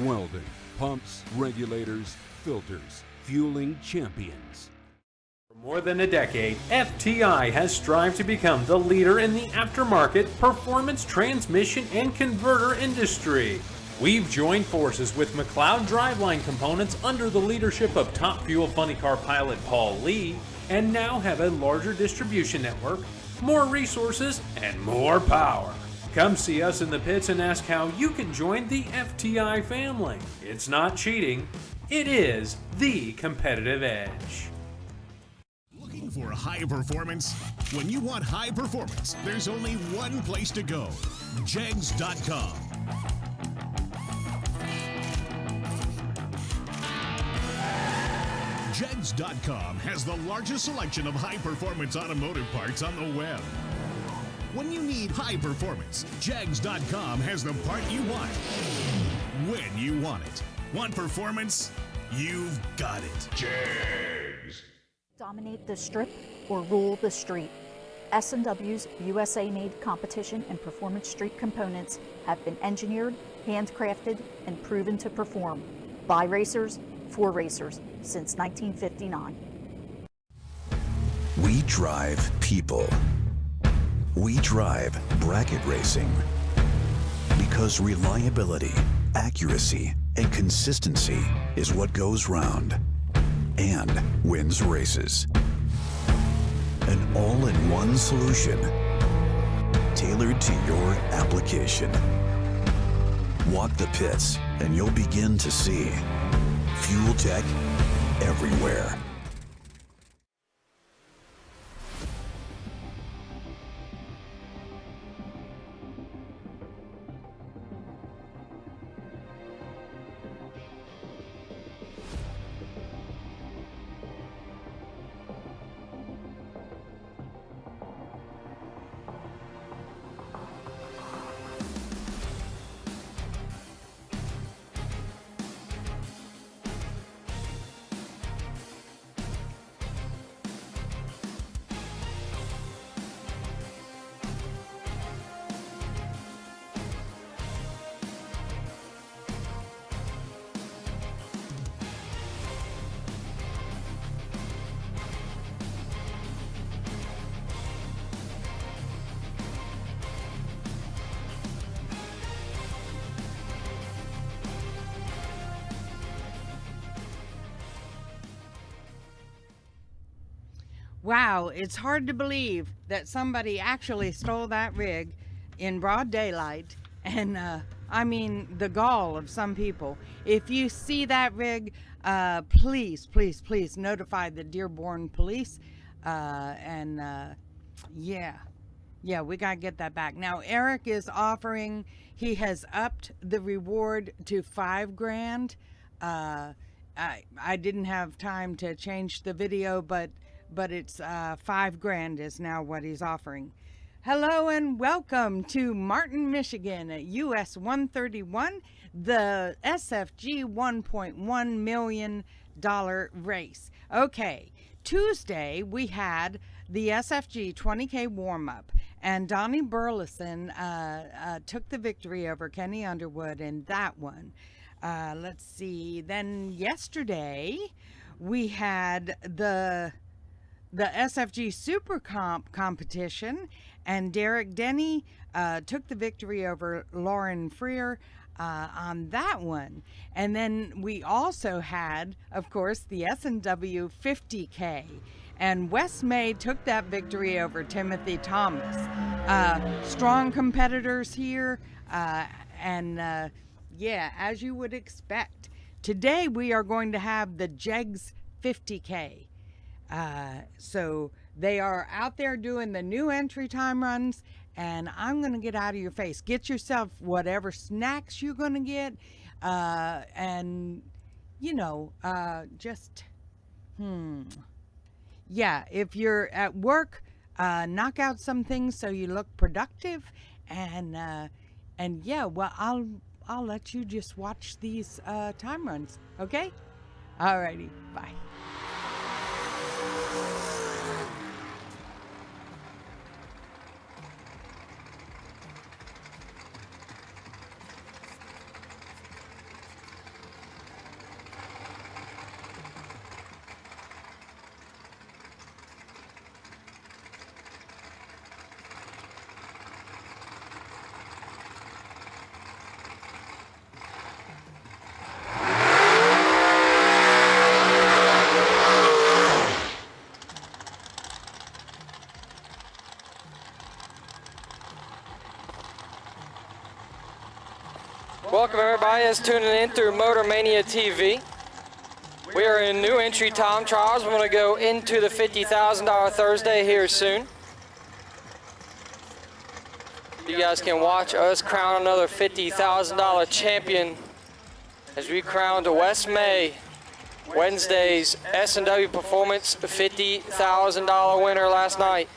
Welding, pumps, regulators, filters, fueling champions. For more than a decade, FTI has strived to become the leader in the aftermarket performance transmission and converter industry. We've joined forces with McLeod Driveline Components under the leadership of Top Fuel Funny Car pilot Paul Lee, and now have a larger distribution network, more resources, and more power. Come see us in the pits and ask how you can join the FTI family. It's not cheating, it is the competitive edge. Looking for high performance? When you want high performance, there's only one place to go: Jegs.com. Jegs.com has the largest selection of high-performance automotive parts on the web. When you need high performance, Jegs.com has the part you want, when you want it. Want performance? You've got it. Jegs. Dominate the strip or rule the street. S&W's USA-made competition and performance street components have been engineered, handcrafted, and proven to perform by racers, for racers, since 1959. We drive people. We drive bracket racing because reliability, accuracy, and consistency is what goes round and wins races. An all-in-one solution tailored to your application. Walk the pits and you'll begin to see fuel tech everywhere. Wow, it's hard to believe that somebody actually stole that rig in broad daylight. And I mean, the gall of some people. If you see that rig, please, please, please notify the Dearborn police. Yeah, we got to get that back. Now, Eric is offering, he has upped the reward to $5,000. I didn't have time to change the video, but it's $5,000 is now what he's offering. Hello and welcome to Martin, Michigan at US 131, the SFG $1.1 million race. Okay, Tuesday we had the SFG 20K warm-up, and Donnie Burleson took the victory over Kenny Underwood in that one. Let's see, then yesterday we had the SFG Super Comp competition, and Derek Denny took the victory over Lauren Freer on that one. And then we also had, of course, the S&W 50K. And West May took that victory over Timothy Thomas. Strong competitors here, yeah, as you would expect. Today we are going to have the Jegs 50K. So they are out there doing the new entry time runs, and I'm going to get out of your face. Get yourself whatever snacks you're going to get, and, you know, yeah, if you're at work, knock out some things so you look productive, and yeah, well, I'll let you just watch these time runs, okay? Alrighty, bye. Welcome everybody that's tuning in through Motor Mania TV. We are in new entry time trials. We're going to go into the $50,000 Thursday here soon. You guys can watch us crown another $50,000 champion as we crowned West May, Wednesday's S&W Performance $50,000 winner last night.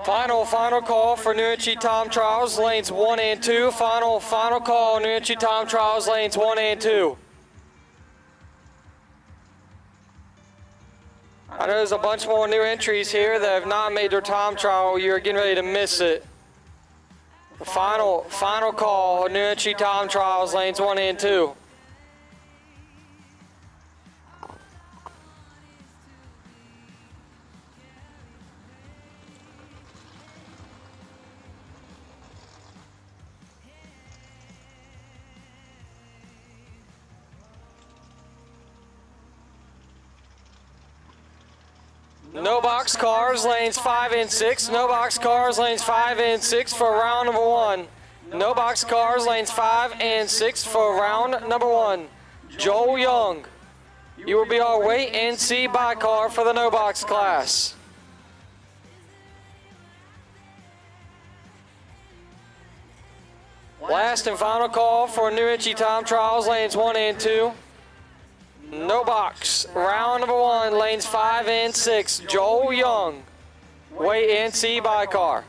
Final call for New Entry Time Trials, lanes 1 and 2. Final call, New Entry Time Trials, lanes 1 and 2. I know there's a bunch more new entries here that have not made their time trial. You're getting ready to miss it. The final call, New Entry Time Trials, lanes 1 and 2. No box cars, lanes 5 and 6. No box cars, lanes 5 and 6 for round number 1. No box cars, lanes 5 and 6 for round number 1. Joel Young, you will be our wait and see by car for the no box class. Last and final call for New Entry Time Trials, lanes 1 and 2. No box. Round number 1, lanes 5 and 6. Joel Young. Wait and see by car.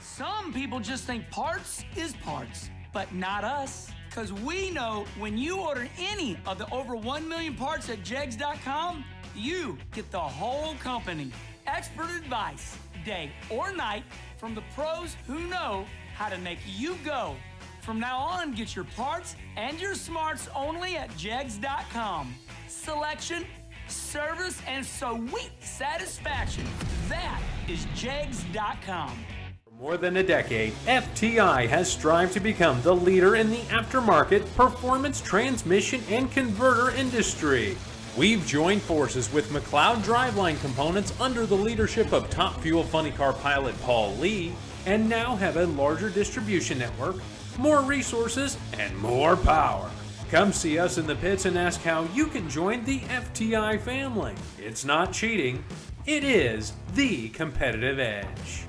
Some people just think parts is parts, but not us. Because we know when you order any of the over 1 million parts at Jegs.com, you get the whole company. Expert advice, day or night, from the pros who know how to make you go. From now on, get your parts and your smarts only at Jegs.com. Selection, service, and sweet satisfaction. That is Jegs.com. For more than a decade, FTI has strived to become the leader in the aftermarket performance transmission and converter industry. We've joined forces with McLeod Driveline Components under the leadership of top fuel funny car pilot Paul Lee, and now have a larger distribution network, more resources, and more power. Come see us in the pits and ask how you can join the FTI family. It's not cheating, it is the competitive edge.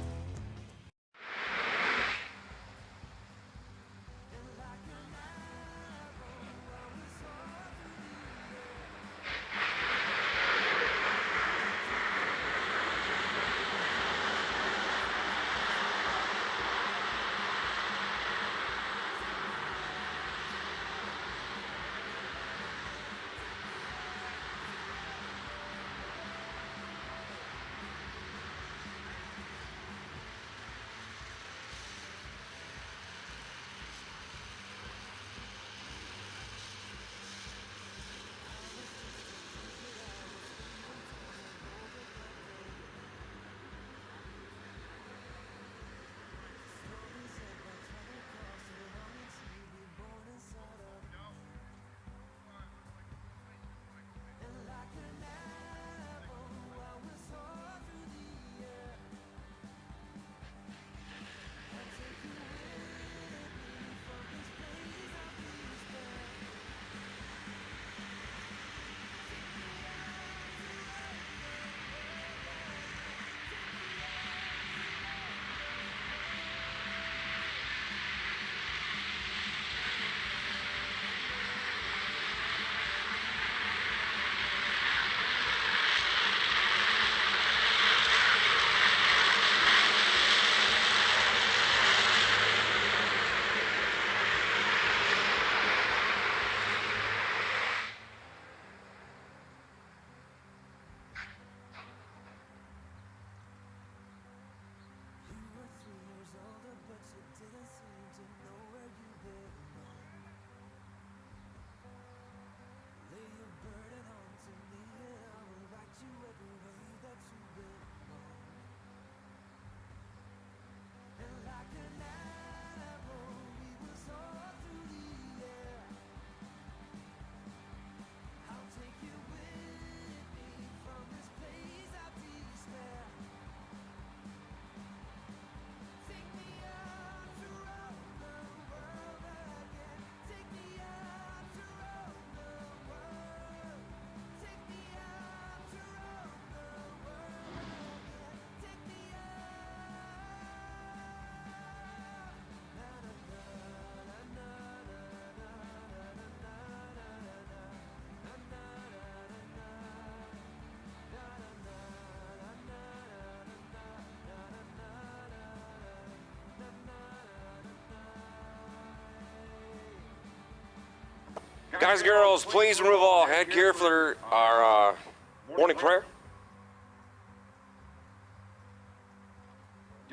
Guys and girls, please remove all headgear for our morning prayer.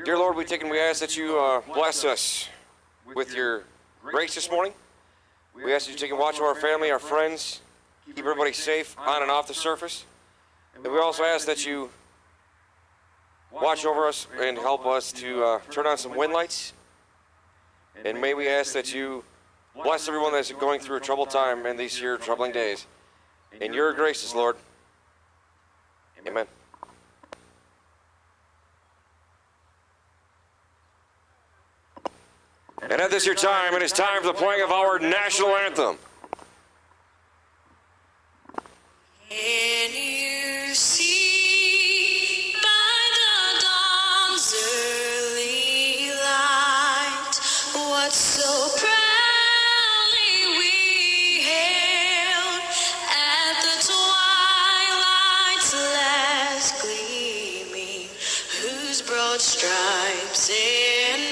Dear Lord, we ask that you bless us with your grace this morning. We ask that you take and watch over our family, our friends, keep everybody safe on and off the surface. And we also ask that you watch over us and help us to turn on some wind lights. And may we ask that you bless everyone that's going through a troubled time in these here troubling days. In your graces, Lord. Amen. And at this your time, it is time for the playing of our national anthem. Can you see by the dawn's early light what so proudly we hailed at the twilight's last gleaming, whose broad stripes and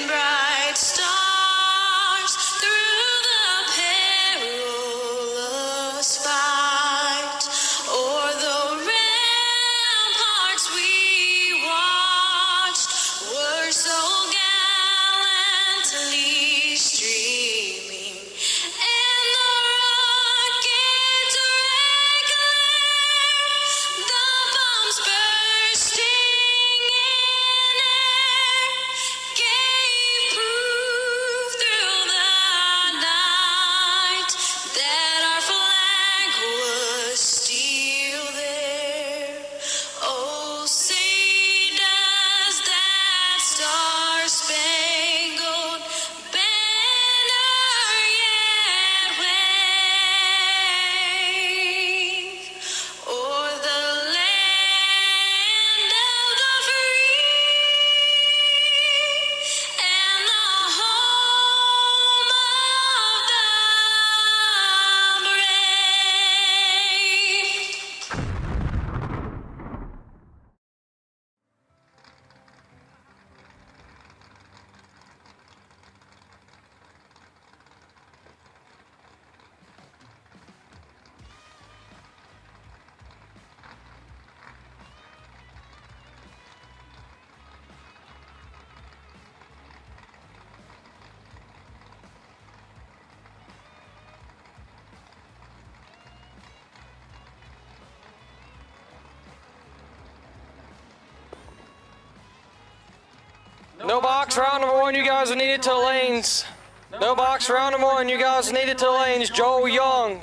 No box, round number one, you guys are needed to the lanes. No box, round number one, you guys are needed to the lanes. Joe Young.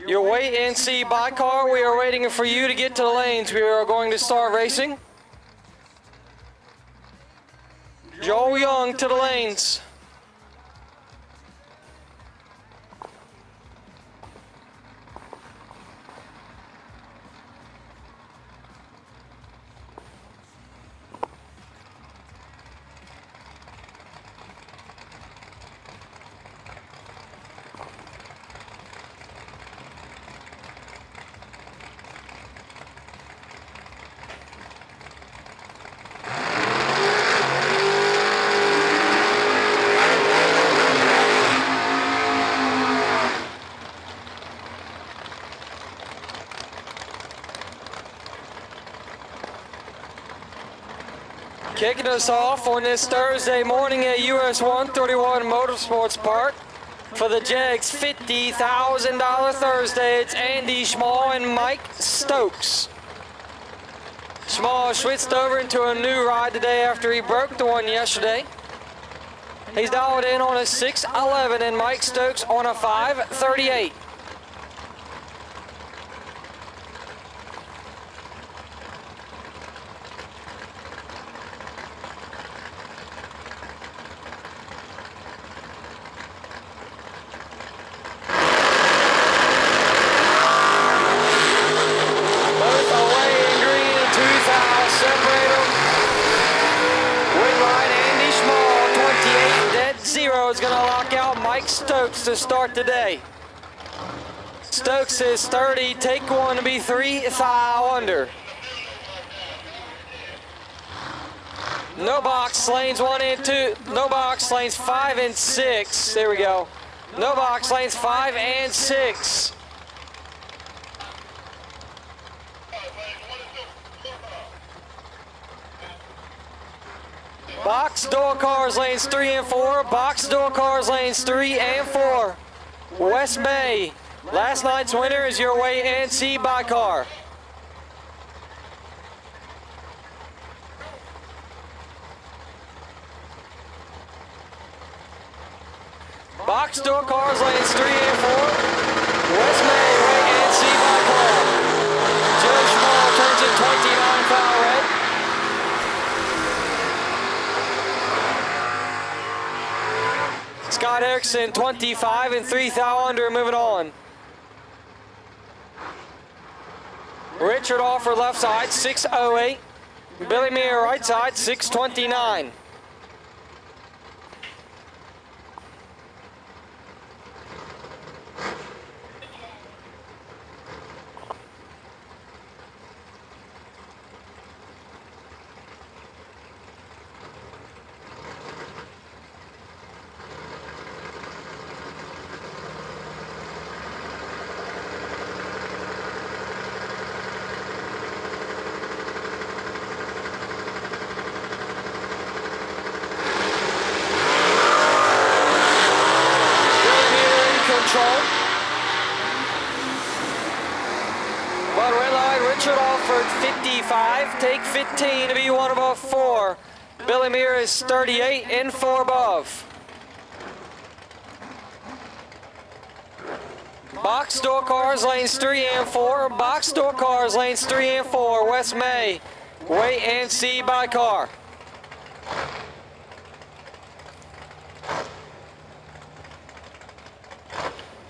Your wait and see by car. We are waiting for you to get to the lanes. We are going to start racing. Joe Young to the lanes. Kicking us off on this Thursday morning at US 131 Motorsports Park for the Jegs $50,000 Thursday. It's Andy Small and Mike Stokes. Small switched over into a new ride today after he broke the one yesterday. He's dialed in on a 611 and Mike Stokes on a 538. Is going to lock out Mike Stokes to start today. Stokes is 30, take one to be 3 thou under. No box, lanes 1 and 2. No box, lanes 5 and 6. There we go. No box, lanes 5 and 6. Box door cars lanes 3 and 4. Box door cars lanes 3 and 4. West May. Last night's winner is your wait and see by car. Box door cars lanes 3 and 4. West May wait and see by car. Joe Small turns in 29 foul red. Scott Erickson, 25 and 3 thou under, moving on. Richard Offer, left side, 608. Billy Meir, right side, 629. Richard Alford, 55, take 15 to be 1 above 4. Billy Meir is 38 and 4 above. Box door cars lanes 3 and 4. Box door cars lanes 3 and 4. West May, wait and see by car.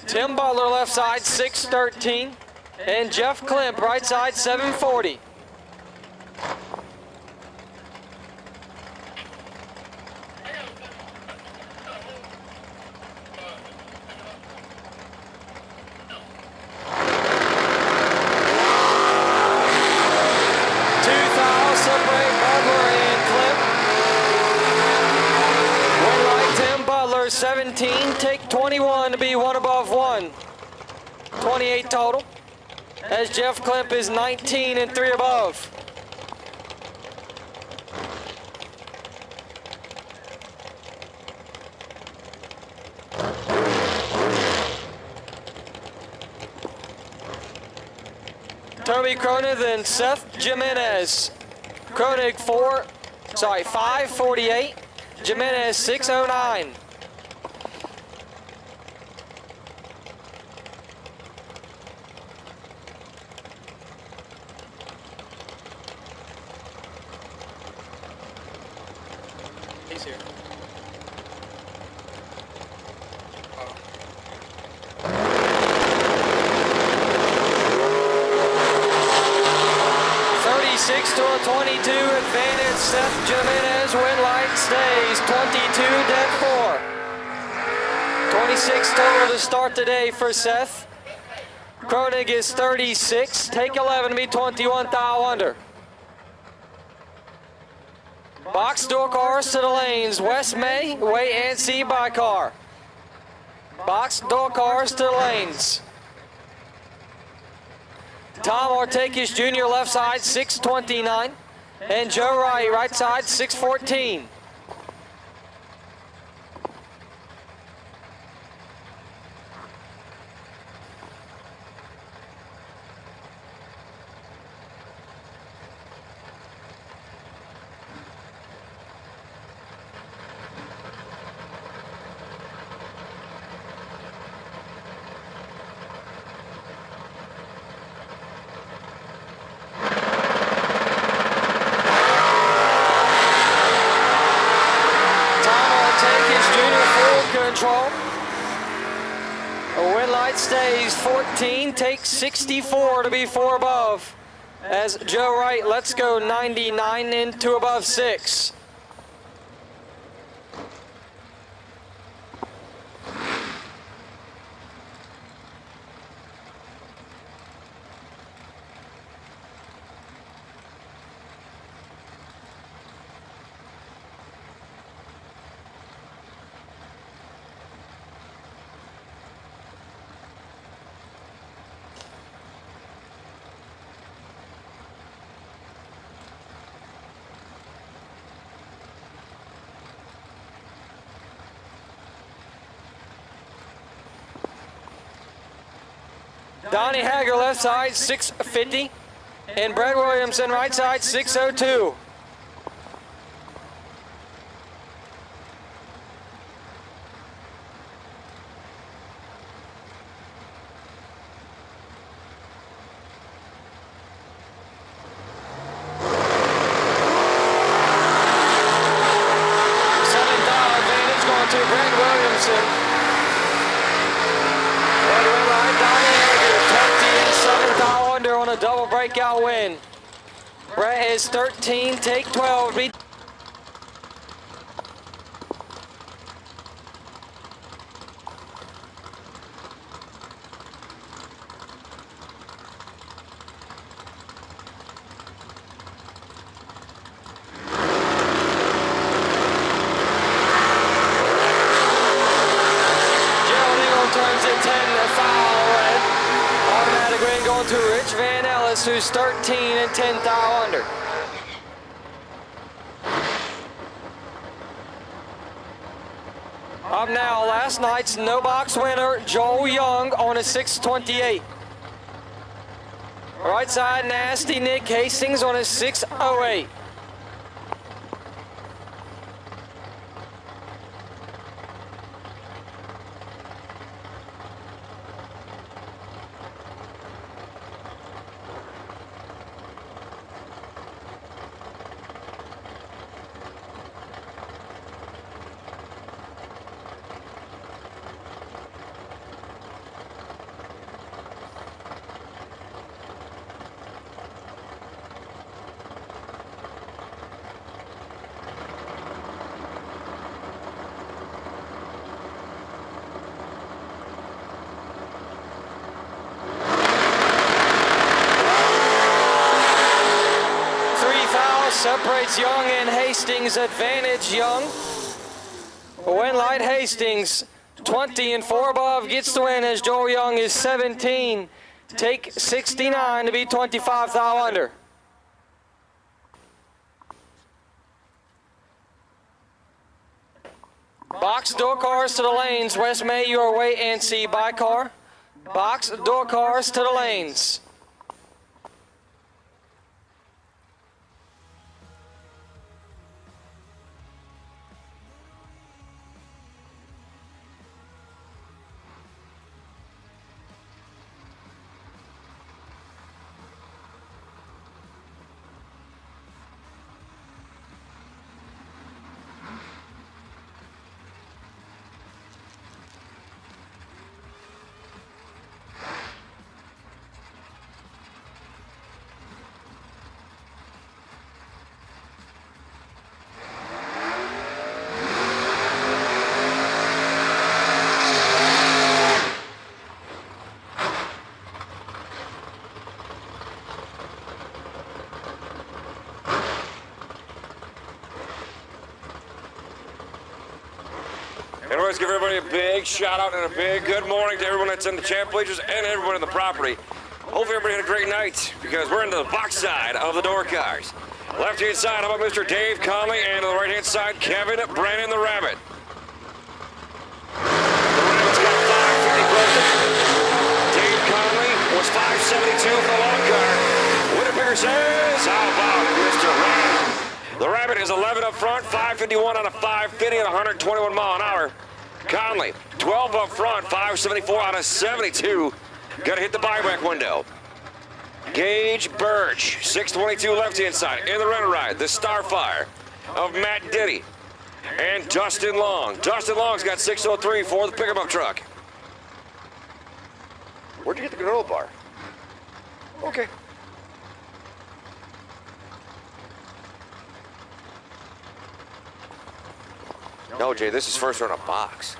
Tim Butler, left side, 613. And Jeff Klimp, right side, 740. Separate Butler and Klimp. One right, Tim Butler, 17. Take 21 to be 1 above 1. 28 total. As Jeff Klimp is 19 and 3 above. Toby Cronin, then Seth Jimenez. Kronig 4, Sorry, 5:48. Jimenez 6:09. He's here. 36 to a 22 advantage. Seth Jimenez, win light stays 22 dead 4. 26 total to start today for Seth. Kronig is 36. Take 11 to be 21 thou under. Box door cars to the lanes. West May, wait and see by car. Box door cars to the lanes. Tom Ortegas Jr. left side 6:29, and Joe Wright right side 6:14. Control. A win light stays 14, takes 64 to be 4 above. As Joe Wright lets go 99 into above 6. Donnie Hager left side 6:50, and Brett Williamson right side 6:02. $7 advantage going to Brett Williamson. On a double breakout win. Brett is 13, take 12. To Rich Van Ellis, who's 13 and 10 thou under. Up now, last night's no box winner, Joel Young on a 6:28. Right side, nasty Nick Hastings on a 6:08. Separates Young and Hastings, advantage Young. Win light Hastings, 20 and 4 above, gets the win as Joel Young is 17. Take 69 to be 25 thou under. Box door cars to the lanes. West May, you are wait and see by car. Box door cars to the lanes. Anyways, give everybody a big shout out and a big good morning to everyone that's in the champ bleachers and everyone in the property. Hopefully everybody had a great night because we're into the box side of the door cars. Left hand side, how about Mr. Dave Conley, and to the right hand side, Kevin Brandon the Rabbit. The Rabbit's got 550 posted. Dave Conley was 572 for the long car. Whittaker says, how about it, Mr. Rabbit? The Rabbit is 11 up front, 551 on a 550 at 121 mile an hour. Conley, 12 up front, 574 on a 72. Got to hit the buyback window. Gage Birch, 622 left-hand side, in the runner ride, the Starfire of Matt Diddy. And Dustin Long. Dustin Long's got 603 for the pickup truck. Where'd you get the granola bar? Okay. No, Jay, this is first run a box.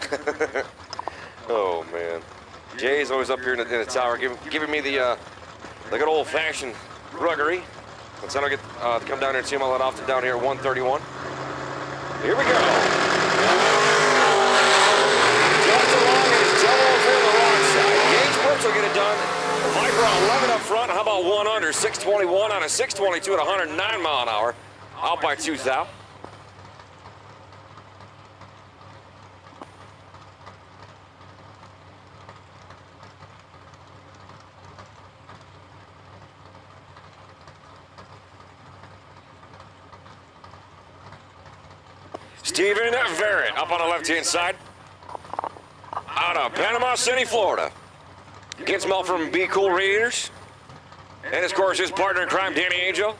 Oh, man. Jay's always up here in the tower giving me the good old-fashioned ruggery. Let's not get to come down here and see him all that often down here at 131. Here we go. Just along and his double for the wrong side. Gage Brooks will get it done. Viper 11 up front. How about 1 under? 621 on a 622 at 109 mile an hour. Out by 2 thou. Steven Verrett up on the left-hand side. Out of Panama City, Florida. Gets them all from Be Cool Radiators. And, of course, his partner in crime, Danny Angel.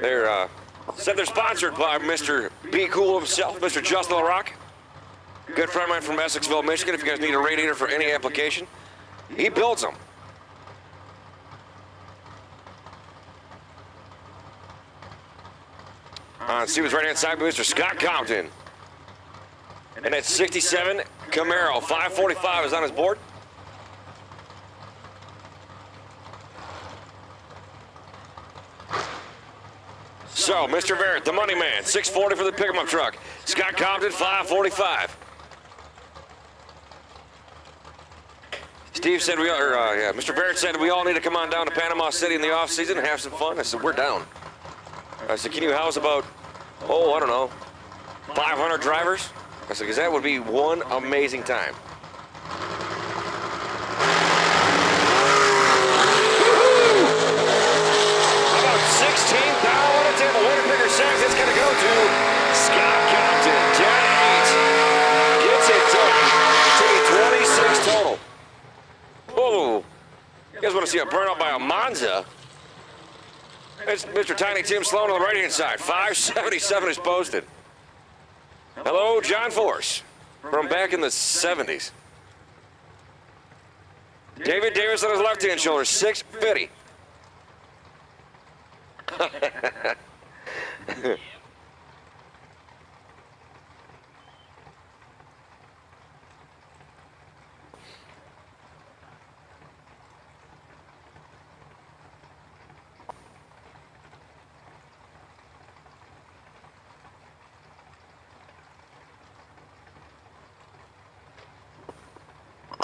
They're, said they're sponsored by Mr. Be Cool himself, Mr. Justin LaRock. Good friend of mine from Essexville, Michigan. If you guys need a radiator for any application, he builds them. On Steven's right-hand side, Mr. Scott Compton. And that 67 Camaro, 545 is on his board. So, Mr. Verrett, the money man, 640 for the pickup truck. Scott Compton, 545. Steve said Mr. Verrett said we all need to come on down to Panama City in the off-season and have some fun. I said, we're down. I said, can you house about, I don't know, 500 drivers? I said, because that would be one amazing time. How about 16,000 on the table? Whittaker says it's going to go to Scott Compton. 10-8. Gets it done. To be 26 total. Whoa. You guys want to see a burnout by a Monza? It's Mr. Tiny Tim Sloan on the right-hand side. 577 is posted. Hello, John Force from back in the 70s. David Davis on his left-hand shoulder, 650.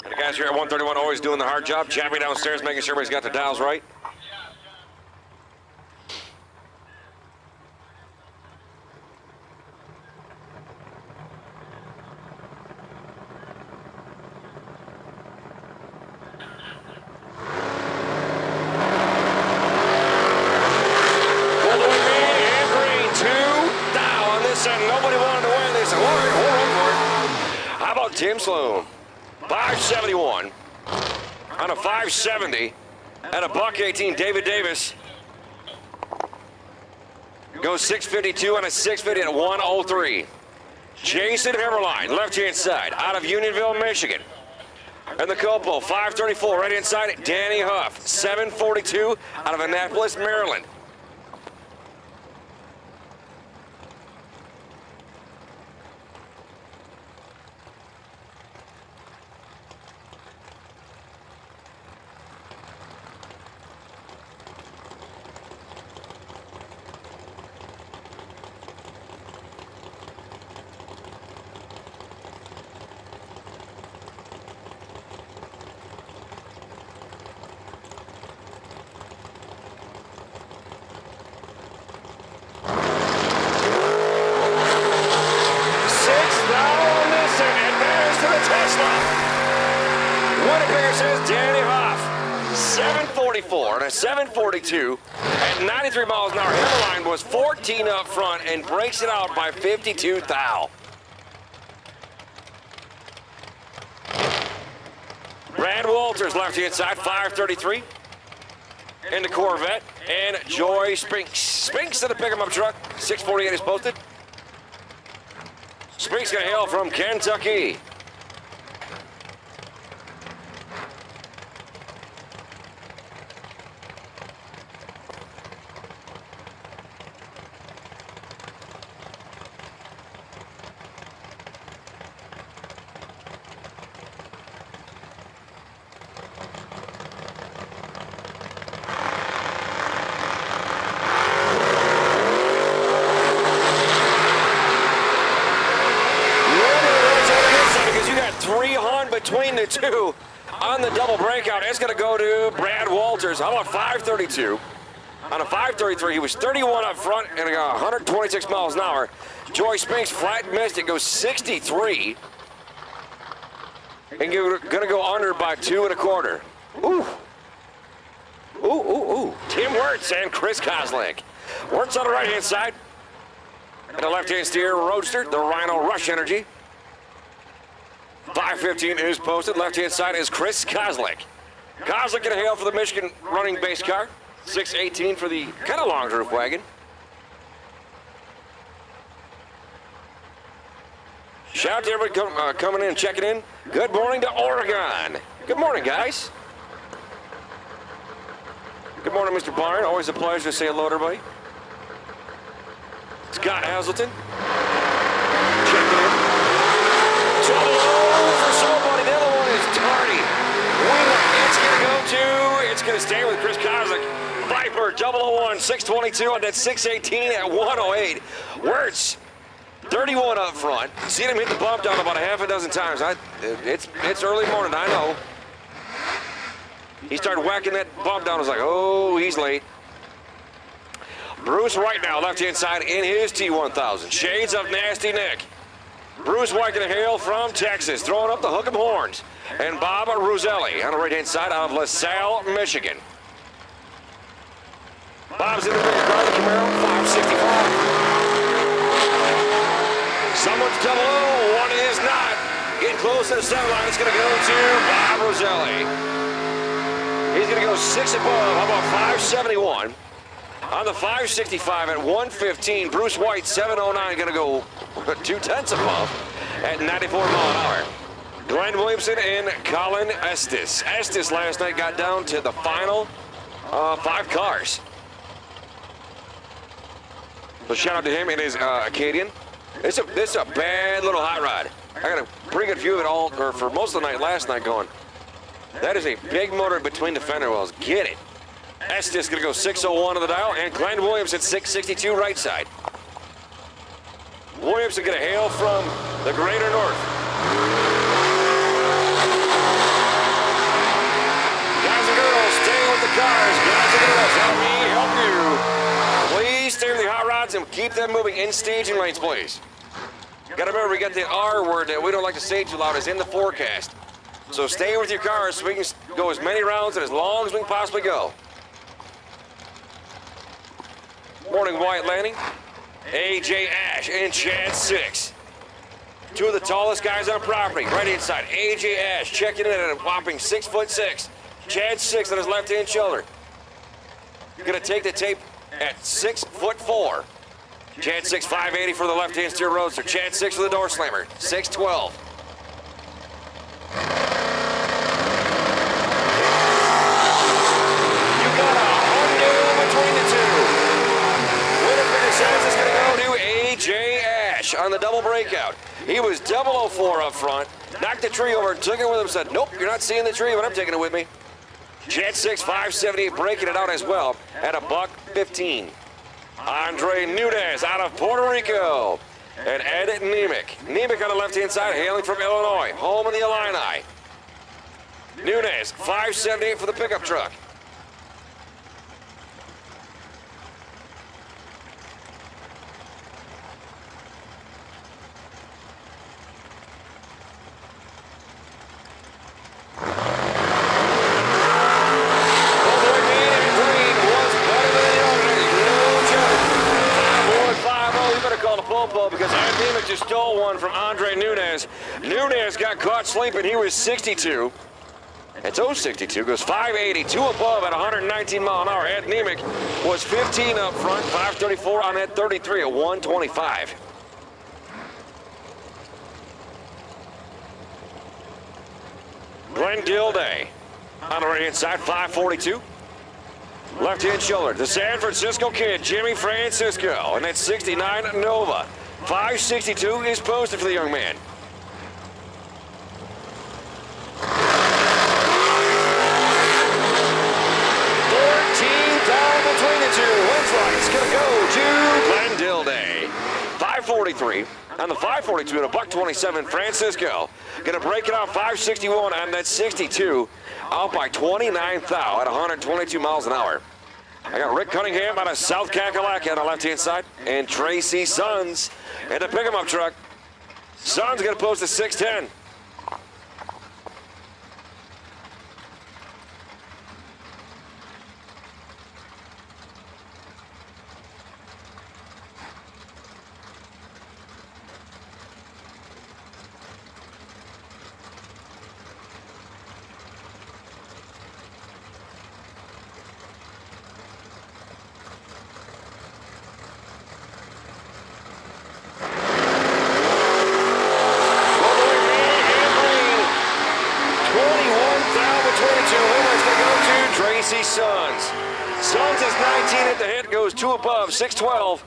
The guys here at 131 always doing the hard job, chapping downstairs, making sure everybody's got the dials right. Tim Sloan, 571 on a 570 at a $1.18. David Davis goes 652 on a 650 at 103. Jason Heberline, left-hand side, out of Unionville, Michigan. And the Copo, 534, right inside, Danny Huff, 742 out of Annapolis, Maryland. winning figure says Danny Hoff. 744 and a 742 at 93 miles an hour. Hammerline was 14 up front and breaks it out by 52 thou. Brad Walters left-hand side, 533. Into Corvette. And Joy Spinks. Spinks to the pick-em-up truck. 648 is posted. Spinks gonna hail from Kentucky. Between the two on the double breakout, it's going to go to Brad Walters. How about 532? On a 533, he was 31 up front and got 126 miles an hour. Joy Spinks flat missed. It goes 63. And going to go under by 2 1/4. Ooh. Ooh, ooh, ooh. Tim Wirtz and Chris Kozlik. Wirtz on the right-hand side. And the left-hand steer roadster, the Rhino Rush Energy. 515 is posted. Left-hand side is Chris Kozlik. Kozlik going to hail for the Michigan running base car. 618 for the kind of long roof wagon. Shout out to everybody coming in, checking in. Good morning to Oregon. Good morning, guys. Good morning, Mr. Byron. Always a pleasure to say hello to everybody. Scott Hazelton. Checking in. For somebody, the other one is Tardy. It's going to stay with Chris Kozlik. Viper 001, 622 on that 618 at 108. Wirtz, 31 up front. Seen him hit the bump down about a half a dozen times. It's early morning, I know. He started whacking that bump down. I was like, oh, he's late. Bruce White now, left-hand side in his T1000. Shades of Nasty Nick. Bruce White going to hail from Texas, throwing up the hook 'em horns. And Bob Roselli on the right-hand side out of LaSalle, Michigan. Bob's in the bigger car, the Camaro, 565. Someone's 00, one is not. Getting close to the center line, it's going to go to Bob Roselli. He's going to go 6 above, how about 571? On the 565 at 115, Bruce White, 709, going to go 2/10 above at 94 mile an hour. Glenn Williamson and Colin Estes. Estes last night got down to the final 5 cars. So shout out to him and his Acadian. This is a bad little hot rod. I got a pretty good view of it all, or for most of the night last night going. That is a big motor between the fender wells. Get it. Estes going to go 601 on the dial, and Glenn Williamson 662 right side. Williamson going to hail from the greater north. Guys and girls, stay with the cars. Guys and girls, help me help you. Please stay with the hot rods and keep them moving in staging lanes, please. Got to remember, we got the R word that we don't like to say too loud is in the forecast. So stay with your cars so we can go as many rounds and as long as we can possibly go. Morning, Wyatt Lanning. AJ Ash and Chad 6. 2 of the tallest guys on property. Right inside. AJ Ash checking in at a whopping 6'6". Chad 6 on his left-hand shoulder. Gonna take the tape at 6'4". Chad 6, 580 for the left-hand steer roadster. Chad 6 for the door slammer, 612. You got a hundo between the two. Winner finish says it's going to go to AJ Ash on the double breakout. He was 004 up front, knocked the tree over, took it with him, said, nope, you're not seeing the tree, but I'm taking it with me. Chad 6, 578, breaking it out as well at $115. Andre Nunez out of Puerto Rico. And Ed Nemec. Nemec on the left-hand side, hailing from Illinois, home of the Illini. Nunez, 578 for the pickup truck. elbow because Anthem just stole one from Andre Nunez. Nunez got caught sleeping. He was 62. And 062 goes 580, 2 above at 119 mile an hour. Ed Nemec was 15 up front, 534 on that 33 at 125. Glenn Gilday on the right-hand side, 542. Left-hand shoulder, the San Francisco kid, Jimmy Francisco, and that's 69 Nova. 562 is posted for the young man. 14 down between the two. Windflight's gonna go to Glenn Gilday. 543 on the 542 at a $127. Francisco gonna break it out 561 on that 62. Out by 29 thou at 122 miles an hour. I got Rick Cunningham out of South Kakalaki on the left-hand side, and Tracy Sons in the pick-em-up truck. Sons gonna post a 610. Tracy Sons. Sons is 19 at the hit, goes 2 above, 612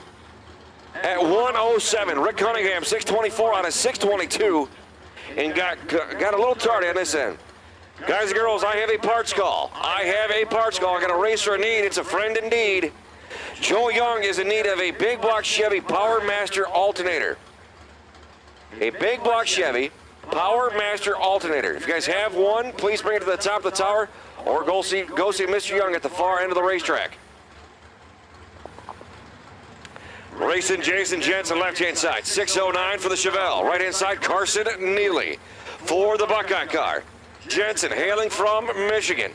at 107. Rick Cunningham, 624 on a 622, and got a little tardy on this end. Guys and girls, I have a parts call. I got a racer in need. It's a friend indeed. Joe Young is in need of a big block Chevy Power Master alternator. A big block Chevy Power Master alternator. If you guys have one, please bring it to the top of the tower, or go see Mr. Young at the far end of the racetrack. Racing Jason Jensen, left-hand side. 609 for the Chevelle. Right-hand side, Carson Neely for the Buckeye car. Jensen hailing from Michigan.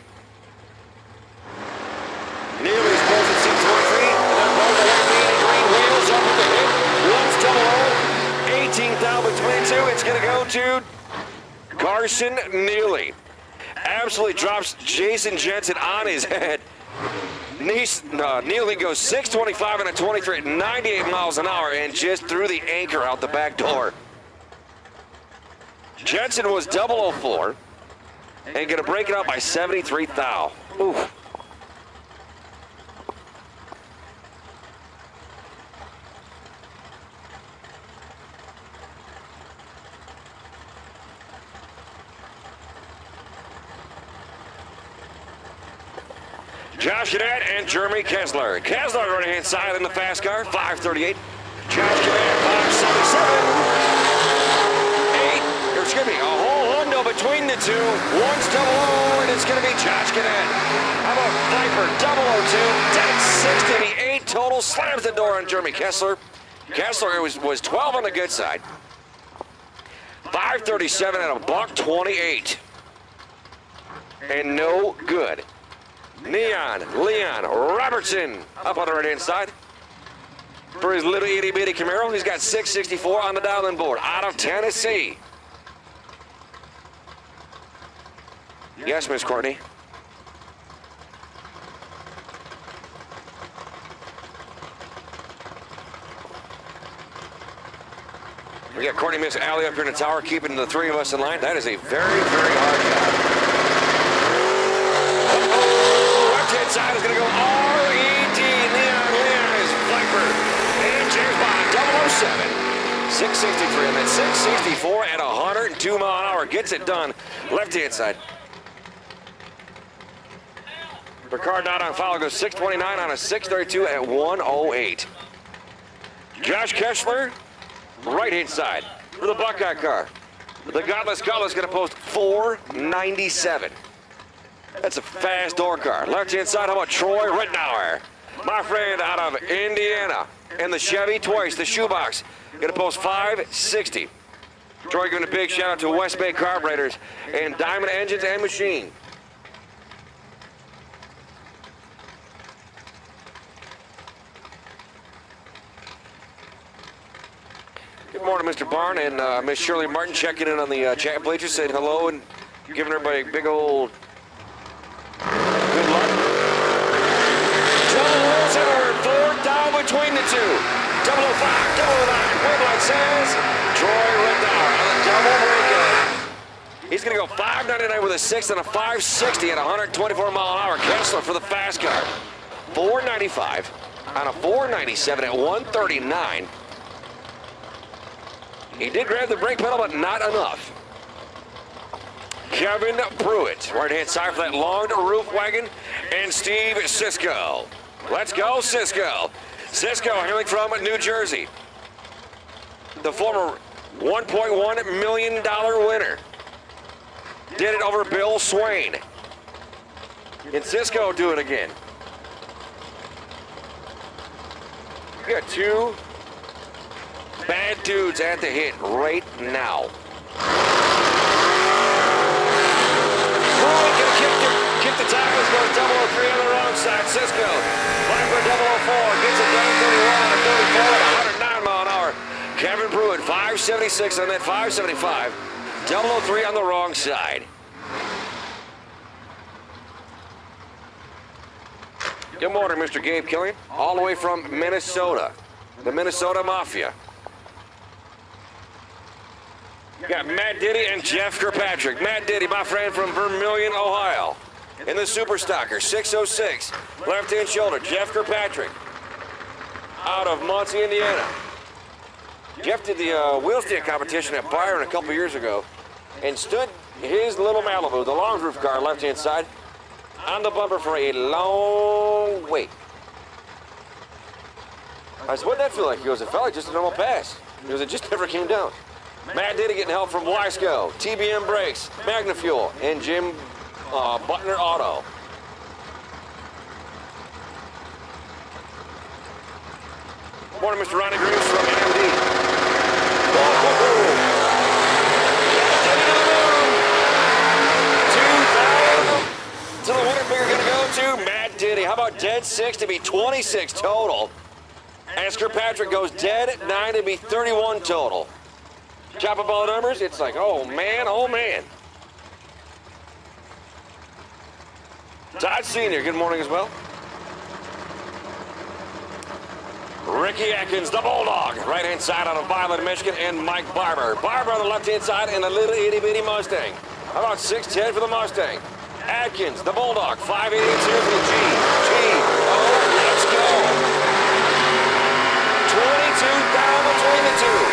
Neely's posted 623, and then both the green wheels up with the hit. One's double 18 down between two. It's going to go to Carson Neely. Absolutely drops Jason Jensen on his head. Neely goes 625 and a 23 at 98 miles an hour and just threw the anchor out the back door. Jensen was 004 and going to break it out by 73 thou. Ooh. Josh Cadet and Jeremy Kessler. Kessler on the right-hand side in the fast car, 538. Josh Cadet, 577. Excuse me, a whole hundo between the two. One's 00, and it's going to be Josh Cadet. How about Viper, 002, 1068 total, slams the door on Jeremy Kessler. Kessler was 12 on the good side. 537 at a $128. And no good. Leon Robertson up on the right-hand side for his little itty-bitty Camaro. He's got 664 on the dial-in board out of Tennessee. Yes, Miss Courtney. We got Courtney, Miss Allie up here in the tower, keeping the three of us in line. That is a very, very hard job. Left-hand side is going to go R.E.D. Leon is Viper. And James Bond, 007. 663 on that 664 at 102 mile an hour. Gets it done. Left-hand side. Ricard not on foul, goes 629 on a 632 at 108. Josh Kessler, right-hand side for the Buckeye car. The Godless Gull is going to post 497. That's a fast door car. Left-hand side, how about Troy Rittenauer? My friend out of Indiana. And the Chevy twice, the shoebox. Going to post 560. Troy giving a big shout out to West Bay Carburetors and Diamond Engines and Machine. Good morning, Mr. Barn, and Miss Shirley Martin checking in on the chat bleachers, saying hello and giving everybody a big old good luck. Double rolls everywhere, 4 down between the two. 005, 009, Woodline says Troy Rittenauer on the double breakout. He's going to go 599 with a 6 and a 560 at 124 mile an hour. Kessler for the fast car. 495 on a 497 at 139. He did grab the brake pedal, but not enough. Kevin Pruitt, right-hand side for that long roof wagon, and Steve Sisko. Let's go, Sisko. Sisko hailing from New Jersey. The former $1.1 million winner. Did it over Bill Swain. Can Sisko do it again? We got two bad dudes at the hit right now. Pruitt gonna kick the tires, goes 003 on the wrong side. Sisko, Viper 004, gets it down 31 on a 34 at 109 mile an hour. Kevin Pruitt, 576 on that 575. 003 on the wrong side. Good morning, Mr. Gabe Killian, all the way from Minnesota, the Minnesota Mafia. We got Matt Diddy and Jeff Kirkpatrick. Matt Diddy, my friend from Vermillion, Ohio. In the Super Stocker, 606, left-hand shoulder. Jeff Kirkpatrick, out of Muncie, Indiana. Jeff did the wheel stand competition at Byron a couple years ago and stood his little Malibu, the long roof car, left-hand side, on the bumper for a long wait. I said, what'd that feel like? He goes, it felt like just a normal pass. He goes, it just never came down. Matt Diddy getting help from Wiseco, TBM Brakes, MagnaFuel, and Jim Butner Auto. Morning, Mr. Ronnie Greaves from MD. To the winner figure going to go to Matt Diddy. How about dead 6 to be 26 total? As Kirkpatrick goes dead at 9 to be 31 total. Chop up all the numbers, it's like, oh man, oh man. Todd Sr., good morning as well. Ricky Atkins, the Bulldog, right-hand side out of Violet, Michigan, and Mike Barber. Barber on the left-hand side and a little itty-bitty Mustang. How about 6'10" for the Mustang? Atkins, the Bulldog, 5'82" for the let's go. 22 down between the two.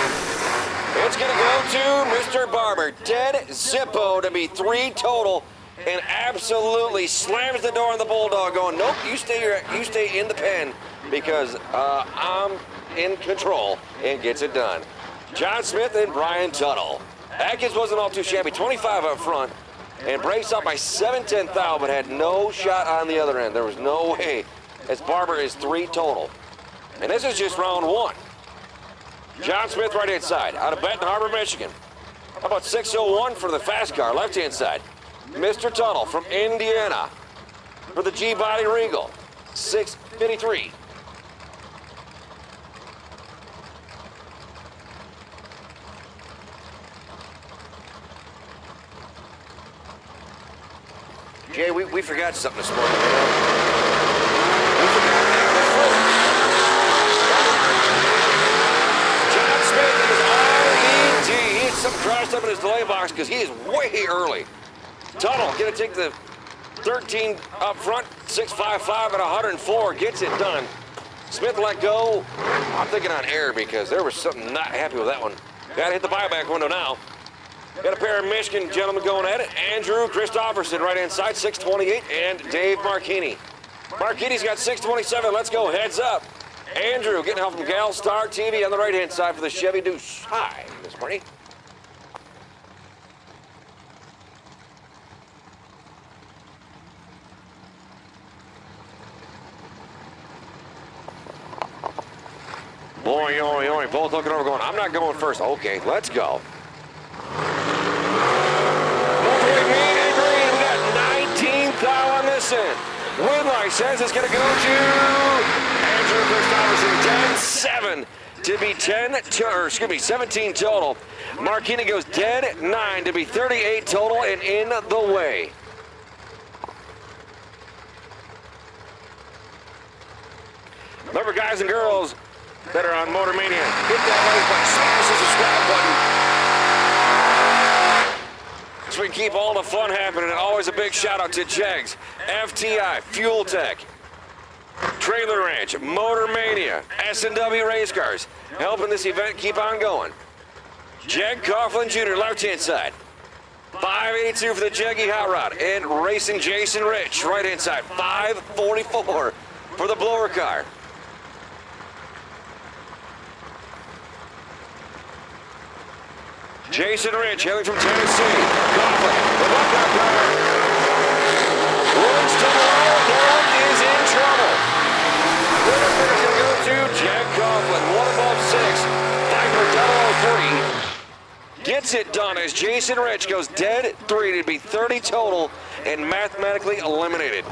It's going to go to Mr. Barber. Dead Zippo to be 3 total and absolutely slams the door on the Bulldog going, nope, you stay in the pen because I'm in control, and gets it done. John Smith and Brian Tuttle. Atkins wasn't all too shabby, 25 up front, and breaks up by 7/10 thou, but had no shot on the other end. There was no way, as Barber is 3 total. And this is just round 1. John Smith, right-hand side, out of Benton Harbor, Michigan. How about 601 for the fast car, left-hand side? Mr. Tuttle from Indiana for the G-Body Regal, 653. Jay, we forgot something this morning. We forgot John Smith is RET. He had something crossed up in his delay box because he is way early. Tuttle gonna take the 13 up front, 655 at 104, gets it done. Smith let go. I'm thinking on air because there was something not happy with that one. Gotta hit the buyback window now. Got a pair of Michigan gentlemen going at it. Andrew Christopherson, right-hand side, 628, and Dave Marchini. Marchini's got 627. Let's go. Heads up. Andrew getting help from Gal Star TV on the right-hand side for the Chevy Deuce. Hi, Miss Marty. Boy, oy, oy, both looking over going, I'm not going first. Okay, let's go. We got 19 thou on this end. Woodline says it's going to go to Andrew Christopherson, to be 17 total. Marquini goes dead 9 to be 38 total and in the way. Remember, guys and girls that are on Motor Mania, hit that like button, smash the subscribe button. So we can keep all the fun happening. And always a big shout out to Jegs, FTI, Fuel Tech, Trailer Ranch, Motor Mania, S&W Race Cars, helping this event keep on going. Jeg Coughlin Jr., left-hand side. 582 for the Jeggy Hot Rod. And Racing Jason Rich, right-hand side. 544 for the blower car. Jason Rich, hailing from Tennessee. Coughlin, the bucket car. Woods to the wall, Dylan is in trouble. Winner finish will go to Jag Coughlin, 1 above 6. Viper 003. Gets it done as Jason Rich goes dead 3 to be 30 total and mathematically eliminated.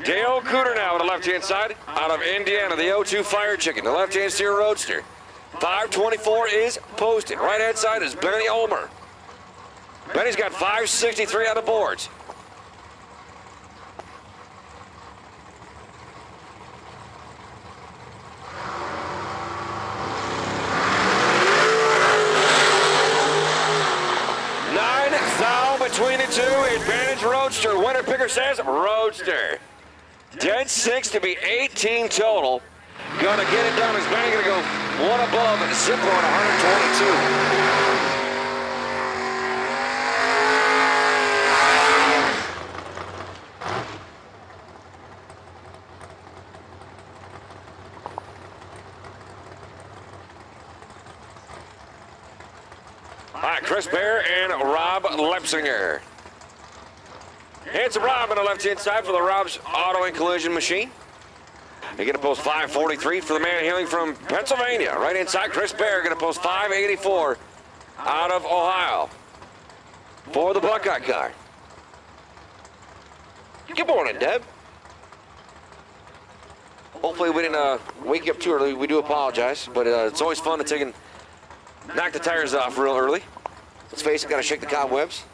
Dale Cooter now on the left-hand side out of Indiana, the 0-2 Fire Chicken, the left-hand steer roadster. 524 is posted. Right-hand side is Benny Ulmer. Benny's got 563 on the boards. Between the two, advantage Roadster. Winner picker says Roadster. Dead 6 to be 18 total. Gonna get it done as Benny gonna go 1 above and zip on 122. All right, Chris Bear and Rob Lepsinger. It's Rob on the left-hand side for the Rob's Auto and Collision Machine. They're going to post 543 for the man hailing from Pennsylvania. Right-hand side, Chris Bear going to post 584 out of Ohio for the Buckeye car. Good morning, Deb. Hopefully we didn't wake you up too early. We do apologize, but it's always fun to knock the tires off real early. Let's face it, gotta shake the cobwebs.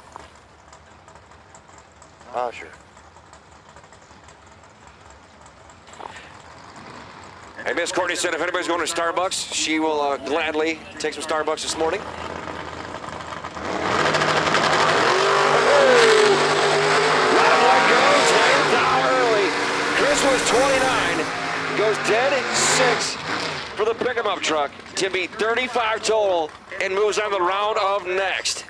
Oh, sure. Hey, Miss Courtney said if anybody's going to Starbucks, she will gladly take some Starbucks this morning. Early. Chris was 29, goes dead 6 for the pick-em-up truck to be 35 total and moves on to the round of next.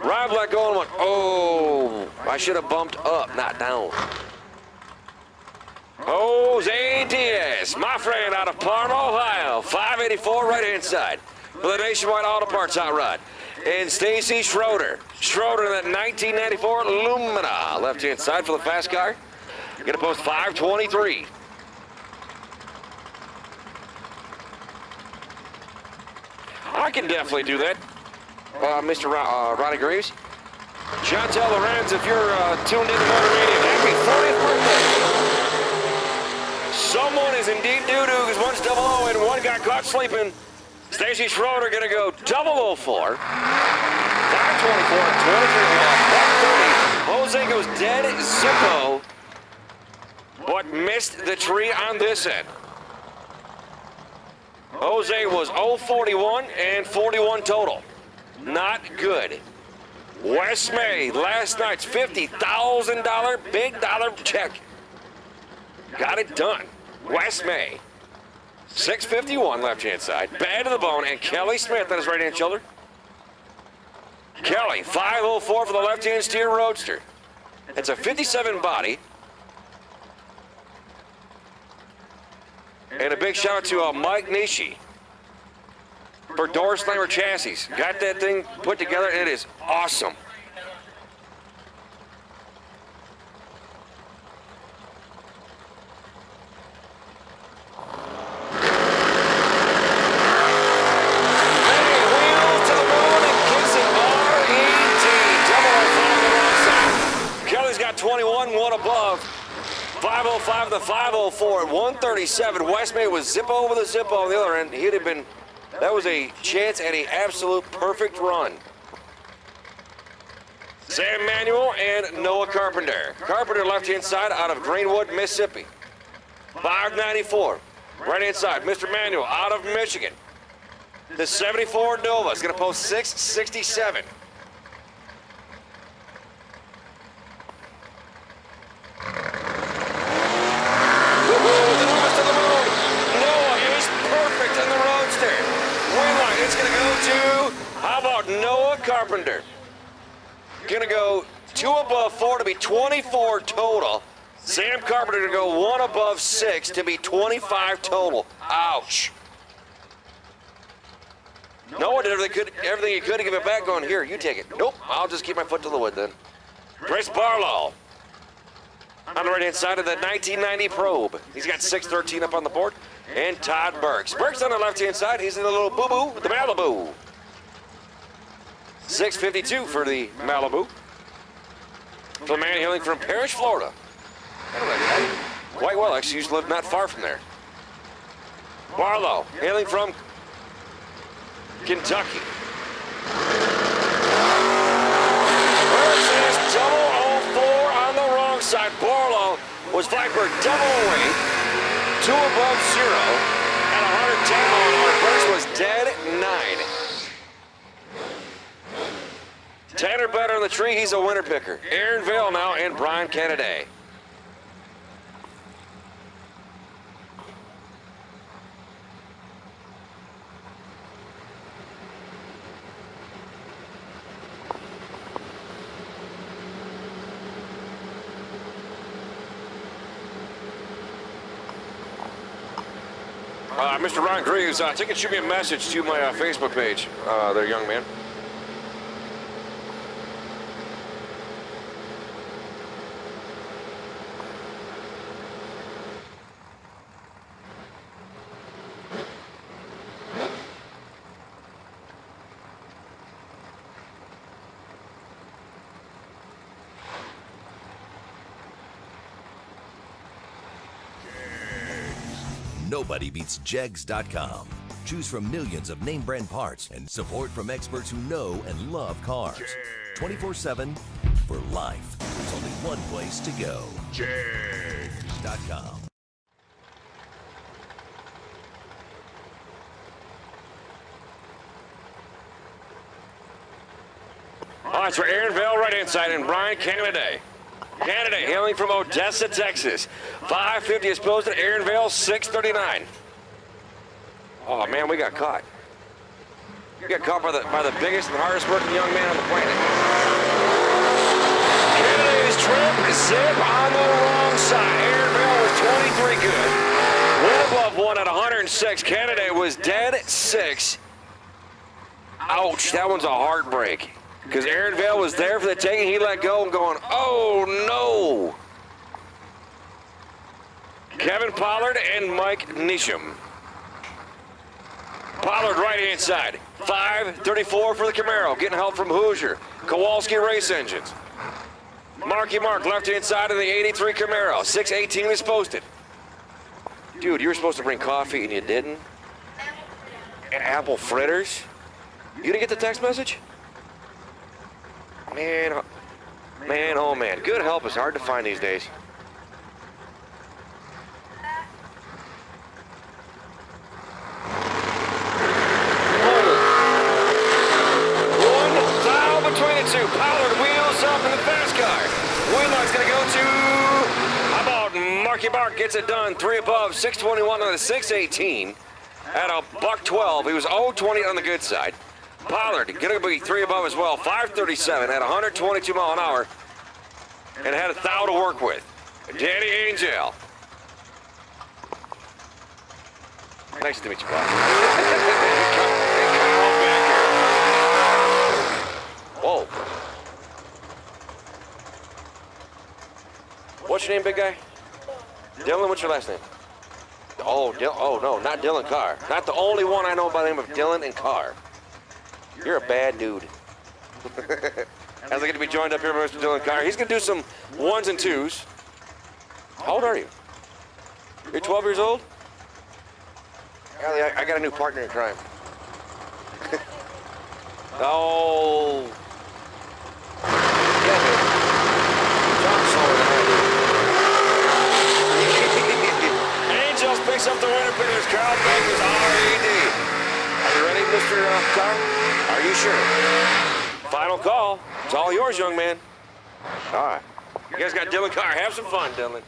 Rob let go and went, oh, I should have bumped up, not down. Jose Diaz, my friend out of Parma, Ohio, 584 right-hand side for the Nationwide Auto Parts Hot Rod. And Stacy Schroeder in that 1994 Lumina, left-hand side for the fast car. Gonna post 523. I can definitely do that, Mr. Ronnie Graves. Chantel Lorenz, if you're tuned into Motor Mania, happy 40th birthday. Someone is indeed doo-doo because one's 00 and one got caught sleeping. Stacy Schroeder gonna go 004. 524, 23 off, 130. Jose goes dead zippo, but missed the tree on this end. Jose was 041 and 41 total. Not good. Wes May, last night's $50,000 big dollar check. Got it done. Wes May. 651 left-hand side. Bad to the bone. And Kelly Smith on his right-hand shoulder. Kelly, 504 for the left-hand steer roadster. It's a 57 body. And a big shout out to Mike Nishi for door slammer chassis. Got that thing put together and it is awesome. 505 to 504 at 137. West May was Zippo over the Zippo on the other end. He'd have been, that was a chance at an absolute perfect run. Sam Manuel and Noah Carpenter. Carpenter left-hand side out of Greenwood, Mississippi. 594. Right-hand side, Mr. Manuel out of Michigan. The 74 Nova is going to post 667. It's going to go to, how about Noah Carpenter? Going to go 2 above 4 to be 24 total. Sam Carpenter going to go 1 above 6 to be 25 total. Ouch. Noah did everything he could to give it back, going, here, you take it. Nope, I'll just keep my foot to the wood then. Chris Barlow on the right-hand side of the 1990 Probe. He's got 613 up on the board. And Todd Burks. Burks on the left-hand side. He's in the little boo-boo with the Malibu. 652 for the Malibu. For the man hailing from Parrish, Florida. Quite well, actually. Used to live not far from there. Barlow, hailing from Kentucky. Burks is double 04 on the wrong side. Barlow was flagged for double away. 2 above 0 at 110 mile an hour. Burks was dead 9. Tanner Better on the tree. He's a winner picker. Aaron Vale now and Brian Kennedy. Mr. Ron Greaves, take and shoot me a message to my Facebook page, there, young man. Nobody beats Jegs.com. Choose from millions of name brand parts and support from experts who know and love cars. 24/7 for life. There's only one place to go. Jegs.com. All right, so Aaron Vale, right-hand side, and Brian Kennedy. Kennedy hailing from Odessa, Texas. 550 is posted. Aaron Vale, 639. Oh, man, we got caught. We got caught by the biggest and hardest working young man on the planet. Kennedy's trip is zip on the wrong side. Aaron Vale was 23 good. 1 above 1 at 106. Kennedy was dead 6. Ouch, that one's a heartbreak. Because Aaron Vale was there for the taking, he let go and going, oh no! Kevin Pollard and Mike Nisham. Pollard right-hand side, 534 for the Camaro, getting help from Hoosier. Kowalski Race Engines. Marky Mark, left-hand side of the 83 Camaro, 618 is posted. Dude, you were supposed to bring coffee and you didn't? And apple fritters? You didn't get the text message? Man, oh man. Good help is hard to find these days. One foul between the two. Pollard wheels up in the fast car. Wheelock's going to go to, how about Marky Mark gets it done. 3 above, 621 on the 618 at a $112. He was 020 on the good side. Pollard going to be 3 above as well, 537 at 122 mile an hour, and had a thou to work with. Danny Angel. Nice to meet you, Bob. Whoa. What's your name, big guy? Dylan, what's your last name? Oh, no, not Dylan Carr. Not the only one I know by the name of Dylan and Carr. You're a bad dude. As I get to be joined up here by Mr. Dylan Carr. He's going to do some 1s and 2s How old are you? You're 12 years old? Golly, I got a new partner in crime. Oh. Yeah, man. John's slower than I do. Angels picks up the winner, Peters. Crowd Bakers, R.E.D. Are you ready, Mr. Carr? Are you sure? Final call. It's all yours, young man. All right. You guys got Dylan Carr. Have some fun, Dylan.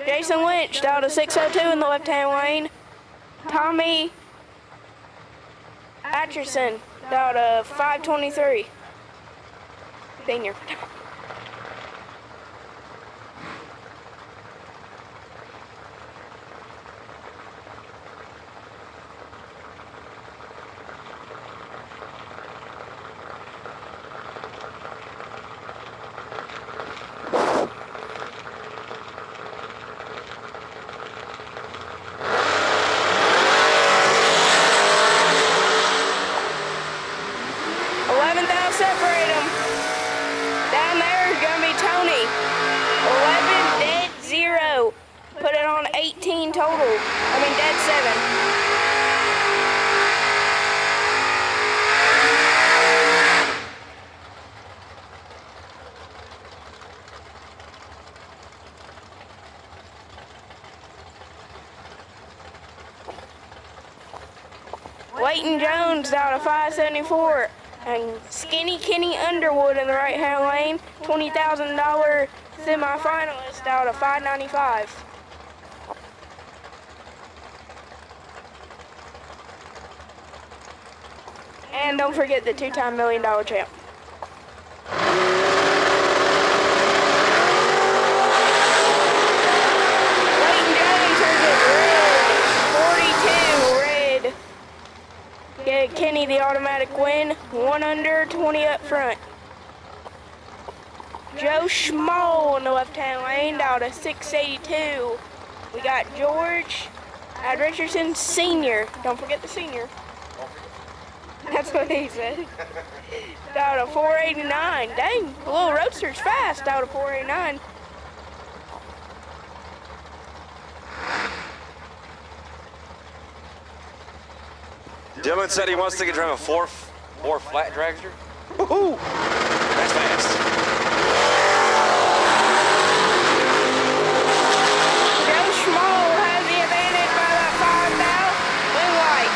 Jason Lynch out of 602 in the left-hand lane. Tommy Atcherson out of 523. Senior. Separate them. Down there is going to be Tony. 11 dead 0. Put it on 18 total. I mean dead 7. Leighton Jones out of 574. And Skinny Kenny Underwood in the right-hand lane, $20,000 semifinalist out of 595. And don't forget the two-time $1 million champ. Leighton Jones has it red, 42 red. Get Kenny the automatic win, 1 under, 20 up front. Joe Schmall in the left-hand lane out of 682. We got George Richardson Sr. Don't forget the senior. That's what he said. Out of 489. Dang, the little roadster's fast out of 489. Dylan said he wants to drive a four flat dragster. Woohoo! That's fast. Joe Schmall has the advantage by that 5 now. Win white.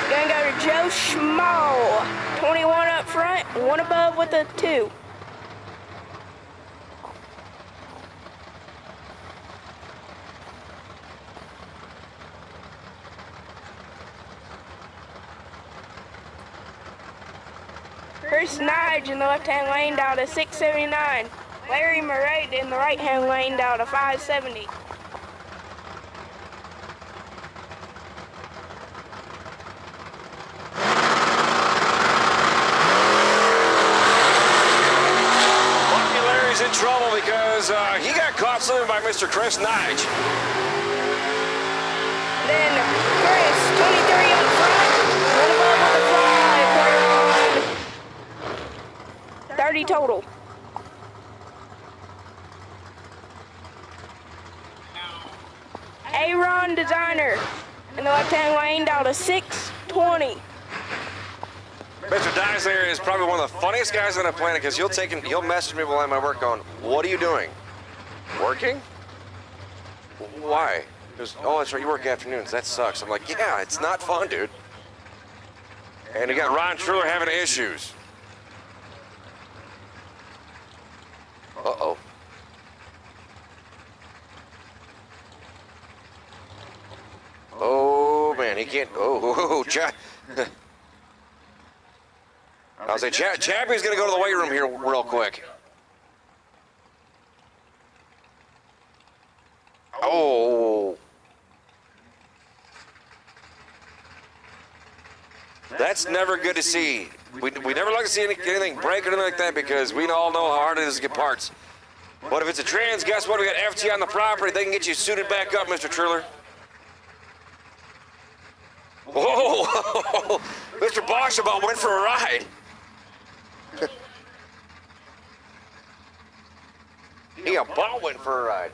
Gonna go to Joe Schmall. 21 up front, 1 above with a 2. Chris Nige in the left-hand lane down to 679. Larry Murray in the right-hand lane down to 570. Lucky Larry's in trouble because he got caught slipping by Mr. Chris Nige. Then Chris, 23 up front, 1 above with a 5. Player on 30 total. Aaron Designer in the left-hand lane down to 620. Mr. Deisler is probably one of the funniest guys on the planet because he'll message me while I'm at work going, "What are you doing? Working? Why?" He goes, "Oh, that's right, you work afternoons. That sucks." I'm like, "Yeah, it's not fun, dude." And you got Ron Truller having issues. Uh-oh. Oh, man, he can't. Oh, I'll say, Chappie's going to go to the weight room here real quick. Oh. That's never good to see. We never like to see anything break or anything like that because we all know how hard it is to get parts. But if it's a trans, guess what? We got FTI on the property. They can get you suited back up, Mr. Truller. Whoa! Mr. Bosch about went for a ride. He about went for a ride.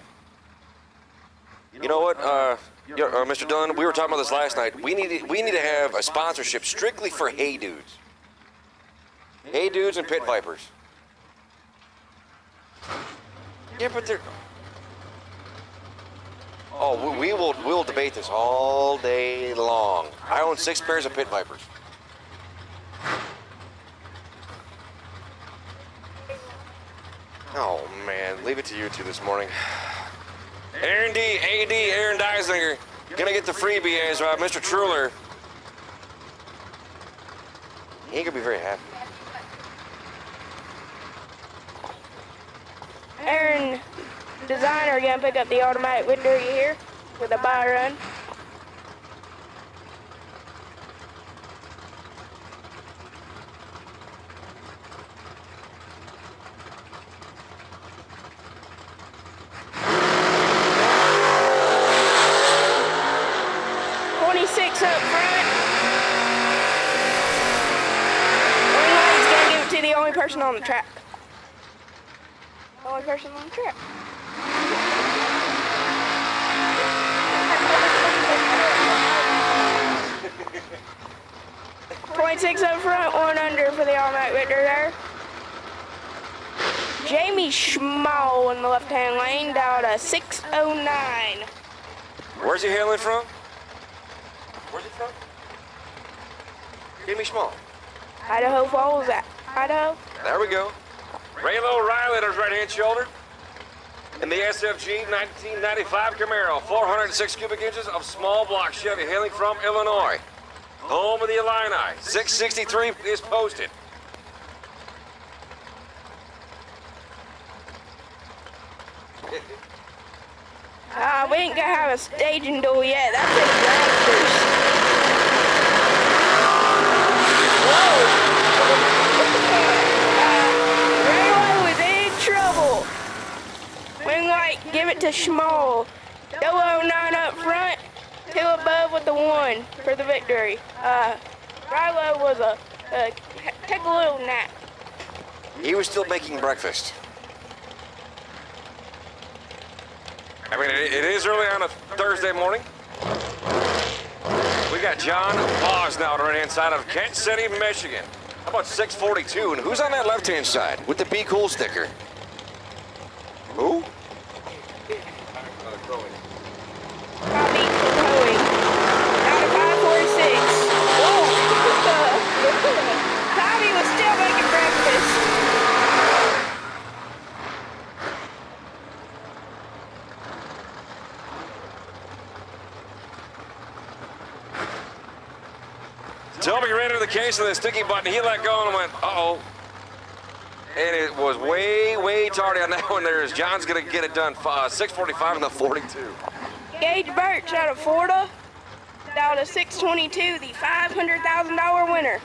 You know what, Mr. Dunn, we were talking about this last night. We need to have a sponsorship strictly for Hey Dudes. Hey Dudes and Pit Vipers. Yeah, but they're... Oh, we'll debate this all day long. I own 6 pairs of Pit Vipers. Oh, man, leave it to you two this morning. Aaron D, AD, Aaron Deislinger, gonna get the freebie as Mr. Truller. He ain't gonna be very happy. Aaron, designer, gonna pick up the automatic victory here with a buy run. Up front. He's gonna give it to the only person on the track. Only person on the track. .6 up front, 1 under for the automatic victor there. Jamie Schmall in the left-hand lane down to 6:09. Where's he hailing from? Where's he from? Jamie Schmall. Idaho Falls, Idaho. There we go. Raylo Riley at his right-hand shoulder. In the SFG 1995 Camaro, 406 cubic inches of small block Chevy hailing from Illinois. Home of the Illini. 663 is posted. We ain't gonna have a staging duel yet. That's in Dragsters. Railway was in trouble. Wing light, give it to Schmall. 009 up front, 2 above with the 1 for the victory. Rilo was take a little nap. He was still making breakfast. I mean, it is early on a Thursday morning. We got John Boss now on the right-hand side of Kent City, Michigan. How about 642? And who's on that left-hand side with the Be Cool sticker? Who? Bobby Towing. Out of 546. Whoa! Tommy was still making breakfast. Toby ran into the case of the sticky button. He let go and went, uh-oh. And it was way, way tardy on that one. There's John's going to get it done. 6:45 in the 42. Gage Birch out of Florida. Down to 622, the $500,000 winner.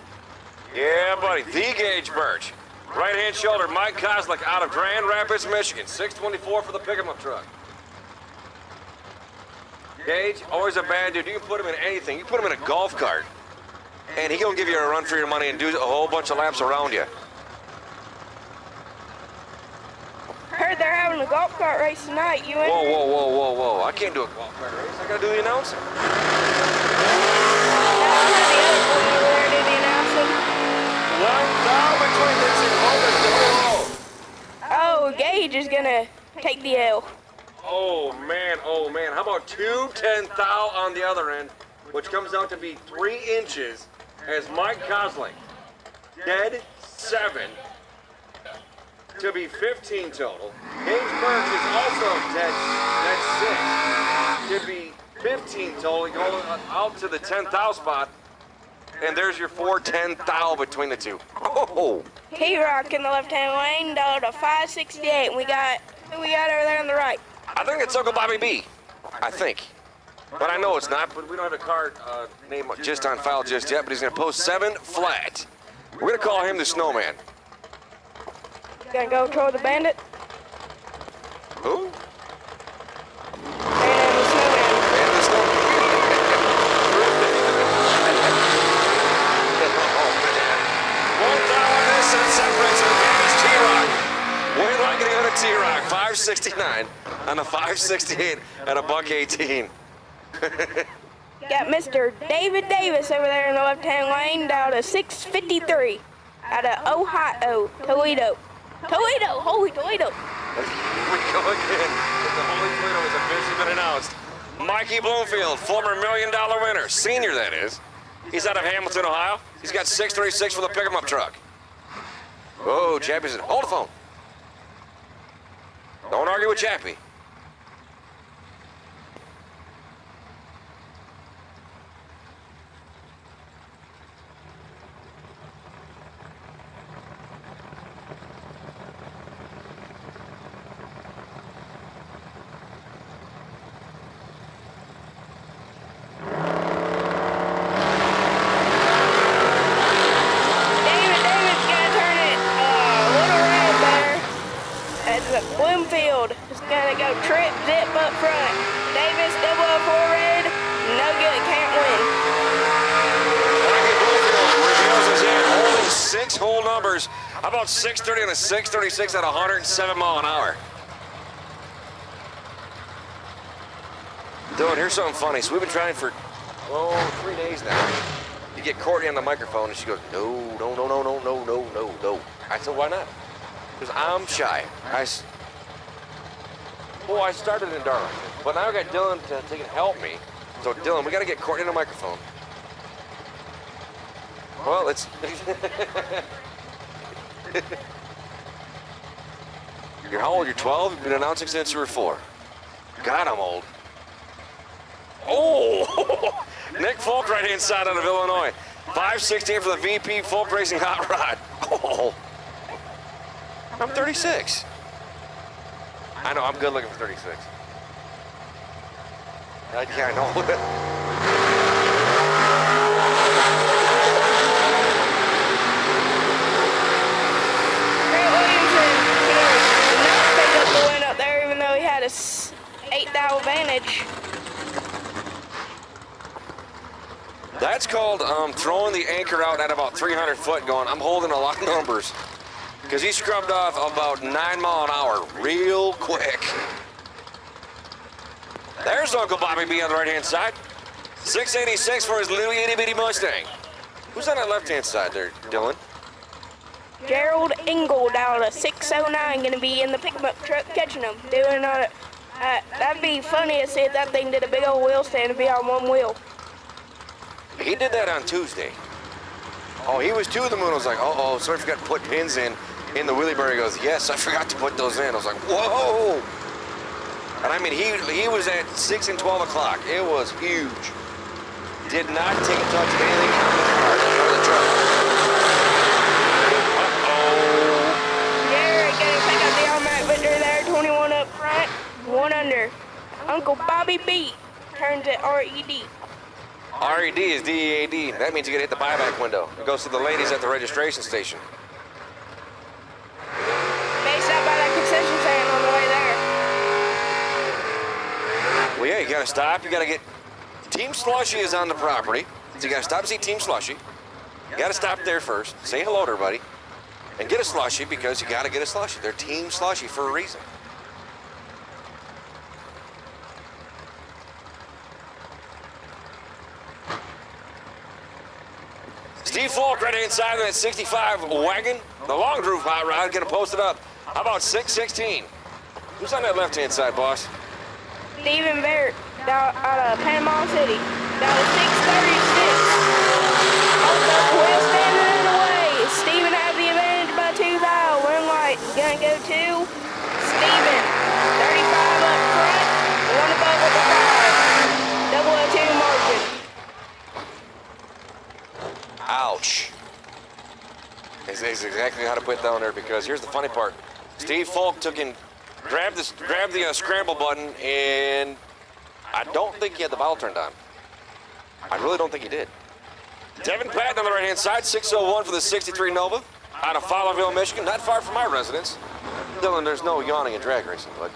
Yeah, buddy. The Gage Birch. Right-hand shoulder, Mike Kozlik out of Grand Rapids, Michigan. 624 for the pick-em-up truck. Gage, always a bad dude. You can put him in anything. You put him in a golf cart, and he's going to give you a run for your money and do a whole bunch of laps around you. Heard they're having a golf cart race tonight. You in? Whoa, whoa, whoa, whoa, whoa. I can't do a golf cart race. I got to do the announcing. Oh, Gage is going to take the L. Oh, man, oh, man. How about 210 thou on the other end, which comes out to be 3 inches as Mike Kozlik. Dead 7 to be 15 total. Gage Birch is also dead 6 to be 15 total, going out to the 10 thou spot. And there's your 410 thou between the two. Oh! T-Rock in the left-hand lane, down to 568. We got who we got over there on the right? I think it's Uncle Bobby B. I think. But I know it's not, but we don't have a card name just on file just yet, but he's going to post 7 flat. We're going to call him the Snowman. Gonna go Troy the Bandit? Who? And the Snowman. And the Snowman. One thou on this and separates him. And it's T-Rock. Way like it even a T-Rock. 569 on a 568 at a $1.18. Got Mr. David Davis over there in the left-hand lane down to 653 out of Ohio, Toledo. Holy Toledo. We go again. The Holy Toledo has officially been announced. Mikey Bloomfield, former $1 million winner, senior that is. He's out of Hamilton, Ohio. He's got 636 for the pick-em-up truck. Oh, Chappie said, hold the phone. Don't argue with Chappie. Bloomfield is gonna go trip zip up front. Davis double up four red, no good, can't win. Bloomfield reveals his hand, holding 6 whole numbers. How about 630 and a 636 at 107 mile an hour? Dylan, here's something funny. So we've been trying for 3 days now to get Courtney on the microphone, and she goes, no. I said, why not? Because I'm shy. I started in Darlington, but now I got Dylan to help me. So Dylan, we got to get Courtney on the microphone. Well, it's You're how old? You're 12? You've been announcing since you were 4. God, I'm old. Oh! Nick Folk, right-hand side out of Illinois. 516 for the VP Folk Racing Hot Rod. Oh! I'm 36. I know, I'm good looking for 36. I know. Grant Williamson, did not pick up the win up there, even though he had a 8th advantage. That's called throwing the anchor out at about 300 foot going, I'm holding a lot of numbers. Because he scrubbed off about 9 mile an hour real quick. There's Uncle Bobby B on the right-hand side. 686 for his little itty-bitty Mustang. Who's on that left-hand side there, Dylan? Gerald Engel down to 609, going to be in the pickup truck catching them. Doing that'd be funny to see if that thing did a big old wheel stand and be on one wheel. He did that on Tuesday. Oh, he was to the moon. I was like, uh-oh, sorry, I forgot to put pins in the wheelie bar. He goes, yes, I forgot to put those in. I was like, whoa! And I mean, he was at 6 and 12 o'clock. It was huge. Did not take a touch of anything out of the car, out of the truck. Uh-oh. Jared gonna pick up the automatic victory there, 21 up front, 1 under. Uncle Bobby B turns it RED. RED is DEAD. That means you gotta hit the buyback window. It goes to the ladies at the registration station. May stop by that concession stand on the way there. Well, yeah, you gotta stop. You gotta get... Team Slushy is on the property. So you gotta stop and see Team Slushy. You gotta stop there first. Say hello to everybody. And get a Slushy because you gotta get a Slushy. They're Team Slushy for a reason. Steve Falk right inside of that 65 wagon. The long groove hot rod gonna post it up. How about 616? Who's on that left-hand side, boss? Stephen Barrett down out of Panama City. Down to 636. Also, wheel standing in the way. Stephen has the advantage by 2 thou. One light gonna go to Stephen. 35 up front. 1 above with the 5. 002 margin. Ouch. That's exactly how to put down there because here's the funny part. Steve Falk grabbed the scramble button, and I don't think he had the bottle turned on. I really don't think he did. Devin Patton on the right-hand side, 601 for the 63 Nova, out of Fowlerville, Michigan, not far from my residence. Dylan, there's no yawning in drag racing, but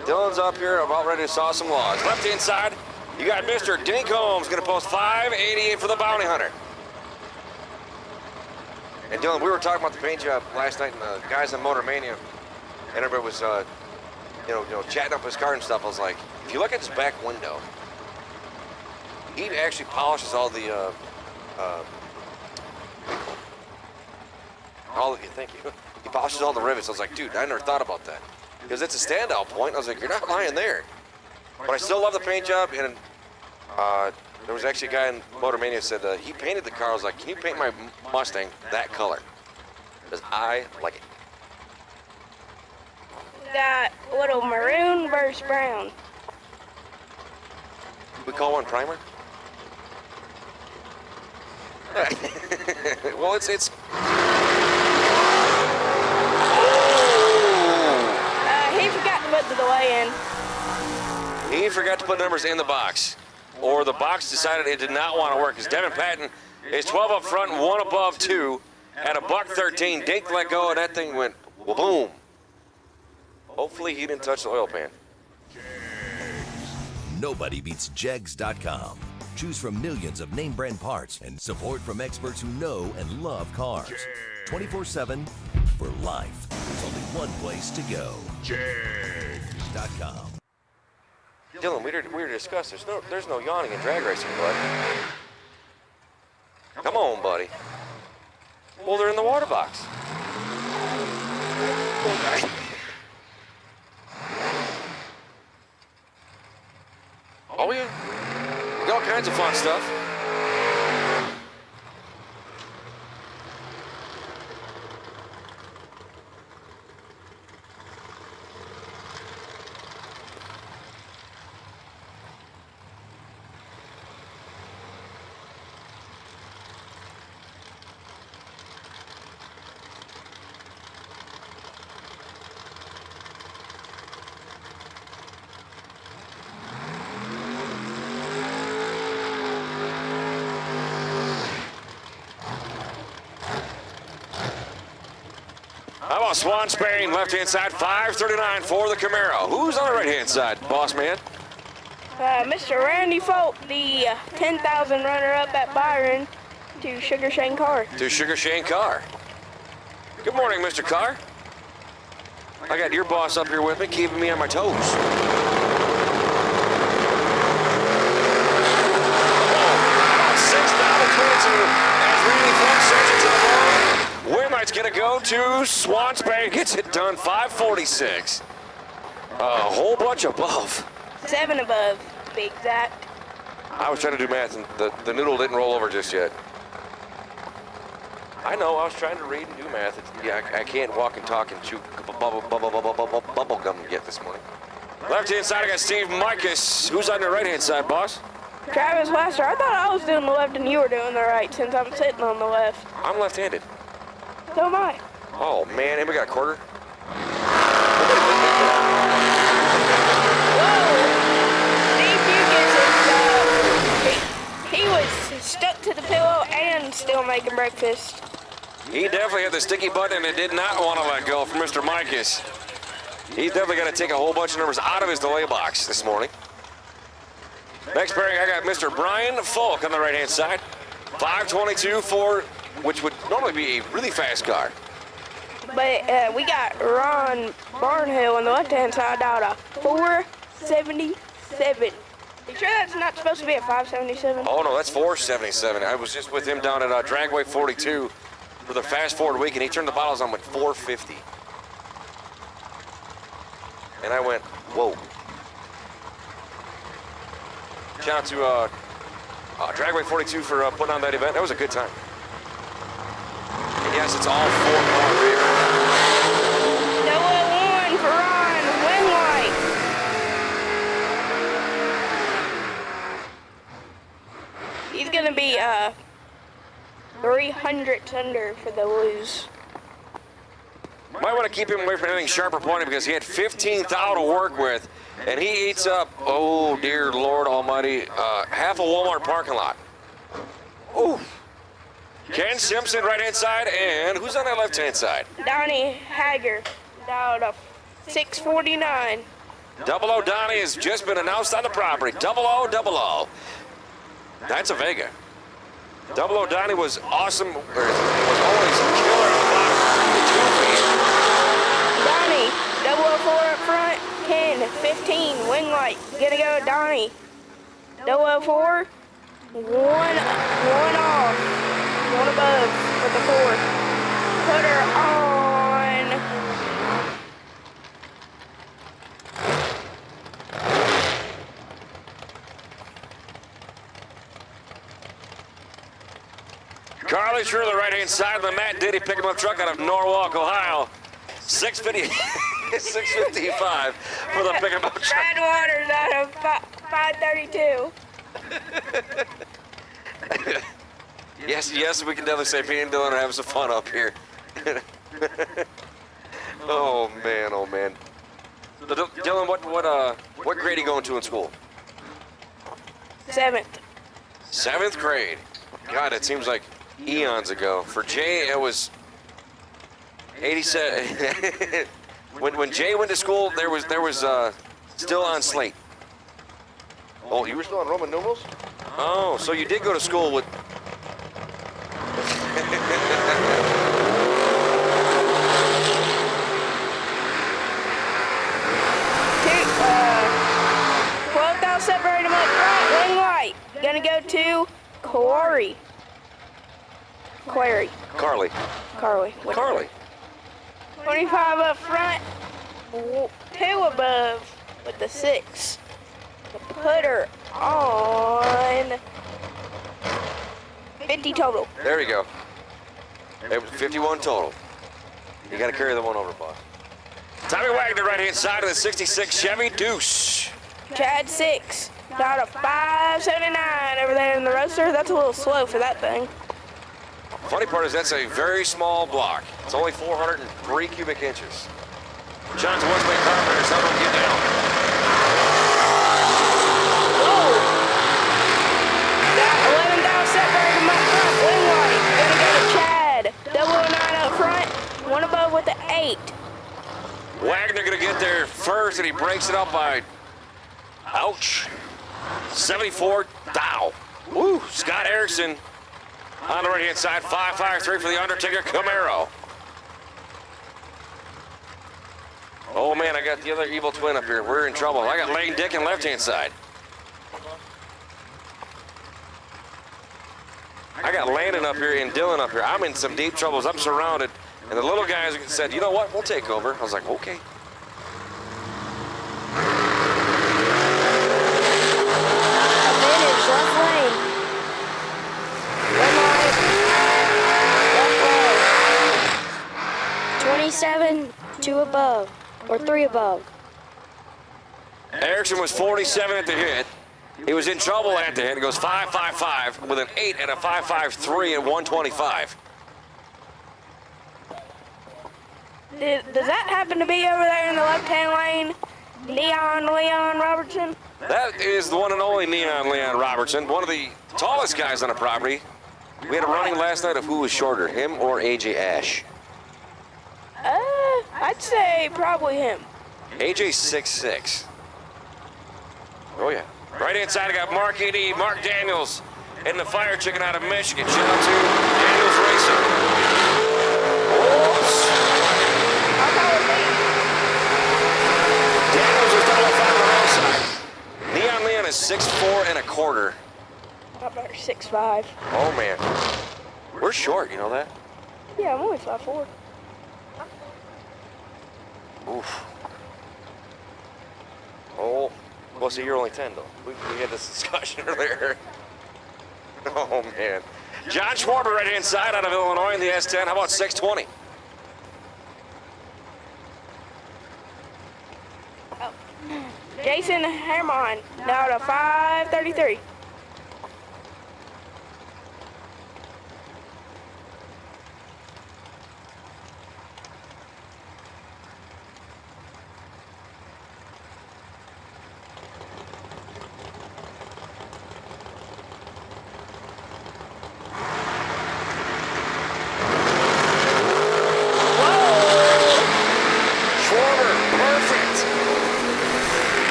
Dylan's up here about ready to saw some logs. Left-hand side, you got Mr. Dink Holmes, going to post 588 for the Bounty Hunter. And Dylan, we were talking about the paint job last night, and the guys in Motor Mania, and everybody was chatting up his car and stuff. I was like, if you look at his back window, he actually polishes all the, thank you. He polishes all the rivets. I was like, dude, I never thought about that. Because it's a standout point. I was like, you're not lying there. But I still love the paint job. And there was actually a guy in Motor Mania said he painted the car. I was like, can you paint my Mustang that color? Because I like it. Got a little maroon versus brown. We call one primer? Well, it's He forgot to put the delay in. He forgot to put numbers in the box. Or the box decided it did not want to work. Because Devin Patton is 12 up front and 1 above 2 at a $113. Dink let go and that thing went boom. Hopefully he didn't touch the oil pan. Nobody beats Jegs.com. Choose from millions of name brand parts and support from experts who know and love cars. 24/7 for life. There's only one place to go. Jegs.com. Dylan, we were discussed. There's no yawning in drag racing, bud. Come on, buddy. Well, they're in the water box. Oh yeah, we got all kinds of fun stuff. How about Swan Spain, left-hand side, 539 for the Camaro. Who's on the right-hand side, boss man? Mr. Randy Folk, the 10,000 runner-up at Byron to Sugar Shane Carr. To Sugar Shane Carr. Good morning, Mr. Carr. I got your boss up here with me, keeping me on my toes. Whitmite's gonna go to Swans Bay, gets it done, 546. A whole bunch above. 7 above, to be exact. I was trying to do math and the noodle didn't roll over just yet. I know, I was trying to read and do math. I can't walk and talk and chew bubble gum yet this morning. Left-hand side, I got Steve Marcus. Who's on the right-hand side, boss? Travis Lester, I thought I was doing the left and you were doing the right since I'm sitting on the left. I'm left-handed. So am I. Oh, man, and we got a quarter. Steve Bugis is, he was stuck to the pillow and still making breakfast. He definitely had the sticky button and it did not want to let go from Mr. Micus. He's definitely got to take a whole bunch of numbers out of his delay box this morning. Next pairing, I got Mr. Brian Falk on the right-hand side. 522 for, which would normally be a really fast car. But we got Ron Barnhill on the left-hand side out of 477. You sure that's not supposed to be a 577? Oh, no, that's 477. I was just with him down at Dragway 42 for the fast forward week, and he turned the bottles on with 450. And I went, whoa. Shout out to Dragway 42 for putting on that event. That was a good time. And yes, it's all 4-car beer. 001 for Ron Winlight. He's gonna be 300 under for the lose. Might want to keep him away from anything sharp or pointy because he had 15 thou to work with, and he eats up, oh dear Lord Almighty, half a Walmart parking lot. Ooh. Ken Simpson right-hand side, and who's on that left-hand side? Donnie Hager out of 649. 00 Donnie has just been announced on the property. 0000. That's a Vega. 00 Donnie was awesome, was always killer on the bottom. Donnie, 004 up front, Ken 15, wing light. Gonna go Donnie. 004, one off. One above with the 4. Put her on. Carly Schur, the right-hand side of the Matt Diddy pickup truck out of Norwalk, Ohio. 655 for the pickup truck. Brad Waters out of 532. Yes, we can definitely say me and Dylan are having some fun up here. Oh man. So, Dylan, what grade are you going to in school? 7th. 7th grade. God, it seems like eons ago. For Jay, it was 87. when Jay went to school, there was still on slate. Oh, you were still on Roman numerals? Oh, so you did go to school with. 12,000 separate them up front. Wing light. Gonna go to Carly. 25 up front. 2 above with the 6. Put her on. 50 total. There we go. It was 51 total. You got to carry the one over, boss. Tommy Wagner, right-hand side of the 66 Chevy Deuce. Chad 6. Got a 579 over there in the roadster. That's a little slow for that thing. Funny part is that's a very small block. It's only 403 cubic inches. John's Westway Carpenter's helping him get down. Whoa! Got 11,000 separated him up front. Wing light. Gonna go to Chad. 009 up front. 1 above with the 8. Wagner gonna get there first, and he breaks it up by, ouch, 74 thou. Woo! Scott Erickson on the right-hand side, 553 for the Undertaker Camaro. Oh man, I got the other evil twin up here. We're in trouble. I got Lane Dick on left-hand side. I got Landon up here and Dylan up here. I'm in some deep troubles. I'm surrounded. And the little guys said, you know what, we'll take over. I was like, okay. Advantage, left lane. Red light. Left lane. 27, 2 above, or 3 above. Erickson was 47 at the hit. He was in trouble at the hit. He goes 5.55 with an 8 and a 5.53 and 125. Does that happen to be over there in the left-hand lane? Leon Robertson? That is the one and only Leon Robertson, one of the tallest guys on the property. We had a running last night of who was shorter, him or AJ Ash. I'd say probably him. AJ's 6'6". Oh yeah. Right-hand side, I got Mark E.D., Mark Daniels, and the Fire Chicken out of Michigan. Shout out to Daniels Racing. Oops. Daniels is double 5 on the wrong side. Leon is 6'4" and a quarter. Not better, 6'5". Oh man. We're short, you know that? Yeah, I'm only 5'4". Oof. Oh. Well, see, you're only 10, though. We had this discussion earlier. Oh, man. John Schwarber, right-hand side out of Illinois in the S10. How about 620? Oh. Jason Hermon, now to 533.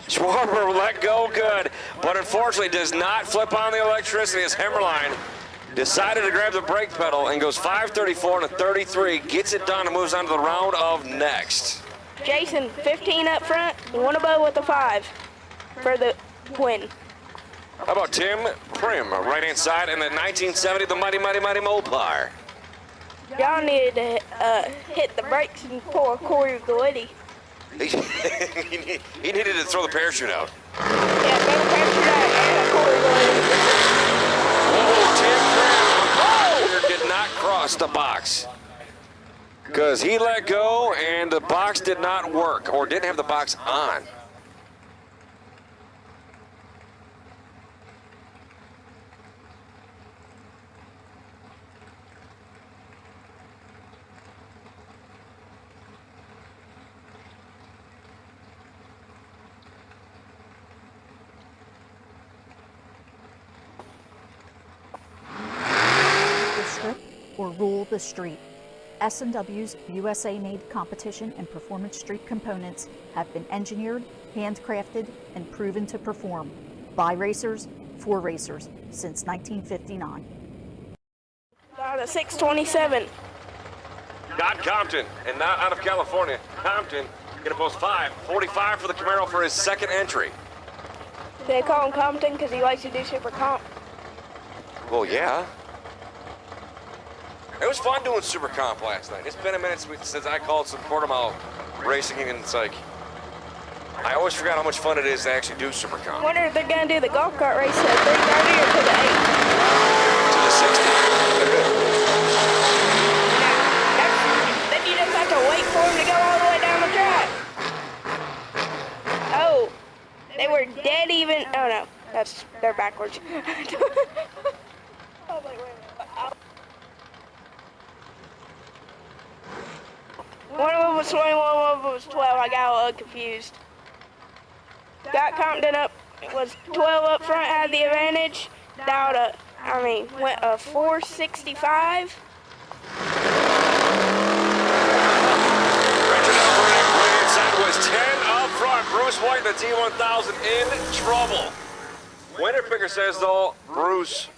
Schwarber let go good, but unfortunately does not flip on the electricity as Hemmerline decided to grab the brake pedal and goes 5:34 and a 33, gets it done and moves on to the round of next. Jason, 15 up front, one above with a 5 for the win. How about Tim Prim, right-hand side, and the 1970, the Mighty Mopar. Y'all needed to hit the brakes and pour Corey Galletti. He needed to throw the parachute out. Yeah, throw the parachute out and Corey Galletti. Whoa, Tim Prim did not cross the box. Because he let go and the box did not work, or didn't have the box on. The strip or rule the street. S&W's USA-made competition and performance street components have been engineered, handcrafted, and proven to perform by racers for racers since 1959. Out of 627. Got Compton, and not out of California. Compton gonna post 5:45 for the Camaro for his second entry. They call him Compton because he likes to do super comp. Well, yeah. It was fun doing Super Comp last night. It's been a minute since I called some quarter mile racing, and it's like, I always forgot how much fun it is to actually do Super Comp. I wonder if they're going to do the golf cart race at 3:30 or to the 8. To the 60. Then you just have to wait for him to go all the way down the track. Oh, they were dead even. Oh no, they're backwards. I was like, wait a minute. One of them was 21, one of them was 12. I got a little confused. Got Compton up, it was 12 up front, had the advantage. Went a 465. Right side was 10 up front. Bruce White, the T1000 in trouble. Winner picker says though, Bruce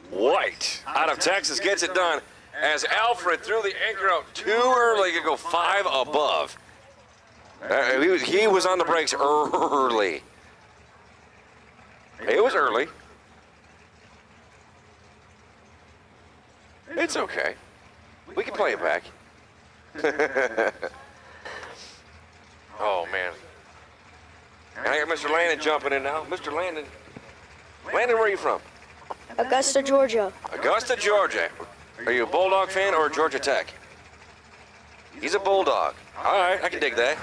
White out of Texas gets it done. As Alfred threw the anchor out too early to go 5 above. He was on the brakes early. It was early. It's okay. We can play it back. Oh, man. And I got Mr. Landon jumping in now. Mr. Landon. Landon, where are you from? Augusta, Georgia. Augusta, Georgia. Are you a Bulldog fan or Georgia Tech? He's a Bulldog. All right, I can dig that.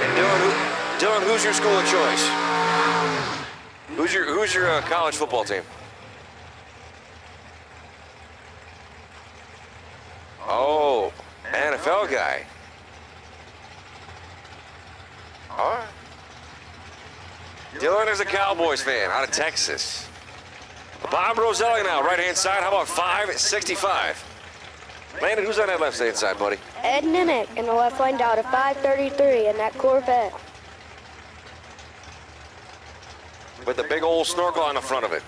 And Dylan, who's your school of choice? Who's your college football team? Oh, NFL guy. All right. Dylan is a Cowboys fan out of Texas. Bob Roselli now, right-hand side. How about 565? Landon, who's on that left-hand side, buddy? Ed Ninick in the left lane down to 533 in that Corvette. With the big old snorkel on the front of it.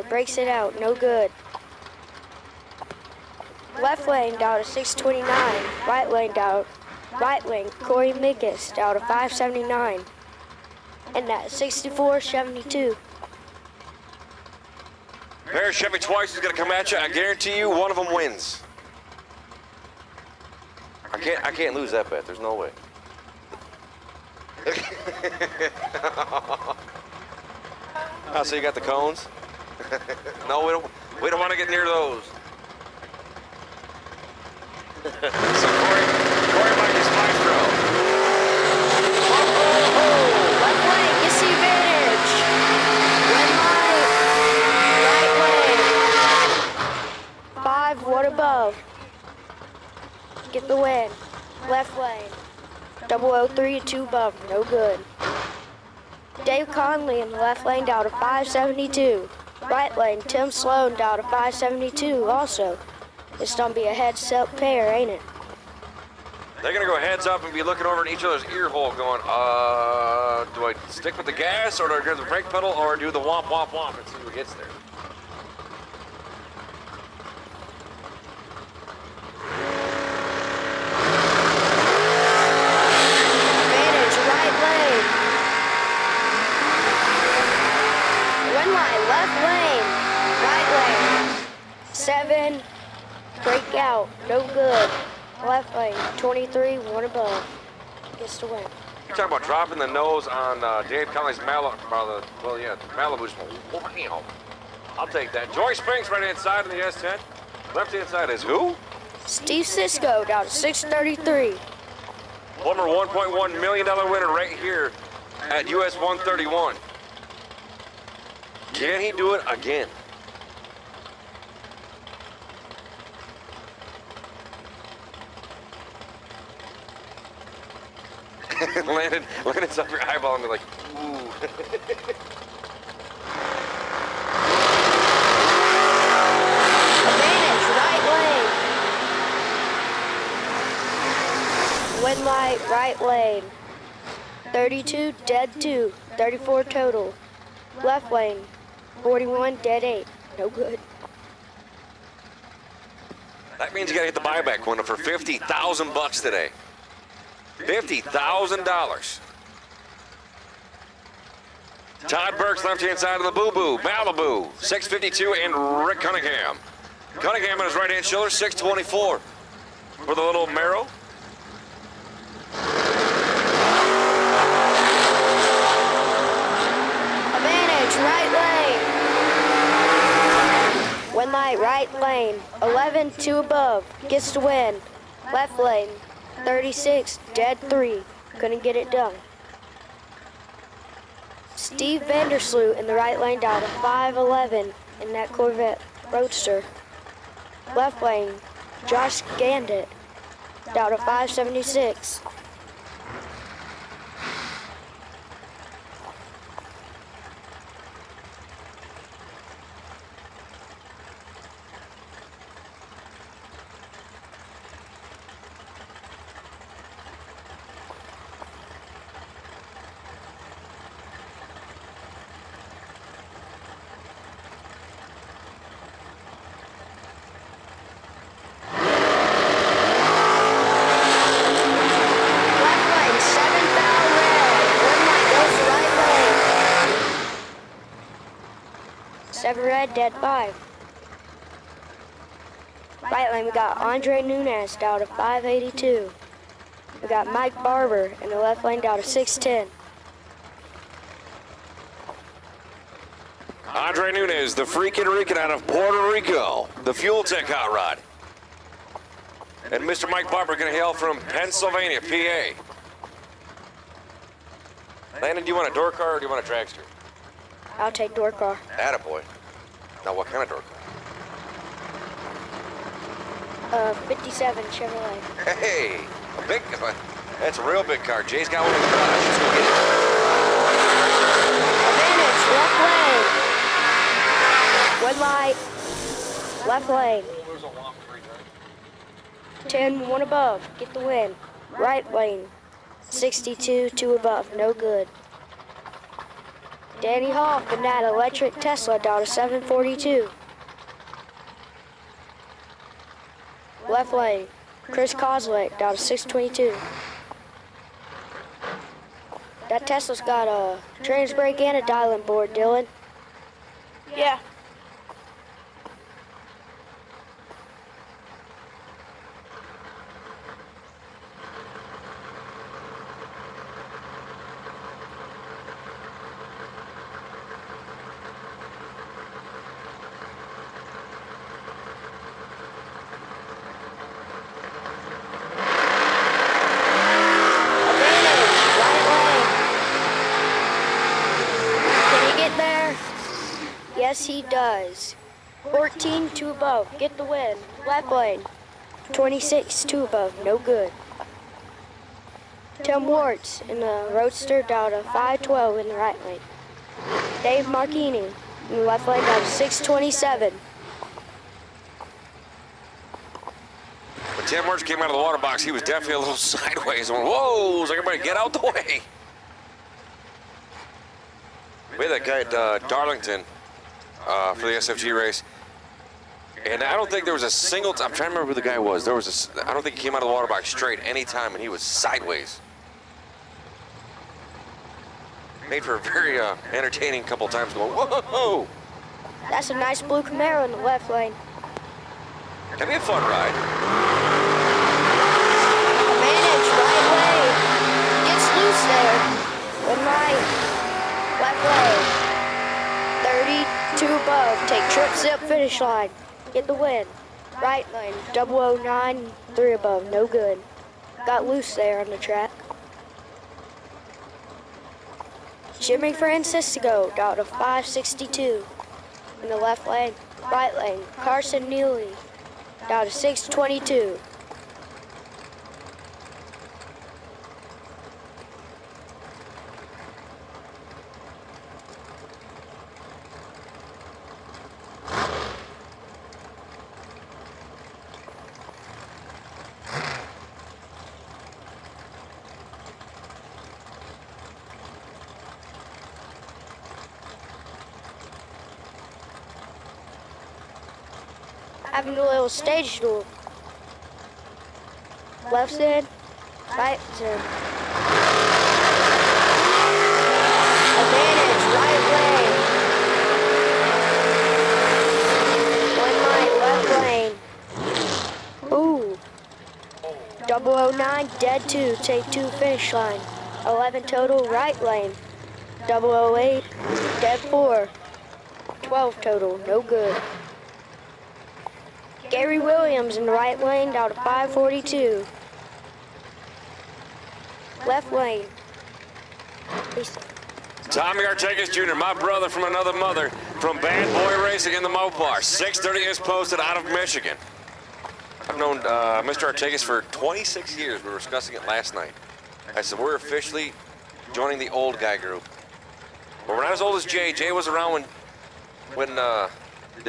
Breaks it out, no good. Left lane down to 629. Right lane, Corey Mickes down to 579. And that 64.72. Pair of Chevy Twice is going to come at you. I guarantee you one of them wins. I can't lose that bet. There's no way. Oh, so you got the cones? No, we don't want to get near those. So Corey Mike is maestro. Left lane gets the advantage. Red light, right lane. the win. Left lane. 003 to 2 above, no good. Dave Conley in the left lane down to 572. Right lane, Tim Sloan down to 572 also. It's gonna be a heads-up pair, ain't it? They're gonna go heads up and be looking over in each other's ear hole going, do I stick with the gas or do I grab the brake pedal or do the womp womp womp and see who gets there? Advantage, right lane. One line, left lane. Right lane. 7, break out, no good. Left lane, 23, 1 above. Gets the win. You're talking about dropping the nose on Dave Conley's Malibu's. Wow. I'll take that. Joy Springs right hand side in the S10. Left hand side is who? Steve Cisco down to 633. Former $1.1 million winner right here at US 131. Can he do it again? Landon's up your eyeball and be like, ooh. Advantage, right lane. Win light, right lane. 32, dead 2. 34 total. Left lane, 41, dead 8. No good. That means you gotta hit the buyback window for $50,000 today. $50,000. Todd Burke's left-hand side of the boo-boo, Malibu, 652, and Rick Cunningham. Cunningham on his right-hand shoulder, 624. For the little Marrow. Advantage, right lane. One light, right lane. 11, 2 above. Gets the win. Left lane. 36, dead 3. Couldn't get it done. Steve Vandersloot in the right lane down to 511 in that Corvette Roadster. Left lane, Josh Gandit down to 576. Red, dead 5. Right lane, we got Andre Nunez down to 582. We got Mike Barber in the left lane down to 610. Andre Nunez, the freaking Rican out of Puerto Rico, the Fuel Tech hot rod. And Mr. Mike Barber going to hail from Pennsylvania, PA. Landon, do you want a door car or do you want a dragster? I'll take door car. Attaboy. Now, what kind of door car? 57 Chevrolet. Hey, a big, that's a real big car. Jay's got one in the garage. Let's go get it. Advantage, left lane. One light, left lane. 10, 1 above, get the win. Right lane, 62, 2 above, no good. Danny Hoff in that electric Tesla down to 742. Left lane, Chris Kozlek down to 622. That Tesla's got a trans brake and a dialing board, Dylan. Yeah. Yes, he does. 14, 2 above. Get the win. Left lane. 26, 2 above, no good. Tim Warts in the Roadster down to 512 in the right lane. Dave Marchini in the left lane down to 627. When Tim March came out of the water box, he was definitely a little sideways. I went, whoa, it's like, everybody get out the way. We had that guy at Darlington for the SFG race. And I don't think there was a single I'm trying to remember who the guy was. I don't think he came out of the water box straight any time, and he was sideways. Made for a very entertaining couple times going, whoa! That's a nice blue Camaro in the left lane. That'd be a fun ride. Advantage, right lane. Gets loose there. One right. Left lane. 32 above. Take trip zip finish line. Get the win. Right lane. 009, 3 above. No good. Got loose there on the track. Jimmy Francisco down to 562 in the left lane. Right lane. Carson Neely down to 622. Having a little stage duel. Left side, right side. Advantage, right lane. One right, left lane. Ooh. 009, dead 2, take 2 finish line. 11 total, right lane. 008, dead 4. 12 total, no good. Gary Williams in the right lane down to 542. Left lane. Tommy Artegas Jr., my brother from another mother, from Bad Boy Racing in the Mopar. 630 is posted out of Michigan. I've known Mr. Artegas for 26 years. We were discussing it last night. I said, we're officially joining the old guy group. But we're not as old as Jay. Jay was around when the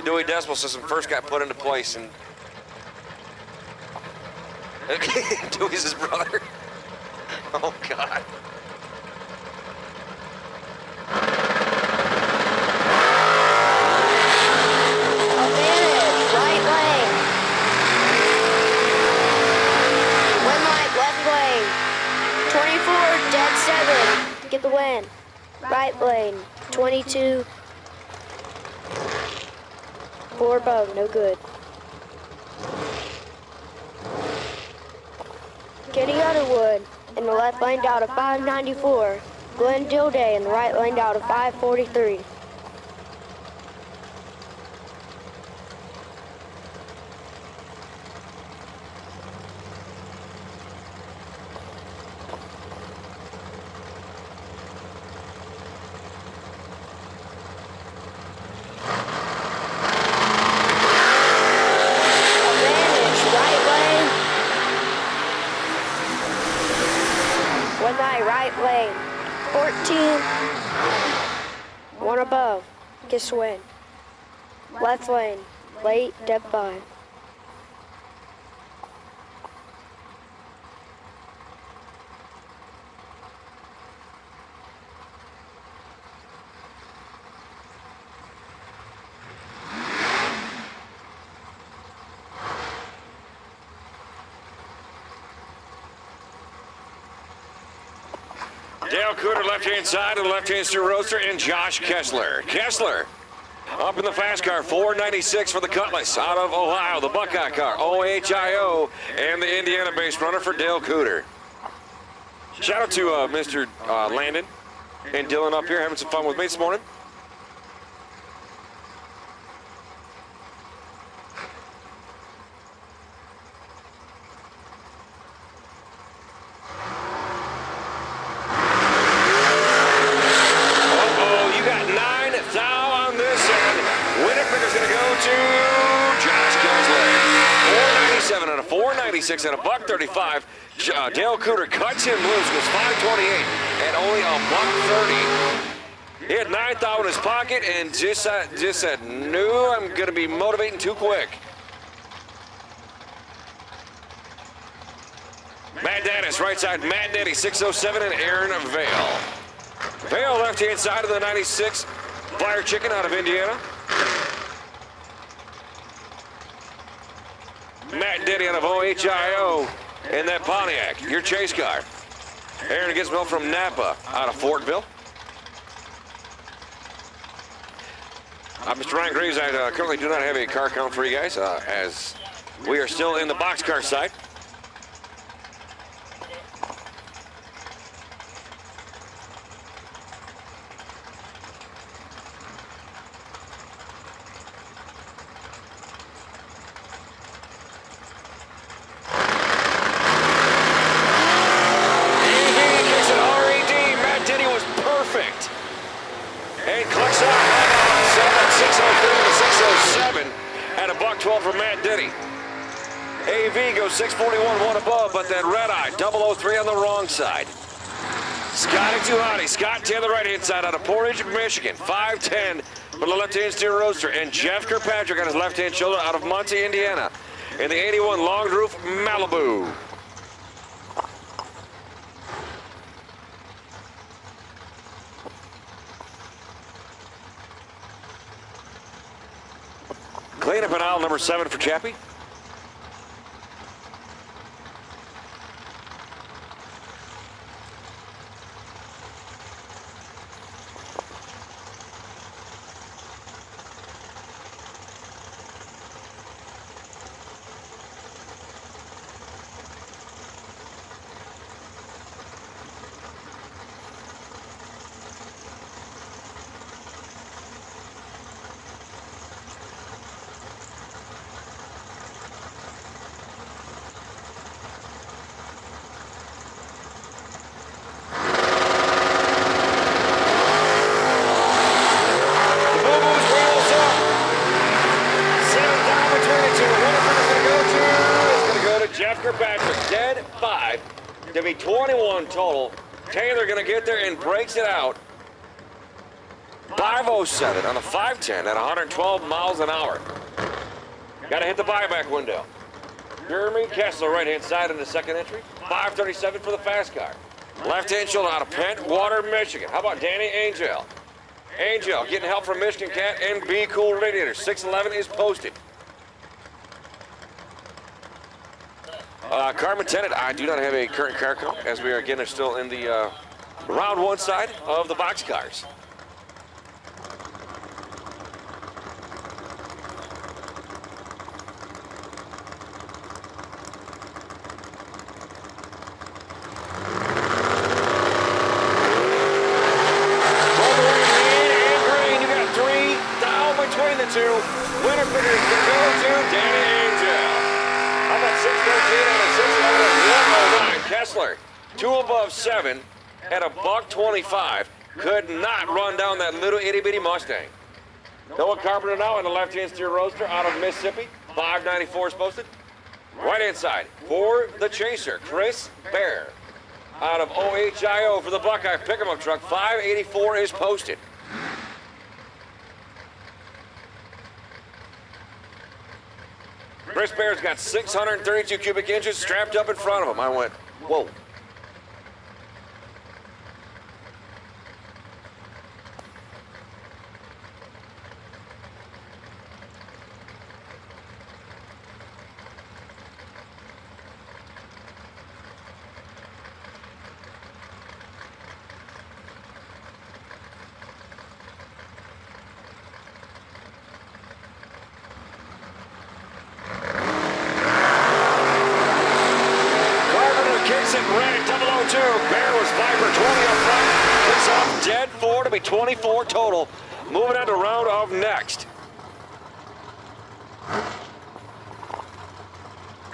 Dewey Decimal System first got put into place, and Dewey's his brother. Oh, God. Advantage, right lane. One right, left lane. 24, dead 7. Get the win. Right lane. 22. 4 above, no good. Kenny Underwood in the left lane down to 594. Glenn Dilday in the right lane down to 543. Right lane, 14, 1 above, gets win. Left lane, late, dead 5. Dale Cooter, left-hand side of the left-hand steer roadster, and Josh Kessler. Kessler up in the fast car, 496 for the Cutlass out of Ohio. The Buckeye car, OHIO, and the Indiana-based runner for Dale Cooter. Shout out to Mr. Landon and Dylan up here having some fun with me this morning. $5.96 and a $1.35. Dale Cooter cuts him loose, goes $5.28 and only a $1.30. He had 9,000 in his pocket and just said, no, I'm going to be motivating too quick. Matt Dennis, right side, Matt Denny, 607, and Aaron Vale. Vale, left-hand side of the 96, Fire Chicken out of Indiana. Matt Denny out of OHIO in that Pontiac, your chase car. Aaron Gizmo from Napa out of Fortville. Mr. Ryan Graves, I currently do not have a car count for you guys, as we are still in the boxcar side. And collects out 603 to 607 and a $1.12 for Matt Diddy. AV goes 641, one above, but then Red Eye 003 on the wrong side. Scotty Tuhati, Scott T on the right-hand side out of Portage, Michigan, 510 for the left-hand steer roadster, and Jeff Kirkpatrick on his left-hand shoulder out of Muncie, Indiana, in the 81 Long Roof Malibu. Cleanup in aisle number 7 for Chappie. Kirkpatrick, dead 5 to be 21 total. Taylor gonna get there and breaks it out. 507 on the 510 at 112 miles an hour. Gotta hit the buyback window. Jeremy Kessler, right-hand side in the second entry. 537 for the fast car. Left-hand shoulder out of Pentwater, Michigan. How about Danny Angel? Angel getting help from Michigan Cat and Be Cool Radiator. 611 is posted. Carmen Tennant, I do not have a current car count, as we are again still in the round 1 side of the box cars. Winner figure is going to go to Danny Angel. How about 613 and a 611 Kessler? 2 above 7 at a $125. Could not run down that little itty-bitty Mustang. Noah Carpenter now in the left-hand steer roadster out of Mississippi. 594 is posted. Right-hand side for the chaser, Chris Bear. Out of OHIO for the Buckeye pick-em-up truck. 584 is posted. Chris Bear's got 632 cubic inches strapped up in front of him. I went, whoa. Red 002. Bear was 5 for 20 up front. Picks off dead 4 to be 24 total. Moving on to round of next.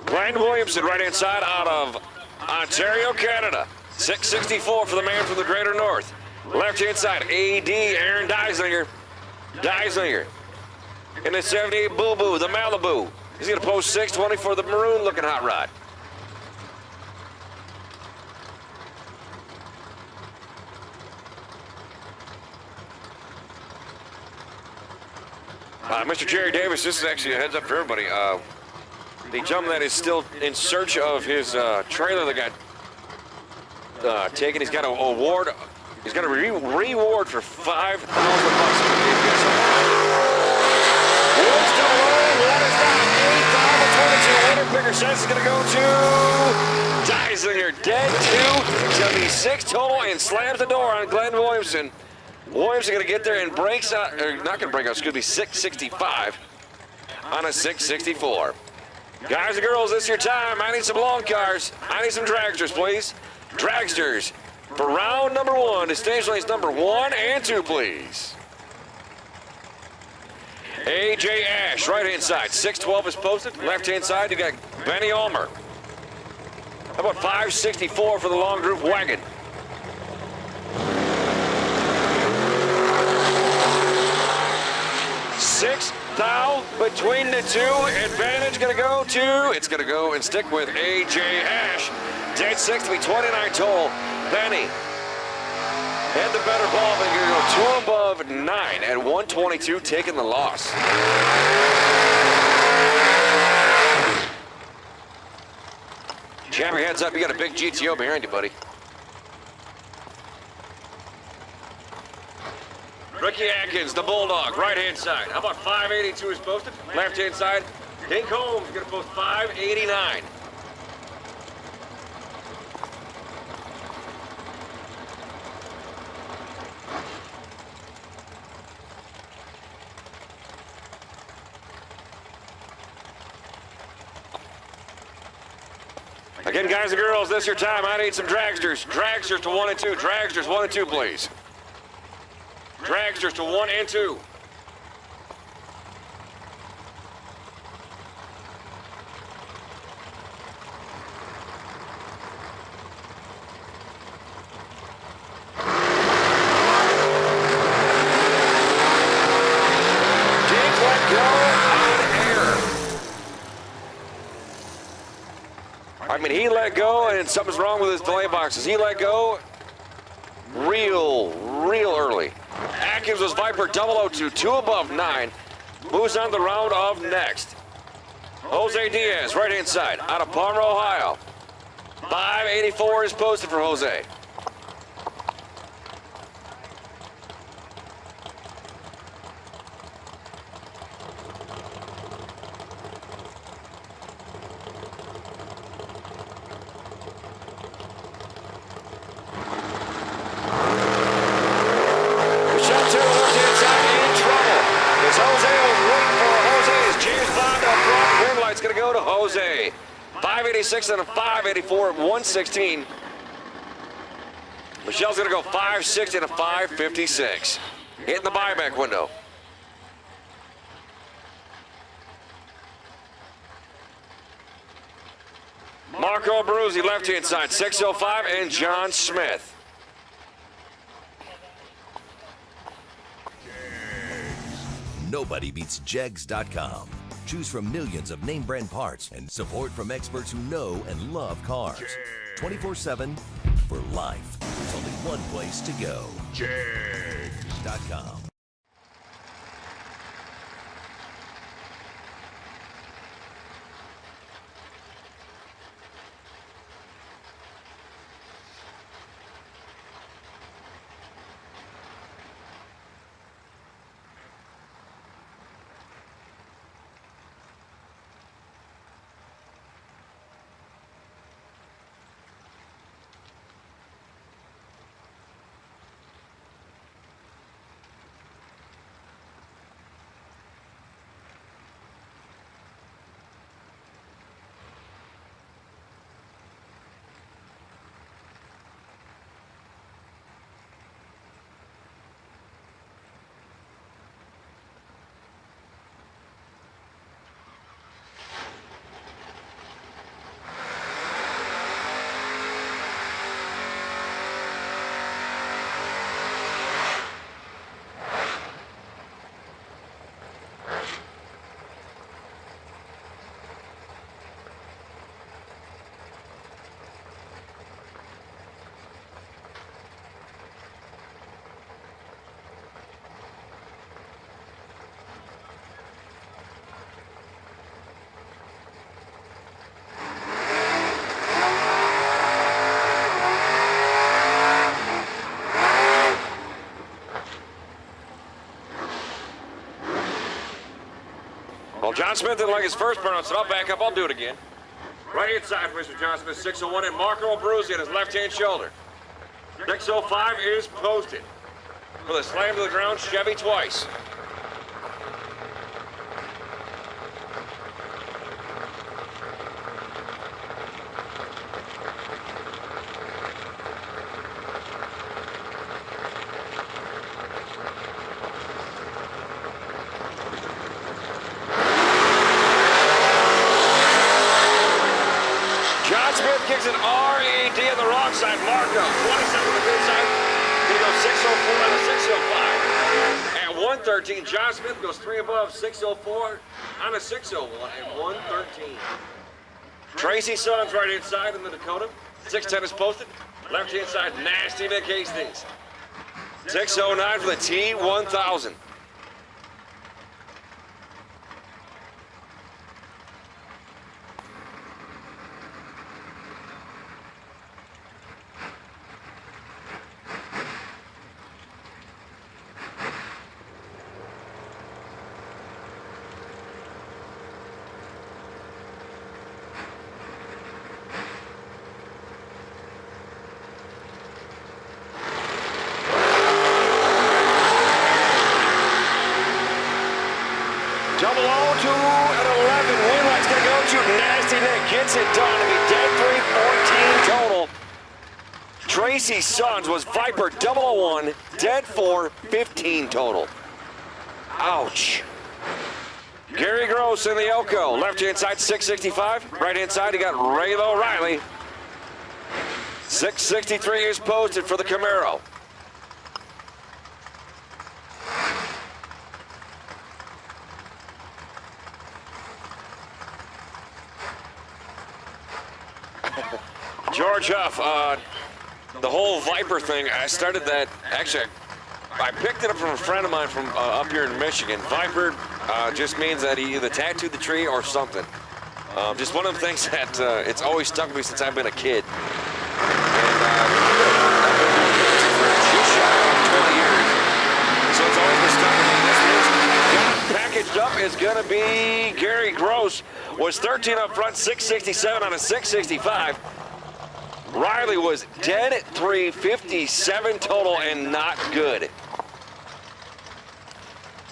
Glenn Williamson, right-hand side out of Ontario, Canada. 664 for the man from the Greater North. Left-hand side, AD Aaron Deislinger. Deislinger. In the 78 Boo Boo, the Malibu. He's going to post 620 for the maroon-looking hot rod. Mr. Jerry Davis, this is actually a heads up for everybody. The gentleman that is still in search of his trailer that got taken, he's got an award. He's got a reward for $5,000. Woods double O, that is down 8,022. Winner picker says it's going to go to Geisinger. Dead 276 total and slams the door on Glenn Williamson. Williamson going to get there and breaks out, or not going to break out, excuse me, 665 on a 664. Guys and girls, this is your time. I need some lawn cars. I need some dragsters, please. Dragsters for round number 1. To stage lanes number 1 and 2, please. AJ Ash, right-hand side. 612 is posted. Left-hand side, you got Benny Ulmer. How about 564 for the long group wagon? Between the two, advantage going to go to, it's going to go and stick with AJ Ash. Dead 6 to be 29 total. Benny had the better ball, but going to go 2 above 9 at 122, taking the loss. Champion, heads up, you got a big GTO behind you, buddy. Ricky Atkins, the Bulldog, right-hand side. How about 582 is posted? Left-hand side, Dink Holmes is going to post 589. Again, guys and girls, this is your time. I need some dragsters. Dragsters to 1 and 2. Dragsters 1 and 2, please. Dragsters to 1 and 2. Dink let go on air. I mean, he let go, and something's wrong with his delay boxes. He let go real early. Atkins was Viper 002, 2 above 9. Moves on the round of next. Jose Diaz, right-hand side, out of Palmer, Ohio. 584 is posted for Jose. Going to go to Jose. 586 and a 584 at 116. Michelle's going to go 560 and a 556. Hitting the buyback window. Marco Abruzzi, left-hand side, 605, and John Smith. Nobody beats Jegs.com. Choose from millions of name brand parts and support from experts who know and love cars. 24/7 for life. There's only one place to go. Jegs.com. Well, John Smith didn't like his first burnout, so I'll back up. I'll do it again. Right hand side for Mr. John Smith, 601, and Marco Abruzzi on his left-hand shoulder. 605 is posted. For the slam to the ground, Chevy twice. Kicks an R.E.D. on the wrong side. Marco, 27 on the good side. Gonna go 604 on the 605. At 113, John Smith goes 3 above, 604 on a 601 at 113. Tracy Sons right inside in the Dakota. 610 is posted. Left hand side, Nasty Nick Hastings. 609 for the T1000. Double O to an 11. Winlight's going to go to Nasty Nick. Gets it done to be dead 3, 14 total. Tracy Sons was Viper 001, dead 4, 15 total. Ouch. Gary Gross in the Elko. Left-hand side, 665. Right-hand side, he got Raylo Riley. 663 is posted for the Camaro. George Huff, the whole Viper thing, I started that, actually, I picked it up from a friend of mine from up here in Michigan. Viper just means that he either tattooed the tree or something. Just one of them things that it's always stuck with me since I've been a kid. And I've been for 20 years, so it's always been stuck with me. This is packaged up is going to be Gary Gross. Was 13 up front, 667 on a 665. Riley was dead at 357 total and not good.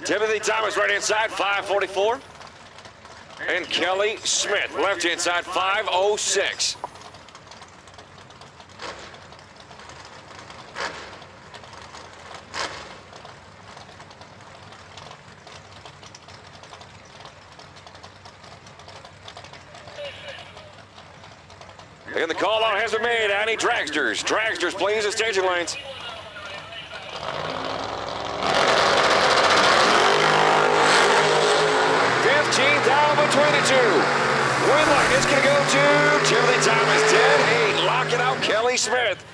Timothy Thomas right hand side, 544. And Kelly Smith left hand side, 506. And the call out has been made. Any Dragsters. Dragsters, please, the staging lanes. $15,000 between the two. Winlight is going to go to Timothy Thomas. Dead 8. Locking out Kelly Smith.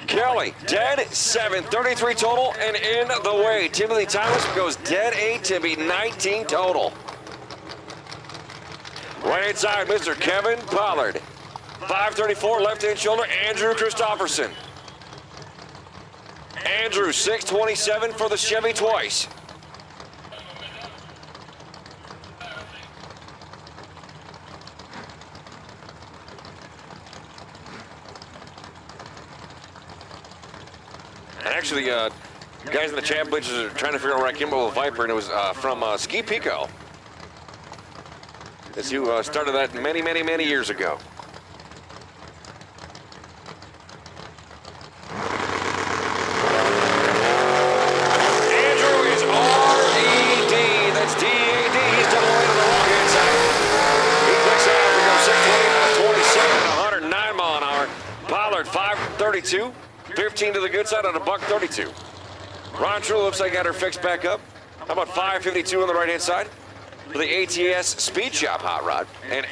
Kelly, dead 7. 33 total and in the way. Timothy Thomas goes dead 8 to be 19 total. Right inside, Mr. Kevin Pollard. 534 left-hand shoulder, Andrew Christopherson. Andrew, 627 for the Chevy twice. Actually, guys in the champ bleachers are trying to figure out where I came up with Viper, and it was from Ski Pico. As you started that many, many, many years ago. Pollard 532, 15 to the good side on a $132. Ron True looks like got her fixed back up. How about 552 on the right hand side for the ATS Speed Shop hot rod, and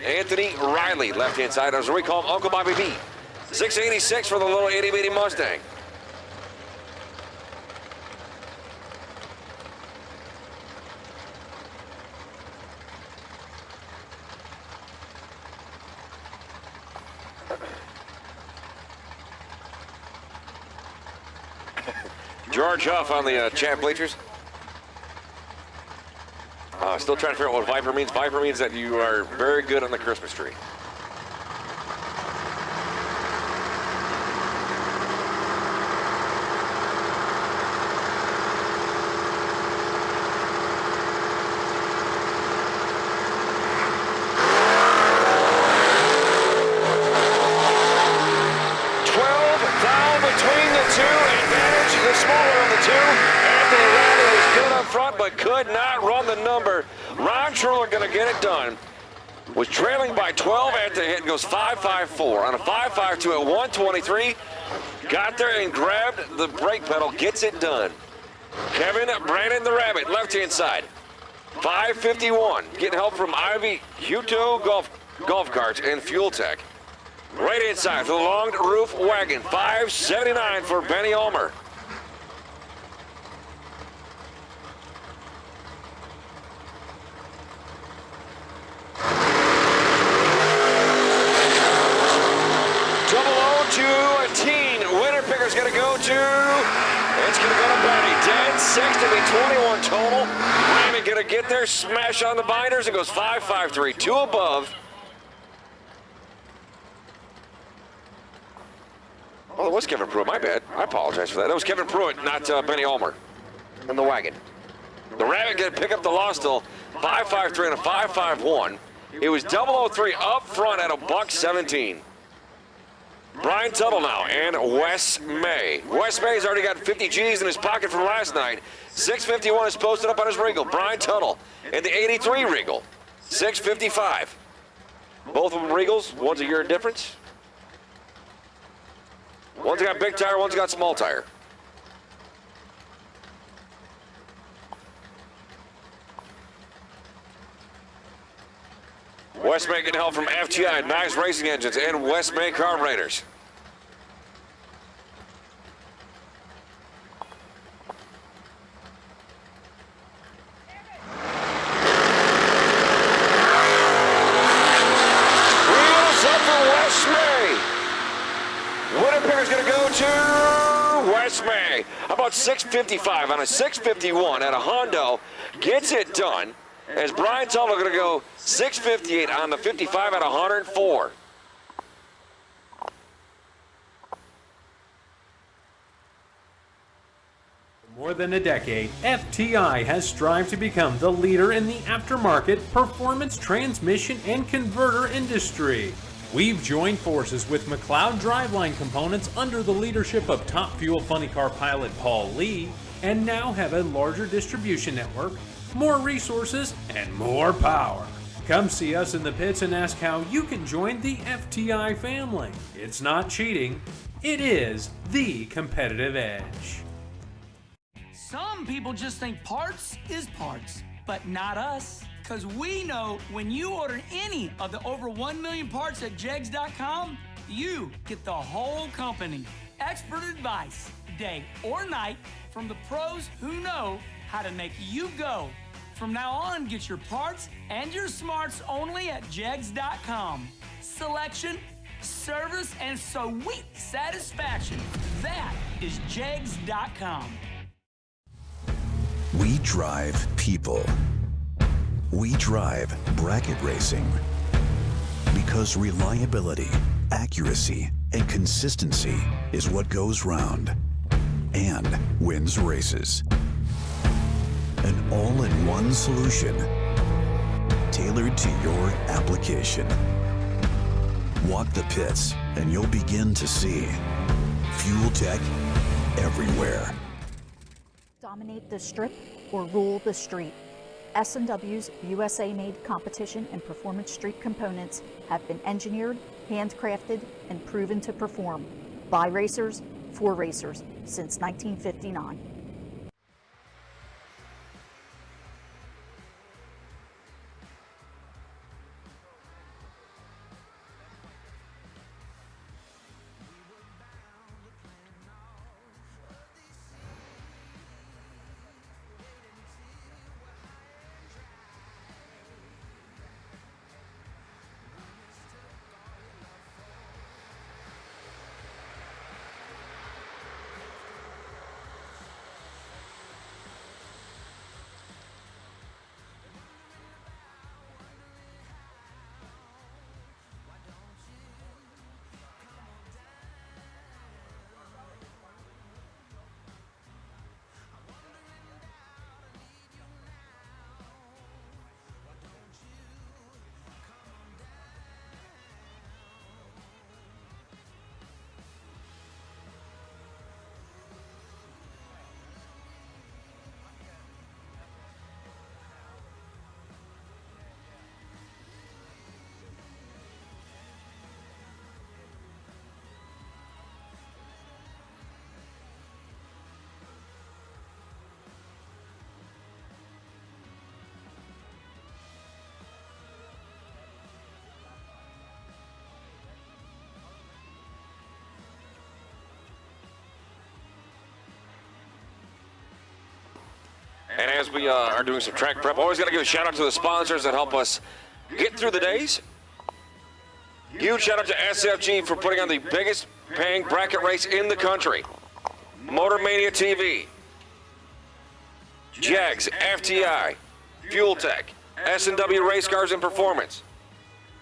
Anthony Riley left hand side, as we call him, Uncle Bobby B. 686 for the little itty bitty Mustang. George Huff on the champ bleachers. Still trying to figure out what Viper means. Viper means that you are very good on the Christmas tree. But could not run the number. Ron Truller going to get it done. Was trailing by 12 at the hit. Goes 5.54 on a 5.52 at 123. Got there and grabbed the brake pedal. Gets it done. Kevin Brandon the Rabbit, left-hand side. 5.51. Getting help from Ivy Huto Golf Carts and Fuel Tech. Right-hand side for the long roof wagon. 5.79 for Benny Ulmer. It's going to go to Benny. Dead 6 to be 21 total. Raymond going to get there, smash on the binders. It goes 5.53, 2 above. Oh, that was Kevin Pruitt. My bad. I apologize for that. That was Kevin Pruitt, not Benny Ulmer in the wagon. The Rabbit going to pick up the loss still. 5.53 and a 5.51. It was 003 up front at a $1.17. Brian Tuttle now and Wes May. Wes May's already got 50 G's in his pocket from last night. 651 is posted up on his Regal. Brian Tuttle in the 83 Regal. 655. Both of them Regals. One's a year difference. One's got big tire, one's got small tire. Wes May getting help from FTI, Nice Racing Engines, and Wes May Carburetors. Wheels up for Wes May. Winning pair is going to go to Wes May. How about 655 on a 651 at a Hondo? Gets it done. As Brian Tuttle going to go 658 on the 55 at 104. For more than a decade, FTI has strived to become the leader in the aftermarket performance transmission and converter industry. We've joined forces with McLeod Driveline Components under the leadership of Top Fuel Funny Car pilot Paul Lee, and now have a larger distribution network, more resources, and more power. Come see us in the pits and ask how you can join the FTI family. It's not cheating, it is the competitive edge. Some people just think parts is parts, but not us. Because we know when you order any of the over 1 million parts at Jegs.com, you get the whole company. Expert advice, day or night, from the pros who know how to make you go. From now on, get your parts and your smarts only at Jegs.com. Selection, service, and sweet satisfaction. That is Jegs.com. We drive people. We drive bracket racing. Because reliability, accuracy, and consistency is what goes round and wins races. An all-in-one solution tailored to your application. Walk the pits and you'll begin to see Fuel Tech everywhere. Dominate the strip or rule the street. S&W's USA-made competition and performance street components have been engineered, handcrafted, and proven to perform by racers for racers since 1959. And as we are doing some track prep, always got to give a shout out to the sponsors that help us get through the days. Huge shout out to SFG for putting on the biggest paying bracket race in the country. Motor Mania TV, Jegs, FTI, Fuel Tech, S&W Race Cars and Performance,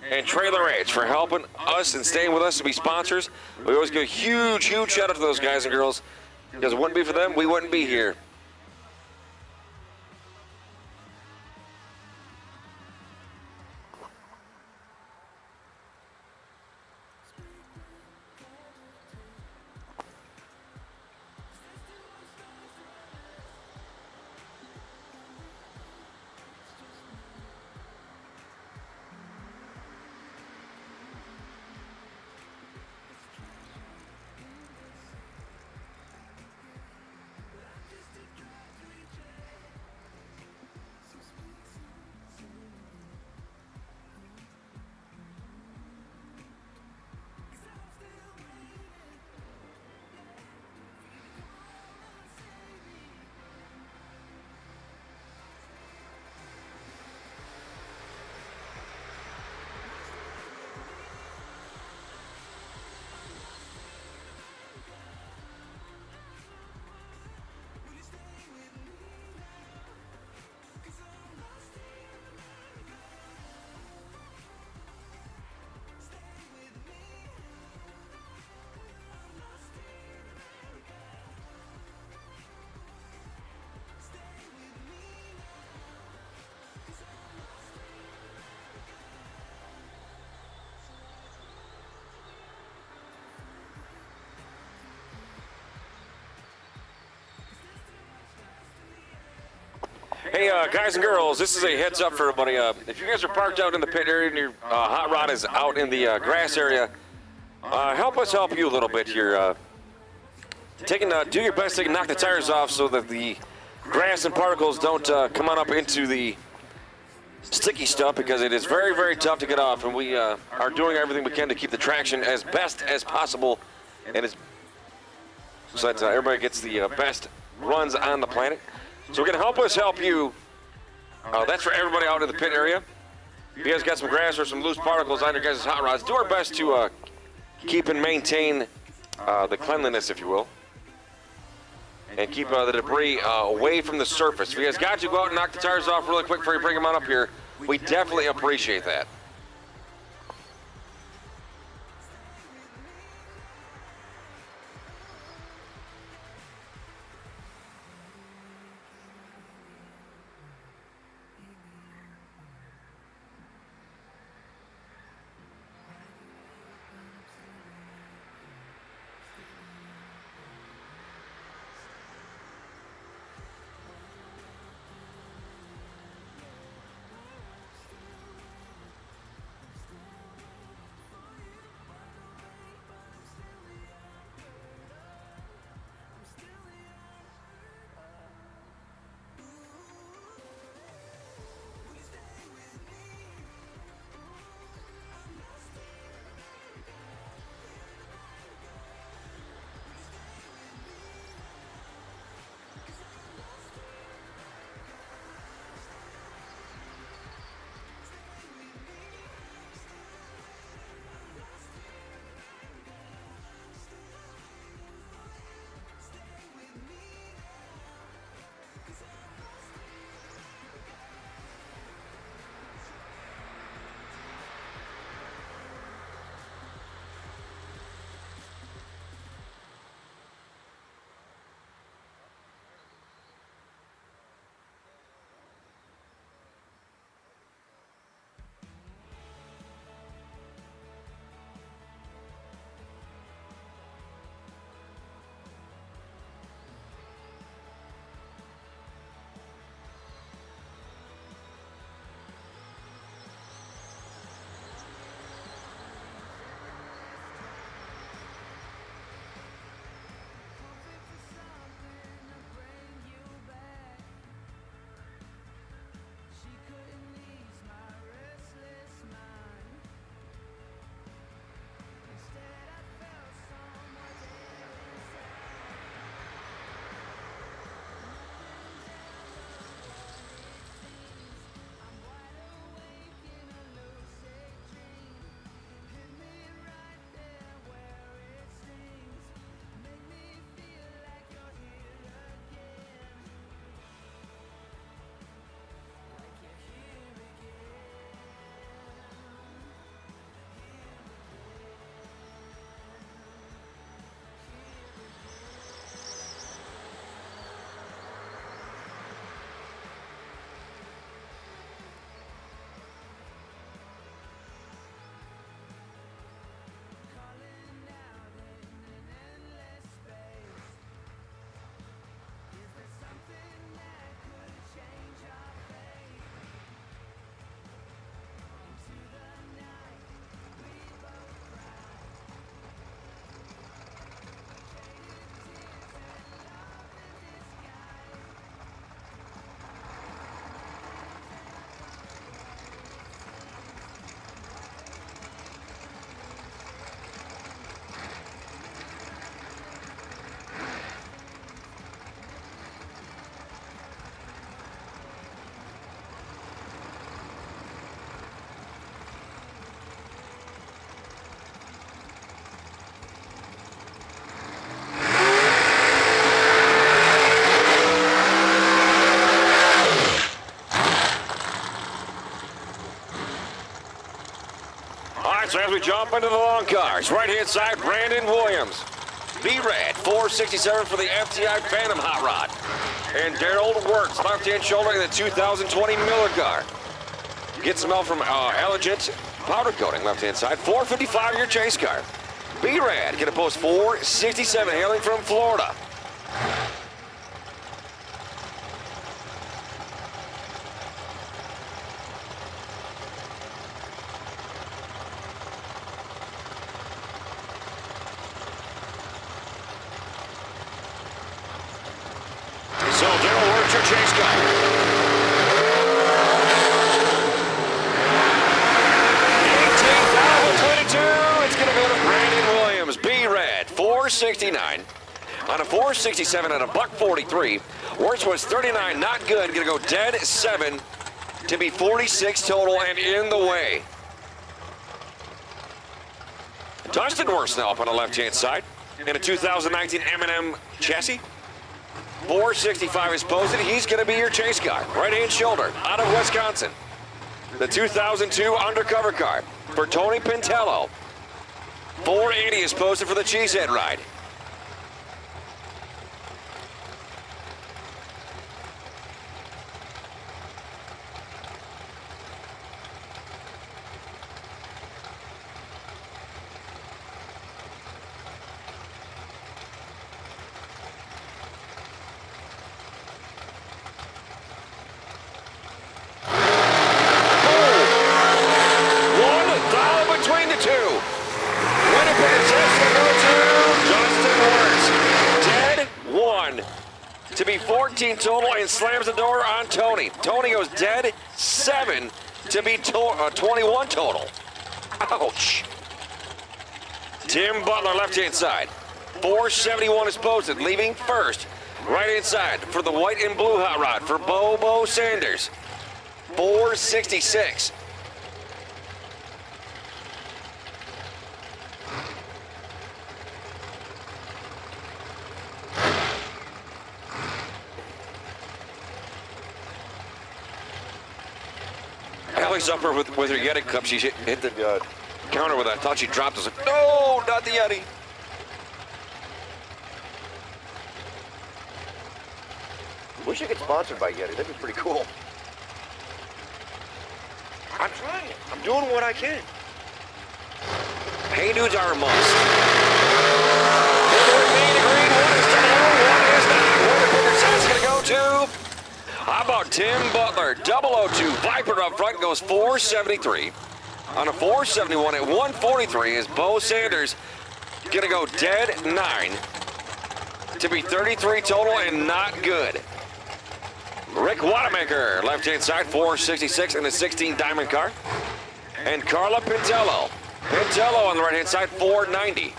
and Trailer Edge for helping us and staying with us to be sponsors. We always give a huge shout out to those guys and girls, because if it wouldn't be for them, we wouldn't be here. Hey, guys and girls, this is a heads up for everybody. If you guys are parked out in the pit area and your hot rod is out in the grass area, help us help you a little bit here. Do your best to knock the tires off so that the grass and particles don't come on up into the sticky stuff, because it is very tough to get off, and we are doing everything we can to keep the traction as best as possible, and so that everybody gets the best runs on the planet. So we're going to help us help you. That's for everybody out in the pit area. If you guys got some grass or some loose particles on your guys' hot rods, do our best to keep and maintain the cleanliness, if you will, and keep the debris away from the surface. If you guys got to go out and knock the tires off really quick before you bring them on up here, we definitely appreciate that. So as we jump into the long cars, right-hand side, Brandon Williams. B-Rad, 467 for the FTI Phantom Hot Rod. And Daryl Wirtz, left-hand shoulder in the 2020 Miller car. Gets some help from Elegant powder coating, left-hand side. 455 your chase car. B-Rad, gonna post 467, hailing from Florida. So Daryl Wirtz, your chase car. 18,022. It's going to go to Brandon Williams. B-Rad, 469. On a 467 at a $143. Wirtz was 39, not good. Going to go dead 7 to be 46 total and in the way. Dustin Wirtz now up on the left-hand side in a 2019 M&M chassis. 465 is posted. He's going to be your chase car. Right-hand shoulder out of Wisconsin. The 2002 undercover car for Tony Pintello. 480 is posted for the Cheesehead ride. To be 14 total and slams the door on Tony. Tony goes dead 7 to be 21 total. Ouch. Tim Butler, left-hand side. 471 is posted, leaving first. Right-hand side for the white and blue hot rod for Bobo Sanders. 466. Ellie's up her with her Yeti cup. She hit the counter with that. I thought she dropped. I was like, no, not the Yeti. We should get sponsored by Yeti. That'd be pretty cool. I'm trying. I'm doing what I can. Hey, dudes are a must. One is going to go to. How about Tim Butler? 002 Viper up front goes 473. On a 471 at 143 is Bo Sanders going to go dead 9 to be 33 total and not good. Rick Wanamaker, left-hand side, 466 in the 16 Diamond car. And Carla Pintello. Pintello on the right-hand side, 490.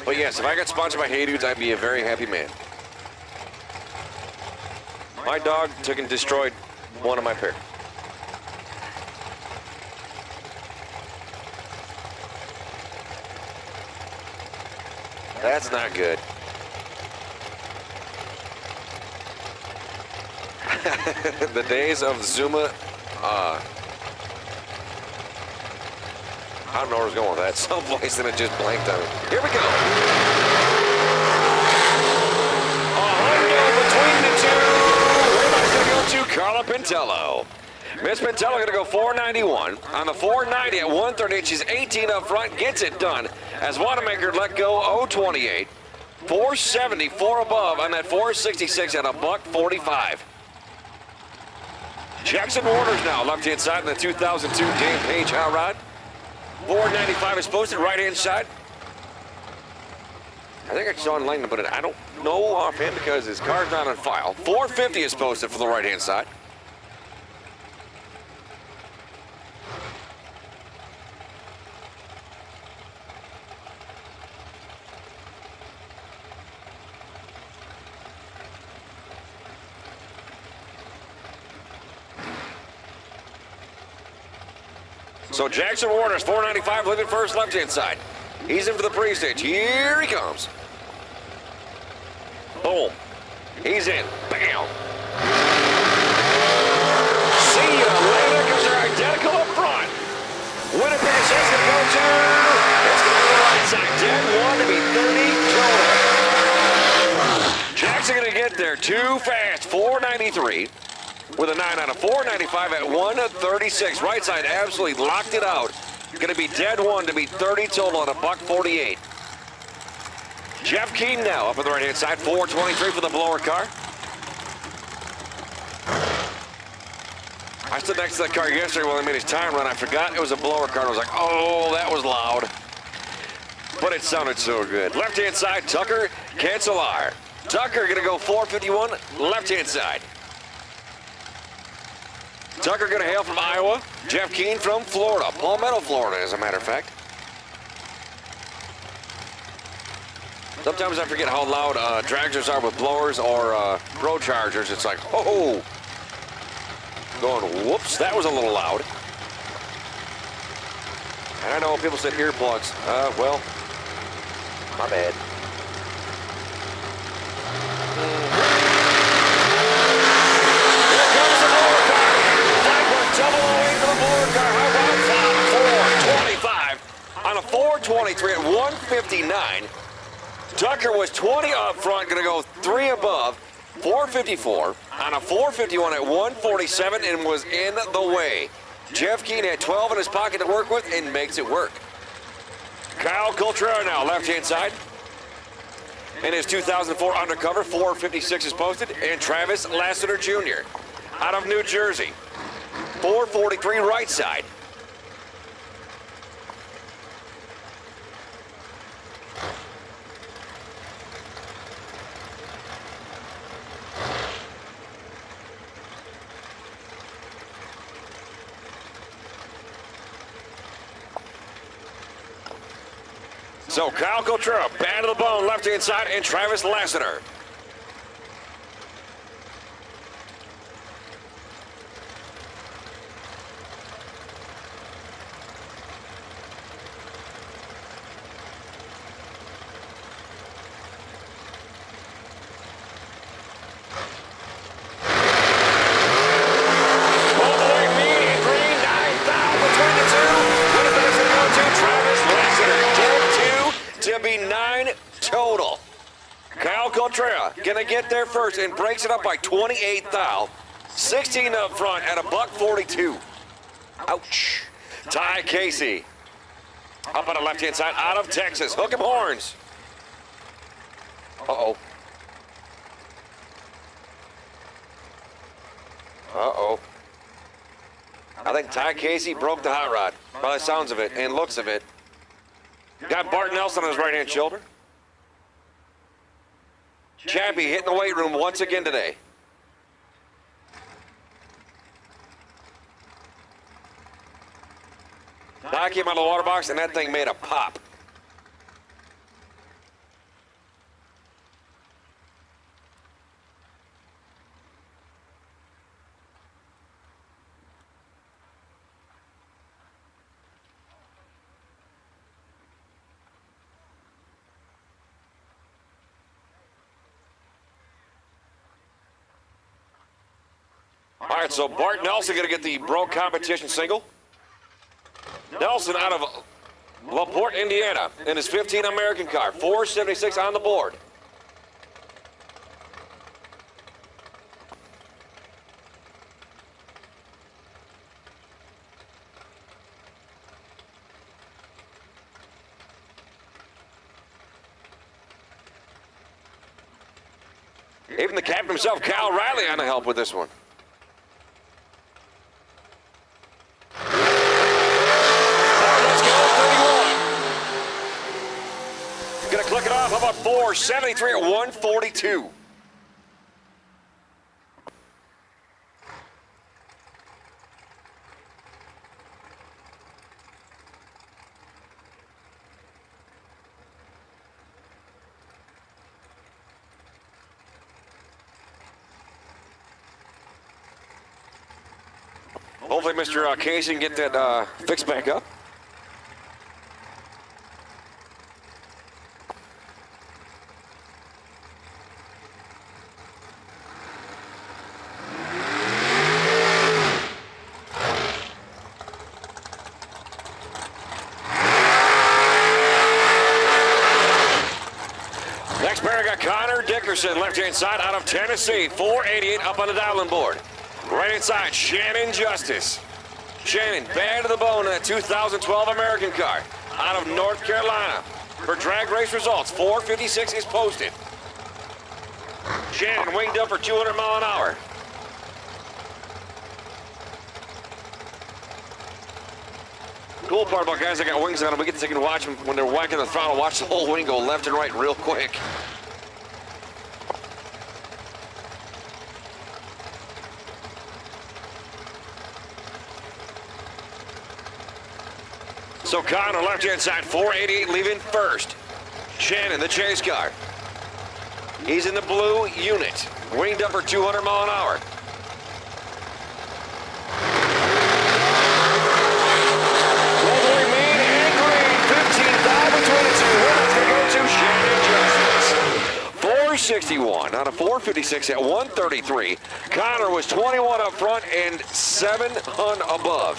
But yes, if I got sponsored by Hey Dudes, I'd be a very happy man. My dog took and destroyed one of my pair. That's not good. The days of Zuma, I don't know where I was going with that. Someplace and it just blanked on me. Here we go. 100 between the two. Everybody's going to go to Carla Pintello. Miss Pintello going to go 491. On the 490 at 138, she's 18 up front. Gets it done as Wanamaker let go 028. 474 above on that 466 at a $145. Jackson Warner's now left-hand side in the 2002 Dan Page hot rod. 495 is posted, right-hand side. I think I saw in Langdon, but I don't know offhand because his car's not on file. 450 is posted for the right-hand side. So Jackson Warner's 495 living first left-hand side. He's in for the pre-stage. Here he comes. Boom. He's in. Bam. See ya later. inside. Dead one to be 30 total. Jackson going to get there too fast. 493 with a 9 out of 495 at 136. Right side absolutely locked it out. Going to be dead one to be 30 total at a $148. Jeff Keane now up on the right-hand side. 423 for the blower car. I stood next to that car yesterday when he made his time run. I forgot it was a blower car. I was like, oh, that was loud. But it sounded so good. Left-hand side, Tucker Cancelar. Tucker going to go 451, left-hand side. Tucker going to hail from Iowa. Jeff Keane from Florida. Palmetto, Florida, as a matter of fact. Sometimes I forget how loud dragsters are with blowers or pro chargers. It's like, oh, going, whoops, that was a little loud. And I know people said earplugs. Well, my bad. Here comes the blower car. Viper double away for the blower car. How about 425 on a 423 at 159. Tucker was 20 up front, going to go 3 above, 454 on a 451 at 147 and was in the way. Jeff Keane had 12 in his pocket to work with and makes it work. Kyle Coltrera now, left-hand side. In his 2004 undercover, 456 is posted. And Travis Lassiter Jr. out of New Jersey, 443 right side. So Kyle Coltrera, bad to the bone, left-hand side, and Travis Lassiter. Gonna get there first and breaks it up by 28 thou. 16 up front at a $142. Ouch. Ty Casey up on the left-hand side out of Texas. Hook 'em horns. Uh-oh. Uh-oh. I think Ty Casey broke the hot rod by the sounds of it and looks of it. Got Bart Nelson on his right-hand shoulder. Chappie hitting the weight room once again today. Ty came out of the water box and that thing made a pop. All right, so Bart Nelson going to get the Bro Competition single. Nelson out of LaPorte, Indiana, in his 15 American car. 476 on the board. Even the captain himself, Kyle Riley, on the help with this one. Gonna click it off. How about 473 at 142? Hopefully Mr. Casey can get that fixed back up. Dickerson, left-hand side, out of Tennessee. 488 up on the dialing board. Right-hand side, Shannon Justice. Shannon, bad to the bone in that 2012 American car. Out of North Carolina. For drag race results, 456 is posted. Shannon winged up for 200 mile an hour. Cool part about guys that got wings on them, we get to take and watch them when they're whacking the throttle, watch the whole wing go left and right real quick. So Connor, left-hand side, 488 leaving first. Shannon, the chase car. He's in the blue unit, winged up for 200 mile an hour. Lovely mean and green, 15,000 between the two. That's going to go to Shannon Justice. 461 out of 456 at 133. Connor was 21 up front and 7 above.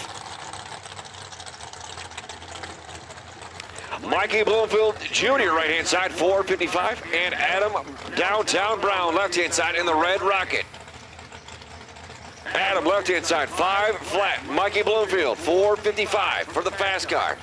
Mikey Bloomfield Jr. right-hand side, 455. And Adam Downtown Brown, left-hand side in the red Rocket. Adam, left-hand side, 5 flat. Mikey Bloomfield, 455 for the fast car.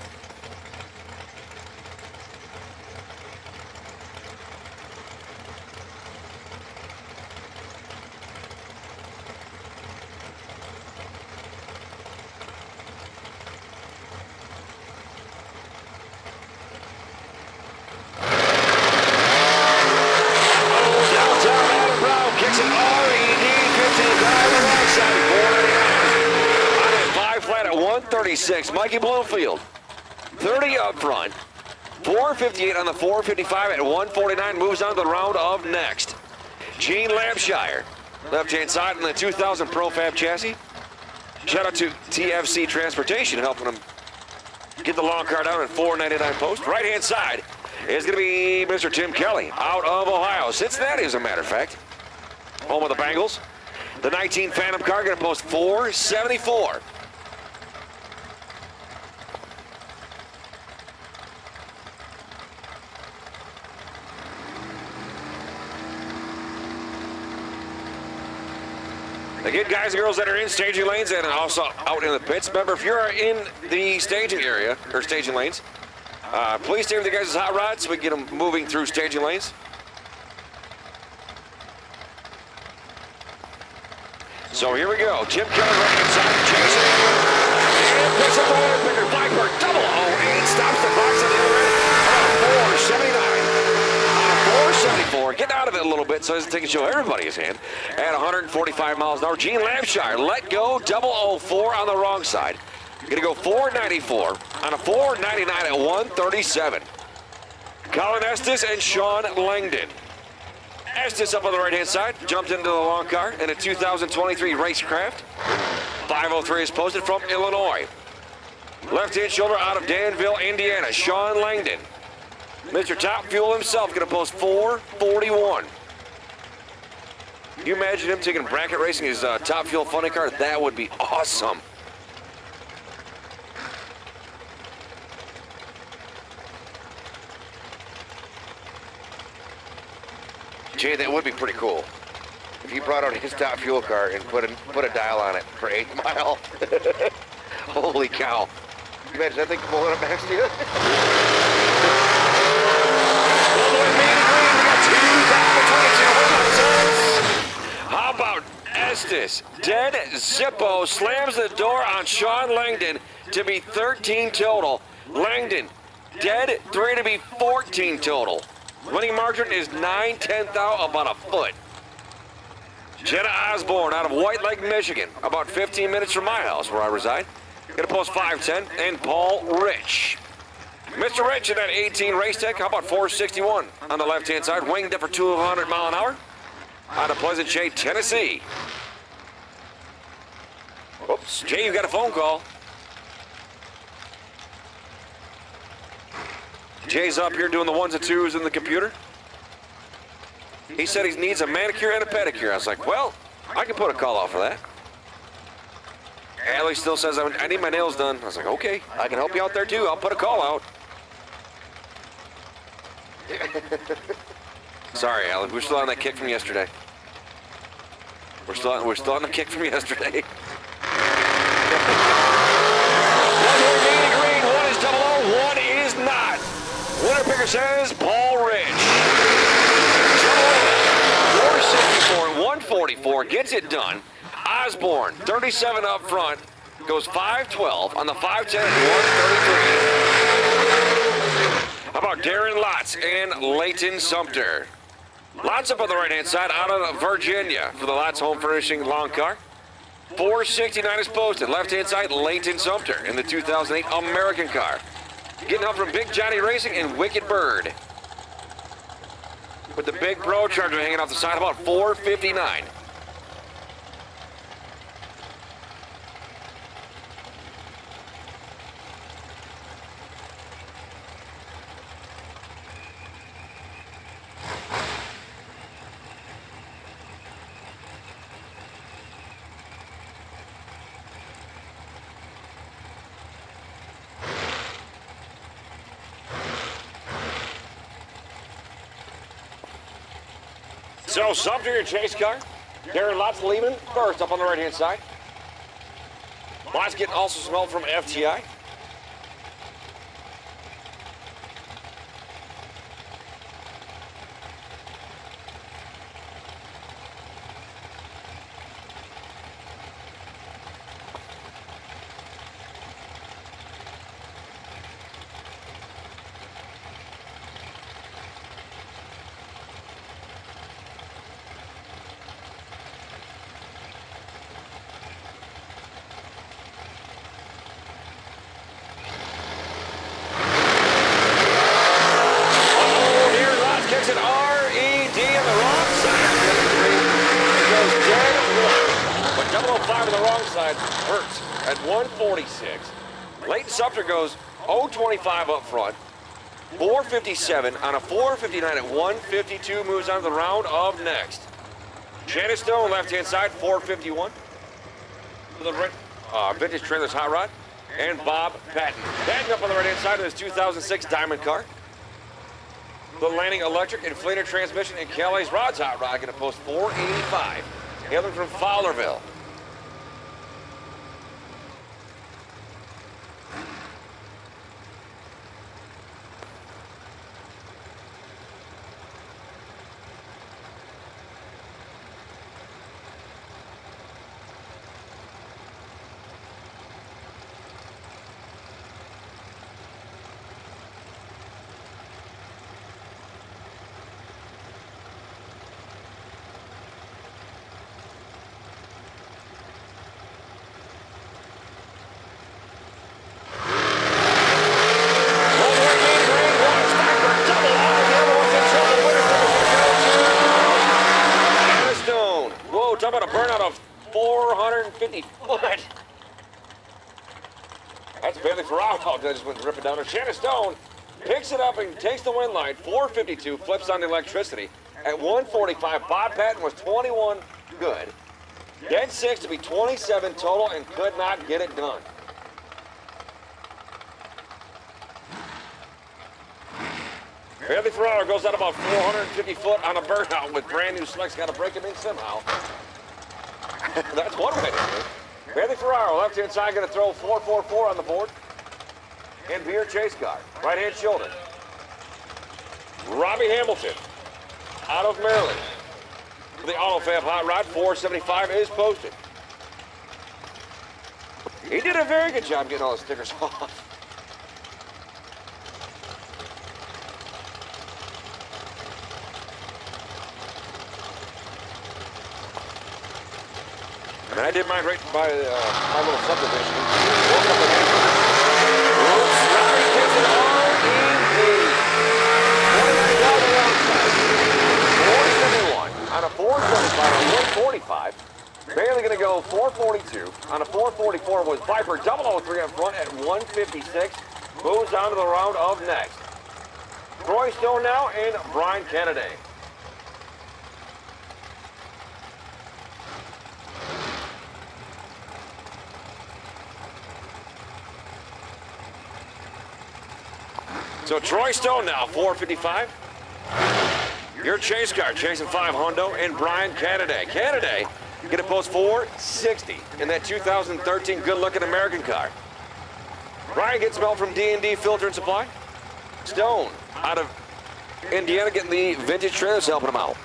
Mikey Bloomfield, 30 up front, 458 on the 455 at 149, moves on to the round of next. Gene Lampshire, left-hand side in the 2000 Profab chassis. Shout out to TFC Transportation helping him get the long car down at 499 post. Right-hand side is going to be Mr. Tim Kelly out of Ohio, Cincinnati as a matter of fact, home of the Bengals. The 19 Phantom car going to post 474. Again, guys and girls that are in staging lanes and also out in the pits, remember, if you're in the staging area, or staging lanes, please stay with the guys' hot rods so we can get them moving through staging lanes. So here we go. Tim Kelly right inside, chasing. And picks up the water picker. Viper, double O, and stops the box on the other end. 479. 474. Get out of it a little bit so it doesn't take a show everybody his hand. At 145 miles an hour. Gene Lampshire, let go, 004 on the wrong side. Gonna go 494 on a 499 at 137. Colin Estes and Sean Langdon. Estes up on the right-hand side, jumped into the long car in a 2023 Racecraft. 503 is posted from Illinois. Left-hand shoulder out of Danville, Indiana, Sean Langdon. Mr. Top Fuel himself going to post 441. Can you imagine him taking bracket racing his Top Fuel funny car? That would be awesome. Jay, that would be pretty cool. If he brought out his Top Fuel car and put a dial on it for 8 Mile. Holy cow. Can you imagine that thing pulling up next to you? How about Estes? Dead Zippo slams the door on Sean Langdon to be 13 total. Langdon, dead 3 to be 14 total. Winning margin is 9/10 out, about a foot. Jenna Osborne out of White Lake, Michigan, about 15 minutes from my house where I reside. Gonna post 510. And Paul Rich. Mr. Rich in that 18 Race Tech, how about 461 on the left-hand side, winged up for 200 mile an hour out of Pleasant Shade, Tennessee. Oops, Jay, you got a phone call. Jay's up here doing the 1s and 2s in the computer. He said he needs a manicure and a pedicure. I was like, well, I can put a call out for that. Allie still says, I need my nails done. I was like, okay, I can help you out there too. I'll put a call out. Sorry, Alan. We're still on that kick from yesterday. We're still on the kick from yesterday. One more meeting green. One is 00. One is not. Winner picker says Paul Rich. 464 and 144 gets it done. Osborne, 37 up front, goes 512 on the 510 at 133. How about Darren Lotz and Leighton Sumter? Lotz up on the right-hand side out of Virginia for the Lotz Home Furnishing Lawn Car. 469 is posted. Left-hand side, Leighton Sumter in the 2008 American car. Getting up from Big Johnny Racing and Wicked Bird. With the big Pro Charger hanging off the side, about 459. So, Sumter, your chase car. Darren Lotz leaving first up on the right-hand side. Lotz getting also some help from FTI. Hurts at 146. Leighton Sumter goes 025 up front. 457 on a 459 at 152. Moves on to the round of next. Shannon Stone, left-hand side, 451. For the Vintage Trailers Hot Rod. And Bob Patton. Patton up on the right-hand side of his 2006 Diamond car. The Landing Electric Inflator Transmission and Kelly's Rods Hot Rod going to post 485. Hailing from Fowlerville. Talk about a burnout of 450 foot. That's Bailey Ferraro. Just went ripping down there. Shannon Stone picks it up and takes the win line. 452, flips on the electricity. At 145, Bob Patton was 21 good. Dead 6 to be 27 total and could not get it done. Bailey Ferraro goes out about 450 foot on a burnout with brand new slicks. Got to break him in somehow. That's one way to do it. Bailey Ferraro, left-hand side, going to throw 444 on the board. And Beer chase car, right-hand shoulder. Robbie Hamilton, out of Maryland. The AutoFab Hot Rod, 475 is posted. He did a very good job getting all the stickers off. And I did mine right by my little subdivision. Oops, Robbie takes it all easy. 49 down the outside. 471 on a 475 on 145. Bailey going to go 442 on a 444 with Viper 003 up front at 156. Moves on to the round of next. Troy Stone now and Brian Kennedy. So Troy Stone now, 455. your chase car, chasing 5 Hondo, and Brian Canaday. Canaday gonna post 460 in that 2013 good-looking American car. Brian gets some help from D&D Filter and Supply. Stone out of Indiana getting the vintage trailers, helping him out.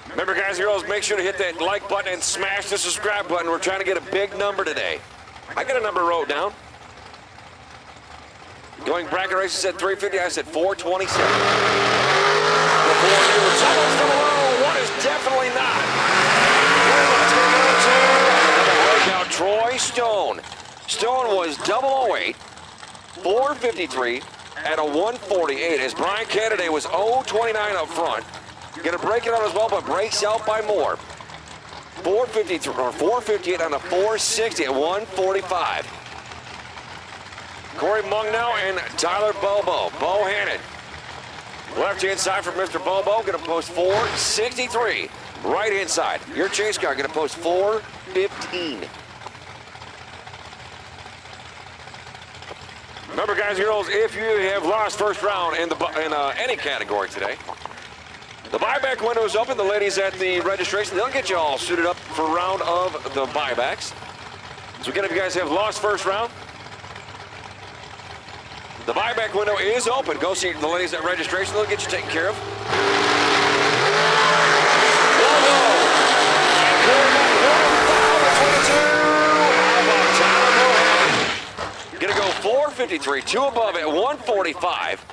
Remember, guys and girls, make sure to hit that like button and smash the subscribe button. We're trying to get a big number today. I got a number wrote down. Going bracket races at 350, I said 427. It's almost a low. One is definitely not. Now, Troy Stone. Stone was 008, 453 at a 148 as Brian Canaday was 029 up front. Gonna break it out as well, but breaks out by more. 453 or 458 on a 460 at 145. Corey Mung now and Tyler Bobo. Bohannon. Left-hand side for Mr. Bobo, gonna post 463. Right-hand side, your chase car gonna post 415. Remember, guys and girls, if you have lost first round in any category today, the buyback window is open. The ladies at the registration, they'll get you all suited up for round of the buybacks. So again, if you guys have lost first round, the buyback window is open. Go see the ladies at registration. They'll get you taken care of. Gonna go 453, 2 above at 145.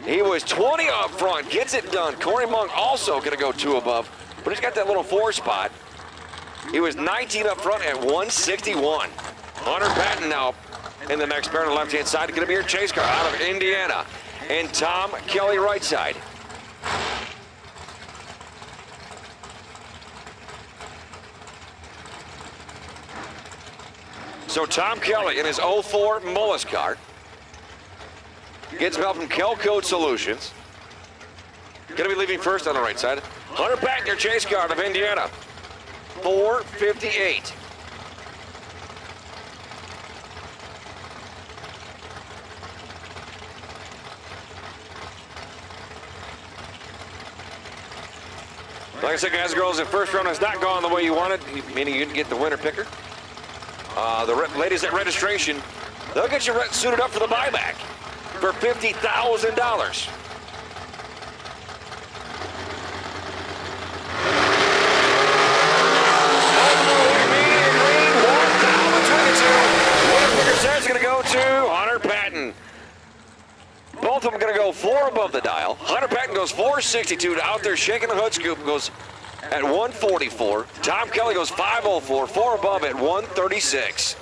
He was 20 up front, gets it done. Corey Mung also gonna go 2 above, but he's got that little 4 spot. He was 19 up front at 161. Hunter Patton now in the next pair on the left-hand side. Gonna be your chase car out of Indiana. And Tom Kelly right side. So Tom Kelly in his 04 Mullis car. Gets help from Kelcode Solutions. Gonna be leaving first on the right side. Hunter Patton, your chase car out of Indiana. 458. Like I said, guys and girls, the first round has not gone the way you wanted, meaning you didn't get the winner picker. The ladies at registration, they'll get you suited up for the buyback for $50,000. It's going to go to Hunter Patton. Both of them going to go 4 above the dial. Hunter Patton goes 462 out there shaking the hood scoop, goes at 144. Tom Kelly goes 504, 4 above at 136.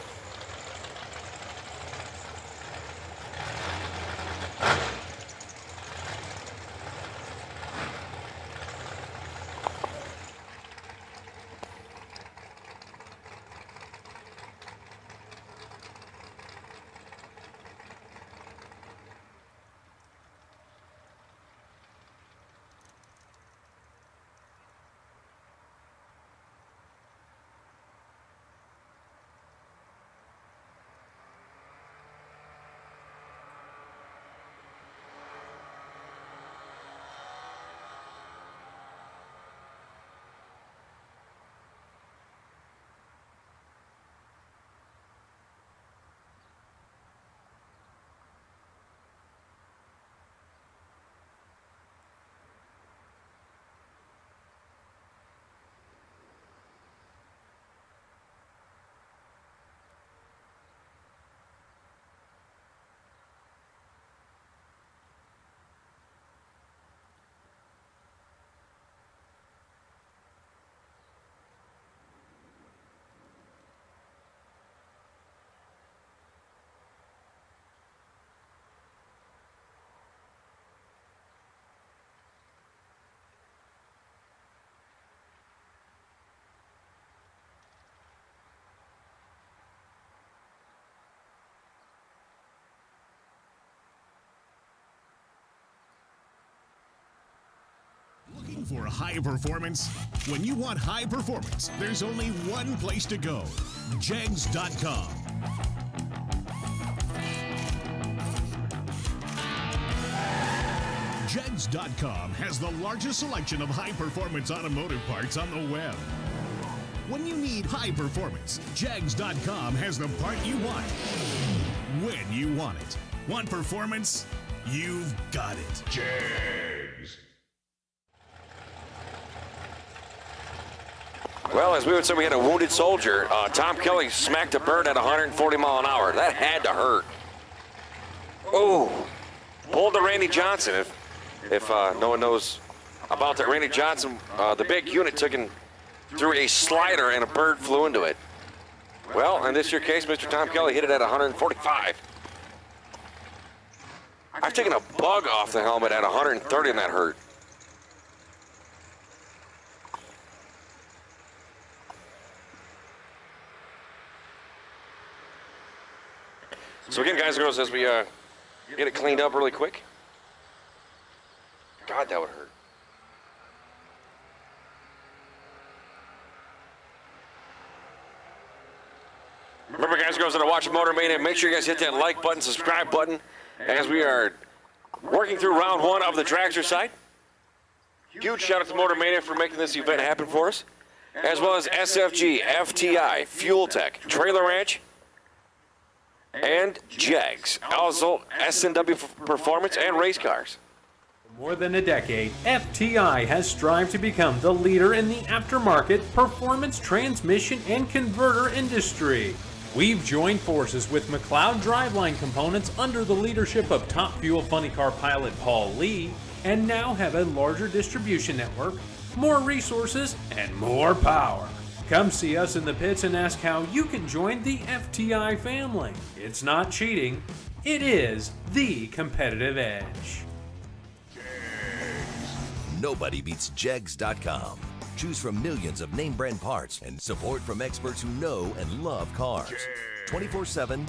For high performance? When you want high performance, there's only one place to go. Jegs.com. Jegs.com has the largest selection of high-performance automotive parts on the web. When you need high performance, Jegs.com has the part you want when you want it. Want performance? You've got it. Jegs. Well, as we would say, we had a wounded soldier. Tom Kelly smacked a bird at 140 mile an hour. That had to hurt. Oh, pulled the Randy Johnson. If no one knows about that, Randy Johnson, the big unit took him through a slider and a bird flew into it. Well, in this year case, Mr. Tom Kelly hit it at 145. I've taken a bug off the helmet at 130 and that hurt. So again, guys and girls, as we get it cleaned up really quick. God, that would hurt. Remember, guys and girls that are watching Motor Mania, make sure you guys hit that like button, subscribe button, as we are working through round one of the Dragster side. Huge shout out to Motor Mania for making this event happen for us, as well as SFG, FTI, Fuel Tech, Trailer Ranch, and Jegs. Also, S&W Performance and race cars. For more than a decade, FTI has strived to become the leader in the aftermarket performance transmission and converter industry. We've joined forces with McLeod Driveline Components under the leadership of Top Fuel Funny Car pilot Paul Lee, and now have a larger distribution network, more resources, and more power. Come see us in the pits and ask how you can join the FTI family. It's not cheating, it is the competitive edge. Nobody beats Jegs.com. Choose from millions of name brand parts and support from experts who know and love cars. 24/7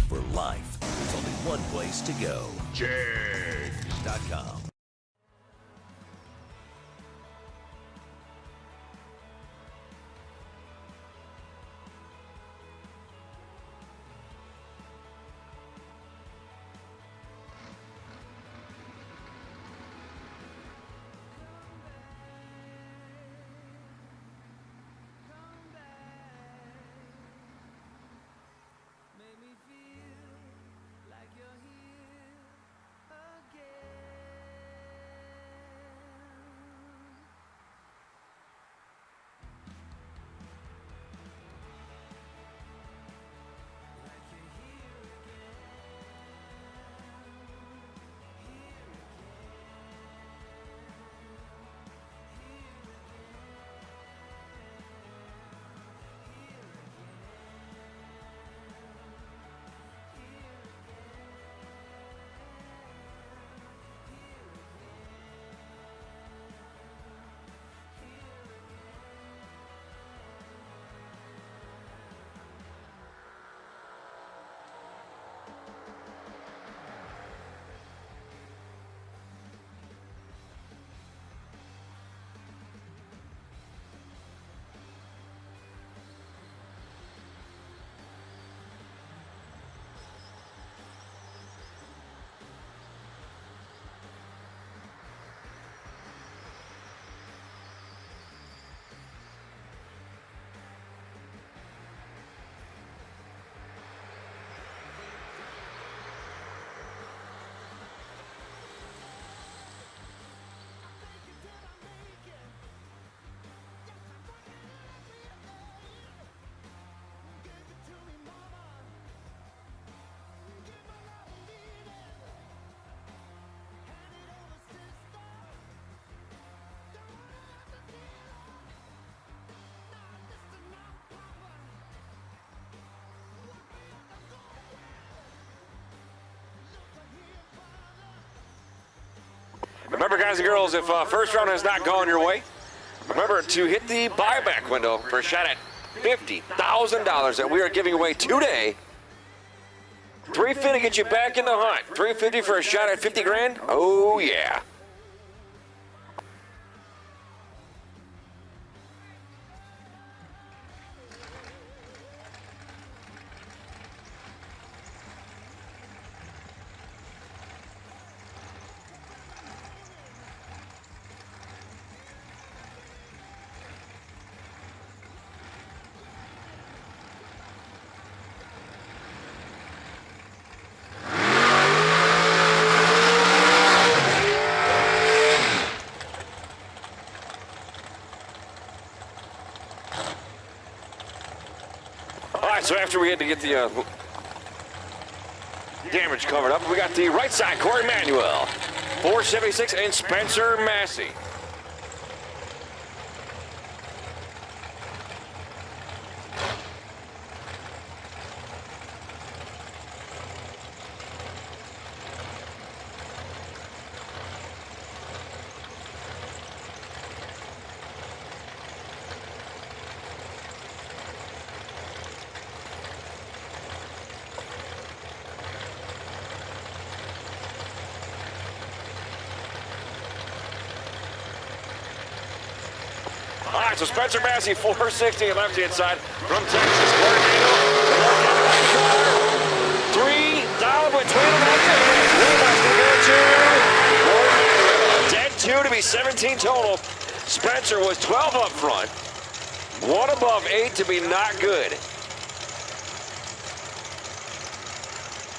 for life. There's only one place to go. Jegs.com. Remember, guys and girls, if first round has not gone your way, remember to hit the buyback window for a shot at $50,000 that we are giving away today. $350 to get you back in the hunt. $350 for a shot at 50 grand? Oh, yeah. So after we had to get the damage covered up, we got the right side, Corey Manuel, 476, and Spencer Massey. All right, so Spencer Massey, 460 left-hand side from Texas. Corey Manuel, 3 down between them. Dead 2 to be 17 total. Spencer was 12 up front. 1 above 8 to be not good.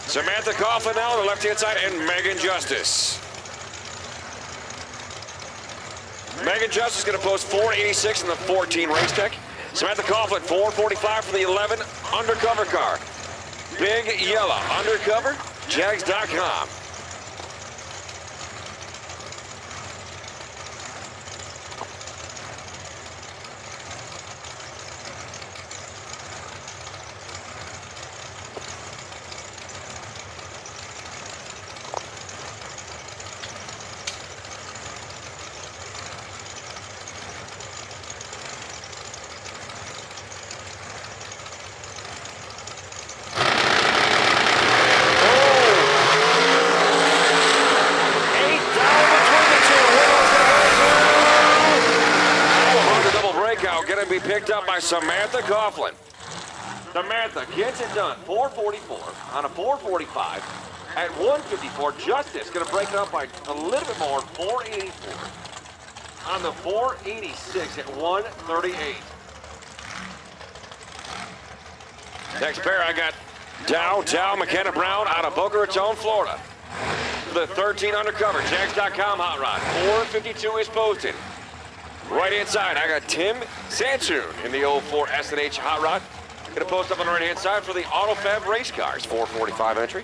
Samantha Coughlin now on the left-hand side, and Megan Justice. Megan Justice going to post 486 in the 14 race tech. Samantha Coughlin, 445 for the 11 undercover car. Big Yellow undercover, Jags.com. Be picked up by Samantha Coughlin. Samantha gets it done. 444 on a 445 at 154. Justice going to break it up by a little bit more. 484 on the 486 at 138. Next pair, I got Dow McKenna Brown out of Boca Raton, Florida. The 13 undercover, Jags.com hot rod. 452 is posted. Right hand side, I got Tim Sansoon in the 04 S&H hot rod. Gonna post up on the right hand side for the AutoFab race cars, 445 entry.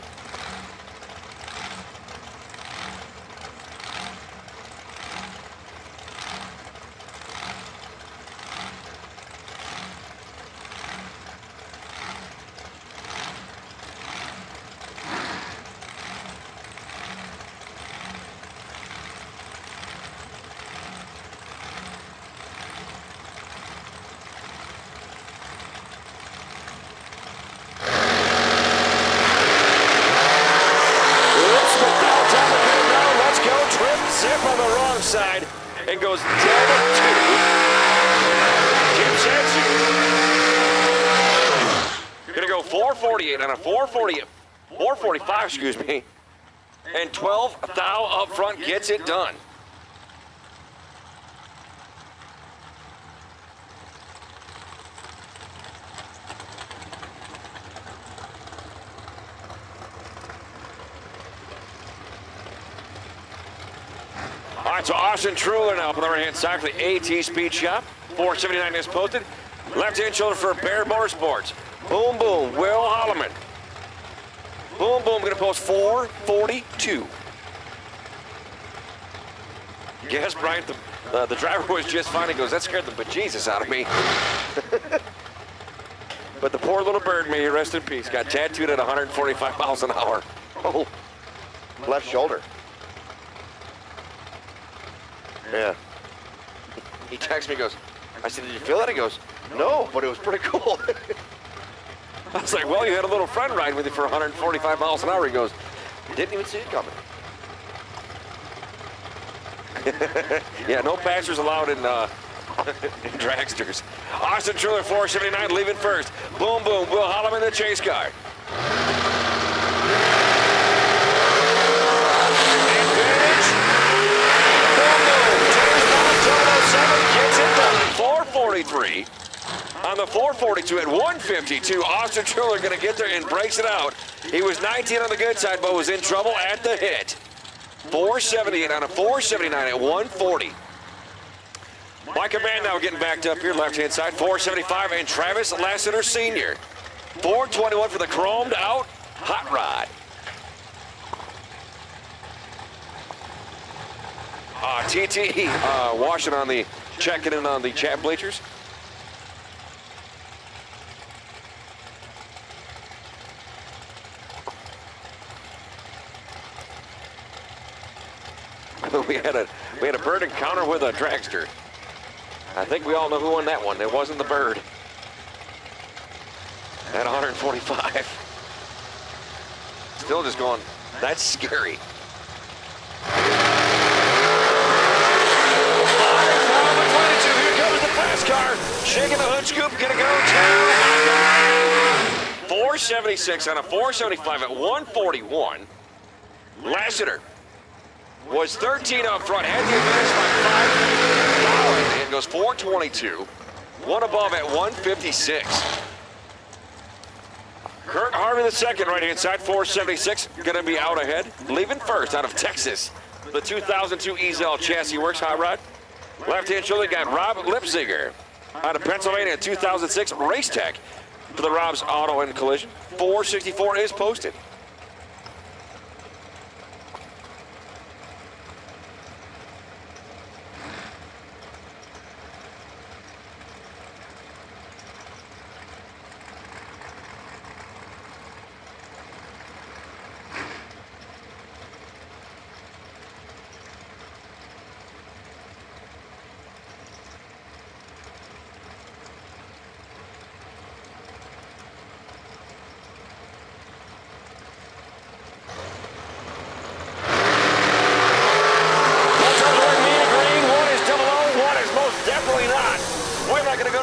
Side and goes dead to Tim Sansoon. Gonna go 448 on a 445, excuse me, and 12 thou up front gets it done. All right, so Austin Truller now up on the right-hand side for the AT Speed Shop. 479 is posted. Left-hand shoulder for Bear Motorsports. Boom, boom, Will Holloman. Boom, boom, going to post 442. Yes, Brian, the driver was just fine. He goes, that scared the bejesus out of me. But the poor little bird, may he rest in peace, got tattooed at 145 miles an hour. Oh, left shoulder. Yeah. He texts me, goes, I said, did you feel that? He goes, no, but it was pretty cool. I was like, well, you had a little friend ride with you for 145 miles an hour. He goes, didn't even see it coming. Yeah, no passers allowed in dragsters. Austin Truller, 479, leaving first. Boom, boom, Will Holloman, the chase car. Advantage. Boom, boom. Gets it done. 443. On the 442 at 152, Austin Truller going to get there and breaks it out. He was 19 on the good side, but was in trouble at the hit. 478 on a 479 at 140. Micah Mann now getting backed up here, left-hand side, 475, and Travis Lassiter Sr. 421 for the chromed out hot rod. TT washing on the, checking in on the chat bleachers. we had a bird encounter with a dragster. I think we all know who won that one. It wasn't the bird. At 145. Still just going, that's scary. Here comes the fast car. Shaking the hood scoop, gonna go to 476 on a 475 at 141. Lassiter was 13 up front, had the advantage by 5. And goes 422. One above at 156. Kurt Harvey the second, right-hand side, 476, gonna be out ahead. Leaving first out of Texas, the 2002 Ezel Chassis Works hot rod. Left-hand shoulder got Rob Lipziger out of Pennsylvania, 2006 Race Tech for the Rob's Auto and Collision. 464 is posted.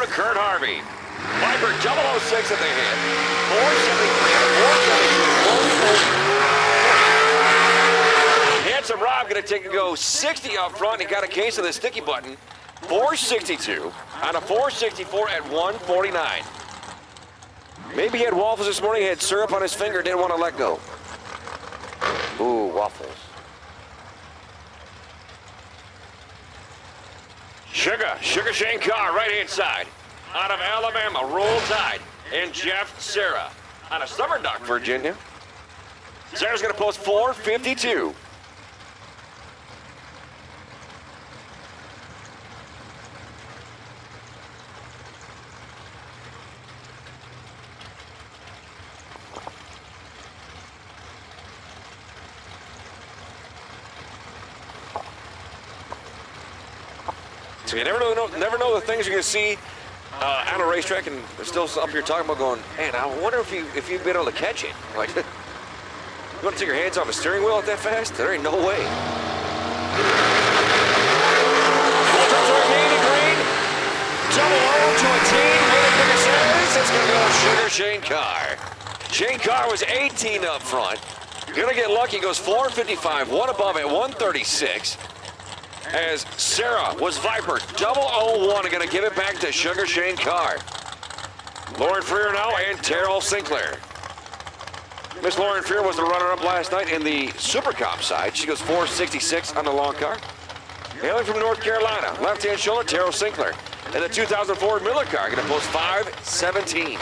Kurt Harvey. Viper 006 at the hit. 473, 470. Handsome Rob going to take a go 60 up front. He got a case of the sticky button. 462 on a 464 at 149. Maybe he had waffles this morning. He had syrup on his finger. Didn't want to let go. Ooh, waffles. Sugar Shane Carr, right-hand side. Out of Alabama, Roll Tide. And Jeff Serra. Out of Summer Dock, Virginia. Serra's going to post 452. So you never know the things you're going to see on a racetrack, and still up here talking about going, man, I wonder if you've been able to catch it. Like, you want to take your hands off a steering wheel that fast? There ain't no way. Green, double O to a team. It's going to go Sugar Shane Carr. Shane Carr was 18 up front. Going to get lucky, goes 455, one above at 136. As Sarah was Viper 001 and going to give it back to Sugar Shane Carr. Lauren Freer now and Terrell Sinclair. Miss Lauren Freer was the runner-up last night in the Super Cup side. She goes 466 on the long car. Hailing from North Carolina, left-hand shoulder, Terrell Sinclair. And the 2004 Miller car going to post 517.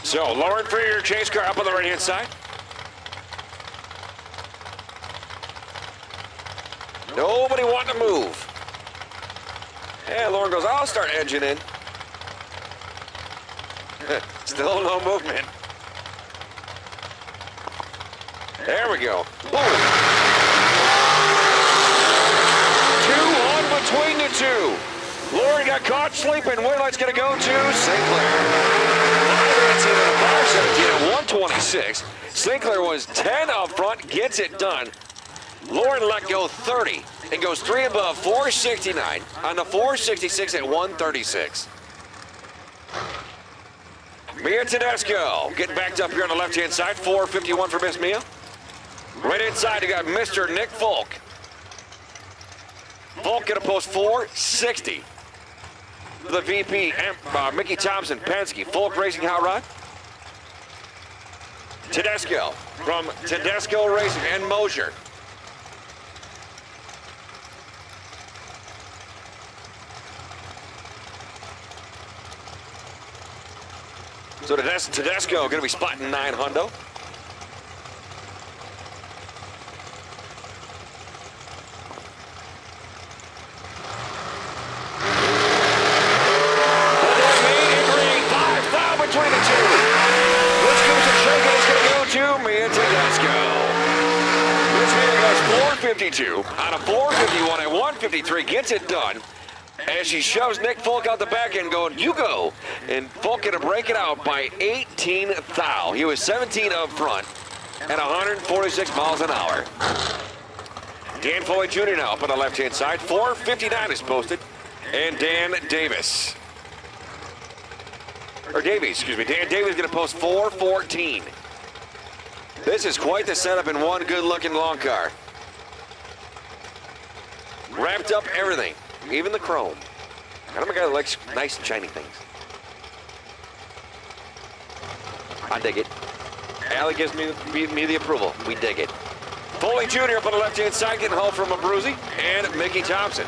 So, Lauren Freer, chase car up on the right-hand side. Nobody wanting to move. Yeah, Lauren goes, I'll start engine in. Still no movement. There we go. Boom. 2-1 between the two. Lauren got caught sleeping. Whitlight's going to go to Sinclair. 126. Sinclair was 10 up front, gets it done. Lauren let go 30 and goes 3 above 469 on the 466 at 136. Mia Tedesco getting backed up here on the left-hand side. 451 for Miss Mia. Right inside, you got Mr. Nick Folk. Folk going to post 460. the VP, Mickey Thompson, Penske, Folk Racing Hot Rod. Tedesco from Tedesco Racing and Mosier. So Tedesco going to be spotting 9 hundo. Out of 451 at 153, gets it done as she shoves Nick Folk out the back end going, you go. And Folk going to break it out by 18 thou. He was 17 up front at 146 miles an hour. Dan Foley Jr. now up on the left-hand side. 459 is posted. And Dan Davies. Dan Davies going to post 414. This is quite the setup in one good-looking long car. Wrapped up everything, even the chrome. I'm a guy that likes nice and shiny things. I dig it. Allie gives me the approval. We dig it. Foley Jr. up on the left-hand side, getting hauled from Abruzzi, and Mickey Thompson.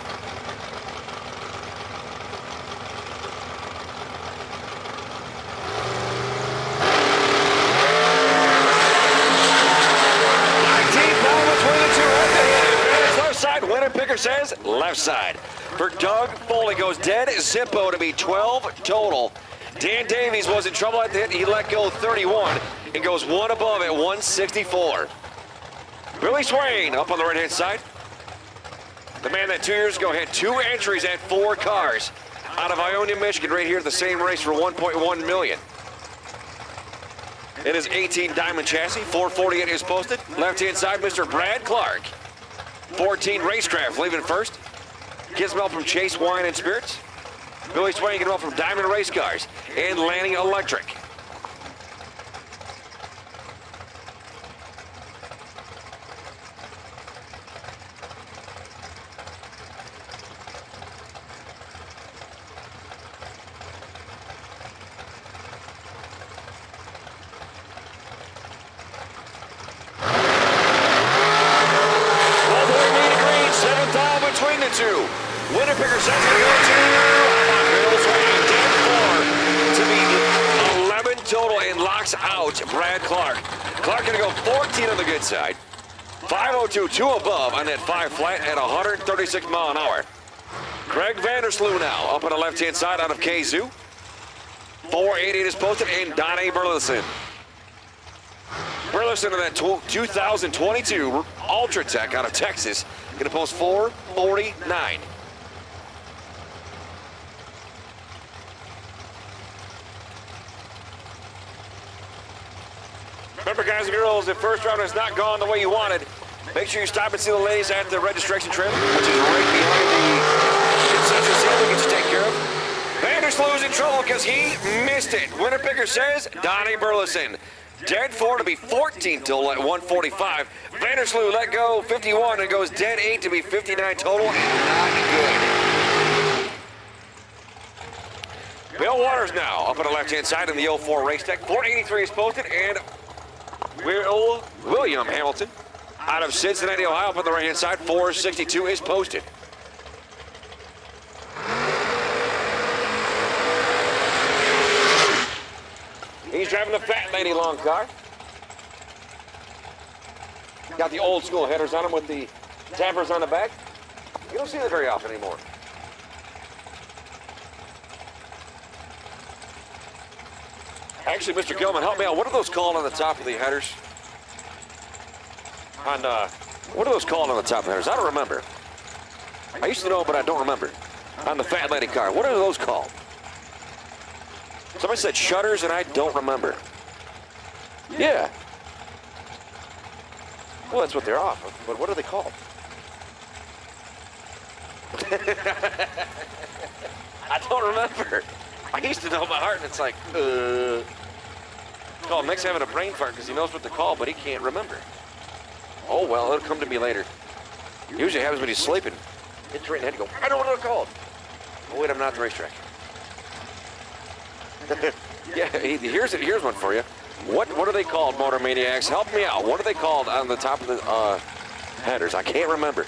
Winner picker says left side. For Doug, Foley goes dead. Zippo to be 12 total. Dan Davies was in trouble at the hit. He let go 31 and goes one above at 164. Billy Swain up on the right-hand side. The man that 2 years ago had 2 entries at 4 cars out of Ionia, Michigan, right here at the same race for $1.1 million. It is 18 Diamond Chassis. 448 is posted. Left-hand side, Mr. Brad Clark. 14 Racecraft leaving first. Gizmo from Chase Wine and Spirits. Billy Swain getting off from Diamond Race Cars and Lanning Electric. Winner picker says to go to Bill Swain, 10-4 to be 11 total and locks out Brad Clark. Clark going to go 14 on the good side. 502, 2 above on that 5 flat at 136 mile an hour. Craig Vandersloot now up on the left-hand side out of Kazoo. 488 is posted, and Donnie Burleson. Burleson in that 2022 Ultra Tech out of Texas. Going to post 449. Remember, guys and girls, if first round has not gone the way you wanted, make sure you stop and see the ladies at the registration trailer, which is right behind the concession stand. We'll get you taken care of. Vandersloot's in trouble because he missed it. Winner picker says Donnie Burleson. Dead 4 to be 14 till at 145. Vandersloot let go 51 and goes dead 8 to be 59 total. Not good. Bill Waters now up on the left-hand side in the 04 Race Tech. 483 is posted, and William Hamilton out of Cincinnati, Ohio up on the right-hand side. 462 is posted. He's driving the Fat Lady long car. Got the old school headers on him with the dampers on the back. You don't see that very often anymore. Actually, Mr. Gilman, help me out. What are those called on the top of the headers? What are those called on the top of the headers? I don't remember. I used to know, but I don't remember. On the Fat Lady car, what are those called? Somebody said shutters, and I don't remember. Yeah. Well, that's what they're off of, but what are they called? I don't remember. I used to know by heart, and it's like, It's called Nick's having a brain fart because he knows what they're called, but he can't remember. Oh, well, it'll come to me later. Usually happens when he's sleeping. Hits right in the head and go, I don't know what they're called. Oh, wait, I'm not at the racetrack. Yeah, here's one for you. What are they called, Motor Maniacs? Help me out. What are they called on the top of the headers? I can't remember.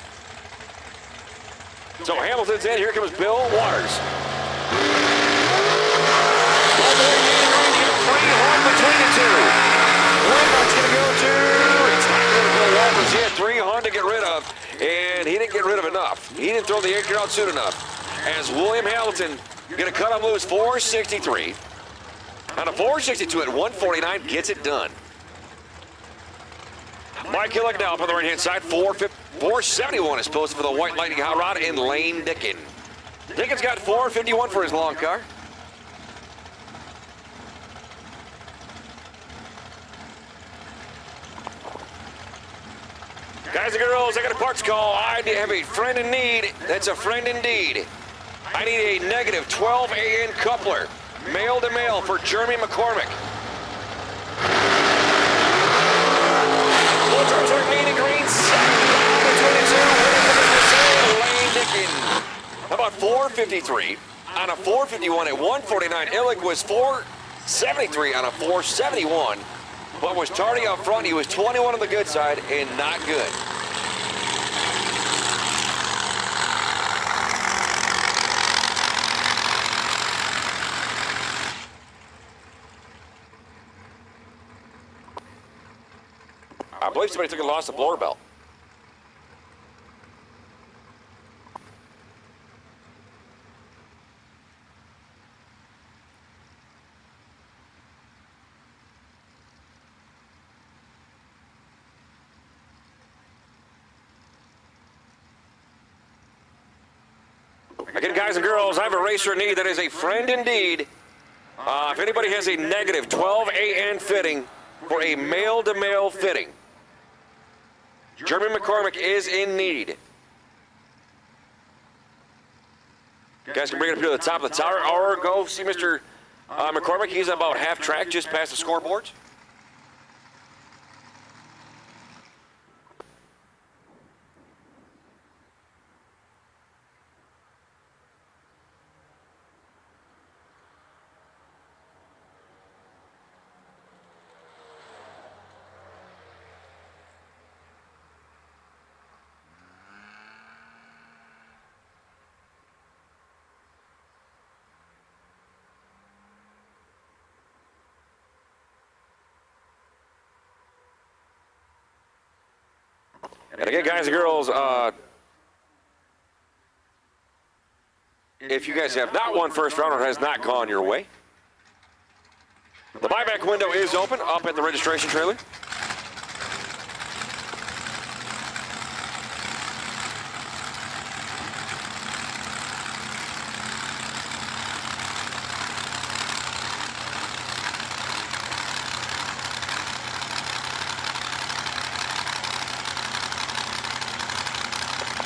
So Hamilton's in. Here comes Bill Waters. Between the two. Windmark's going to go to. It's not going to Bill Waters. He had 300 to get rid of, and he didn't get rid of enough. He didn't throw the anchor out soon enough. As William Hamilton going to cut him loose 463. On a 462 at 149 gets it done. Mike Hillick now up on the right-hand side. 471 is posted for the White Lightning Hot Rod in Lane Dickin. Dickin's got 451 for his long car. Guys and girls, I got a parts call. I have a friend in need. That's a friend indeed. I need a negative 12 AN coupler, male to male, for Jeremy McCormick. Full terms are mean and green. 22. Lane Dickin. How about 453 on a 451 at 149? Illick was 473 on a 471. But was tardy up front. He was 21 on the good side and not good. I believe somebody took and lost the blower belt. Again, guys and girls, I have a racer in need that is a friend indeed. If anybody has a negative 12 AN fitting for a male-to-male fitting, Jeremy McCormick is in need. You guys can bring it up to the top of the tower or go see Mr. McCormick. He's about half track, just past the scoreboards. And again, guys and girls, if you guys have not won first round or has not gone your way, the buyback window is open up at the registration trailer.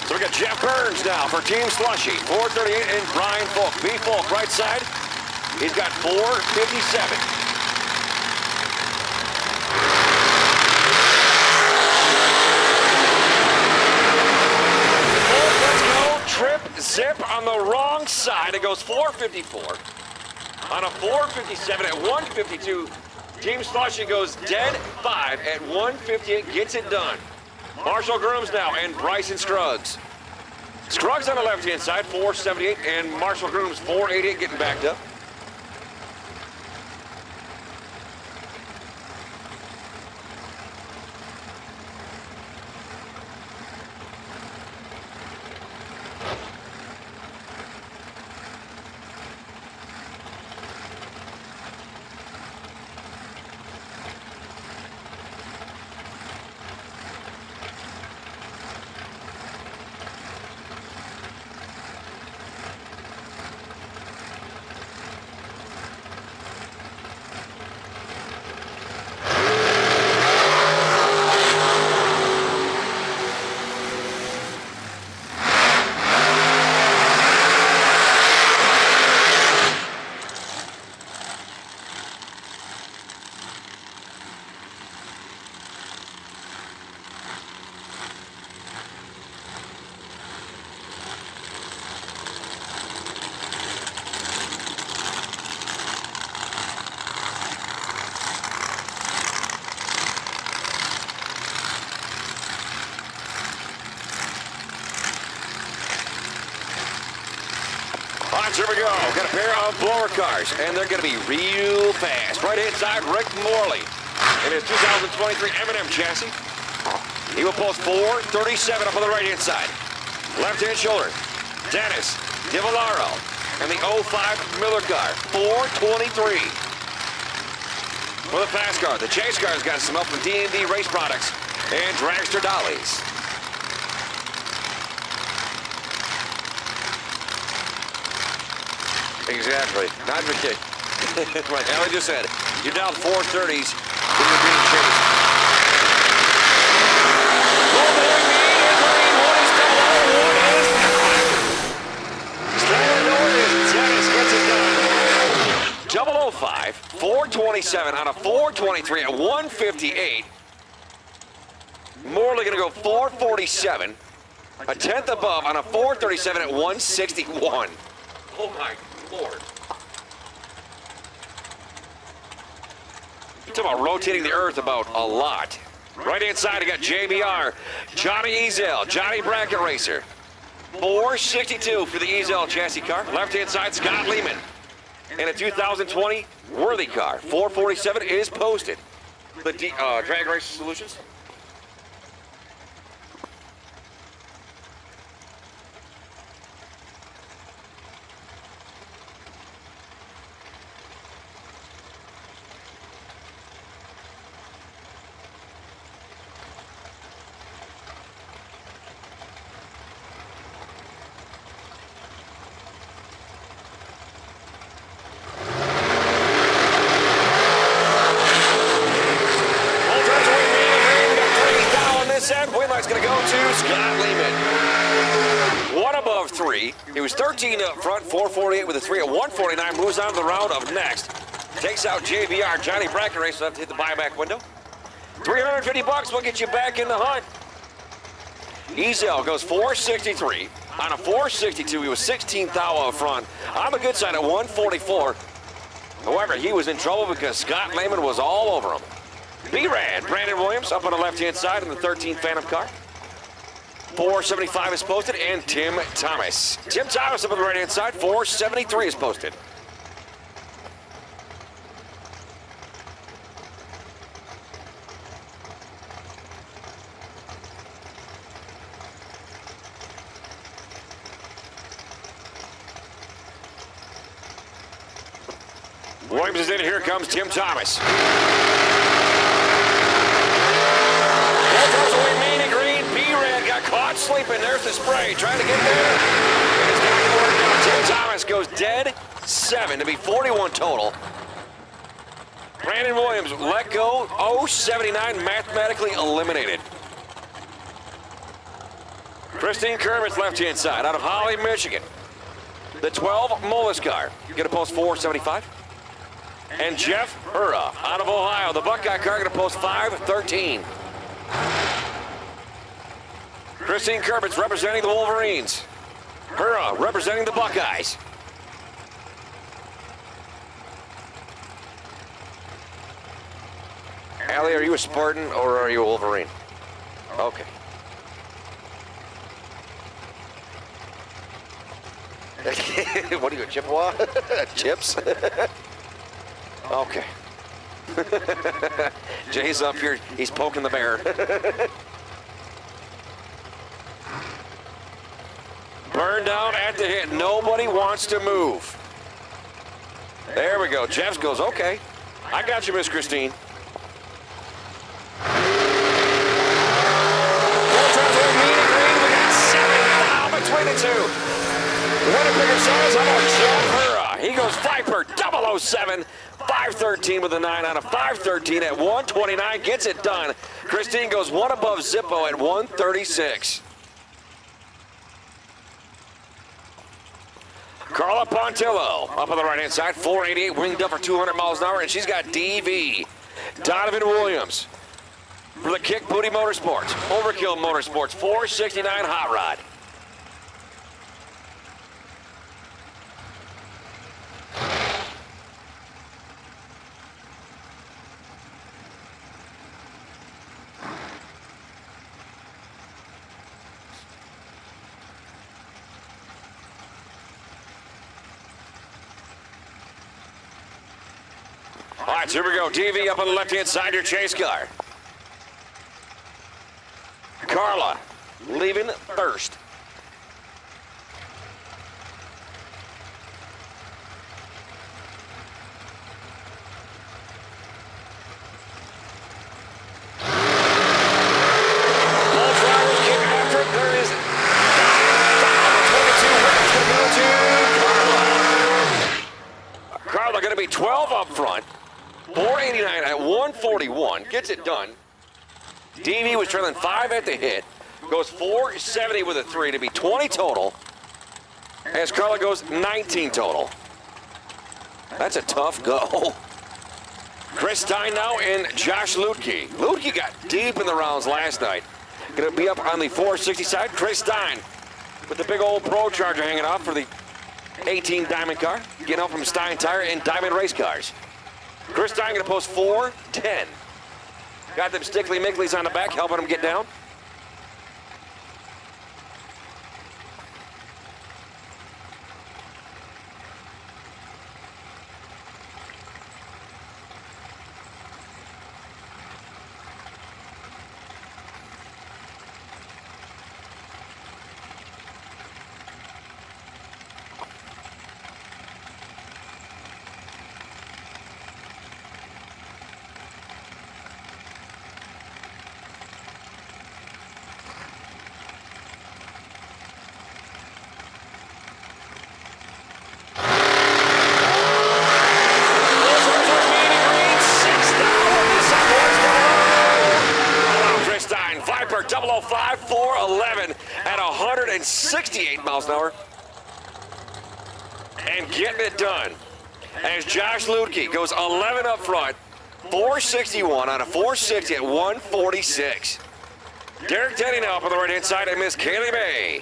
So we got Jeff Burns now for Team Slushy. 438 and Brian Folk. B. Folk, right side. He's got 457. Let's go. Trip, zip on the wrong side. It goes 454. On a 457 at 152. Team Slushy goes dead 5 at 158. Gets it done. Marshall Grooms now and Bryson Scruggs. Scruggs on the left-hand side, 478, and Marshall Grooms, 488, getting backed up. launch. Here we go. Got a pair of blower cars, and they're going to be real fast. Right-hand side, Rick Morley in his 2023 M&M chassis. He will post 437 up on the right-hand side. Left-hand shoulder, Dennis DiVolaro, and the 05 Miller car, 423. For the fast car, the chase car's got some help from D&D Race Products and Dragster Dollies. Exactly. Not your kid. Like Ellie just said, you're down 430s in your green chase. Double 05, 427 on a 423 at 158. Morley going to go 447. A tenth above on a 437 at 161. Oh my Lord. You're talking about rotating the earth about a lot. Right hand side, you got JBR, Johnny Ezel, Johnny Bracket Racer. 462 for the Ezel chassis car. Left hand side, Scott Lehman. And a 2020 Worthy car. 447 is posted. The Drag Race Solutions. Wayline's going to go to Scott Lehman. 1 above 3. He was 13 up front, 448 with a 3 at 149. Moves on to the round of next. Takes out JVR. Johnny Bracket Race will have to hit the buyback window. $350 will get you back in the hunt. Ezel goes 463. On a 462, he was 16th out up front. On the good side at 144. However, he was in trouble because Scott Lehman was all over him. B-Rad, Brandon Williams up on the left-hand side in the 13th Phantom car. 475 is posted, and Tim Thomas. Tim Thomas up on the right-hand side, 473 is posted. Williams is in, here comes Tim Thomas. Caught sleeping. There's the spray. Trying to get there. It's not going to work out. Tim Thomas goes dead 7 to be 41 total. Brandon Williams let go. 079 mathematically eliminated. Christine Kermit's left-hand side out of Holly, Michigan. The 12 Mullis car. Going to post 475. And Jeff Hura out of Ohio. The Buckeye car going to post 513. Christine Kermit's representing the Wolverines. Hura representing the Buckeyes. Allie, are you a Spartan or are you a Wolverine? Okay. What are you, a Chippewa? Chips? Okay. Jay's up here. He's poking the bear. Burn down at the hit. Nobody wants to move. There we go. Jeff goes, okay. I got you, Miss Christine. Between the two. Winner bigger size, how about Jeff Hura? He goes Viper 007, 513 with a 9 out of 513 at 129. Gets it done. Christine goes 1 above Zippo at 136. Carla Pontillo up on the right-hand side, 488, winged up for 200 miles an hour, and she's got DV. Donovan Williams for the Kick Booty Motorsports. Overkill Motorsports, 469 Hot Rod. All right, so here we go. DV up on the left-hand side, your chase car. Carla leaving first. All drivers kick after it. There it is. Carla going to be 12 up front. 489 at 141. Gets it done. DV was trailing 5 at the hit. Goes 470 with a 3 to be 20 total. As Carla goes 19 total. That's a tough go. Chris Stein now and Josh Lutke. Lutke got deep in the rounds last night. Going to be up on the 460 side. Chris Stein with the big old Pro Charger hanging off for the 18 Diamond car. Getting out from Stein Tire and Diamond Race Cars. Chris Stein going to post 410. Got them Stickly Mickleys on the back, helping them get down. Viper 005 411 at 168 miles an hour. And getting it done. As Josh Lutke goes 11 up front, 461 on a 460 at 146. Derek Denny now up on the right-hand side, and Miss Kaylee May.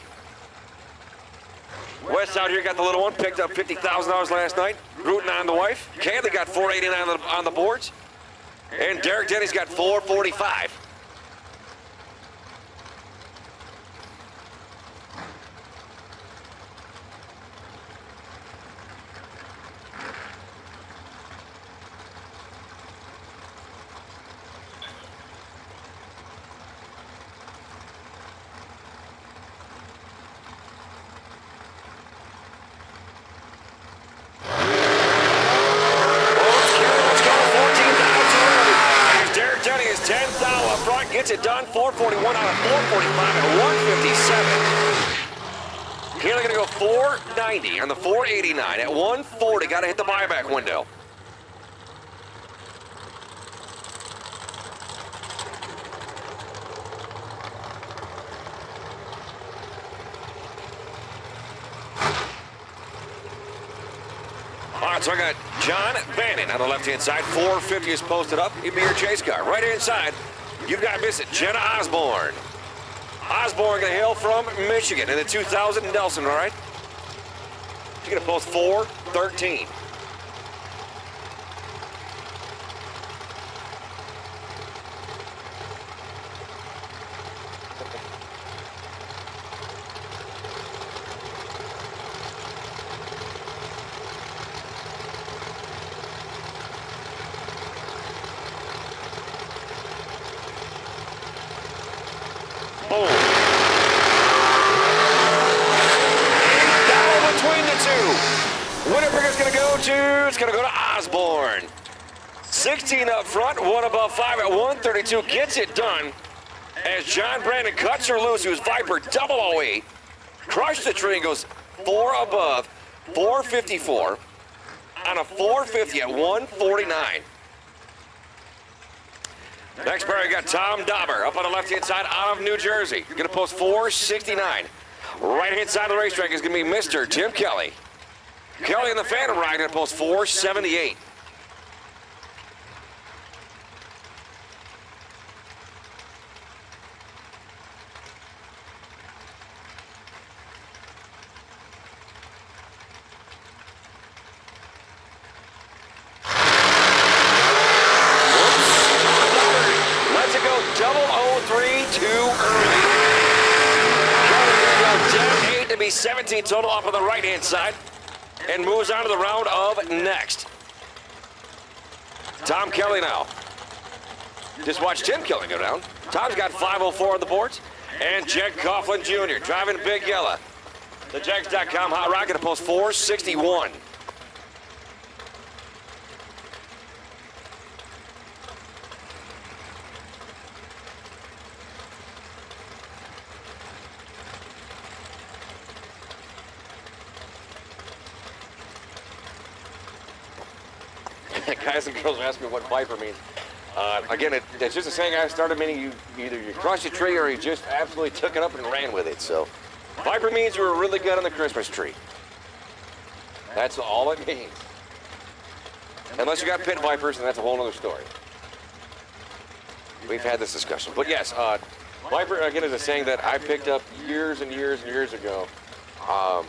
West out here got the little one, picked up $50,000 last night, rooting on the wife. Kaylee got 489 on the boards, and Derek Denny's got 445. Gets it done, 441 out of 445 at 157. Kaylee gonna go 490 on the 489 at 140. Gotta hit the buyback window. All right, so I got John Bannon on the left-hand side. 450 is posted up. He'd be your chase car. Right-hand side, you've got Miss Jenna Osborne. Osborne gonna hail from Michigan in the 2000 Nelson, all right? She's gonna post 413. Boom. Down between the two. Winnebago's gonna go to, it's gonna go to Osborne. 16 up front, one above 5 at 132, gets it done. As John Brandon cuts her loose, who's Viper 008. Crushed the tree and goes 4 above, 454. On a 450 at 149. Next pair, we got Tom Dauber up on the left-hand side out of New Jersey. Going to post 469. Right-hand side of the racetrack is going to be Mr. Tim Kelly. Kelly in the Phantom ride going to post 478. To be 17 total off on the right-hand side and moves on to the round of next. Tom Kelly now. Just watch Tim Kelly go down. Tom's got 504 on the boards. And Jeg Coughlin Jr. driving Big Yellow. The Jegs.com Hot Rocket to post 461. Guys and girls are asking me what Viper means. Again, it's just a saying I started meaning either you crushed a tree or you just absolutely took it up and ran with it. So, Viper means you were really good on the Christmas tree. That's all it means. Unless you got pit vipers, and that's a whole other story. We've had this discussion. But yes, Viper, again, is a saying that I picked up years and years and years ago. Tom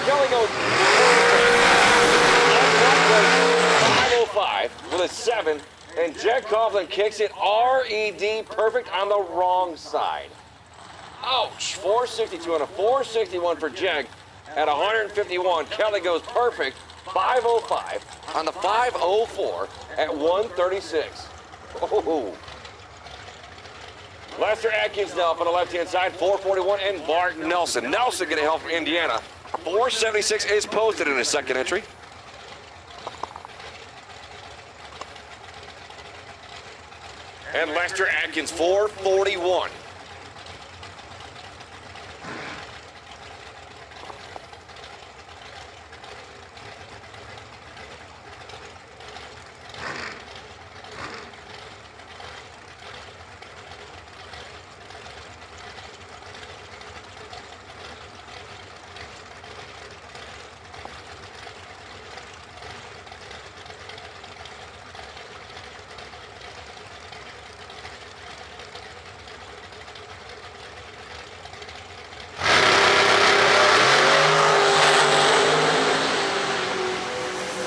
Kelly goes 505 with a 7, and Jeg Coughlin kicks it RED perfect on the wrong side. Ouch! 462 and a 461 for Jeg at 151. Kelly goes perfect 505 on the 504 at 136. Oh. Lester Atkins now up on the left-hand side, 441, and Bart Nelson. Nelson getting help from Indiana. 476 is posted in his second entry. And Lester Atkins, 441.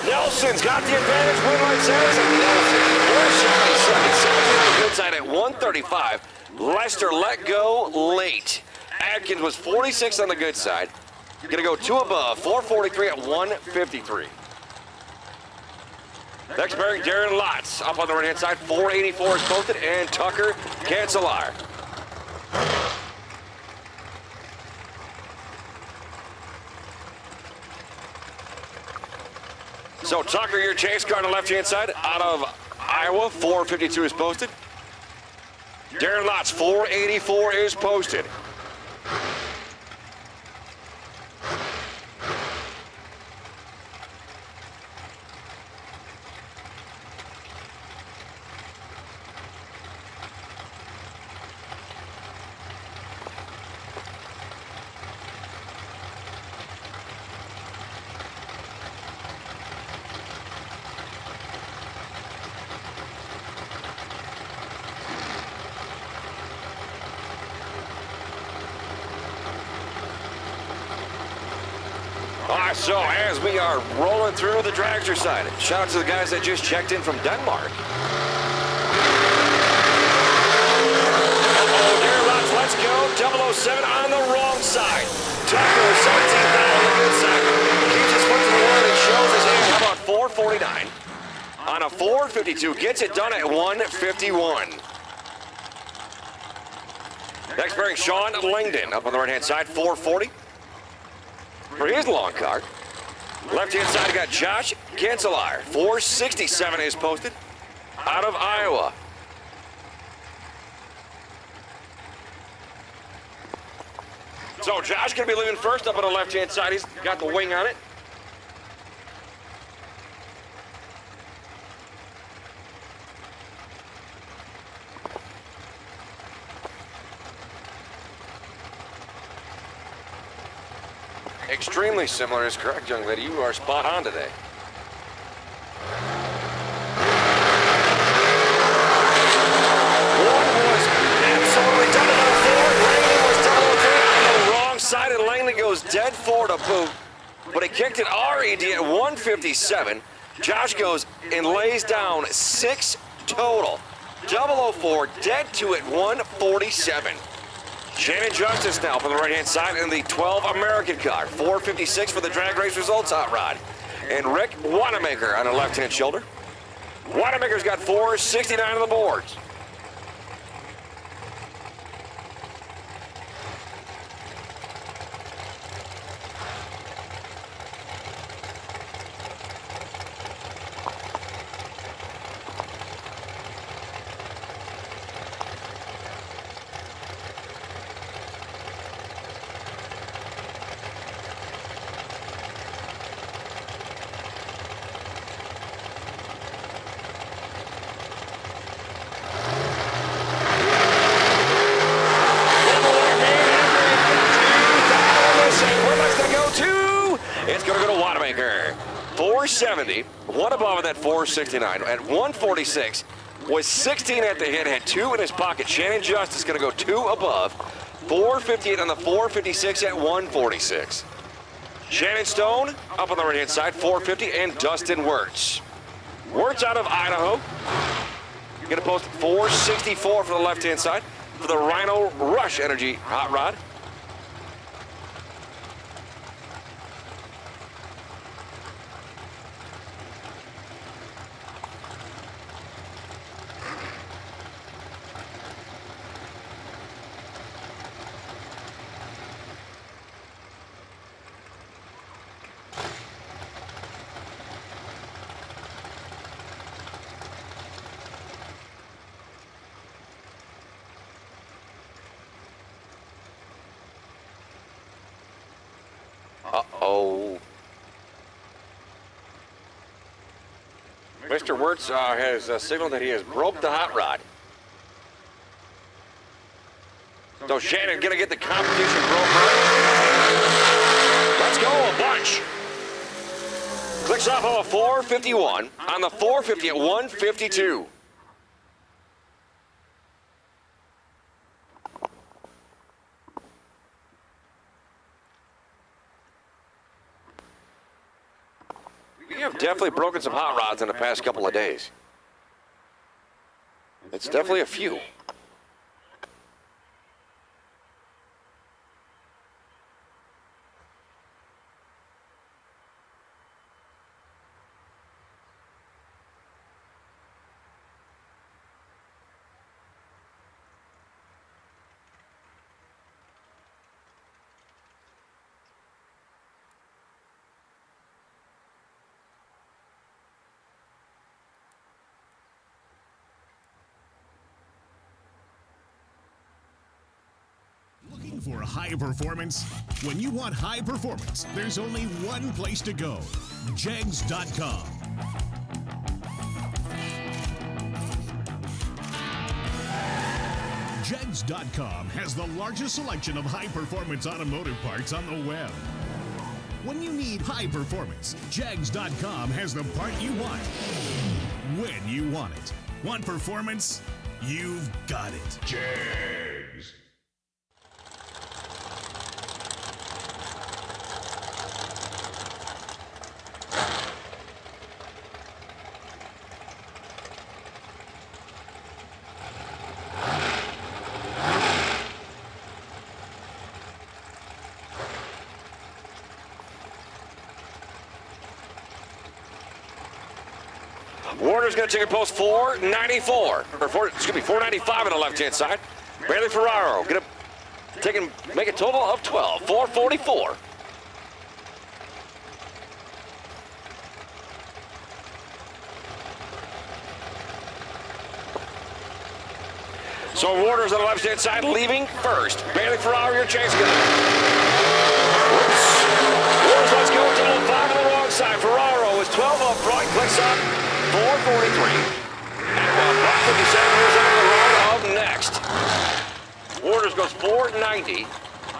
Nelson's got the advantage, win right says, and Nelson, 477, 17 on the good side at 135. Lester let go late. Atkins was 46 on the good side. Gonna go 2 above, 443 at 153. Next pairing, Darren Lotz up on the right-hand side, 484 is posted, and Tucker Cancelar. So Tucker, your chase car on the left-hand side, out of Iowa, 452 is posted. Darren Lotz, 484 is posted. So as we are rolling through the Dragster side, shout out to the guys that just checked in from Denmark. Oh, Darren Lotz, let's go. 007 on the wrong side. Tucker, 17th on the good side. Keeps his foot to the line and shows his hand. How about 449? On a 452, gets it done at 151. Next pairing, Sean Langdon up on the right-hand side, 440. For his long card. Left-hand side, you got Josh Cancelar. 467 is posted out of Iowa. So Josh going to be leaving first up on the left-hand side. He's got the wing on it. Extremely similar is correct, young lady. You are spot on today. One was absolutely double on 4. Langdon was double 3 on the wrong side, and Langdon goes dead forward to boot. But he kicked it RED at 157. Josh goes and lays down 6 total. 004 dead to it 147. Shannon Justice now from the right-hand side in the 12 American car. 456 for the drag race results hot rod. And Rick Wanamaker on the left-hand shoulder. Wanamaker's got 469 on the boards. It's going to go to Wanamaker. 470, one above in that 469. At 146, was 16 at the hit, had 2 in his pocket. Shannon Justice going to go 2 above. 458 on the 456 at 146. Shannon Stone up on the right-hand side, 450, and Dustin Wirtz. Wirtz out of Idaho. Going to post 464 for the left-hand side for the Rhino Rush Energy hot rod. Uh-oh. Mr. Wirtz has signaled that he has broke the hot rod. So Shannon gonna get the competition broke right. Let's go, a bunch. Clicks off of a 451 on the 450 at 152. We have definitely broken some hot rods in the past couple of days. It's definitely a few. For high performance? When you want high performance, there's only one place to go. Jegs.com. Jegs.com has the largest selection of high performance automotive parts on the web. When you need high performance, Jegs.com has the part you want. When you want it. Want performance? You've got it. Jegs. Warner's going to take a post 494, or 495 on the left-hand side. Bailey Ferraro going to make a total of 12, 444. So Warner's on the left-hand side, leaving first. Bailey Ferraro, your chase gun. Whoops. Warner's let's go to 5 on the wrong side. Ferraro is 12 up front, clicks up. 443. And 57 years on the line of next. Waters goes 490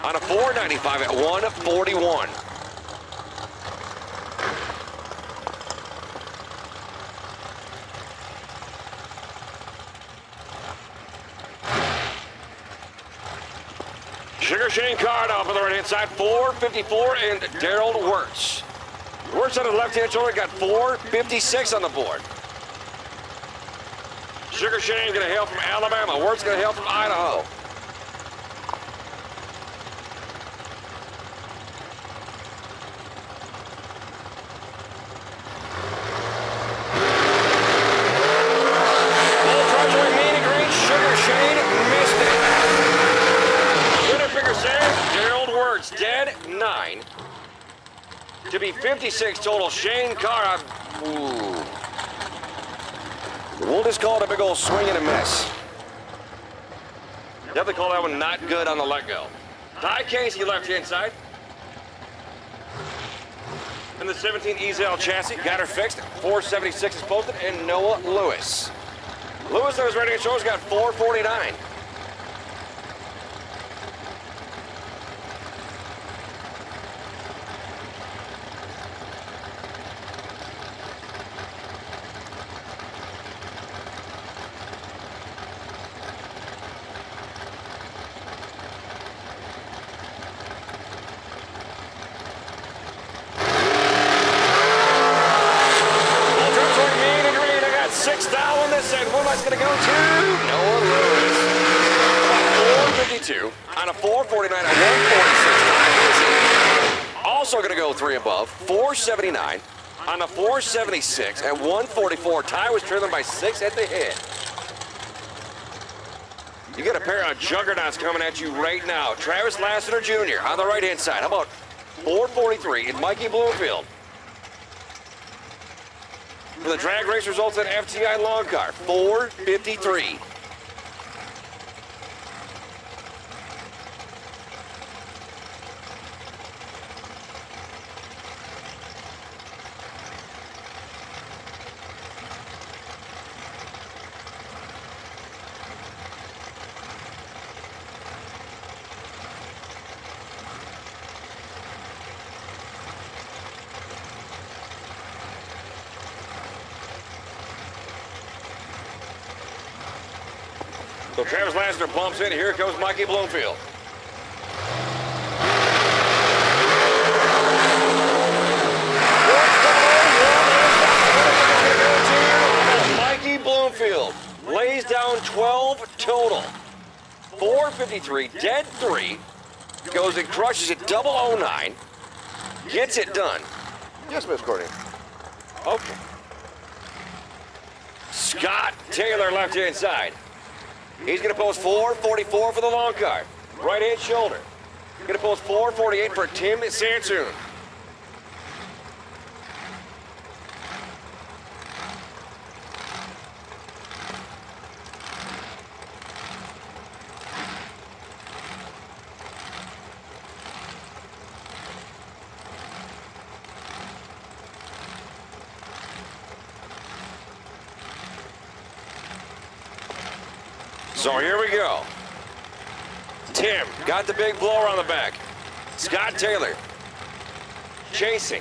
on a 495 at 141. Sugar Shane Card off on the right-hand side, 454, and Daryl Wirtz. Wirtz on the left-hand shoulder got 456 on the board. Sugar Shane going to hail from Alabama. Wirtz going to hail from Idaho. dead 9 to be 56 total. Shane Carr, ooh. We'll just call it a big old swing and a miss. Definitely call that one not good on the let go. Ty Casey left-hand side. And the 17 Ezel chassis got her fixed. 476 is posted, and Noah Lewis. Lewis, that was ready to show, has got 449. That's going to go to Noah Lewis. 452 on a 449 at 146. Also going to go 3 above. 479 on a 476 at 144. Ty was trailing by 6 at the head. You got a pair of juggernauts coming at you right now. Travis Lassiter Jr. on the right-hand side. How about 443 and Mikey Bloomfield? For the drag race results at FTI Long Car, 453. So Travis Lassiter bumps in. Here comes Mikey Bloomfield. Mikey Bloomfield lays down 12 total. 453, dead 3. Goes and crushes it, 009. Gets it done. Yes, Miss Courtney. Okay. Scott Taylor left-hand side. He's going to post 444 for the long car. Right-hand shoulder. Going to post 448 for Tim Sansoon. So here we go. Tim got the big blower on the back. Scott Taylor chasing.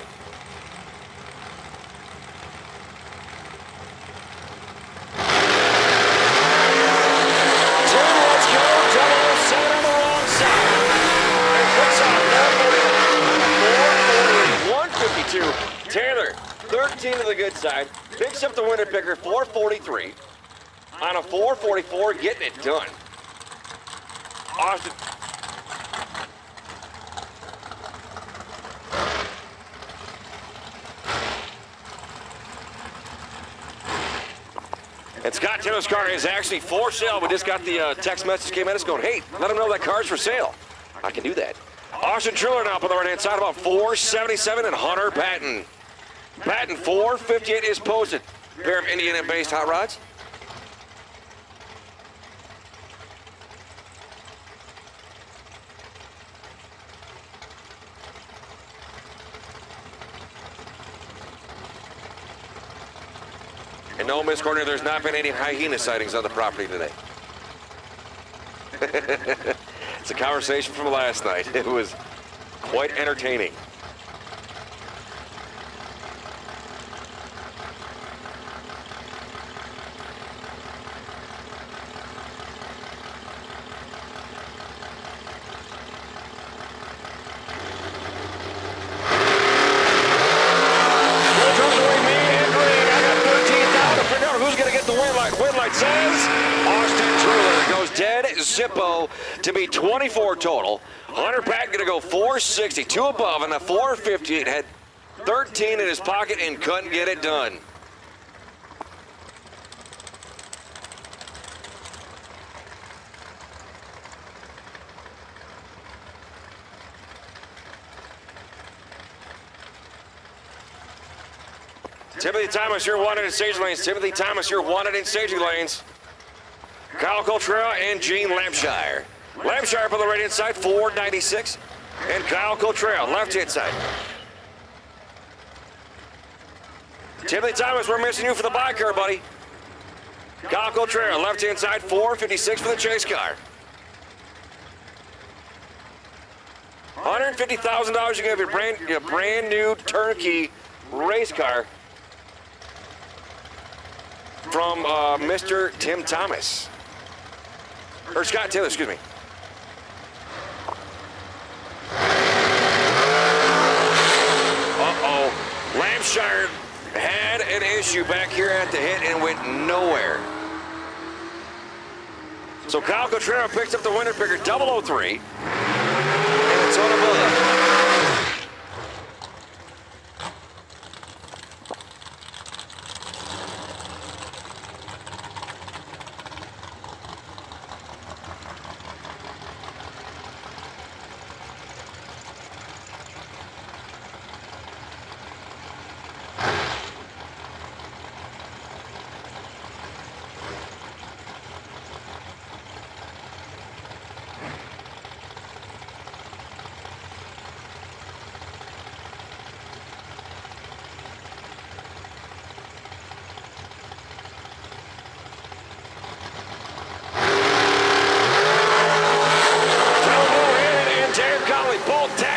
Tim, let's go. 007 on the wrong side. And puts on 152. Taylor, 13 to the good side. Picks up the winner picker, 443. On a 444, getting it done. Austin. And Scott Taylor's car is actually for sale. We just got the text message came at us going, hey, let them know that car's for sale. I can do that. Austin Triller now up on the right-hand side, about 477, and Hunter Patton. Patton, 458 is posted. Pair of Indiana-based hot rods. And no, Miss Courtney, there's not been any hyena sightings on the property today. It's a conversation from last night. It was quite entertaining. Says Austin Truller goes dead Zippo to be 24 total. Hunter Patton going to go 460, 2 above, and a 458 had 13 in his pocket and couldn't get it done. Timothy Thomas, you're wanted in staging lanes. Timothy Thomas, you're wanted in staging lanes. Kyle Coltrera and Gene Lampshire. Lampshire on the right-hand side, 496. And Kyle Coltrera, left-hand side. Timothy Thomas, we're missing you for the by car, buddy. Kyle Coltrera, left-hand side, 456 for the chase car. $150,000 you give your brand new turnkey race car from Mr. Tim Thomas. Or Scott Taylor, excuse me. Uh-oh. Lampshire had an issue back here at the hit and went nowhere. So Kyle Coltrera picks up the winner picker, 003. And it's on above.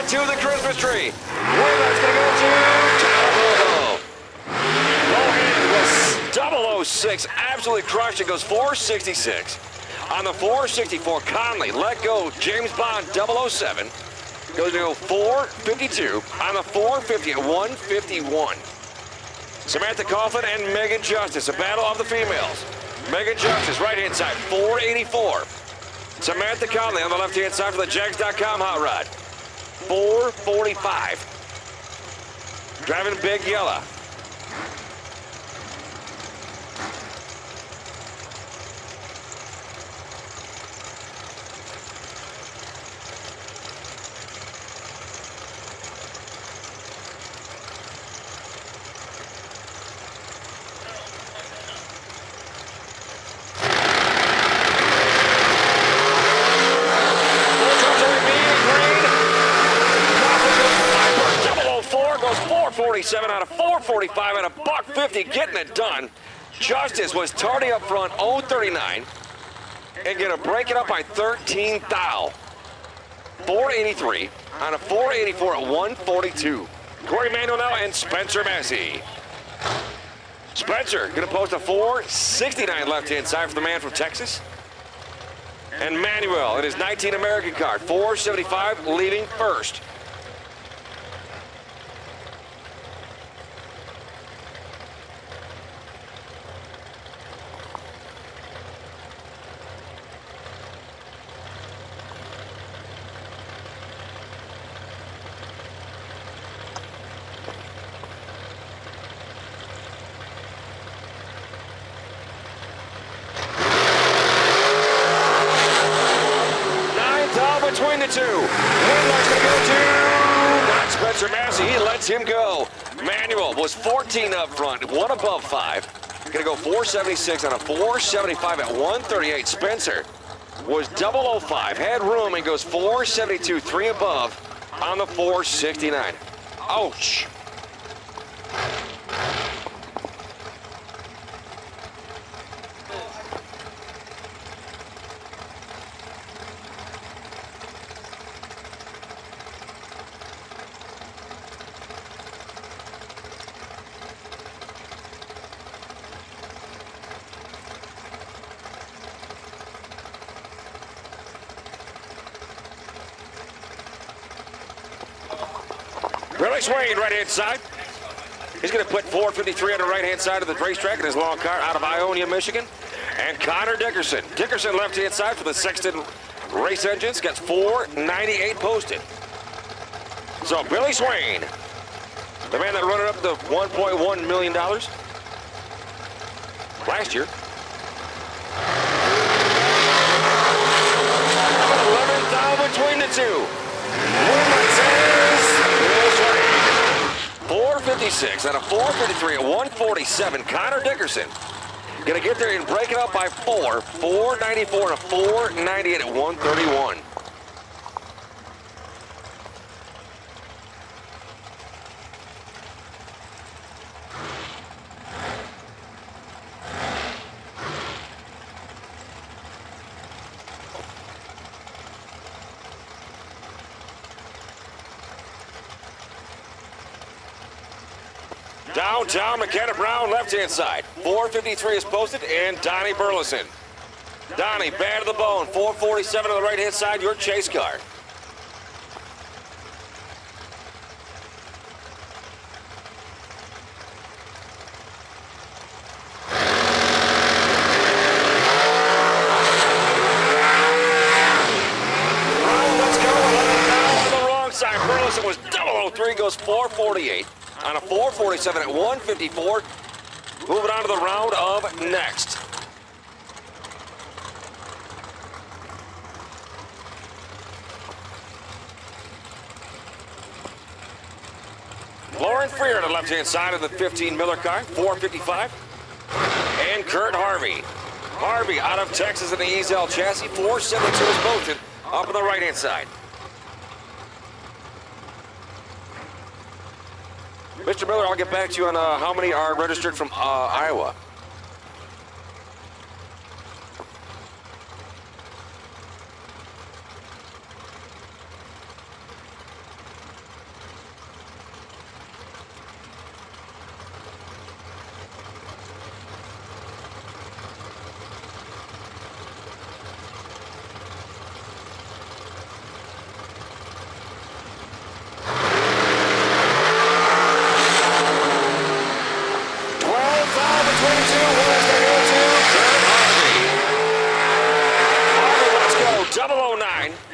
To the Christmas tree. Where that's going to go to Tahoe. Was 006. Absolutely crushed. It goes 466. On the 464, Conley let go. James Bond 007 goes to go 452. On the 450 at 151. Samantha Coughlin and Megan Justice. A battle of the females. Megan Justice, right-hand side, 484. Samantha Conley on the left-hand side for the Jegs.com hot rod. 445. Driving Big Yellow. Goes 447 out of 445 at a $150, getting it done. Justice was tardy up front, 039, and gonna break it up by 13 thou. 483 on a 484 at 142. Corey Manuel now and Spencer Massey. Spencer gonna post a 469 left-hand side for the man from Texas. And Manuel in his 19 American card, 475 leading first. Between the two. Winlar's going to go to not Spencer Massey. He lets him go. Manuel was 14 up front, one above 5. Going to go 476 on a 475 at 138. Spencer was 005, had room, and goes 472, 3 above on the 469. Ouch. Billy Swain, right-hand side. He's going to put 453 on the right-hand side of the racetrack in his long car out of Ionia, Michigan. And Connor Dickerson. Dickerson, left-hand side for the Sexton Race Engines. Gets 498 posted. So Billy Swain, the man that run it up to $1.1 million last year. 11,000 between the two. 450 456 out of 453 at 147. Connor Dickerson gonna get there and break it up by 4. 494 to 498 at 131. Downtown, McKenna Brown, left-hand side. 453 is posted, and Donnie Burleson. Donnie, bad to the bone. 447 on the right-hand side, your chase car. Let's go. Down on the wrong side. Burleson was 003, goes 448. On a 447 at 154. Moving on to the round of next. Lauren Freer on the left-hand side of the 15 Miller car, 455. And Kurt Harvey. Harvey out of Texas in the Ezel chassis, 472 is posted up on the right-hand side. Mr. Miller, I'll get back to you on how many are registered from Iowa.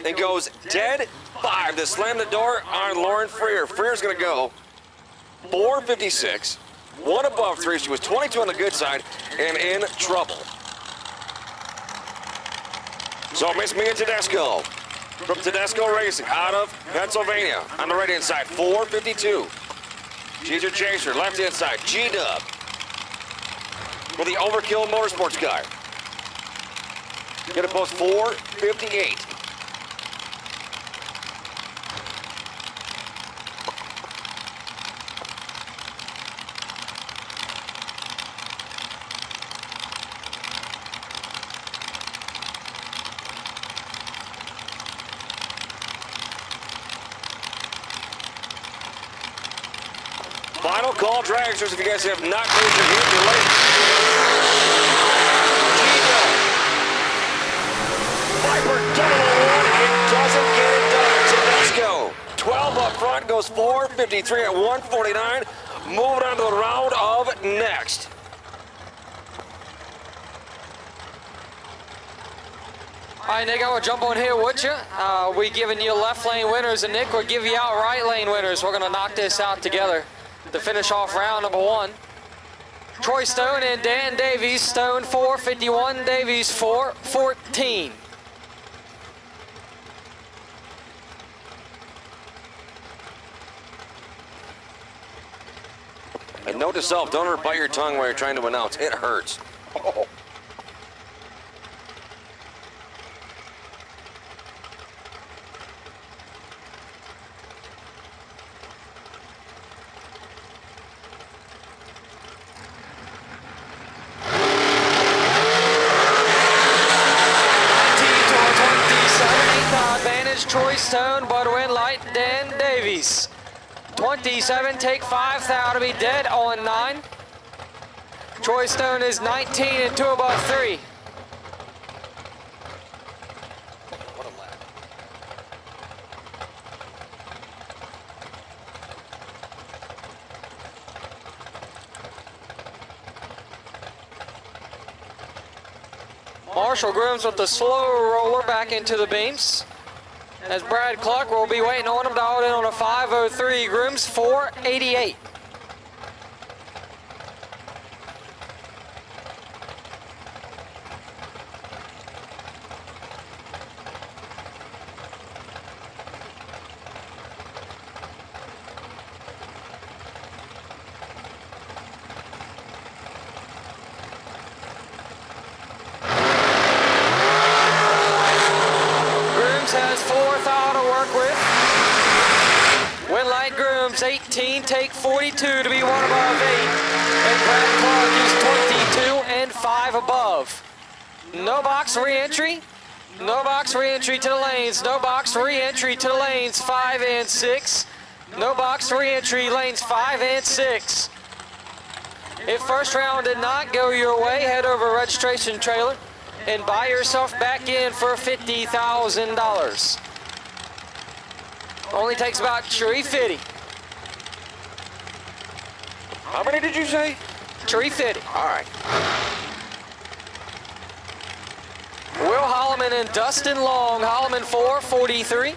And goes dead 5 to slam the door on Lauren Freer. Freer's going to go 456, 1 above 3. She was 22 on the good side and in trouble. So Miss Mia Tedesco from Tedesco Racing out of Pennsylvania on the right-hand side, 452. She's your chaser, left-hand side, G-Dub for the Overkill Motorsports car. Going to post 458. Final call, Dragsters, if you guys have not made your hit, you're late. Viper 001, it doesn't get it done. Tedesco, 12 up front, goes 453 at 149. Moving on to the round of next. All right, Nick, I will jump on here with you. We giving you left lane winners, and Nick will give you out right lane winners. We're going to knock this out together to finish off round number 1. Troy Stone and Dan Davies. Stone 451, Davies 414. And note to self, don't ever bite your tongue while you're trying to announce. It hurts. Oh. Troy Stone, but win light, Dan Davies. 27, take 5, thou to be dead on 9. Troy Stone is 19 and 2 above 3. What a lap. Marshall Grooms with the slow roller back into the beams. As Brad Cluck will be waiting on him, dialed in on a 503, Grooms 488. 13, take 42 to be one above 8. And Brad Clark is 22 and 5 above. No box re-entry. No box re-entry to the lanes. No box re-entry to the lanes 5 and 6. No box re-entry lanes 5 and 6. If first round did not go your way, head over to registration trailer and buy yourself back in for $50,000. Only takes about 350. How many did you say? 350. All right. Will Holloman and Dustin Long. Holloman 443.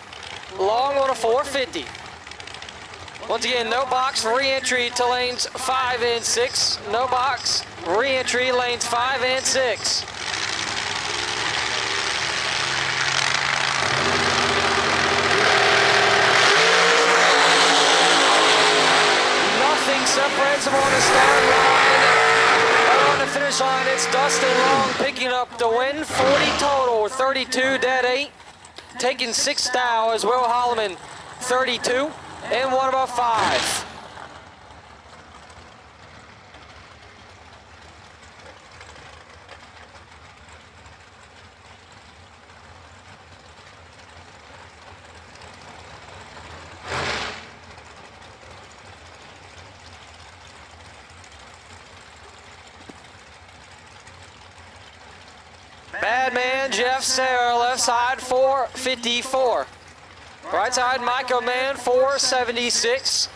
Long on a 450. Once again, no box re-entry to lanes 5 and 6. No box re-entry lanes 5 and 6. Nothing separates them on the start line. On the finish line, it's Dustin Long picking up the win. 40 total, 32 dead 8. Taking 6th style as Will Holloman 32 and 1 above 5. Bad man Jeff Sarah, left side 454. Right side Michael Man 476.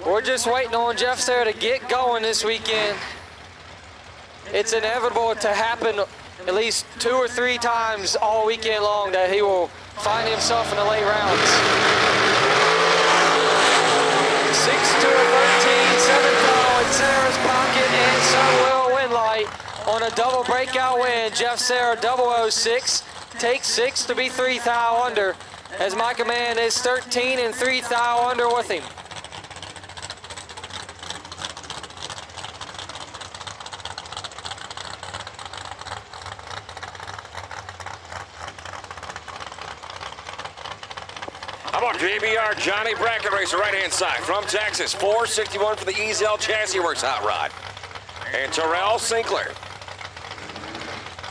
We're just waiting on Jeff Sarah to get going this weekend. It's inevitable to happen at least 2 or 3 times all weekend long that he will find himself in the late rounds. 6 to 13, 7 throw in Sarah's pocket, and so will Winlight on a double breakout win. Jeff Sarah 006 takes 6 to be 3 thou under, as Micah Mann is 13 and 3 thou under with him. How about JBR Johnny Bracket Racer, right-hand side from Texas. 461 for the EZL Chassis Works hot rod. And Terrell Sinclair.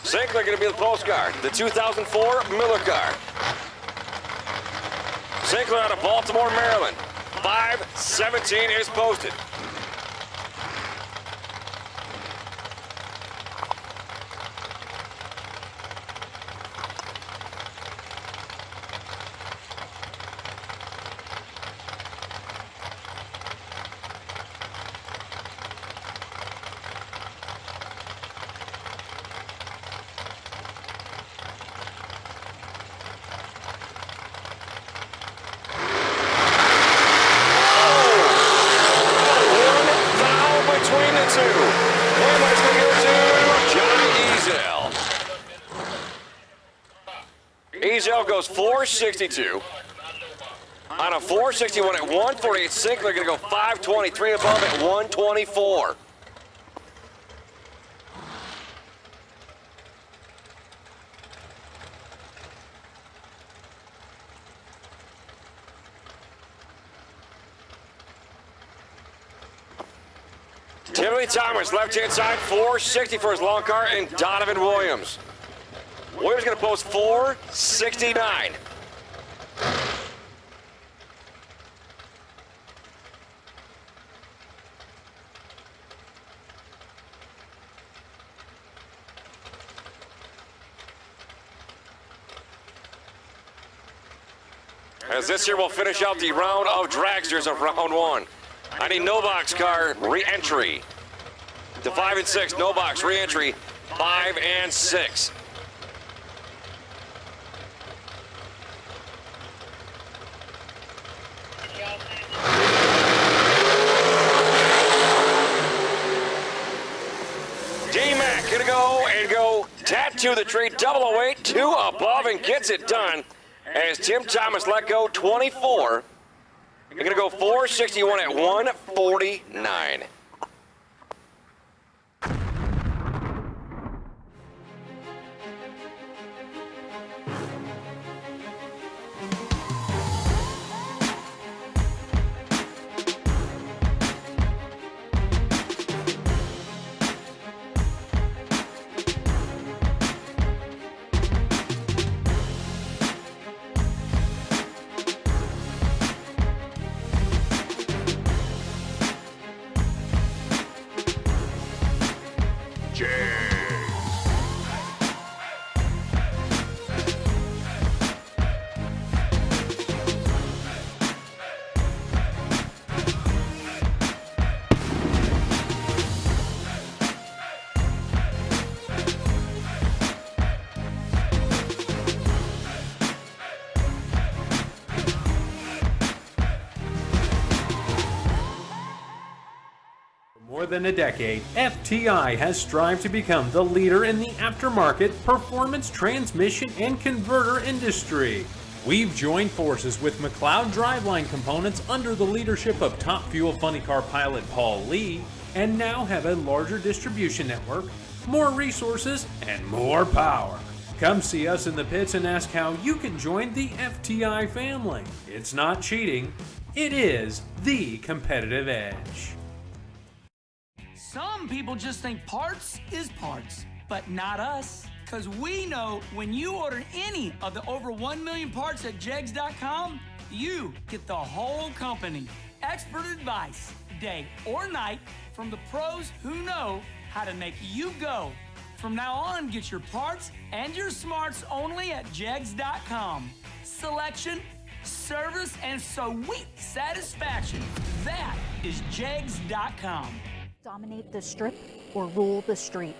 Sinclair going to be the postcard. The 2004 Miller car. Sinclair out of Baltimore, Maryland. 517 is posted. Ezel goes 462. On a 461 at 148, Sinclair going to go 523 above at 124. Timothy Thomas, left-hand side, 460 for his long car, and Donovan Williams. Williams going to post 469. As this here will finish out the round of dragsters of round 1. I need no box car re-entry to 5 and 6. No box re-entry 5 and 6. D-Mac gonna go and go tattoo the tree, double a weight, 2 above, and gets it done. As Tim Thomas let go 24. You're gonna go 461 at 149. Jegs. For more than a decade, FTI has strived to become the leader in the aftermarket performance transmission and converter industry. We've joined forces with McLeod Driveline Components under the leadership of Top Fuel Funny Car pilot Paul Lee, and now have a larger distribution network, more resources, and more power. Come see us in the pits and ask how you can join the FTI family. It's not cheating, it is the competitive edge. Some people just think parts is parts, but not us. Because we know when you order any of the over 1 million parts at Jegs.com, you get the whole company. Expert advice, day or night, from the pros who know how to make you go. From now on, get your parts and your smarts only at Jegs.com. Selection, service, and sweet satisfaction. That is Jegs.com. Dominate the strip or rule the street.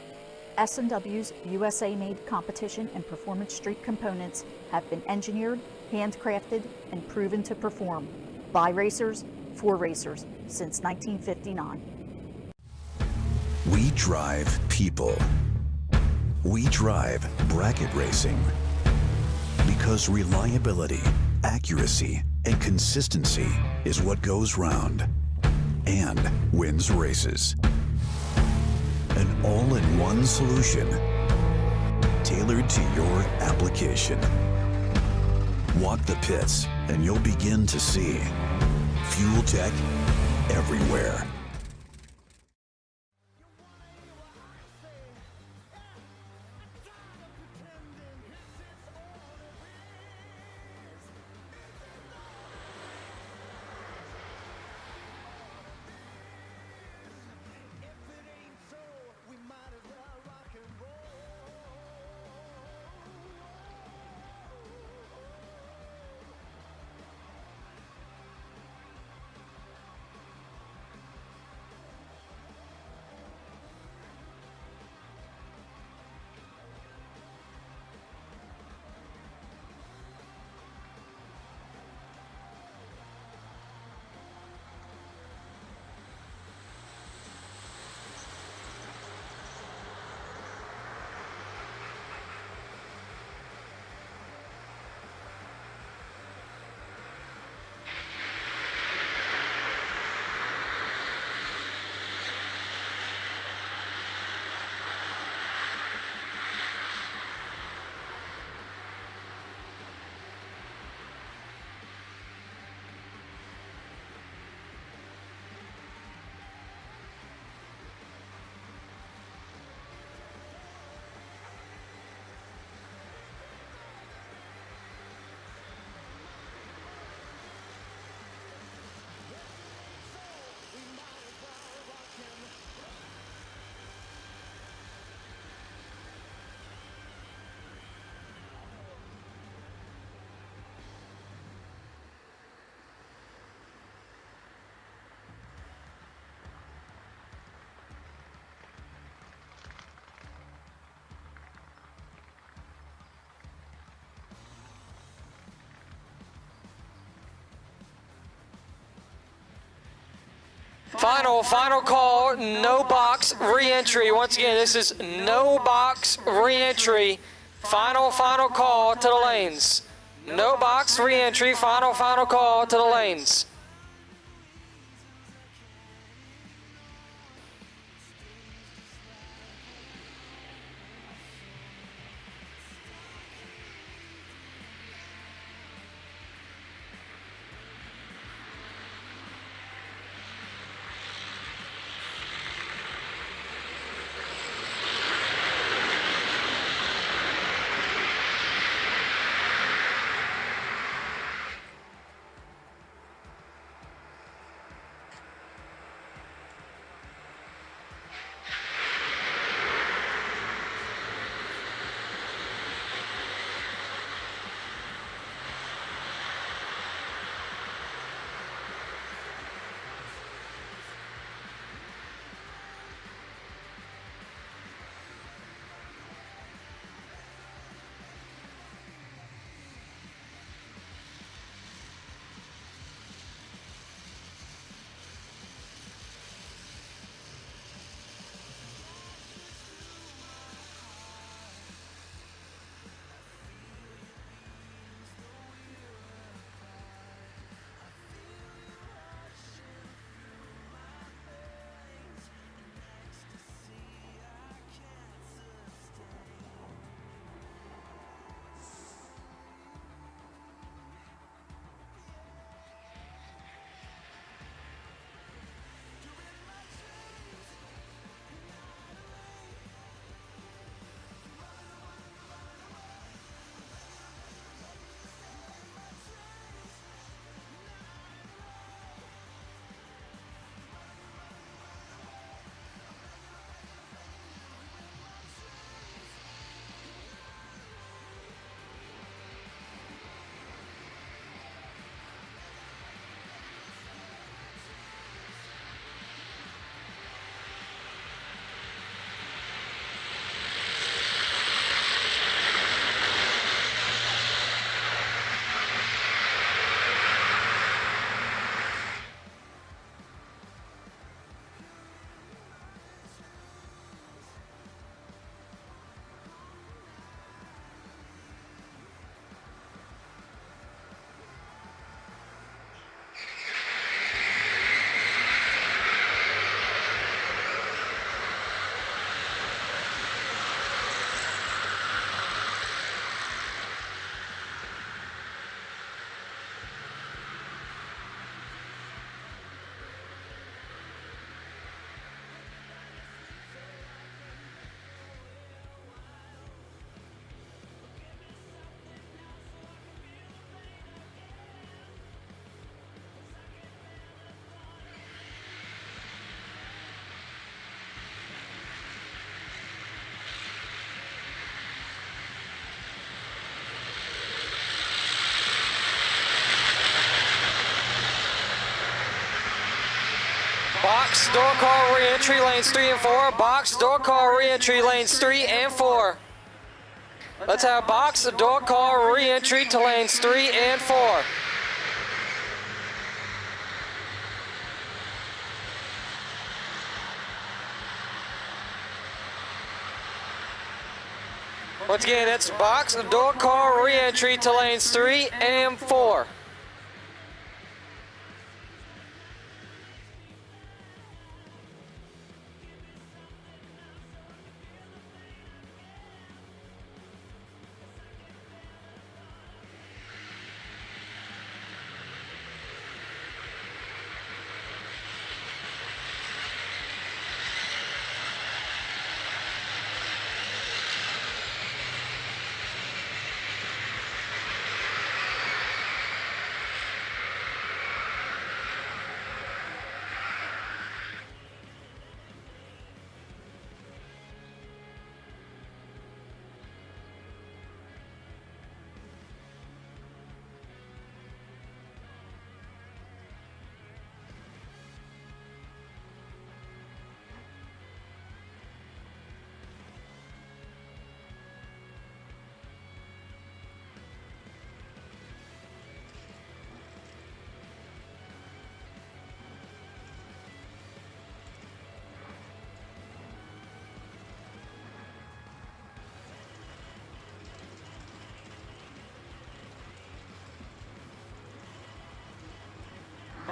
S&W's USA-made competition and performance street components have been engineered, handcrafted, and proven to perform by racers for racers since 1959. We drive people. We drive bracket racing because reliability, accuracy, and consistency is what goes round and wins races. An all-in-one solution tailored to your application. Walk the pits and you'll begin to see fuel tech everywhere. Final call, no box re-entry. Once again, this is no box re-entry. Final call to the lanes. No box re-entry, final call to the lanes. box, door car, re-entry lanes 3 and 4. Box, door car, re-entry lanes 3 and 4. Let's have box, door car, re-entry to lanes 3 and 4. Once again, that's box, door car, re-entry to lanes 3 and 4.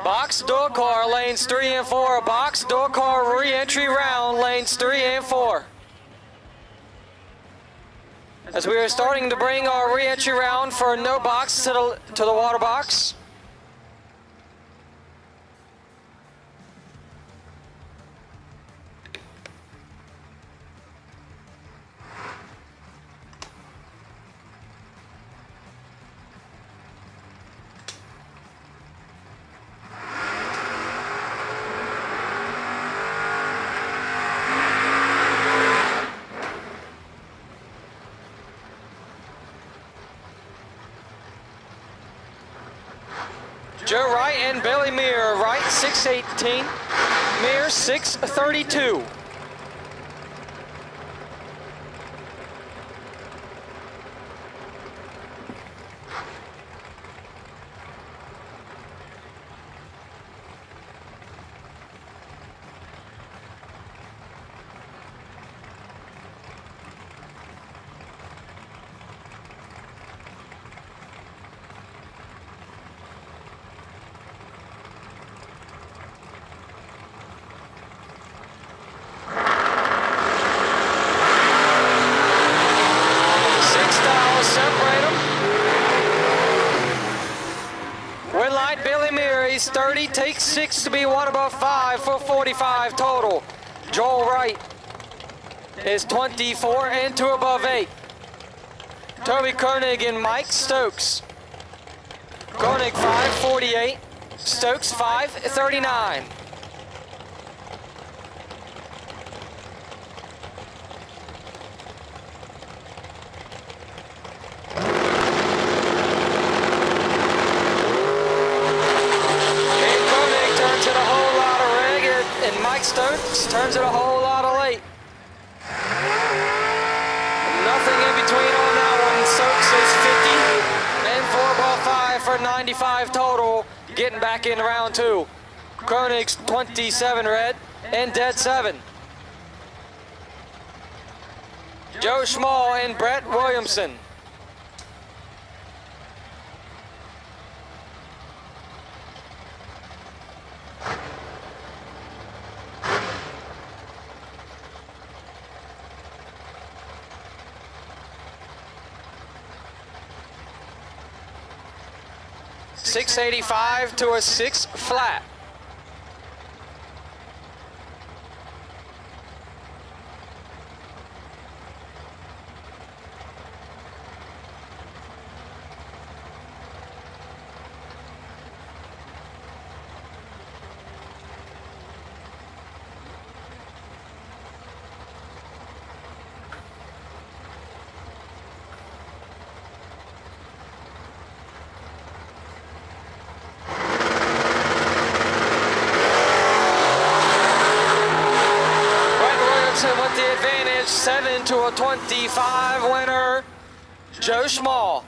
Box, door car, lanes 3 and 4. Box, door car, re-entry round, lanes 3 and 4. As we are starting to bring our re-entry round for no box to the water box. Joe Wright and Billy Meir. Wright 618, Meir 632. Billy Meir, he's 30, takes 6 to be 1 above 5 for 45 total. Joel Wright is 24 and 2 above 8. Toby Koenig and Mike Stokes. Koenig 548, Stokes 539. And Mike Stokes turns it a whole lot of late. Nothing in between on that one. Stokes is 50 and 4 above 5 for 95 total, getting back in round 2. Koenig's 27 red and dead 7. Joe Schmall and Brett Williamson. $685 to a 6 flat. advantage, 7 to a 25 winner, Joe Small.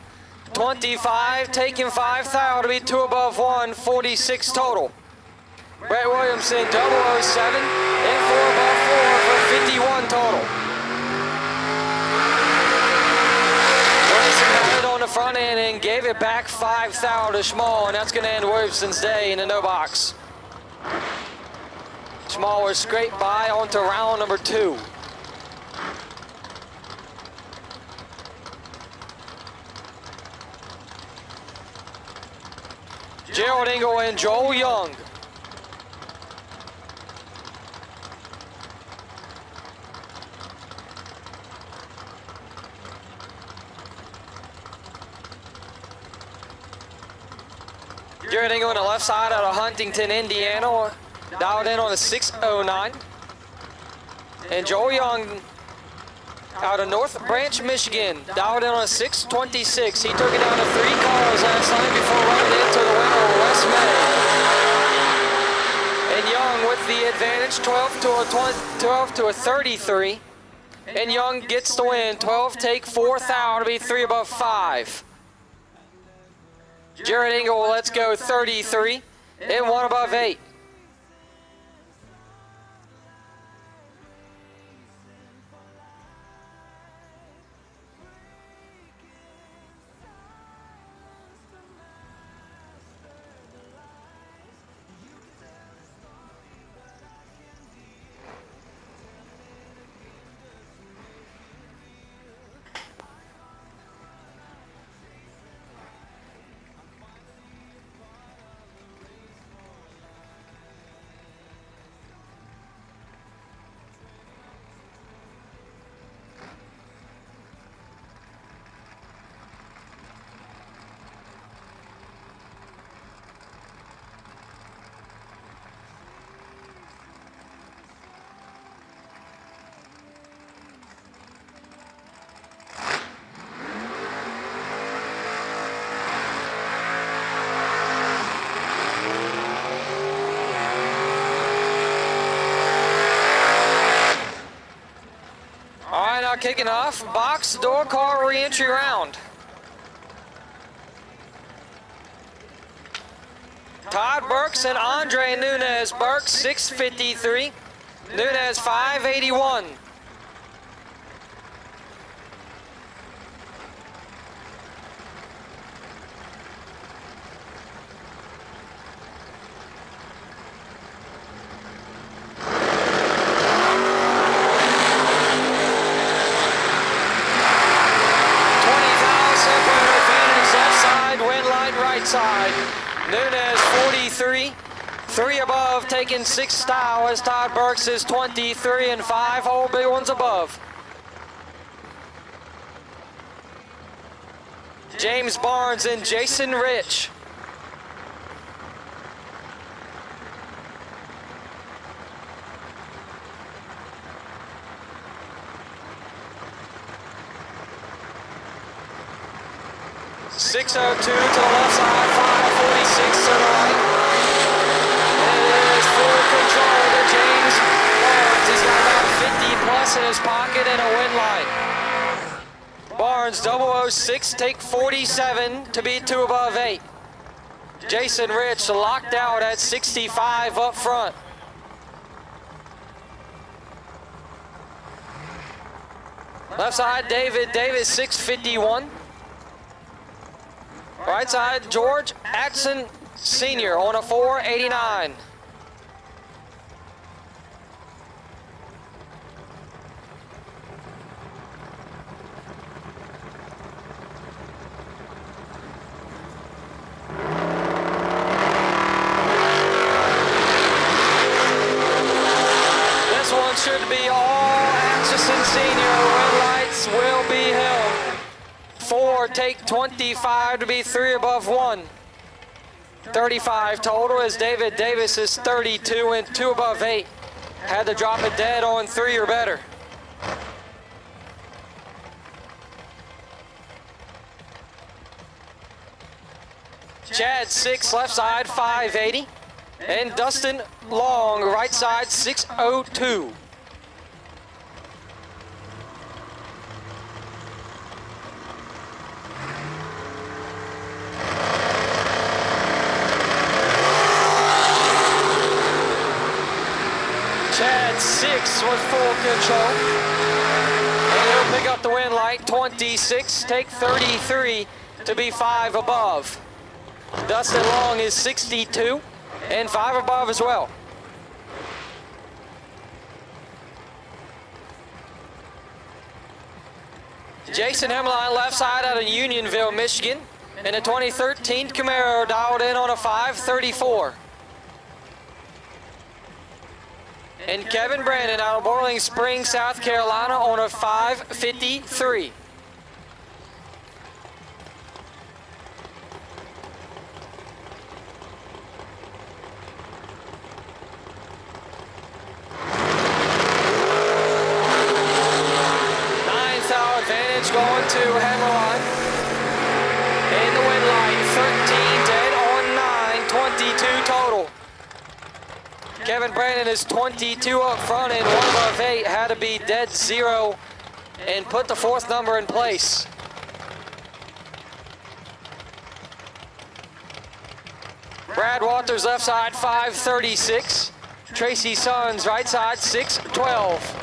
25, taking 5 thou to be 2 above 1, 46 total. Brett Williamson, 007, and 4 above 4 for 51 total. Williamson had it on the front end and gave it back 5 thou to Small, and that's going to end Williamson's day in the no box. Small was scraped by onto round number 2. Gerald Engel and Joel Young. Gerald Engel on the left side out of Huntington, Indiana, dialed in on a 609. And Joel Young out of North Branch, Michigan, dialed in on a 626. He took it down to 3 cars last night before running into the winner, West May. And Young with the advantage, 12 to a 33. And Young gets the win, 12 take 4 thou to be 3 above 5. Jared Engel, let's go 33 and 1 above 8. Kicking off, box door car re-entry round. Todd Burks and Andre Nunez. Burks 653, Nunez 581. Side. Nunez 43, 3 above, taking 6 thou as Todd Burks is 23 and 5 whole big ones above. James Barnes and Jason Rich. .602 to the left side, 546 to the right. And it is full control to James Barnes. He's got about 50 plus in his pocket and a win light. Barnes 006, take 47 to be 2 above 8. Jason Rich locked out at 65 up front. Left side, David Davis 651. Right side, George Atson Sr. on a 489. This one should be all Atchison Sr. Red lights will be held. 4 take 25 to be 3 above 1. 35 total as David Davis is 32 and 2 above 8. Had to drop it dead on 3 or better. Chad 6, left side 580. And Dustin Long, right side 602. Estes was full control. And he'll pick up the win light, 26, take 33 to be 5 above. Dustin Long is 62 and 5 above as well. Jason Hemline left side out of Unionville, Michigan. In a 2013 Camaro dialed in on a 534. And Kevin Brandon out of Boiling Springs, South Carolina on a 553. Going to Hammerline. In the win light, 13 dead on 9, 22 total. Kevin Brandon is 22 up front and 1 above 8. Had to be dead 0 and put the 4th number in place. Brad Walters left side 536. Tracy Sons right side 612.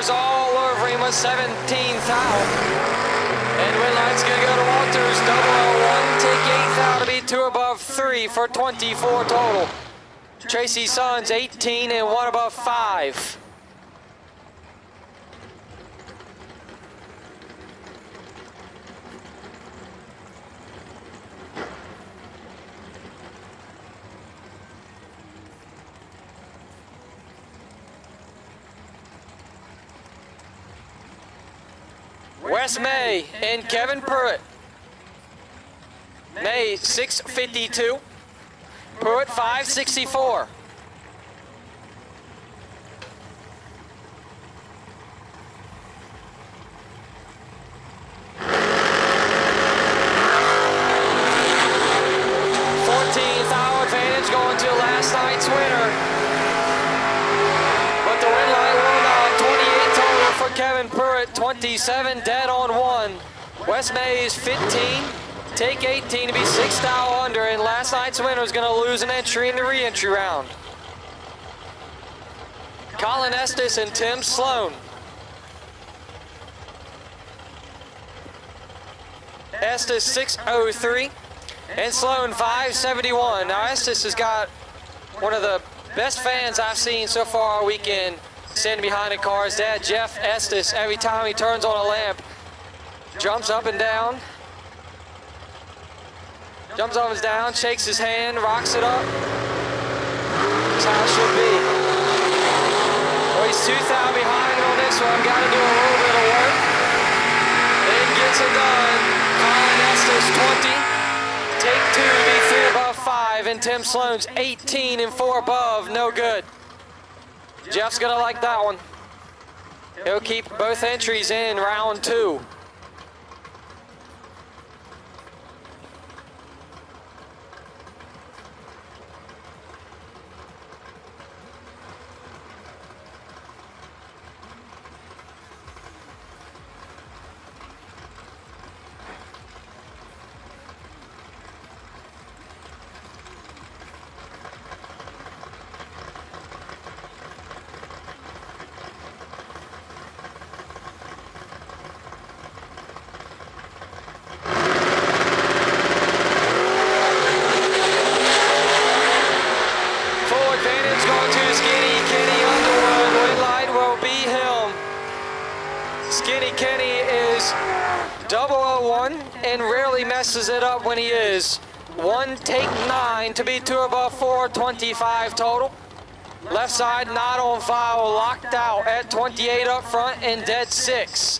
All over him with 17,000. And win light's gonna go to Walters, 001, take 8,000 to be 2 above 3 for 24 total. Tracy Sons 18 and 1 above 5. Wes May and Kevin Pruitt. May 652, Pruitt 564. Advantage going to last night's winner. But the win light won out 28 total for Kevin Pruitt, 27 dead on 1. Wes Mays 15, take 18 to be 6 thou under, and last night's winner is going to lose an entry in the re-entry round. Colin Estes and Tim Sloan. Estes 603 and Sloan 571. Now Estes has got one of the best fans I've seen so far all weekend standing behind the car. His dad, Jeff Estes, every time he turns on a lamp, jumps up and down, jumps up and down, shakes his hand, rocks it up. That's how it should be. Well, he's 2 thou behind on this one. Got to do a little bit of work. And gets it done. Colin Estes 20. Take 2 to be 3 above 5, and Tim Sloan's 18 and 4 above, no good. Jeff's gonna like that one. He'll keep both entries in round 2. Skinny Kenny is 001 and rarely messes it up when he is. 1 take 9 to be 2 above 4, 25 total. Left side not on foul, locked out at 28 up front and dead 6.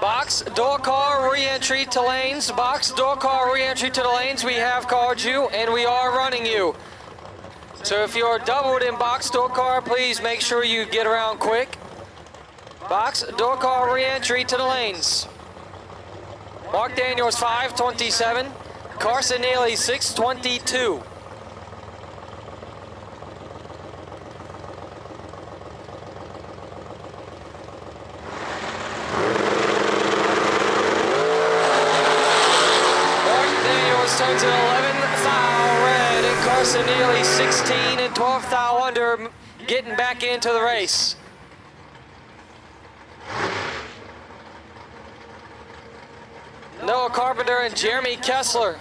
Box door car re-entry to lanes. Box door car re-entry to the lanes. We have called you and we are running you. So if you're doubled in box door car, please make sure you get around quick. Box door car re-entry to the lanes. Mark Daniels 5:27. Carson Neely 6:22. Turns at 11th thou red, and Carson Neely 16 and 12th thou under, getting back into the race. Noah Carpenter and Jeremy Kessler.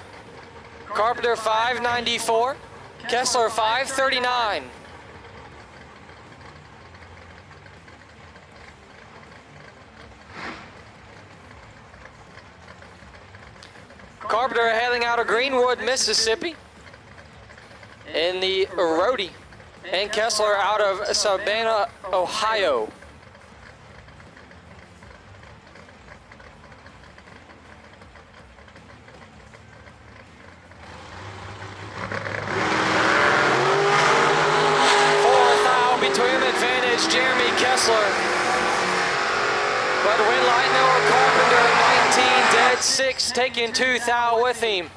Carpenter 594, Kessler 539. Carpenter hailing out of Greenwood, Mississippi in the Rhodey, and Kessler out of Savannah, Ohio. Fourth thou between them, advantage Jeremy Kessler. But win light Noah Carpenter 19 dead 6, taking 2 thou with him.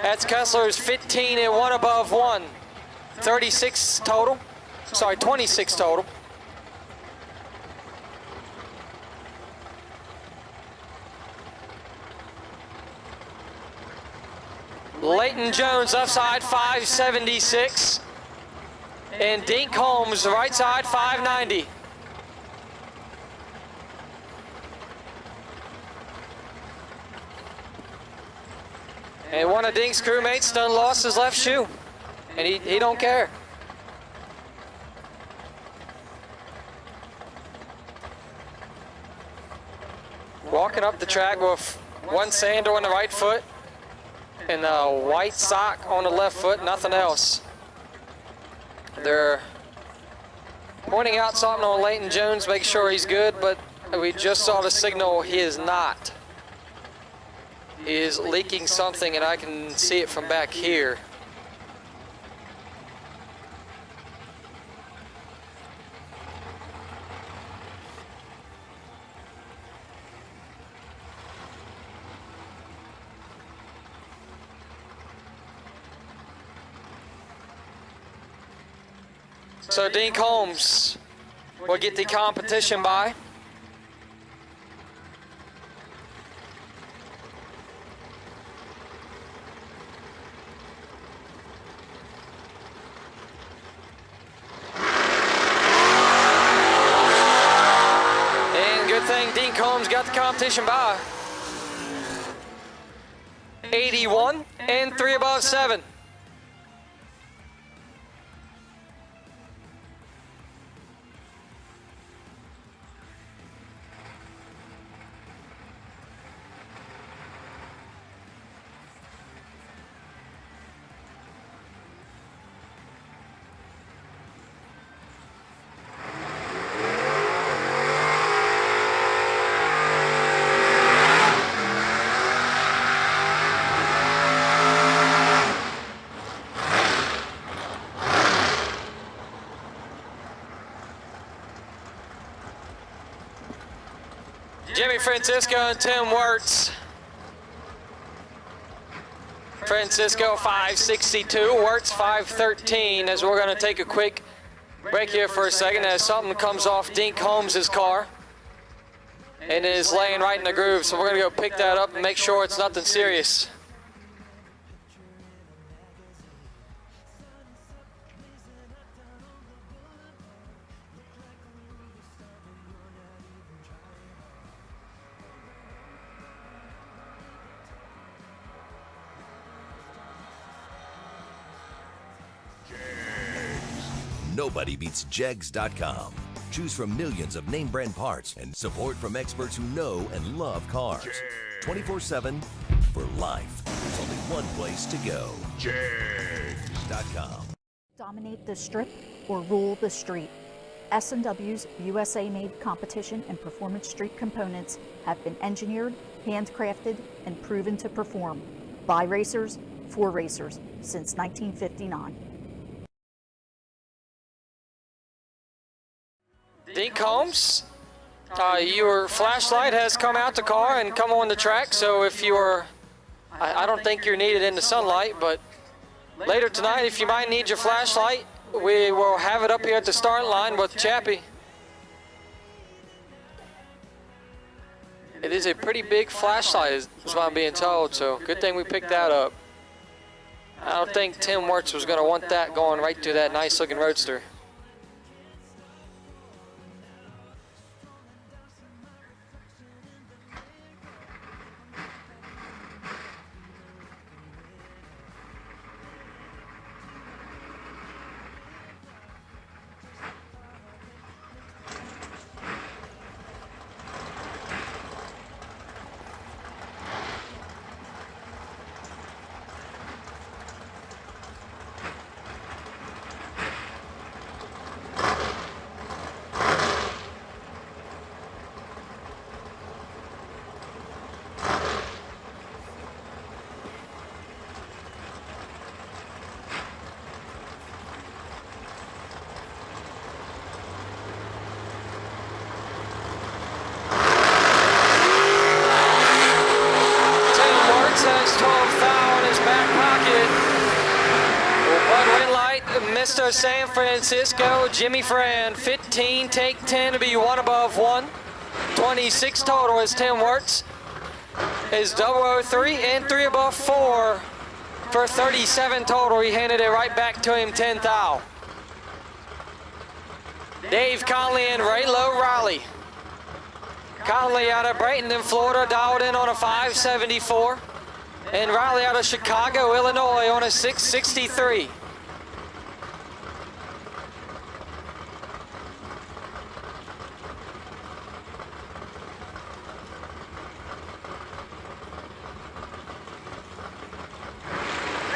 That's Kessler's 15 and 1 above 1. 36 total. Sorry, 26 total. Leighton Jones left side 576. And Dink Holmes right side 590. And one of Dink's crewmates done lost his left shoe, and he don't care. Walking up the track with one sandal on the right foot and a white sock on the left foot, nothing else. They're pointing out something on Leighton Jones, make sure he's good, but we just saw the signal he is not. He is leaking something, and I can see it from back here. So Dink Holmes will get the competition by. Dink Holmes got the competition by. 81 and 3 above 7. Jimmy Francisco and Tim Wirtz. Francisco 562, Wirtz 513, as we're going to take a quick break here for a second as something comes off Dink Holmes' car and is laying right in the groove. So we're going to go pick that up and make sure it's nothing serious. Nobody beats Jegs.com. Choose from millions of name brand parts and support from experts who know and love cars. 24/7 for life. There's only one place to go. Jegs.com. Dominate the strip or rule the street. S&W's USA-made competition and performance street components have been engineered, handcrafted, and proven to perform by racers for racers since 1959. Dink Holmes, your flashlight has come out the car and come on the track, so if you're, I don't think you're needed in the sunlight, but later tonight, if you might need your flashlight, we will have it up here at the start line with Chappie. It is a pretty big flashlight, is what I'm being told, so good thing we picked that up. I don't think Tim Wirtz was going to want that going right through that nice looking Roadster. Mr. San Francisco, Jimmy Fran, 15, take 10 to be one above one. 26 total is Tim Wirtz. Is 003 and 3 above 4 for 37 total. He handed it right back to him, 10 thou. Dave Conley and Raylo Riley. Conley out of Bradenton, Florida, dialed in on a 574. And Riley out of Chicago, Illinois on a 663.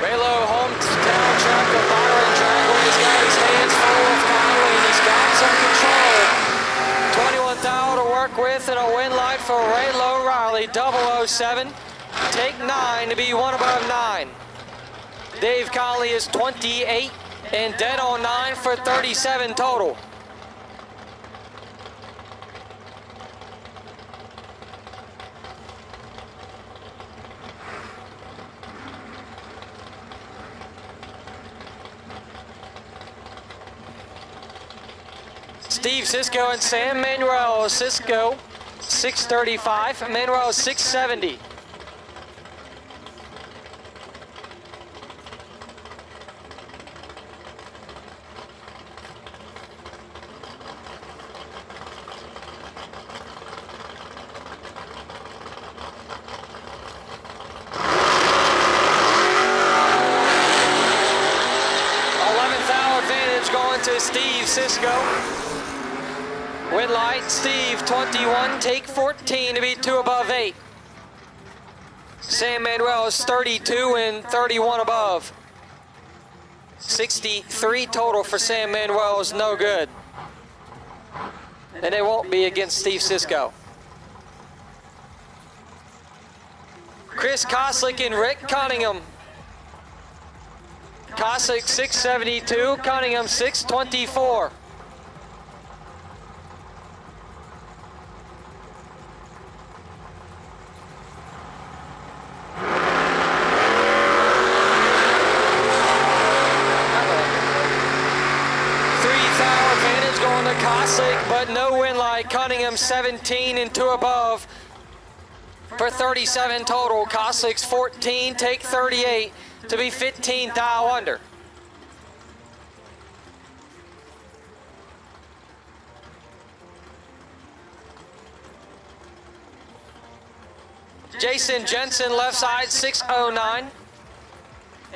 Raylo, hometown track of Byron Dragway. He's got his hands full of Conley and he's got some control. 21 thou to work with and a win light for Raylo Riley, 007. Take 9 to be one above 9. Dave Conley is 28 and dead on 9 for 37 total. Steve Cisco and Sam Manuel. Cisco 635, Manuel 670. To Steve Cisco. Win light, Steve 21, take 14 to be 2 above 8. Sam Manuel is 32 and 31 above. 63 total for Sam Manuel is no good. And they won't be against Steve Cisco. Chris Koslick and Rick Cunningham. Koslick 672, Cunningham 624. Advantage going to Koslick, but no win light. Cunningham 17 and 2 above for 37 total. Koslick's 14, take 38 to be 15 thou under. Jason Jensen, left side, 609.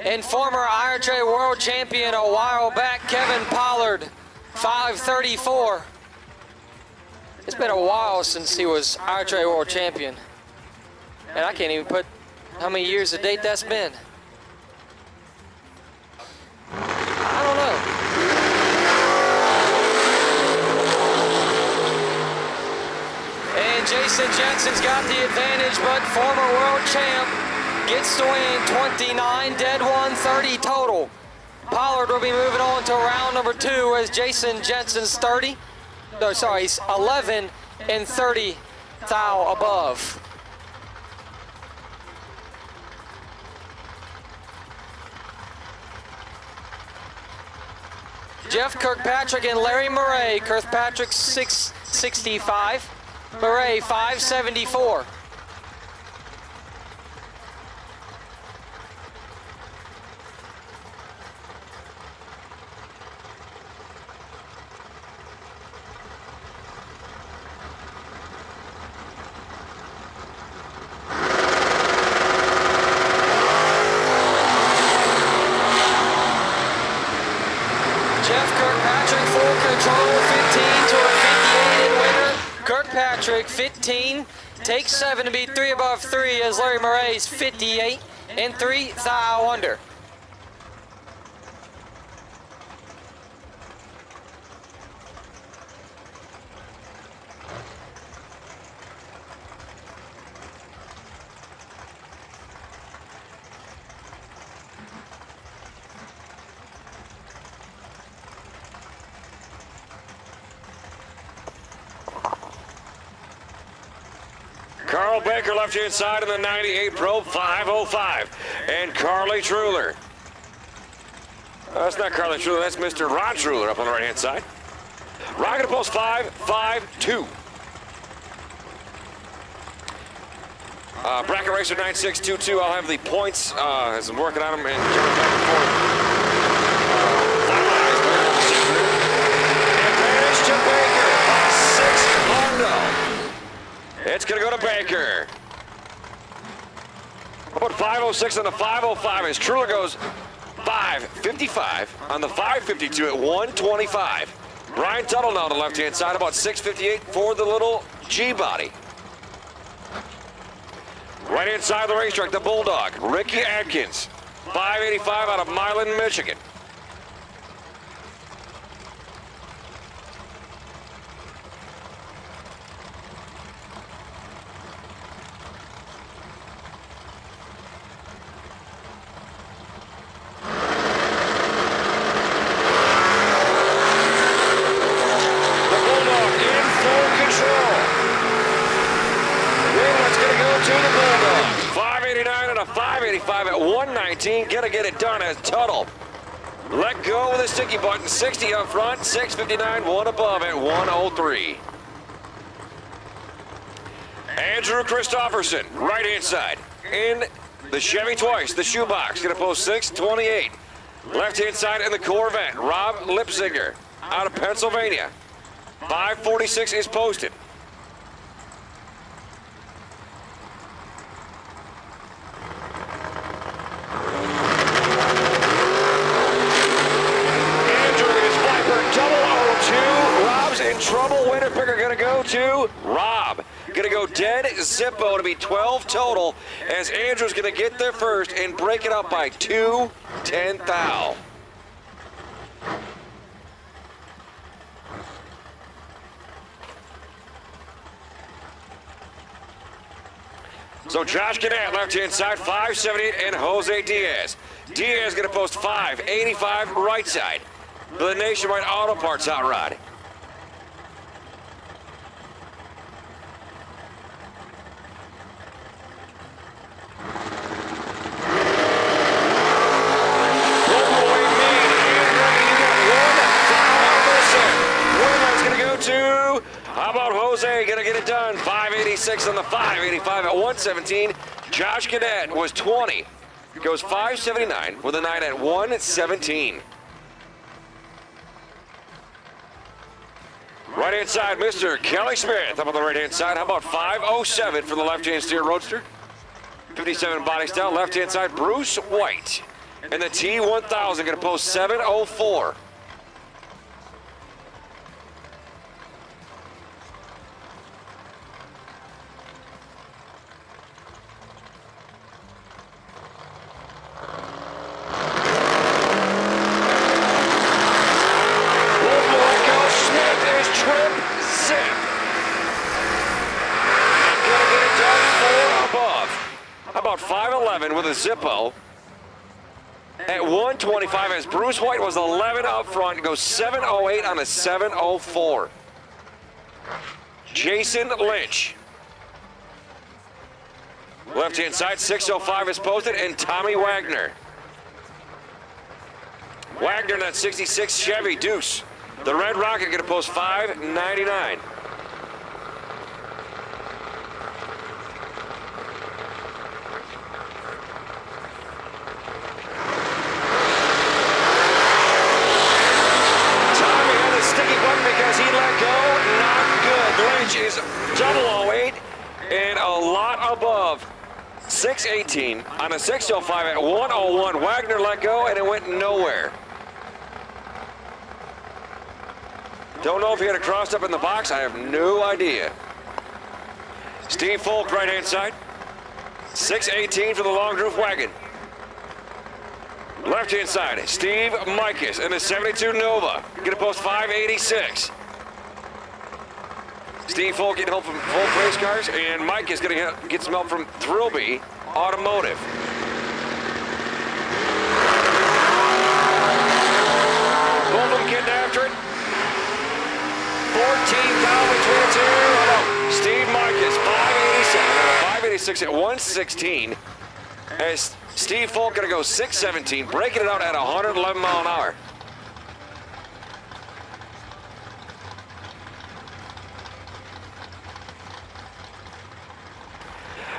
And former IRJ World Champion a while back, Kevin Pollard, 534. It's been a while since he was IRJ World Champion. And I can't even put how many years to date that's been. I don't know. Jackson's got the advantage, but former world champ gets to win. 29 dead, 130 total. Pollard will be moving on to round number 2 as Jason Jensen's 11 and 30 thou above. Jeff Kirkpatrick and Larry Murray. Kirkpatrick 665, Murray 574. Kirkpatrick 15, takes 7 to beat 3 above 3 as Larry Murray's 58 and 3 thou under. Carl Baker left hand side in the 98 Pro 505. And Carly Truler. That's not Carly Truler, that's Mr. Ron Truler up on the right hand side. Ron gonna post 552. Bracket Racer 9622, I'll have the points as I'm working on them and jumping back and forth. Advantage to Baker by 6 Hondo. It's gonna go to Baker. How about 506 on the 505 as Truler goes 555 on the 552 at 125. Brian Tuttle now on the left-hand side, about 658 for the little G-body. Right-hand side of the racetrack, the Bulldog, Ricky Adkins, 585 out of Milan, Michigan. At 119, gonna get it done as Tuttle. Let go with the sticky button, 60 up front, 659, one above at 103. Andrew Christofferson, right hand side, in the Chevy twice, the shoebox, gonna post 628. Left hand side in the Corvette, Rob Lipziger, out of Pennsylvania. 546 is posted. Trouble winner picker gonna go to Rob. Gonna go dead Zippo to be 12 total as Andrew's gonna get there first and break it up by 2 10 thou. So Josh Gannett, left-hand side, 578, and Jose Diaz. Diaz gonna post 585 right side. The Nationwide Auto Parts hot rod. How about Jose gonna get it done? 586 on the 585 at 117. Josh Cadet was 20. Goes 579 with a 9 at 117. Right hand side, Mr. Kelly Smith. Up on the right hand side. How about 507 for the left hand steer roadster? 57 body style. Left hand side, Bruce White. And the T1000 gonna post 704. about 5'11" with a Zippo. At 125, as Bruce White was 11 up front, goes 7:08 on a 7:04. Jason Lynch. Left-hand side, 6:05 is posted, and Tommy Wagner. Wagner in that 66 Chevy Deuce. The Red Rocket going to post 5.99. Because he let go, not good. Lynch is 008 and a lot above 618 on a 6:05 at 1:01. Wagner let go and it went nowhere. Don't know if he had it crossed up in the box. I have no idea. Steve Folk, right hand side. 618 for the long roof wagon. Left hand side, Steve Mikas in the 72 Nova. Gonna post 586. Steve Folk getting help from Folk Race Cars, and Mike is gonna get some help from Thrillby Automotive. Both of them getting after it. 14 down between the two. Steve Mikas, 587. 586 at 116. As Steve Folk gonna go 617, breaking it out at 111 mile an hour.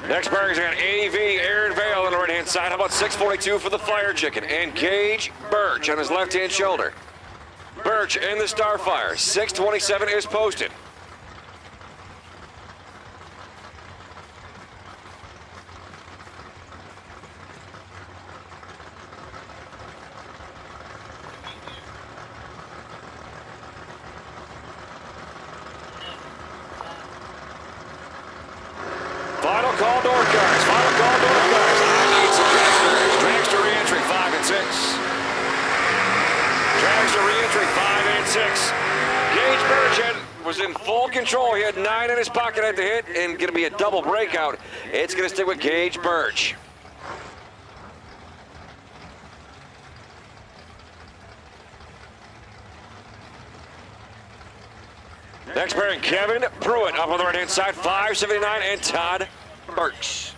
Next pair is got AV Aaron Vale on the right hand side. How about 642 for the Fire Chicken and Gage Birch on his left hand shoulder. Birch in the Starfire. 627 is posted. Final call door cars. Final call door cars. I need some Dragsters. Dragster re-entry 5 and 6. Dragster re-entry 5 and 6. Gage Birch was in full control. He had 9 in his pocket at the hit and going to be a double breakout. It's going to stick with Gage Birch. Next pairing, Kevin Pruitt up on the right-hand side, 579, and Todd Birch.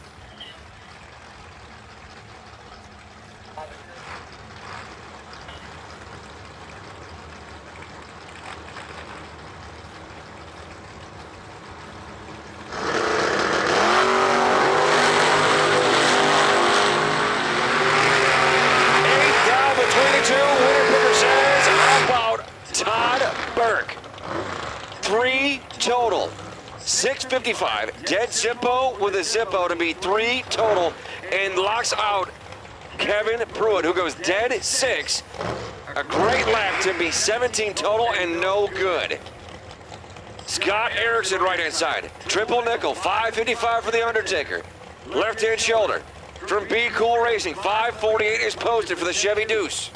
Eighth down between the two. Winner picker says, how about Todd Burke? 3 total. 655. Dead Zippo with a Zippo to be 3 total and locks out Kevin Pruitt, who goes dead 6. A great lap to be 17 total and no good. Scott Erickson, right hand side. Triple nickel, 555 for the Undertaker. Left hand shoulder. From Be Cool Racing, 548 is posted for the Chevy Deuce.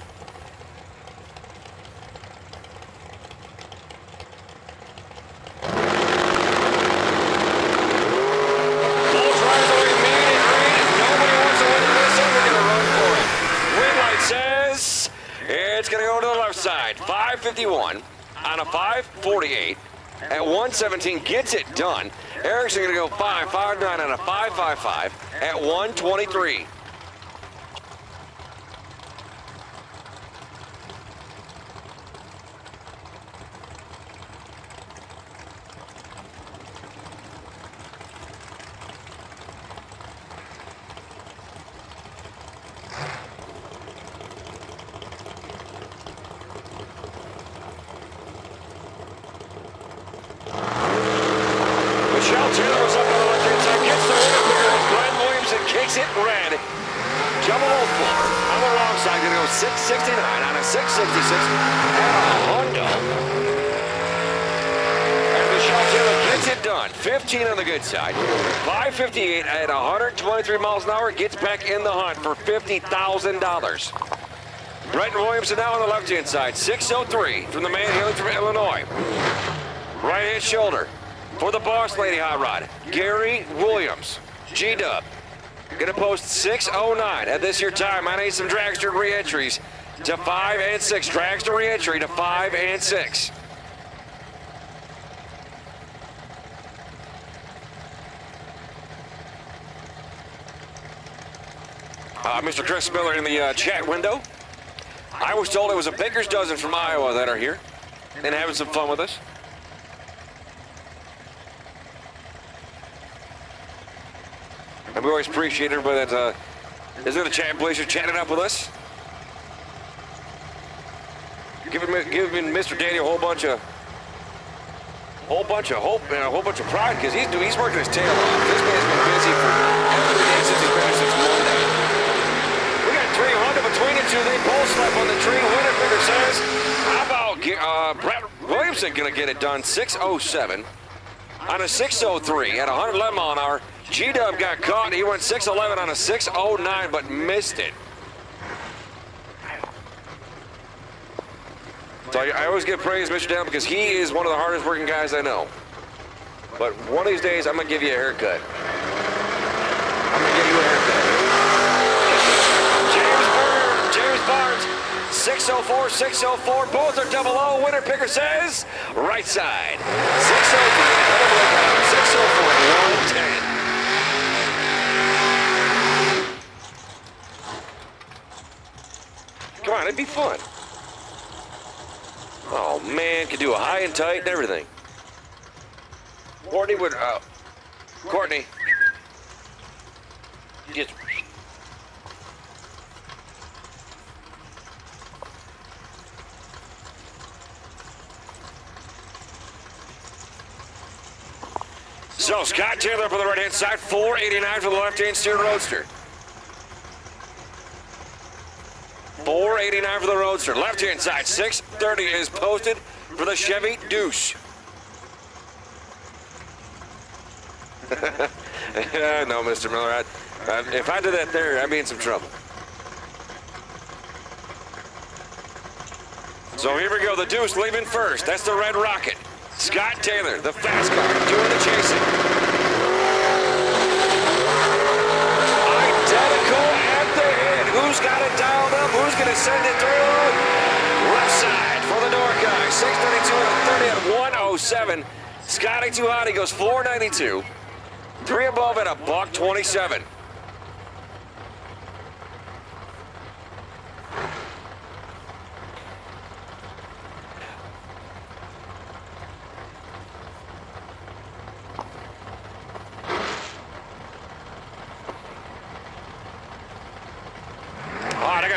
It's going to go to the left side. 551 on a 548 at 117 gets it done. Erickson going to go 559 on a 555 at 123. Taylor was up on the left-hand side, gets the winner picker, Glenn Williamson kicks it red. Jumbo Fuller on the wrong side, gonna go 669 on a 666 and a Hondo. And Michelle Taylor gets it done. 15 on the good side. 558 at 123 miles an hour, gets back in the hunt for $50,000. Brenton Williamson now on the left-hand side, 603 from the man hailing from Illinois. Right-hand shoulder. For the boss lady hot rod, Gary Williams, G-Dub. Gonna post 6:09. At this your time, I need some Dragster re-entries to 5 and 6. Dragster re-entry to 5 and 6. Mr. Chris Miller in the chat window. I was told it was a baker's dozen from Iowa that are here and having some fun with us. And we always appreciate everybody that is in the chat place or chatting up with us. Giving Mr. Daniel a whole bunch of hope and a whole bunch of pride because he's working his tail off. This man's been busy for every day since he's been since Monday. We got 300 between the two. They both slept on the tree. Winner figure says, how about Brett Williamson gonna get it done? 6:07 on a 6:03 at 111 mile an hour. G-Dub got caught. He went 6:11 on a 6:09, but missed it. So I always give praise, Mr. Daniel, because he is one of the hardest working guys I know. But one of these days, I'm gonna give you a haircut. I'm gonna give you a haircut. James Barnes, 6:04, 6:04. Both are double O. Winner picker says right side. 6:03, 6:04, 110. Come on, it'd be fun. Oh man, could do a high and tight and everything. Courtney would, Courtney. Just. So Scott Taylor up on the right hand side, 489 for the left hand steer roadster. 489 for the roadster. Left hand side, 630 is posted for the Chevy Deuce. No, Mr. Miller, if I did that there, I'd be in some trouble. So here we go, the Deuce leaving first. That's the Red Rocket. Scott Taylor, the fast car, doing the chasing. Identical at the head. Who's got it dialed up? Who's going to send it through? Left side for the door guy. 632 and a 30 at 107. Scotty too hot. He goes 492. 3 above at a $127.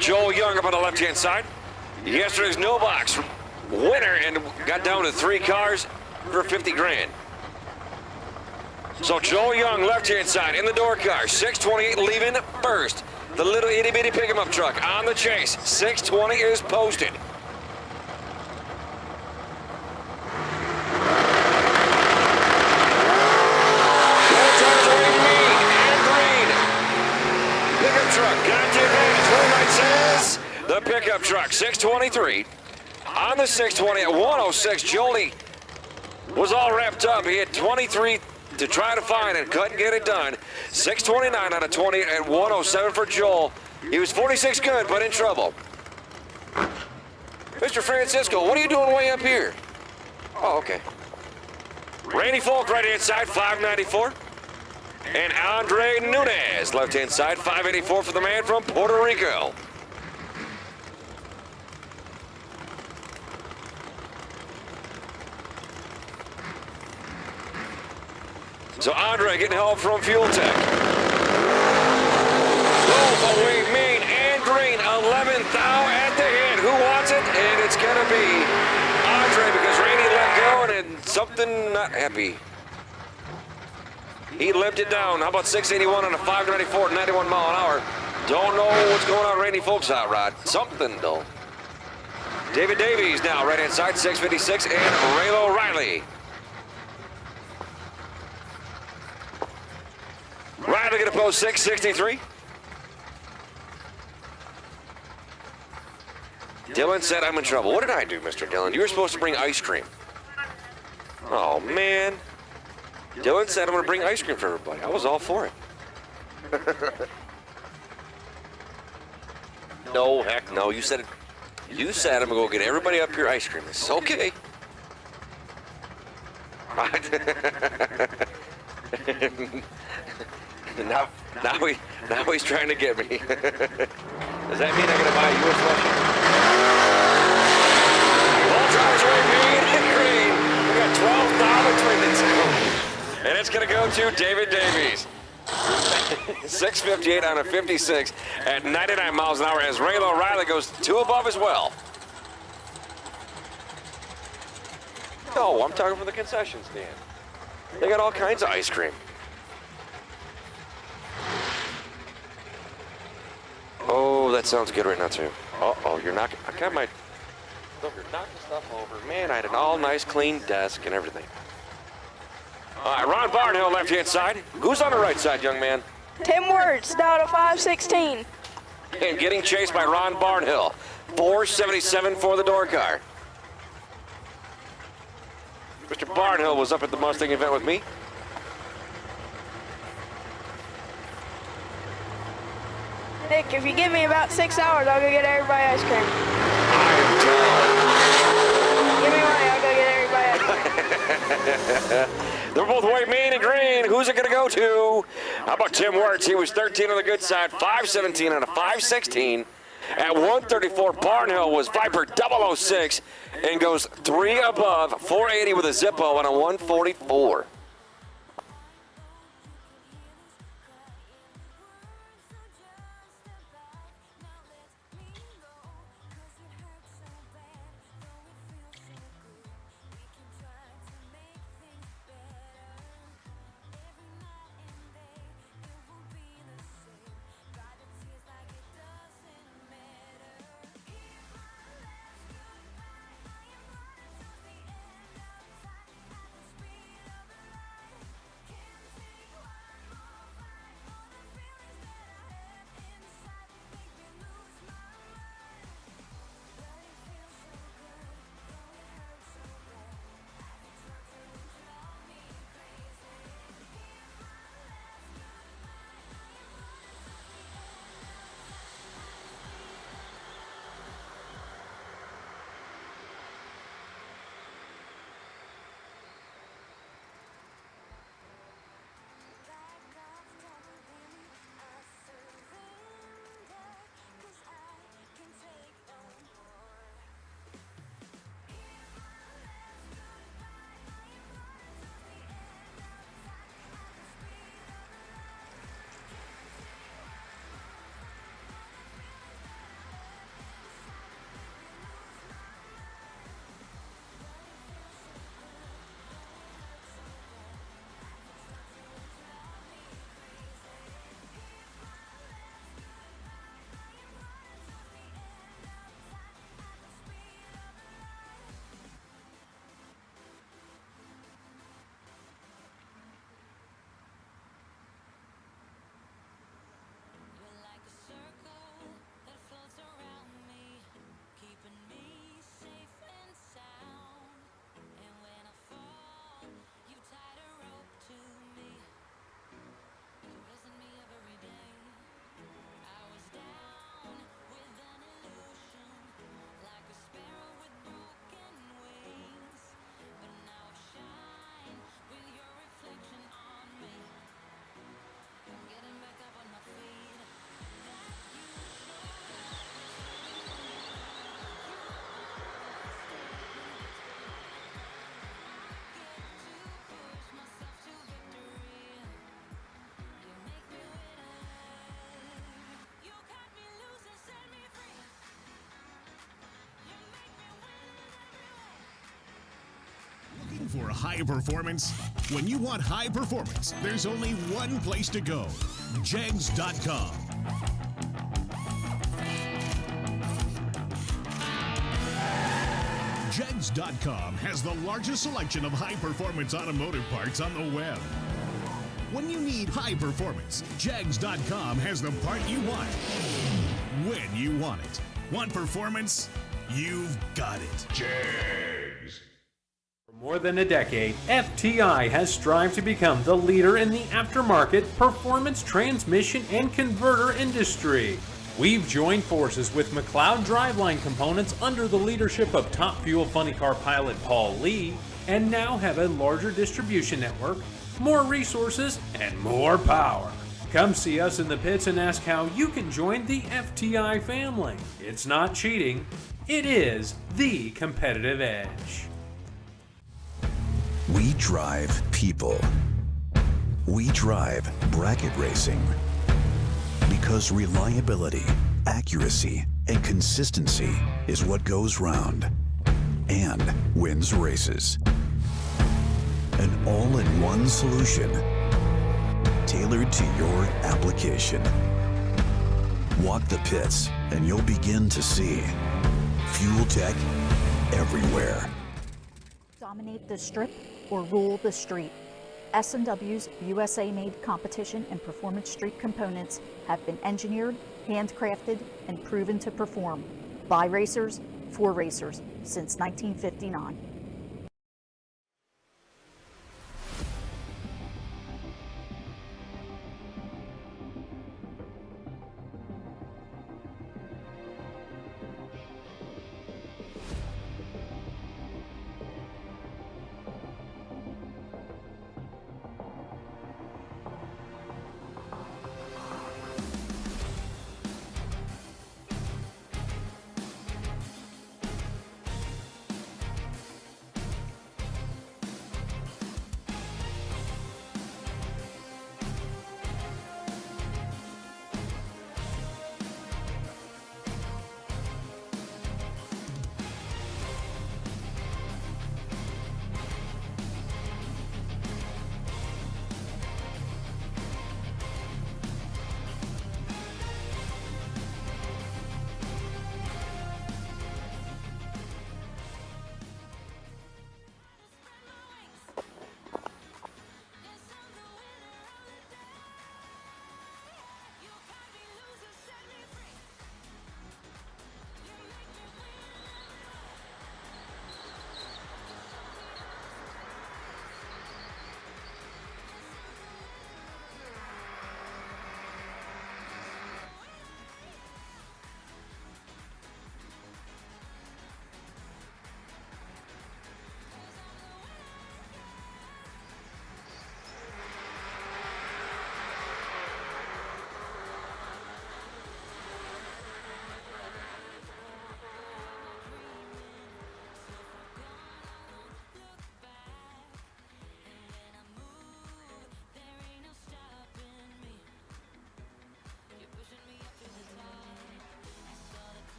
Joel Young up on the left-hand side. Yesterday's no box winner and got down to 3 cars for 50 grand. So Joel Young, left-hand side, in the door car, 628 leaving first. The little itty-bitty pick-em-up truck on the chase. 620 is posted. The pickup truck, 623. On the 620 at 106, Jolie was all wrapped up. He had 23 to try to find and couldn't get it done. 629 on a 20 at 107 for Joel. He was 46 good, but in trouble. Mr. Francisco, what are you doing way up here? Oh, okay. Randy Folk, right-hand side, 594. And Andre Nunez, left-hand side, 584 for the man from Puerto Rico. So Andre getting help from Fuel Tech. Both away main and green, 11th thou at the end. Who wants it? And it's going to be Andre because Randy let go and something not happy. He limped it down. How about 681 on a 594 at 91 mile an hour? Don't know what's going on Randy Folks' hot rod. Something though. David Davies now right hand side, 656, and Raylo Riley. Riley going to post 663. Dylan said I'm in trouble. What did I do, Mr. Dylan? You were supposed to bring ice cream. Oh, man. Dylan said I'm going to bring ice cream for everybody. I was all for it. No, heck no. You said it. You said I'm gonna go get everybody up here ice cream. It's okay. now he's trying to get me. Does that mean I'm gonna buy you a slushy? All tires are green and green. We got $12 between the two, and it's gonna go to David Davies. 658 on a 56 at 99 miles an hour as Raylo Riley goes 2 above as well. No, I'm talking from the concession stand. They got all kinds of ice cream. Oh, that sounds good right now too. Uh-oh, you're knocking, I got my, look, you're knocking stuff over. Man, I had an all nice clean desk and everything. All right, Ron Barnhill, left-hand side. Who's on the right side, young man? Tim Wertz, down to 516. And getting chased by Ron Barnhill. 477 for the door car. Mr. Barnhill was up at the Mustang event with me. Nick, if you give me about 6 hours, I'll go get everybody ice cream. I am telling. Give me money, I'll go get everybody ice cream. They're both white, mean, and green. Who's it going to go to? How about Tim Wertz? He was 13 on the good side, 517 on a 516. At 134, Barnhill was Viper 006 and goes 3 above, 480 with a Zippo on a 144. For high performance? When you want high performance, there's only one place to go. Jegs.com. Jegs.com has the largest selection of high-performance automotive parts on the web. When you need high performance, Jegs.com has the part you want, when you want it. Want performance? You've got it. Jegs. For more than a decade, FTI has strived to become the leader in the aftermarket performance transmission and converter industry. We've joined forces with McLeod driveline components under the leadership of top fuel funny car pilot Paul Lee, and now have a larger distribution network, more resources, and more power. Come see us in the pits and ask how you can join the FTI family. It's not cheating, it is the competitive edge. We drive people. We drive bracket racing. Because reliability, accuracy, and consistency is what goes round and wins races. An all-in-one solution tailored to your application. Walk the pits and you'll begin to see Fuel Tech everywhere. Dominate the strip or rule the street. S&W's USA-made competition and performance street components have been engineered, handcrafted, and proven to perform by racers for racers since 1959.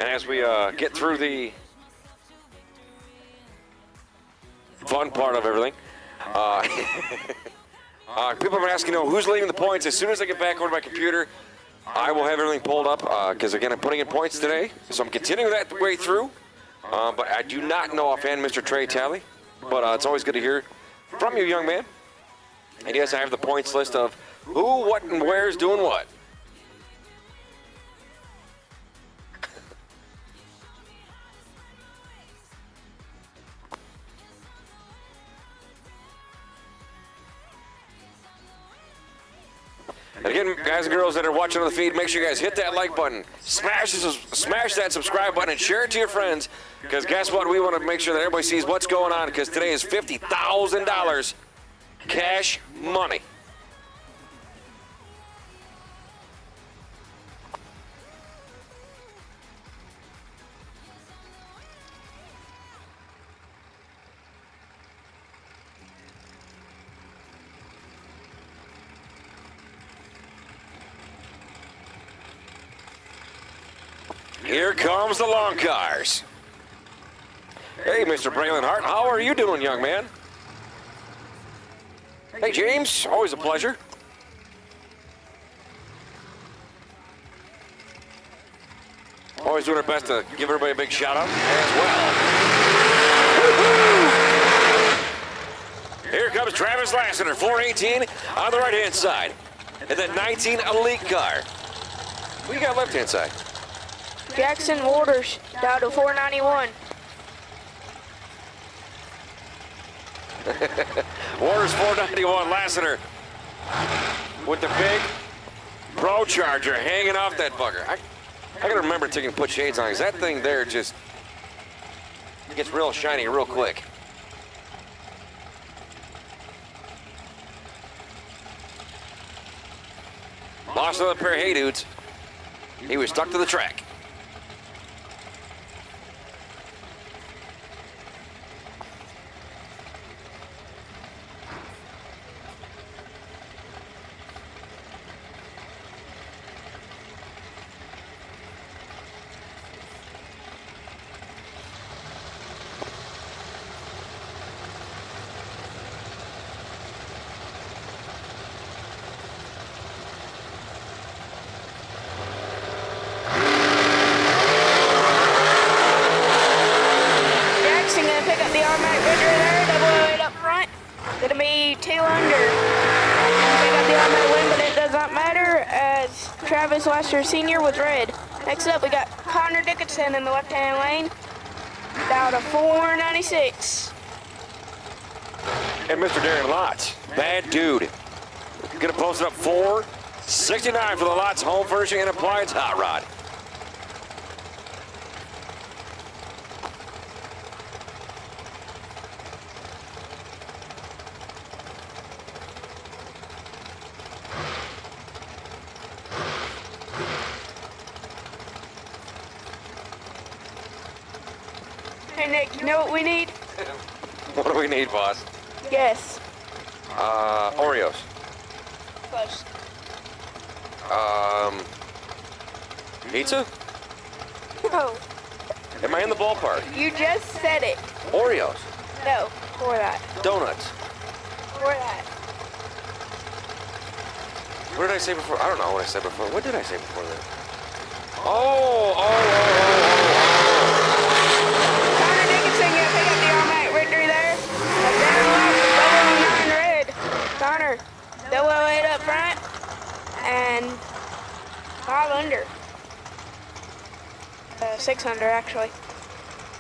And as we get through the fun part of everything, people have been asking, who's leading the points. As soon as I get back over to my computer, I will have everything pulled up because, again, I'm putting in points today. So I'm continuing that way through. But I do not know offhand Mr. Trey Talley. But it's always good to hear from you, young man. And yes, I have the points list of who, what, and where is doing what. And again, guys and girls that are watching on the feed, make sure you guys hit that like button, smash that subscribe button, and share it to your friends. Because guess what? We want to make sure that everybody sees what's going on. Because today is $50,000 cash money. Here comes the long cars. Hey, Mr. Braylon Hart, how are you doing, young man? Hey, James, always a pleasure. Always doing our best to give everybody a big shout out as well. Here comes Travis Lassiter, 418 on the right-hand side. And then 19 Elite car. What you got left-hand side? Jackson Waters down to 491. Waters 491, Lassiter with the big Pro Charger hanging off that bugger. I gotta remember to put shades on, because that thing there just gets real shiny real quick. Lost another pair of hay dudes. He was stuck to the track. Gonna be 2 under. They got the automatic win, but it does not matter as Travis Lassiter Sr. was red. Next up, we got Connor Dickinson in the left-hand lane, down to 496. And Mr. Darren Lotz, bad dude. Gonna post it up 469 for the Lotz Home Furnishing and Appliance Hot Rod. Hey Nick, you know what we need? What do we need, boss? Yes. Oreos. Close. Pizza? No. Am I in the ballpark? You just said it. Oreos. No, for that. Donuts. For that. What did I say before? I don't know what I said before. What did I say before that? Connor Dickinson gonna pick up the automatic victory there. Up down left, 009 red. Connor, 008 up front, and 5 under. 6 under, actually.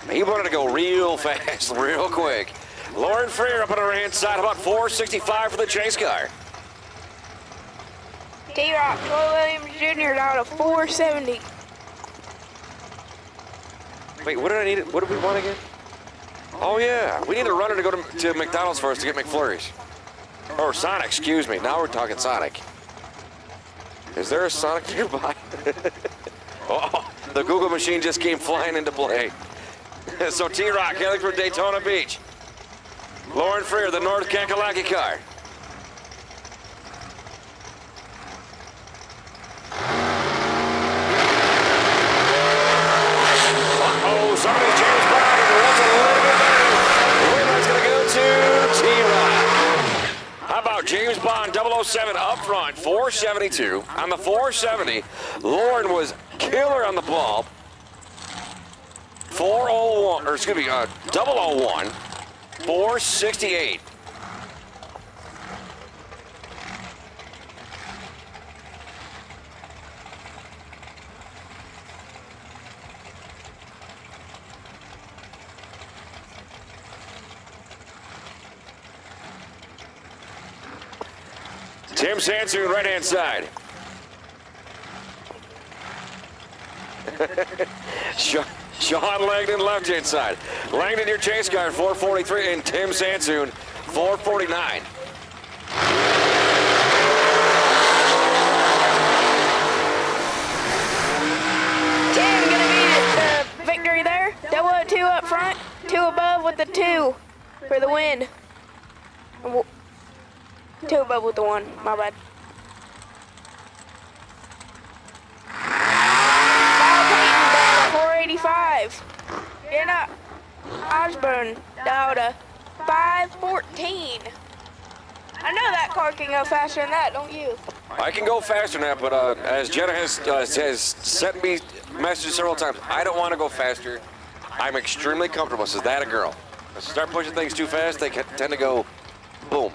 He wanted to go real fast, real quick. Lauren Freer up on her hand side, about 465 for the chase car. T-Rock, Troy Williams Jr. down to 470. Wait, what did I need? What did we want again? Oh yeah, we need a runner to go to McDonald's first to get McFlurries. Or Sonic, excuse me. Now we're talking Sonic. Is there a Sonic nearby? Oh, the Google machine just came flying into play. So T-Rock heading for Daytona Beach. Lauren Freer, the North Kakalaki car. Uh-oh, somebody's James Bond, and what's a little bit better? That's going to go to T-Rock. How about James Bond 007 up front, 472. On the 470, Lauren was killer on the ball. 401, or excuse me, 001, 468. Tim Sansoon, right-hand side. Sean Langdon, left-hand side. Langdon, your chase car, 443, and Tim Sansoon, 449. Tim gonna get the victory there. 002 up front, 2 above with the 2 for the win. 2 above with the 1, my bad. Kyle Payton down to 485. Getting up. Osborne down to 514. I know that car can go faster than that, don't you? I can go faster than that, but as Jenna has sent me messages several times, I don't want to go faster. I'm extremely comfortable. Says that a girl. If I start pushing things too fast, they tend to go boom.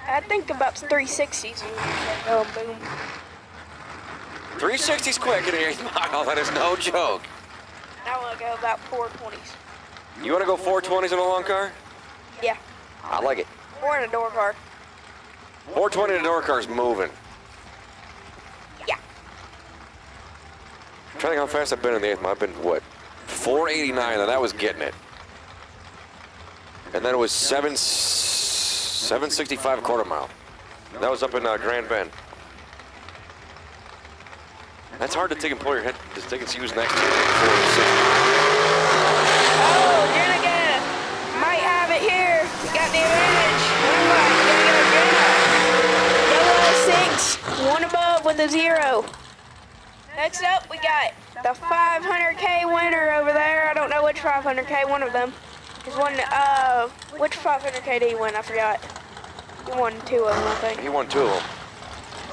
I think about 360s. Oh, boom. 360's quick in the 8th mile. That is no joke. I want to go about 420s. You want to go 420s in a long car? Yeah. I like it. Or in a door car. 420 in a door car is moving. Yeah. I'm trying to think how fast I've been in the 8th mile. I've been, what, 489, and that was getting it. And then it was 765 a quarter mile. That was up in Grand Bend. That's hard to take and pull your head, just take and see who's next to you. Oh, Jenna might have it here. We got the advantage. Jenna. 006, one above with a 0. Next up, we got the 500K winner over there. I don't know which 500K one of them. He's won, which 500K did he win? I forgot. He won 2 of them, I think. He won 2 of them.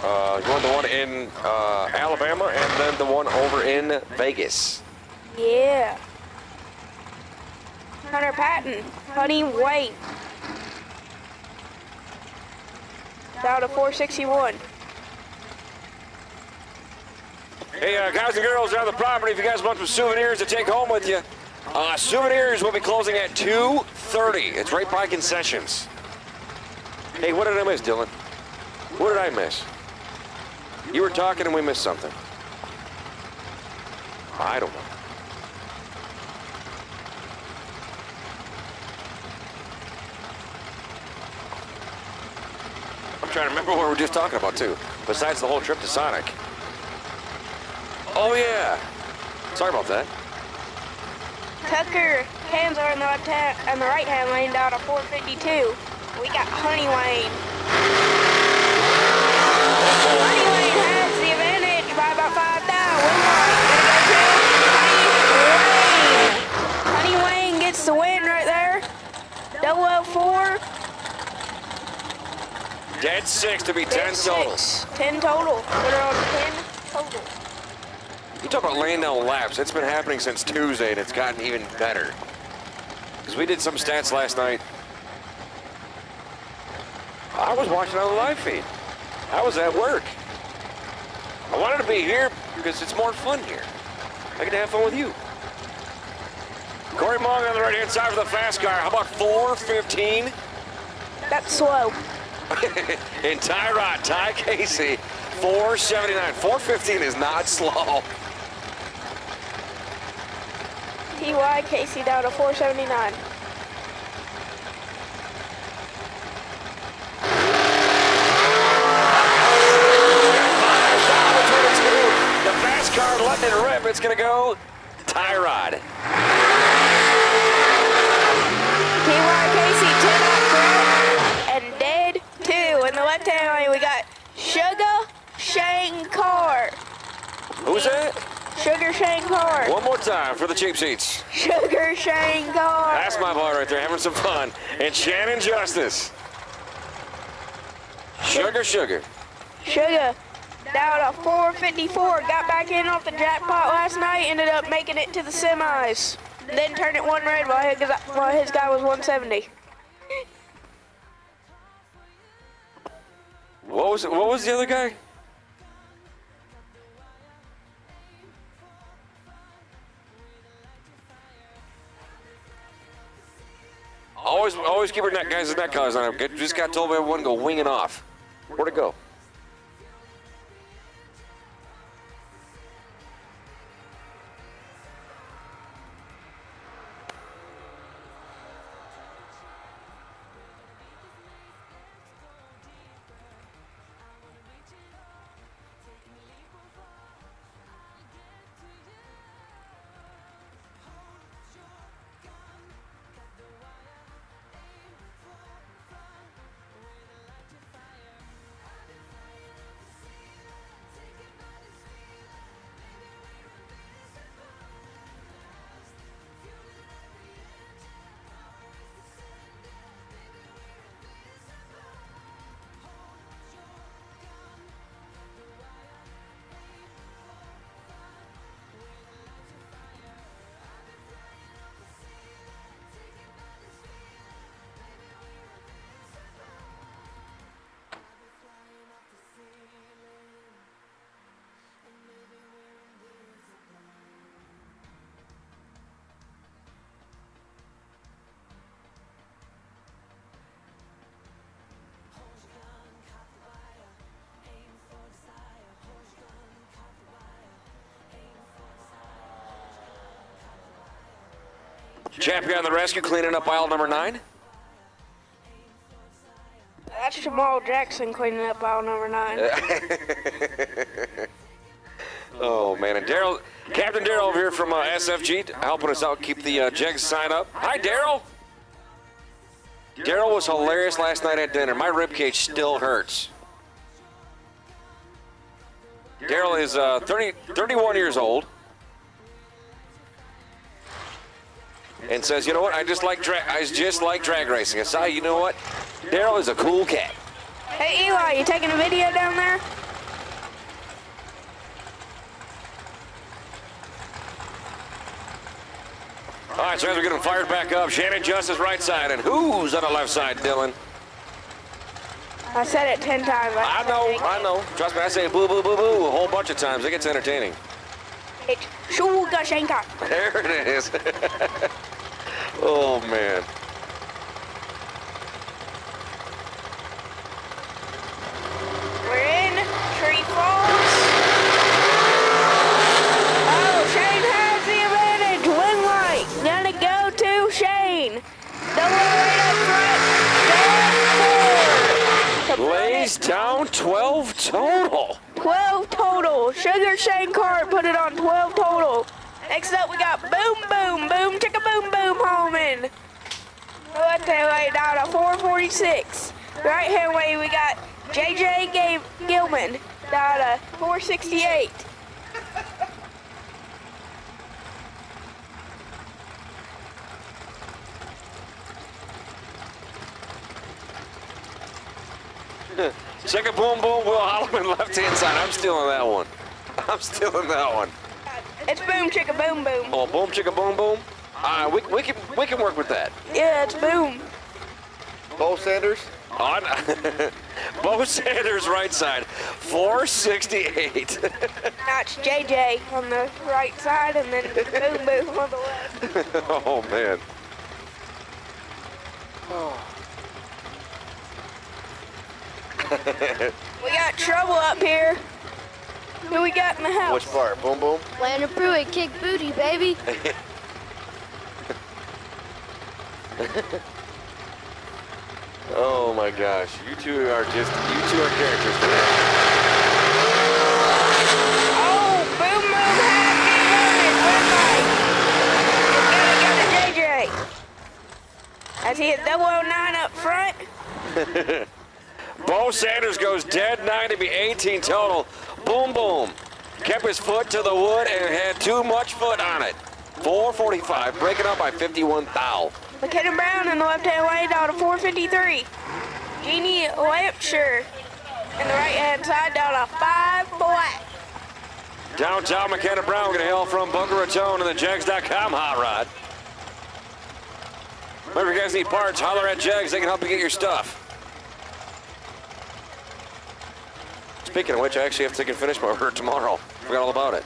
He won the one in Alabama and then the one over in Vegas. Yeah. Hunter Patton, Honey Wayne. Down to 461. Hey, guys and girls on the property, if you guys want some souvenirs to take home with you, souvenirs will be closing at 2:30. It's right by concessions. Hey, what did I miss, Dylan? What did I miss? You were talking and we missed something. I don't know. I'm trying to remember what we were just talking about, too. Besides the whole trip to Sonic. Oh, yeah. Sorry about that. Tucker, cams are in the right hand lane down to 452. We got Honey Wayne. Honey Wayne has the advantage by about 5 down. Honey Wayne gets the win right there. 004. Dead 6 to be 10 total. 10 total. They're on 10 total. You talk about laying down laps. It's been happening since Tuesday, and it's gotten even better. Because we did some stats last night. I was watching on the live feed. I was at work. I wanted to be here because it's more fun here. I get to have fun with you. Corey Mong on the right-hand side for the fast car. How about 4:15? That's slow. And Ty Casey, 4:79. 4:15 is not slow. T.Y. Casey down to 479. The fast car letting it rip. It's going to go Tyrod. T.Y. Casey, 10 up front, and dead 2. In the left-hand lane, we got Sugar Shankar. Who's that? Sugar Shankar. One more time for the cheap seats. Sugar Shankar. That's my boy right there, having some fun. And Shannon Justice. Sugar. Sugar. Down to 454. Got back in off the jackpot last night. Ended up making it to the semis. Then turned it 1 red while his guy was 170. What was the other guy? Always keep your guys' neck collars on. Just got told by everyone to go winging off. Where'd it go? Chappie on the rescue, cleaning up aisle number 9. That's Jamal Jackson cleaning up aisle number 9. Oh, man. And Daryl, Captain Daryl over here from SFG, helping us out, keep the Jegs sign up. Hi, Daryl. Daryl was hilarious last night at dinner. My ribcage still hurts. Daryl is 31 years old. And says, you know what? I just like drag racing. I saw, you know what? Daryl is a cool cat. Hey, Eli, you taking a video down there? All right, so as we get them fired back up, Shannon Justice right side, and who's on the left side, Dylan? I said it 10 times. I know. Trust me, I say boo, boo, boo, boo a whole bunch of times. It gets entertaining. It's Sugashenka. There it is. Oh, man. We're in Tree Falls. Oh, Shane has the advantage. Win light. Gonna go to Shane. Double right up front. Lays down 12 total. 12 total. Sugar Shane Cart put it on 12 total. Next up, we got Boom Boom, Boom Chicka Boom Boom Holman. Left hand way down to 446. Right hand way, we got JJ Gilman down to 468. Chicka Boom Boom, Will Holloman left hand side. I'm stealing that one. It's Boom Chicka Boom Boom. Oh, Boom Chicka Boom Boom. We can work with that. Yeah, it's Boom. Bo Sanders? On Bo Sanders right side, 468. Now it's JJ on the right side and then Boom Boom on the left. Oh, man. We got trouble up here. Who we got in the house? Which part? Boom Boom? Landon Pruitt, kick booty, baby. Oh my gosh, you two are characters today. Oh, Boom Boom has the advantage. Win light. Gotta go to JJ. As he hit 009 up front. Bo Sanders goes dead 9 to be 18 total. Boom Boom kept his foot to the wood and had too much foot on it. 445, breaking up by 51 thou. McKenna Brown in the left-hand lane down to 453. Jeannie Lampshire in the right-hand side down to 5 black. Downtown McKenna Brown going to hail from Boca Raton and the Jegs.com hot rod. Remember, if you guys need parts, holler at Jegs. They can help you get your stuff. Speaking of which, I actually have to take and finish my order tomorrow. Forgot all about it.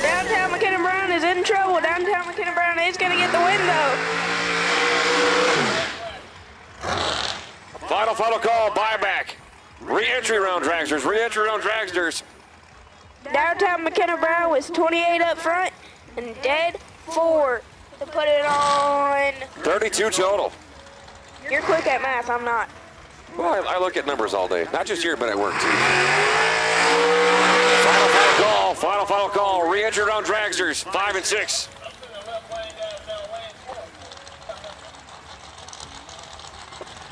Downtown McKenna Brown is in trouble. Downtown McKenna Brown is going to get the win, though. Final call, buyback. Re-entry round dragsters, Downtown McKenna Brown was 28 up front and dead 4 to put it on 32 total. You're quick at math, I'm not. Well, I look at numbers all day. Not just here, but at work, too. Final call. Re-entry round dragsters, 5 and 6.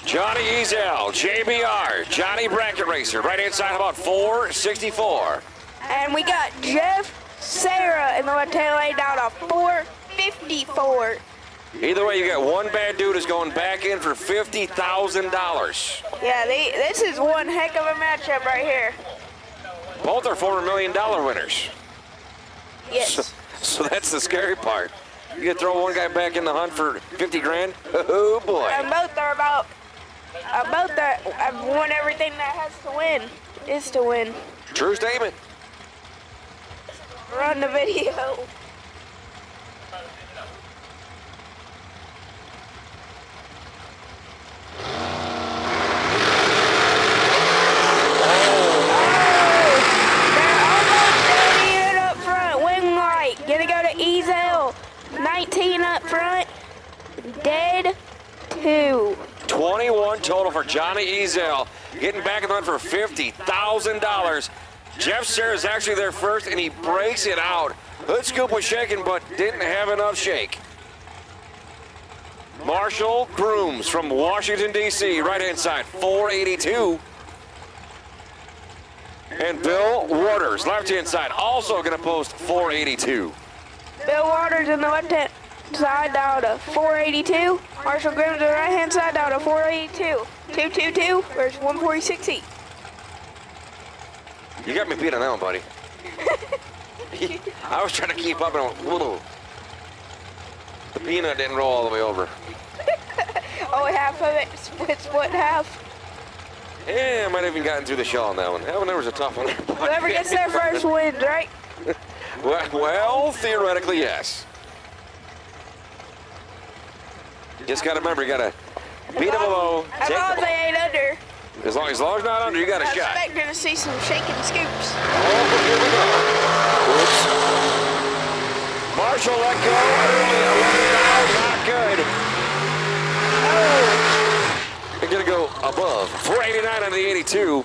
Johnny Ezel, JBR, Johnny Bracket Racer, right-hand side about 464. And we got Jeff Sarah in the left-hand lane down to 454. Either way, you got one bad dude is going back in for $50,000. Yeah, this is one heck of a matchup right here. Both are $4 million winners. Yes. So that's the scary part. You can throw one guy back in the hunt for 50 grand. Oh boy. And both are about that. I've won everything that has to win is to win. True statement. Run the video. total for Johnny Ezel. Getting back in the run for $50,000. Jeff Serra is actually there first, and he breaks it out. Hood scoop was shaking, but didn't have enough shake. Marshall Grooms from Washington, D.C., right-hand side, 482. And Bill Waters, left-hand side, also going to post 482. Bill Waters in the left-hand side down to 482. Marshall Grooms on the right-hand side down to 482. 222 versus 146 each. You got me beat on that one, buddy. I was trying to keep up and I went, whoa. The peanut didn't roll all the way over. Only half of it split half. Yeah, I might have even gotten through the shell on that one. That one there was a tough one. Whoever gets there first wins, right? Well, theoretically, yes. Just got to remember, you got to beat them below. As long as they ain't under. As long as not under, you got a shot. I'm expecting to see some shaking scoops. Oh, here we go. Oops. Marshall let go early. Not good. Oh. They're going to go above. 489 on the 82.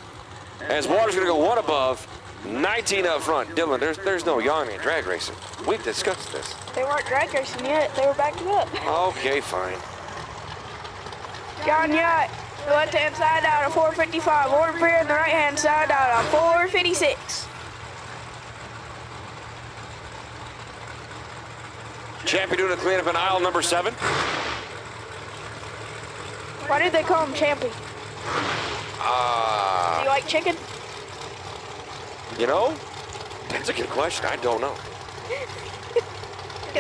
As Waters going to go one above. 19 up front. Dylan, there's no yawning in drag racing. We've discussed this. They weren't drag racing yet. They were backing up. Okay, fine. John Yacht, the left-hand side out of 455. Warren Freer on the right-hand side out of 456. Champy doing a cleanup in aisle number 7. Why did they call him Champy? Do you like chicken? You know, that's a good question. I don't know.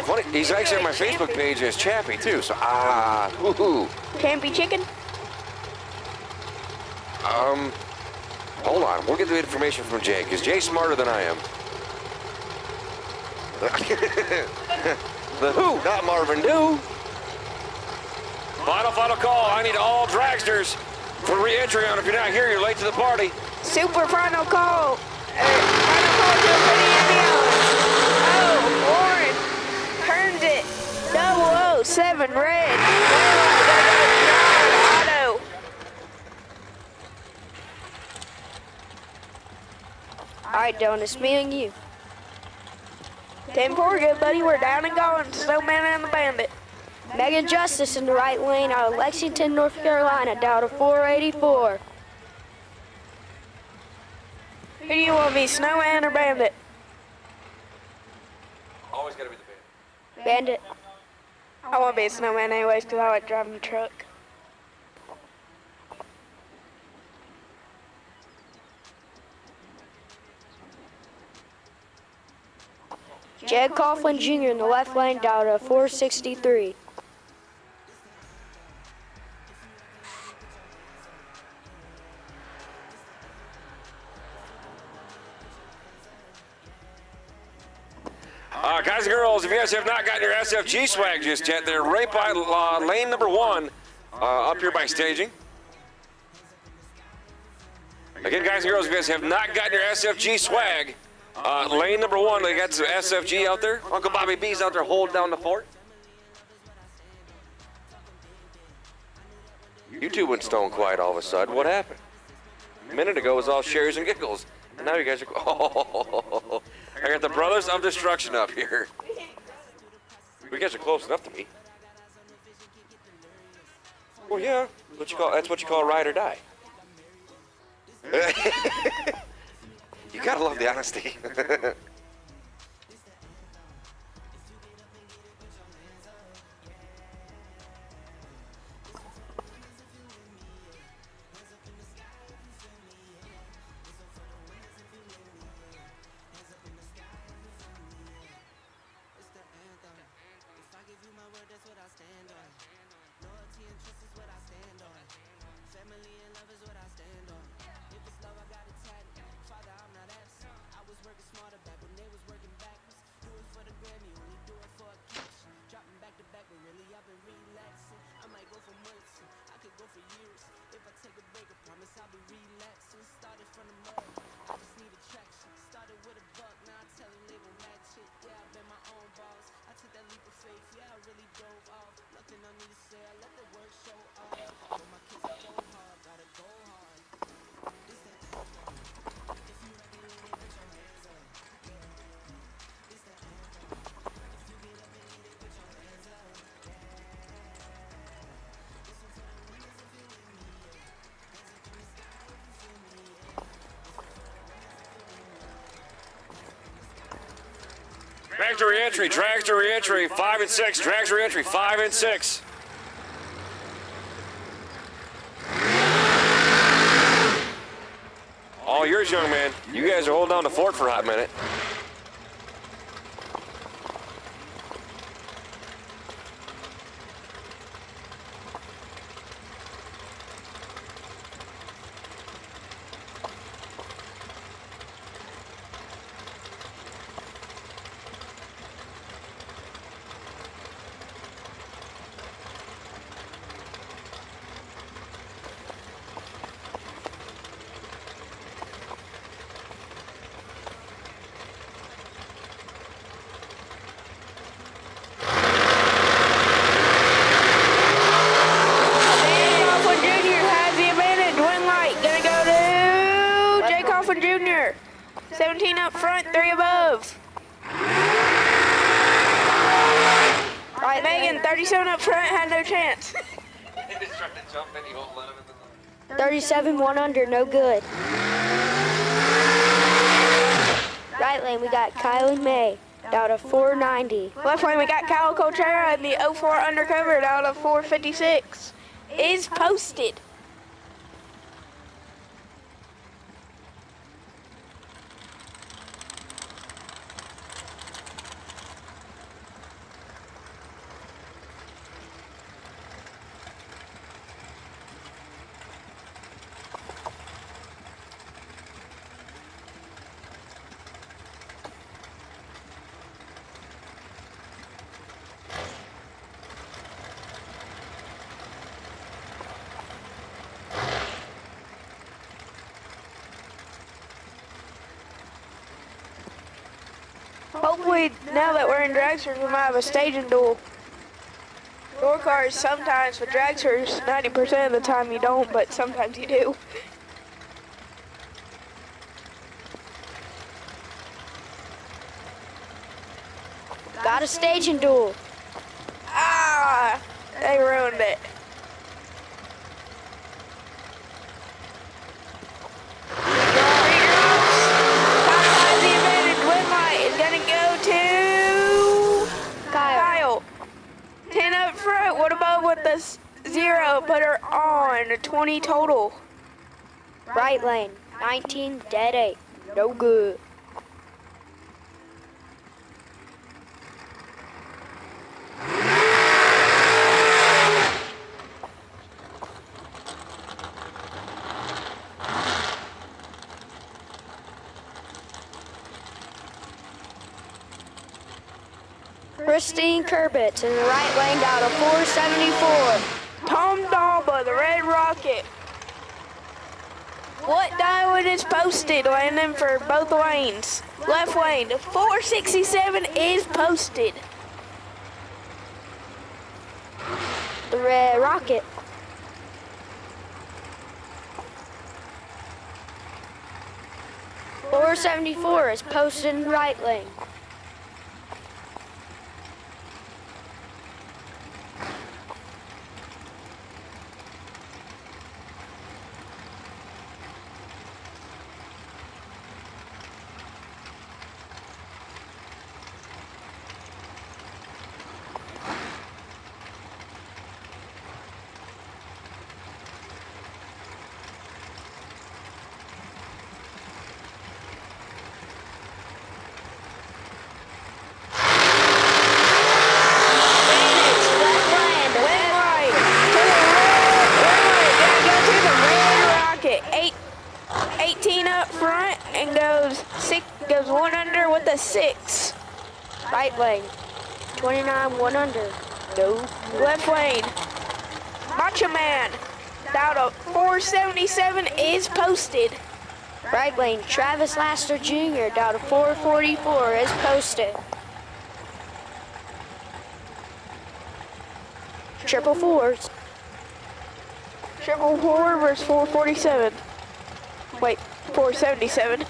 Funny, he's actually on my Facebook page as Chappy too. So woohoo. Champy chicken? Hold on. We'll get the information from Jay because Jay's smarter than I am. The who, not Marvin Do. Final call. I need all dragsters for re-entry on. If you're not here, you're late to the party. Super final call. Final call to Indiana. Oh, Warren turns it. 007 red. Auto. All right, Dylan, it's me and you. 10-4, good buddy. We're down and going. Snowman and the Bandit. Megan Justice in the right lane out of Lexington, North Carolina, down to 484. Who do you want to be, Snowman or Bandit? Always got to be the Bandit. I want to be a Snowman anyways because I like driving the truck. Jed Coughlin Jr. in the left lane, down to 463. Guys and girls, if you guys have not gotten your SFG swag just yet, they're right by lane number 1 up here by staging. Again, guys and girls, if you guys have not gotten your SFG swag, lane number 1, they got some SFG out there. Uncle Bobby B's out there holding down the fort. You two went stone quiet all of a sudden. What happened? A minute ago it was all shares and giggles. And now you guys are, oh, I got the Brothers of Destruction up here. You guys are close enough to me. Well, yeah, that's what you call ride or die. You gotta love the honesty. Family and love is what I stand on. If it's love, I got it tagged. Father, I'm not absent. I was working smarter back when Dragster re-entry, dragster re-entry, 5 and 6, dragster re-entry, 5 and 6. All yours, young man. You guys are holding down the fort for a hot minute. Junior. 17 up front, 3 above. Right, Megan, 37 up front, had no chance. 37, 1 under, no good. Right lane, we got Kylie May, down to 490. Left lane, we got Kyle Colchera in the 04 undercover, down to 456. Is posted. Hopefully, now that we're in Dragsters, we might have a staging duel. Door cars sometimes, but Dragsters, 90% of the time you don't, but sometimes you do. Got a staging duel. Ah, they ruined it. What about with the 0? Put her on 20 total. Right lane, 19, dead 8. No good. Christine Curbett in the right lane down to 474. Tom Dalba, the Red Rocket. What diamond is posted, landing for both lanes? Left lane, 467 is posted. The Red Rocket. .474 is posted in the right lane. Goes 1 under with a 6. Right lane, 29, 1 under. No. Left lane, Macho Man, down to 477 is posted. Right lane, Travis Laster Jr. down to 444 is posted. Triple fours. Triple 4 versus 447. Wait, 477.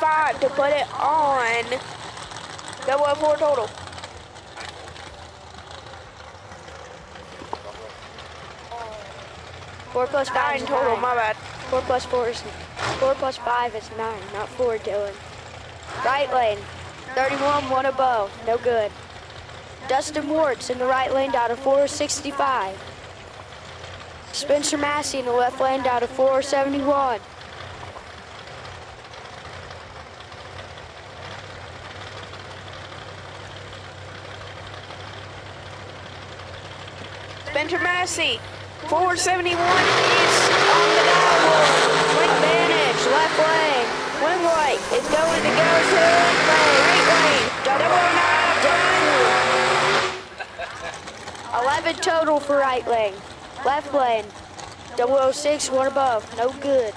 5 to put it on 004 total. Four plus 5 9 total, my bad. 4 plus 4 is 4 plus 5 is 9, not 4, Dylan. Right lane, 31, 1 above, no good. Dustin Warts in the right lane down to 465. Spencer Massey in the left lane down to 471. Spencer Massey, 471 is on the dial. Wing advantage, left lane. Wing right is going to go to the right lane. 009 down. 11 total for right lane. Left lane, 006, 1 above, no good.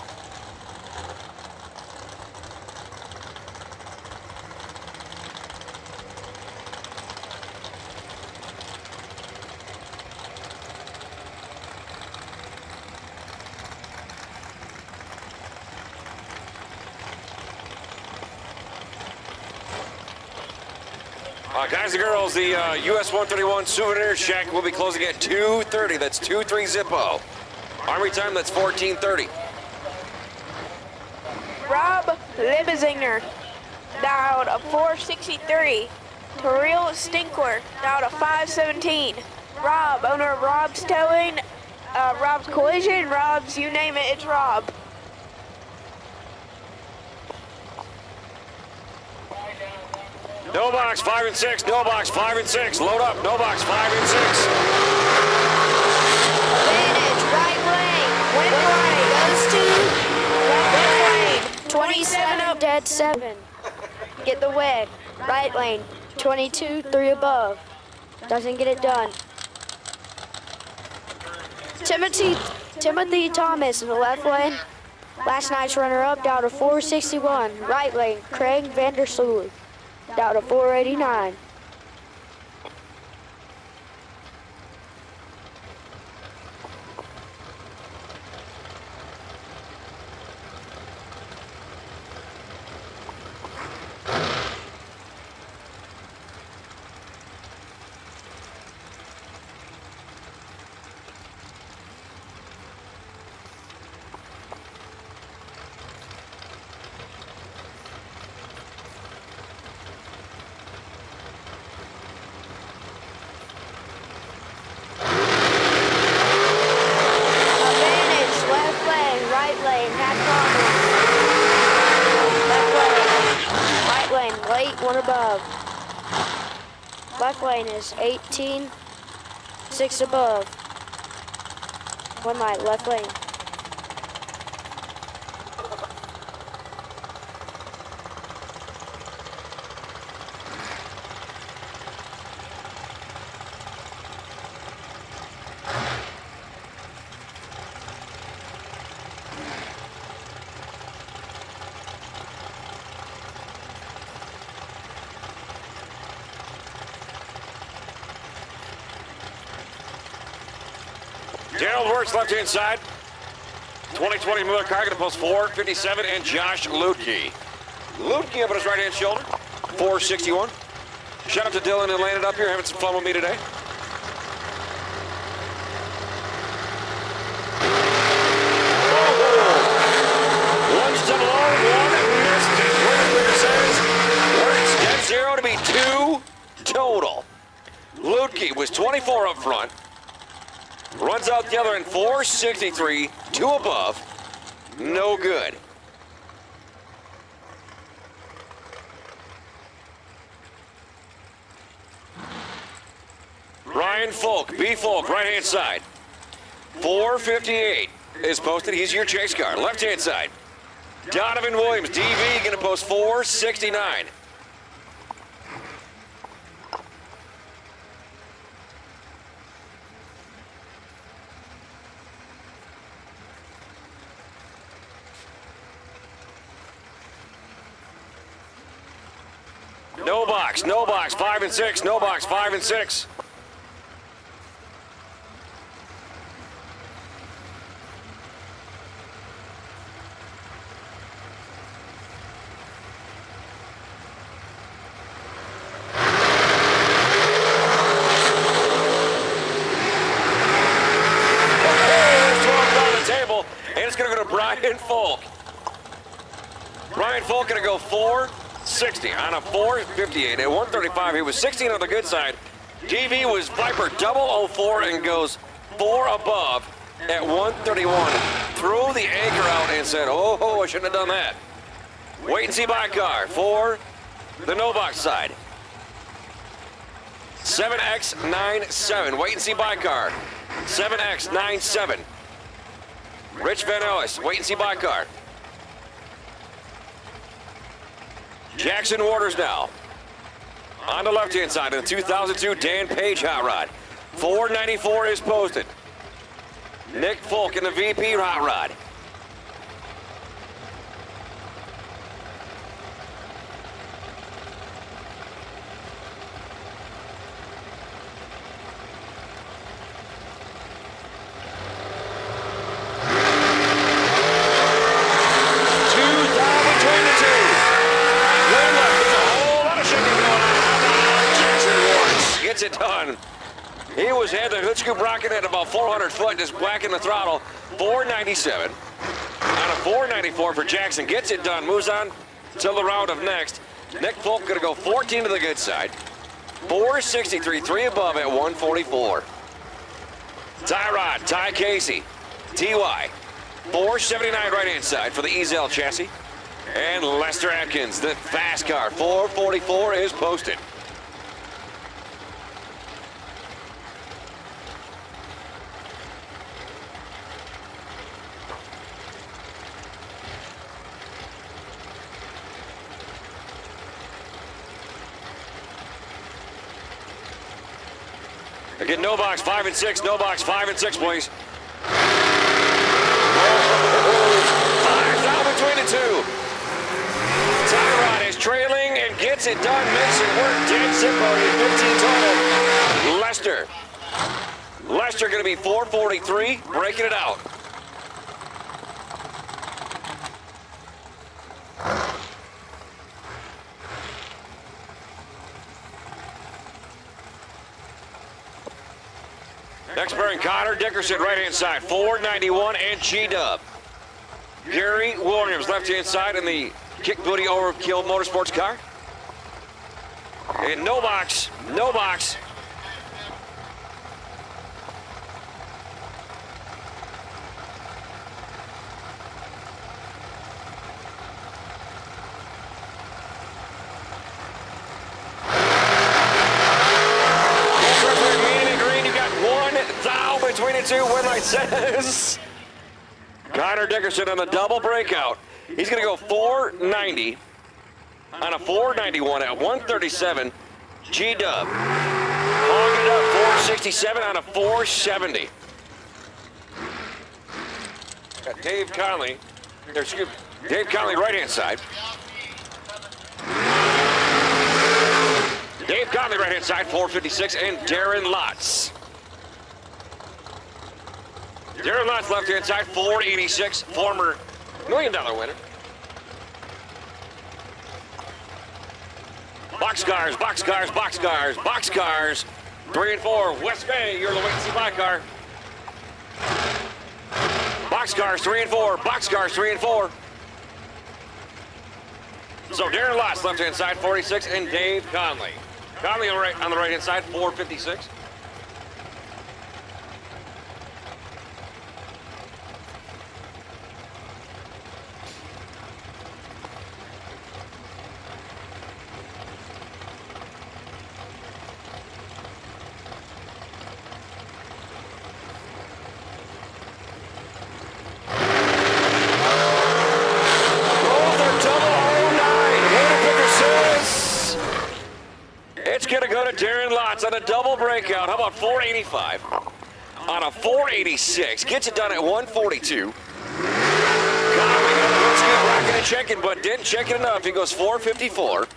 Guys and girls, the US 131 Souvenir Shack will be closing at 2:30. That's 2-3 Zippo. Army time, that's 14:30. Rob Libezinger down to 463. Terrell Stinkler down to 517. Rob, owner of Rob's Towing, Rob's Collision, Rob's, you name it, it's Rob. No box 5 and 6. No box 5 and 6. Load up. No box 5 and 6. Advantage, right lane. Wing right goes to left lane. 27 dead 7. Get the win. Right lane, 22, 3 above. Doesn't get it done. Timothy Thomas in the left lane. Last night's runner-up down to 461. Right lane, Craig Vandersloot down to 489. One above. Left lane is 18, 6 above. 1 light, left lane. Gerald Wirtz left-hand side. 2020 Miller car going to post 457, and Josh Lutke. Lutke up on his right-hand shoulder, 461. Shout out to Dylan and landed up here, having some fun with me today. Lunch to low, one missed it. Winner says Wirtz dead 0 to be 2 total. Lutke was 24 up front. Runs out the other end, 463, 2 above, no good. Ryan Folk, B. Folk, right-hand side. 458 is posted. He's your chase car. Left-hand side. Donovan Williams, DV, going to post 469. No box, no box, 5 and 6, no box, 5 and 6. Brian Folk. Brian Folk going to go 460 on a 458. At 135, he was 16 on the good side. DV was Viper 004 and goes 4 above at 131. Threw the anchor out and said, oh, I shouldn't have done that. Wait and see by car for the Novak side. 7X97. Wait and see by car. 7X97. Rich Van Ellis. Wait and see by car. Jackson Waters now. On the left-hand side in the 2002 Dan Page hot rod. 494 is posted. Nick Folk in the VP hot rod. It done. He was had the hood scoop rocking at about 400 foot, just whacking the throttle. 497 on a 494 for Jackson. Gets it done. Moves on till the round of next. Nick Folk gonna go 14 to the good side. 463, 3 above at 144. Tyrod, Ty Casey, TY. 479 right hand side for the Ezel chassis. And Lester Atkins, the fast car. 444 is posted. Again, no box 5 and 6, no box 5 and 6, please. 5 down between the two. Tyrod is trailing and gets it done, makes it work. Dead simple, 15 total. Lester going to be 443, breaking it out. Next bearing Connor Dickerson, right-hand side, 491 and G-Dub. Gary Williams, left-hand side in the Kick Booty Overkill Motorsports car. And no box, no box. Between the two, Winlight says. Connor Dickerson on the double breakout. He's going to go 490 on a 491 at 137. G-Dub. Hogging it up 467 on a 470. Got Dave Conley. Dave Conley, right-hand side. Dave Conley, right-hand side, 456, and Darren Lotz. Darren Lotz, left-hand side, 486, former $1 million winner. Boxcars, boxcars, boxcars, boxcars. 3 and 4, West Bay, you're the wait-and-see buy car. Boxcars, 3 and 4, boxcars, 3 and 4. So Darren Lotz, left-hand side, 46, and Dave Conley. Conley on the right-hand side, 456. Darren Lotz on a double breakout. How about 485 on a 486? Gets it done at 142. Let's get rocking and checking, but didn't check it enough. He goes 454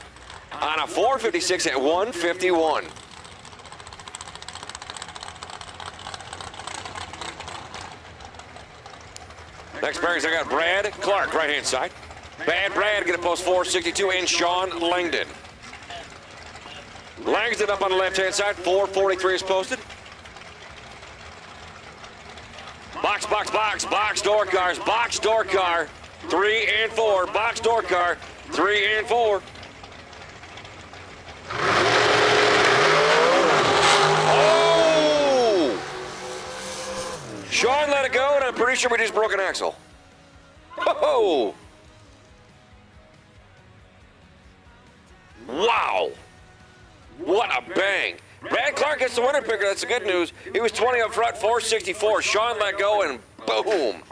on a 456 at 151. Next pairings, I got Brad Clark, right-hand side. Bad Brad going to post 462, and Sean Langdon. Langston up on the left-hand side, 443 is posted. Box box door cars, box door car, 3 and 4, box door car, 3 and 4. Oh! Sean let it go, and I'm pretty sure we just broke an axle. Oh! Wow! What a bang! Brad Clark gets the winner picker. That's the good news. He was 20 up front, 464. Sean let go, and boom!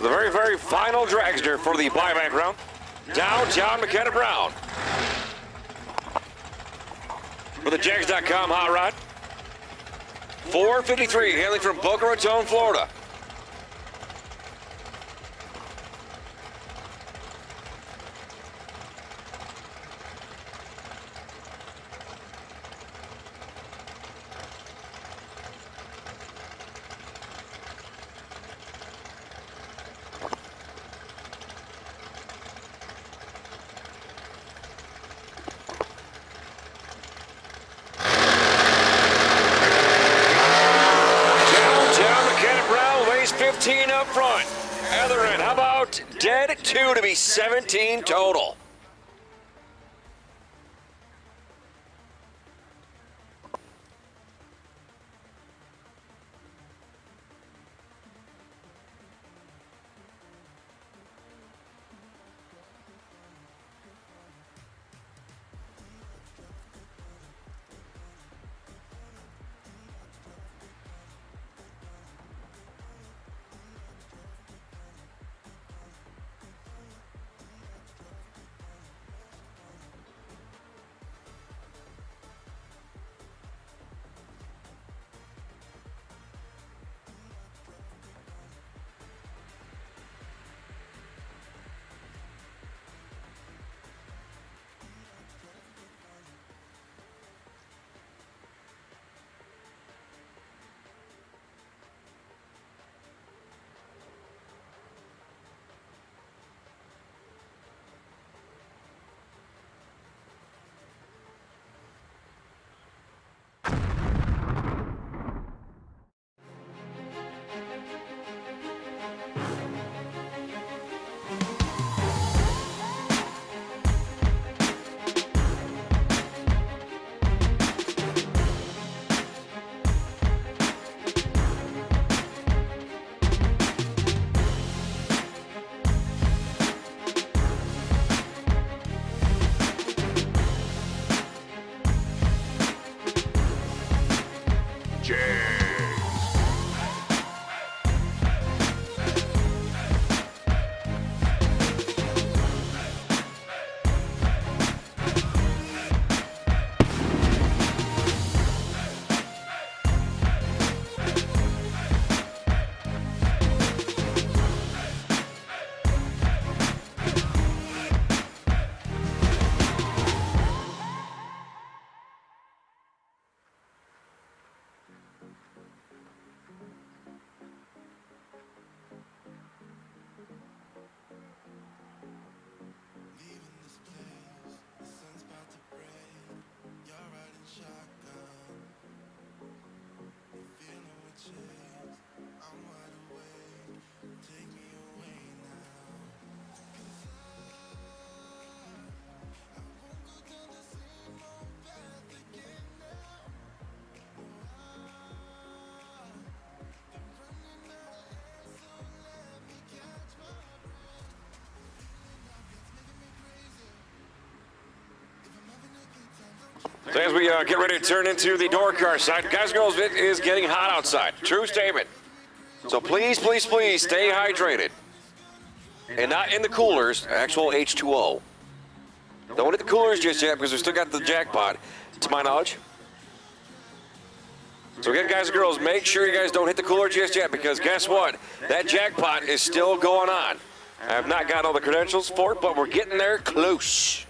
The very, very final dragster for the buyback round. Downtown McKenna Brown. For the Jegs.com hot rod. 453, hailing from Boca Raton, Florida. Up front. Other end, how about dead at 2 to be 17 total? So as we get ready to turn into the door car side, guys and girls, it is getting hot outside. True statement. So please, please, please stay hydrated. And not in the coolers, actual H2O. Don't hit the coolers just yet because we still got the jackpot, to my knowledge. So again, guys and girls, make sure you guys don't hit the cooler just yet because guess what? That jackpot is still going on. I have not got all the credentials for it, but we're getting there close.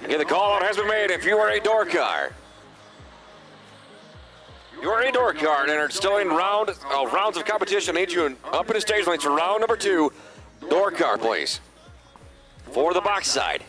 Again, the call out has been made. If you are a door car, and are still in rounds of competition, I need you up in the stage lanes for round number 2. Door car, please. for the box side.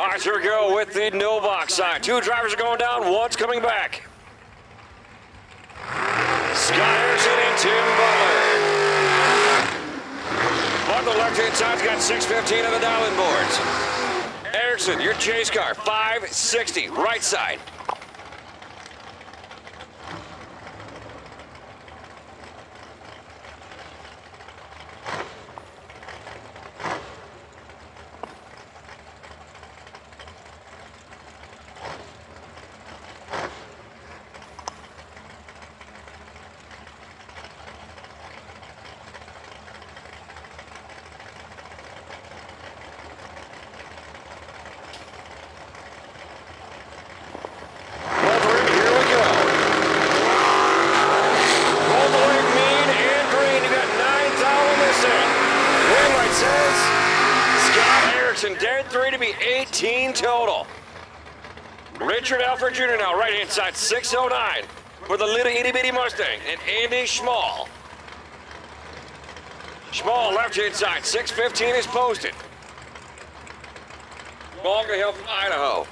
All right, here we go with the no box side. 2 drivers are going down, 1's coming back. Scott Erickson and Tim Butler. On the left-hand side's got 615 on the dial-in boards. Erickson, your chase car, 560, right side. Dead 3 to be 18 total. Richard Alfred Jr. now, right-hand side, 609 for the little itty-bitty Mustang, and Andy Schmall. Schmall, left-hand side, 615 is posted. Schmall gonna help from Idaho.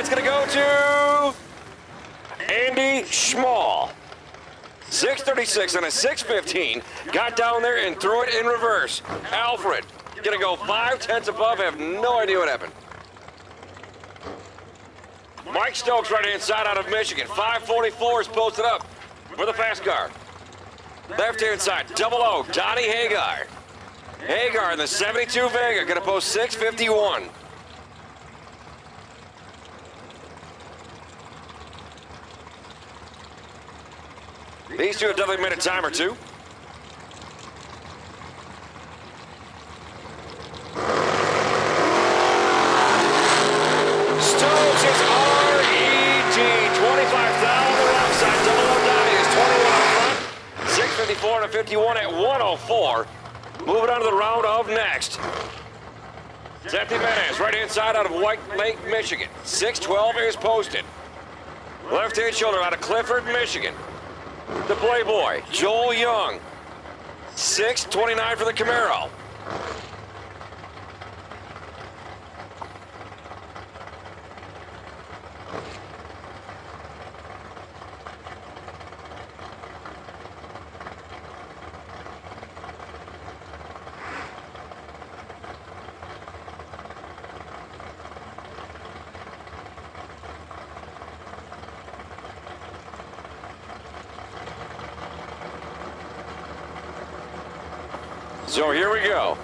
It's going to go to Andy Schmall. 636 and a 615. Got down there and threw it in reverse. Alfred going to go 5/10 above. Have no idea what happened. Mike Stokes, right-hand side out of Michigan. 544 is posted up for the fast car. Left-hand side, 00, Donnie Hagar. Hagar in the 72 Vega, going to post 651. These two have definitely made a time or two. Stokes is RET, 25,000 on the wrong side. 00 Donnie is 21 up front. 654 and a 51 at 104. Moving on to the round of next. Zephy Menez, right-hand side out of White Lake, Michigan. 612 is posted. Left-hand shoulder out of Clifford, Michigan. The Playboy, Joel Young. 629 for the Camaro. So here we go.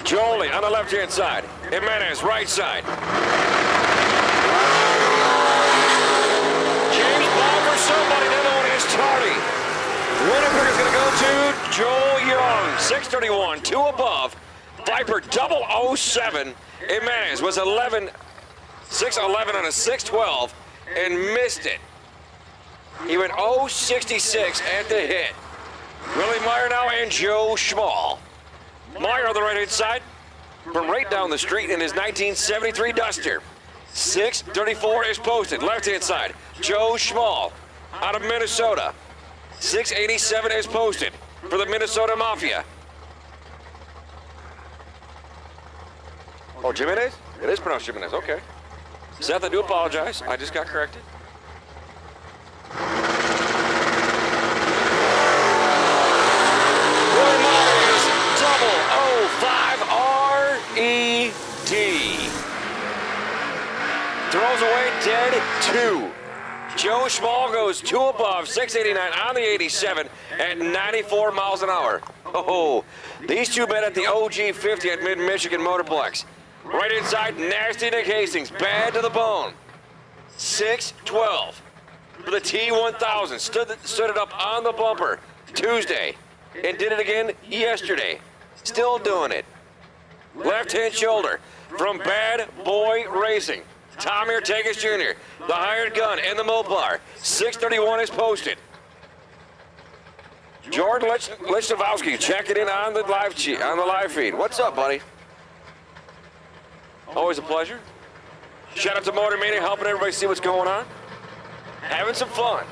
Jolie on the left-hand side. Jimenez, right side. James Bond for somebody. The other one is Tardy. Winnipeg is going to go to Joel Young. 631, 2 above. Viper 007. Jimenez was 611 on a 612 and missed it. He went 066 at the hit. Willie Meyer now and Joe Schmall. Meyer on the right-hand side from right down the street in his 1973 Duster. 634 is posted. Left-hand side, Joe Schmall out of Minnesota. 687 is posted for the Minnesota Mafia. Oh, Jimenez? It is pronounced Jimenez, okay. Seth, I do apologize. I just got corrected. RET. Throws away dead 2. Joe Schmall goes 2 above, 689 on the 87 at 94 miles an hour. Oh, these two men at the OG 50 at Mid-Michigan Motorplex. Right inside, nasty Nick Hastings, bad to the bone. 612 for the T1000. Stood it up on the bumper Tuesday and did it again yesterday. Still doing it. left-hand shoulder from Bad Boy Racing. Tommy Ortegas Jr., the hired gun in the Mopar. 631 is posted. Jordan Lichnowowski checking in on the live feed. What's up, buddy? Always a pleasure. Shout out to Motor Mania, helping everybody see what's going on. Having some fun.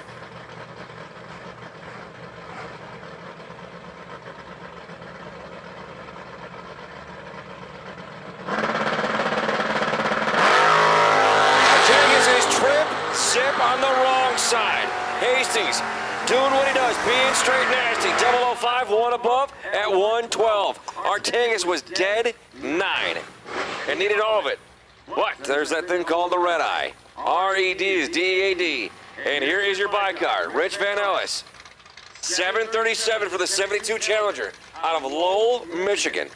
Zip on the wrong side. Hastings doing what he does, being straight nasty. 005, one above at 112. Ortegas was dead 9 and needed all of it. But there's that thing called the red eye. RED is DEAD. And here is your bicar, Rich Van Ellis. 737 for the 72 Challenger out of Lowell, Michigan.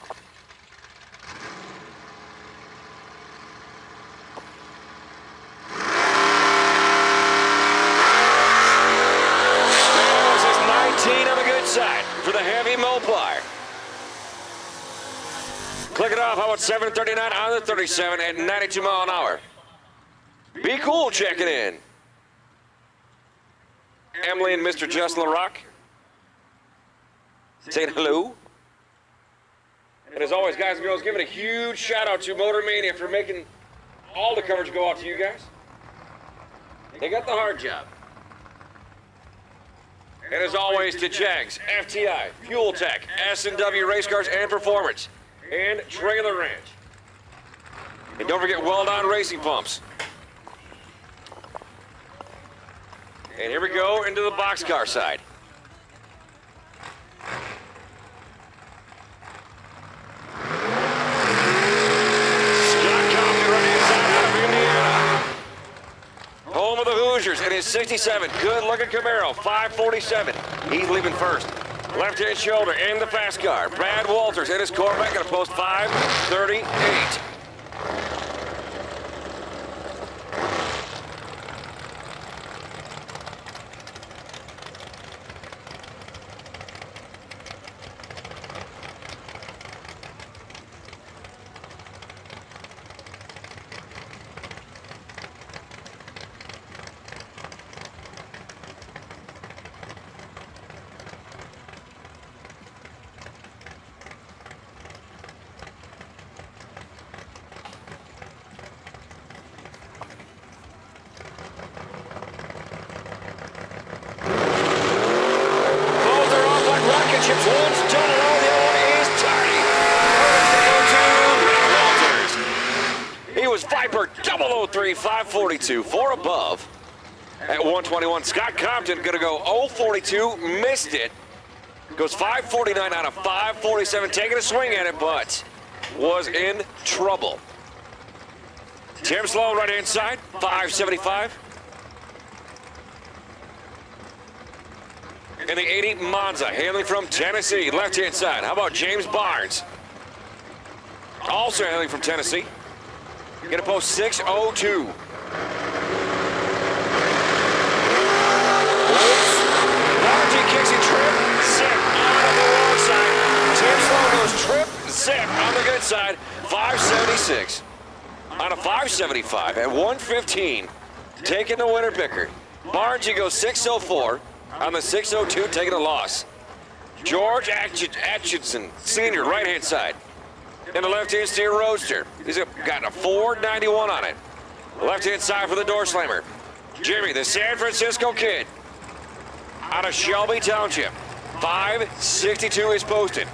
Side for the heavy Mopar. Click it off. How about 739 on the 37 at 92 mile an hour? Be cool checking in. Emily and Mr. Justin LaRock saying hello. And as always, guys and girls, giving a huge shout out to Motor Mania for making all the coverage go out to you guys. They got the hard job. And as always, to Jegs, FTI, Fuel Tech, S&W Race Cars and Performance, and Trailer Ranch. And don't forget Well-Done Racing Pumps. And here we go into the boxcar side. Scott Compton right inside out of Indiana. Home of the Hoosiers in his 67. Good-looking Camaro, 547. He's leaving first. Left-hand shoulder in the fast car. Brad Walters in his Corvette, going to post 538. Chips one's done it all, the other one is turning. Walters. He was Viper 003, 542, 4 above at 121. Scott Compton gonna go 042, missed it. Goes 549 out of 547, taking a swing at it, but was in trouble. Tim Sloan right hand side, 575. And the 80 Monza, hailing from Tennessee, left-hand side. How about James Barnes? Also hailing from Tennessee. Gonna post 602. Marty kicks and trip, zip out of the wrong side. Tim Sloan goes trip, zip on the good side. 576 on a 575 at 115. Taking the winner picker. Barnes, he goes 604. On the 602, taking a loss. George Atchison, senior, right-hand side. And the left-hand steer roadster. He's got a 491 on it. Left-hand side for the door slammer. Jimmy, the San Francisco kid. Out of Shelby Township. 562 is posted.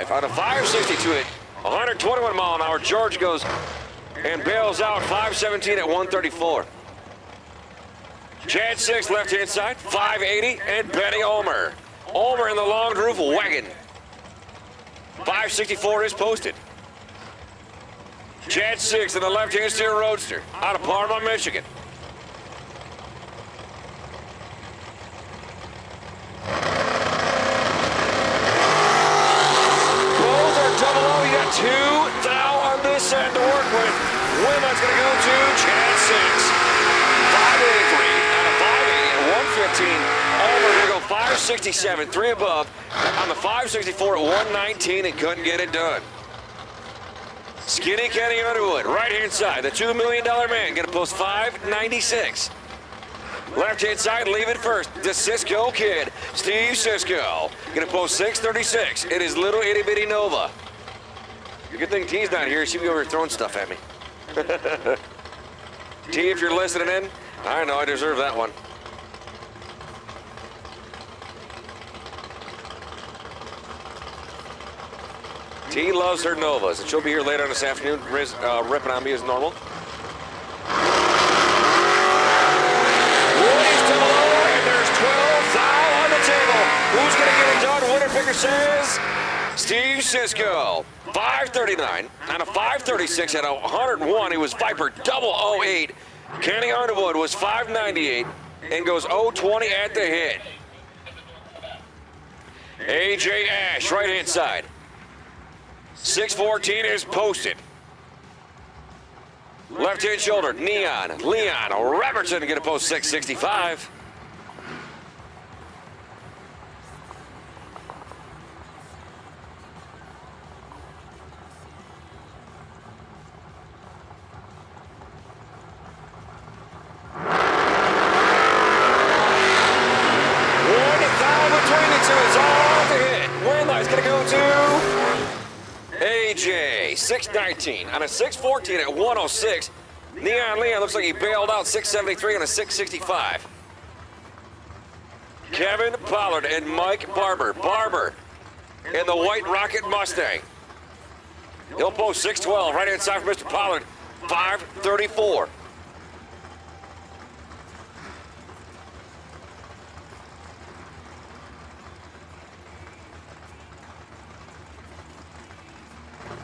Out of 562 at 121 mile an hour. George goes and bails out 517 at 134. Chad 6 left-hand side, 580, and Benny Ulmer. Ulmer in the long roof wagon. 564 is posted. Chad 6 in the left-hand steer roadster out of Parma, Michigan. Both are double O. You got 2 thou on this end to work with. Women's going to go to Chad 6. 583 out of 580 at 115. Over going to go 567, 3 above on the 564 at 119 and couldn't get it done. Skinny Kenny Underwood, right-hand side, the $2 million man, going to post 596. Left-hand side, leave it first, the Cisco Kid, Steve Cisco, going to post 636. It is little itty-bitty Nova. Good thing T's not here. She'd be over here throwing stuff at me. T, if you're listening in, I know I deserve that one. T loves her Novas, and she'll be here later on this afternoon, ripping on me as normal. Woody's to the lower, and there's 12 thou on the table. Who's going to get it done? Winner picker says Steve Cisco. 539 out of 536 at 101. He was Viper double 08. Kenny Underwood was 598 and goes 020 at the hit. AJ Ash, right-hand side. 614 is posted. Left-hand shoulder, Leon Robertson going to post 665. AJ, 619 on a 614 at 106. Leon looks like he bailed out 673 on a 665. Kevin Pollard and Mike Barber. Barber in the white Rocket Mustang. He'll post 612 right hand side for Mr. Pollard, 534.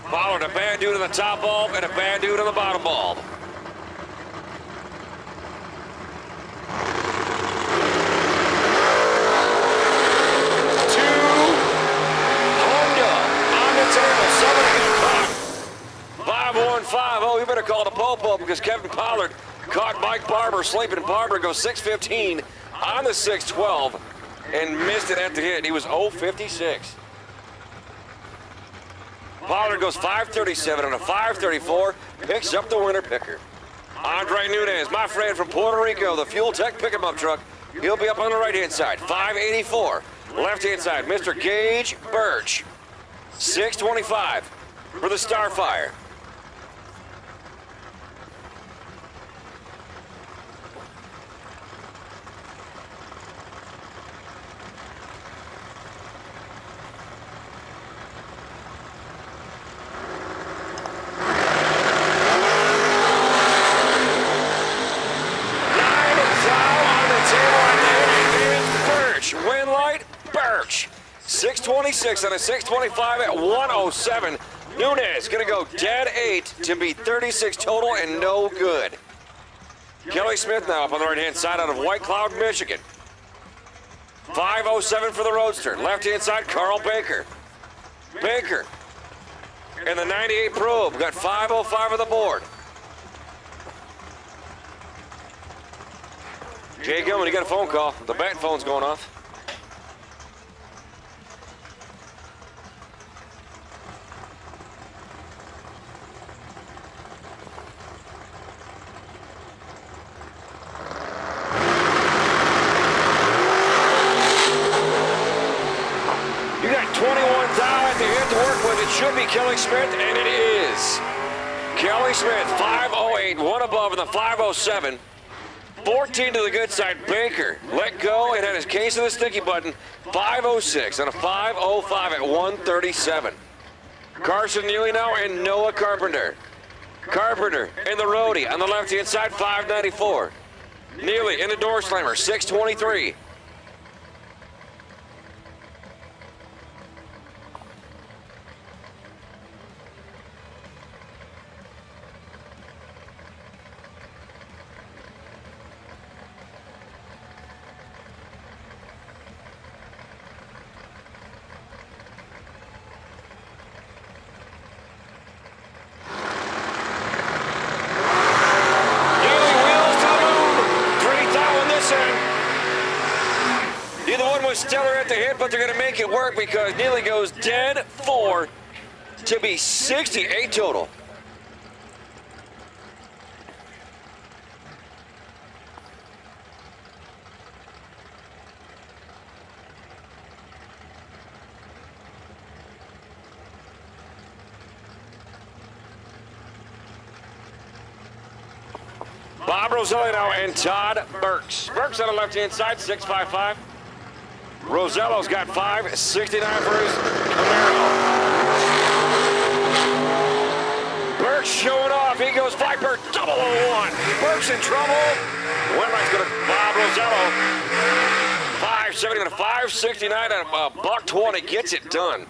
Pollard, a bad dude on the top bulb and a bad dude on the bottom bulb. Two Honda on the table. Somebody got caught. 5150. Oh, you better call the po-po because Kevin Pollard caught Mike Barber sleeping. Barber goes 615 on the 612 and missed it at the hit. He was 056. Pollard goes 537 on a 534, picks up the winner picker. Andre Nunez, my friend from Puerto Rico, the Fuel Tech pick-em-up truck. He'll be up on the right-hand side, 584. Left-hand side, Mr. Gage Birch, 625 for the Starfire. Win light, Birch. 626 on a 625 at 107. Nunez gonna go dead 8 to be 36 total and no good. Kelly Smith now up on the right-hand side out of White Cloud, Michigan. 507 for the Roadster. Left-hand side, Carl Baker. Baker and the 98 Probe got 505 on the board. Jay Gilman, you got a phone call. The bat phone's going off. You got 21,000 at the hit to work with. It should be Kelly Smith, and it is. Kelly Smith, 508, one above in the 507. 14 to the good side, Baker let go and had his case of the sticky button, 506 and a 505 at 137. Carson Neely now and Noah Carpenter. Carpenter in the roadie on the left-hand side, 594. Neely in the door slammer, 623. Jason. Neither one was stellar at the hit, but they're going to make it work because Neely goes dead 4 to be 68 total. Bob Rosello now and Todd Burks. Burks on the left-hand side, 6.55. Rosello's got 5.69 for his Camaro. Burks showing off. He goes Viper, 001. Burks in trouble. One light's going to Bob Rosello. 5.70 and a 5.69 and a $1.20 gets it done.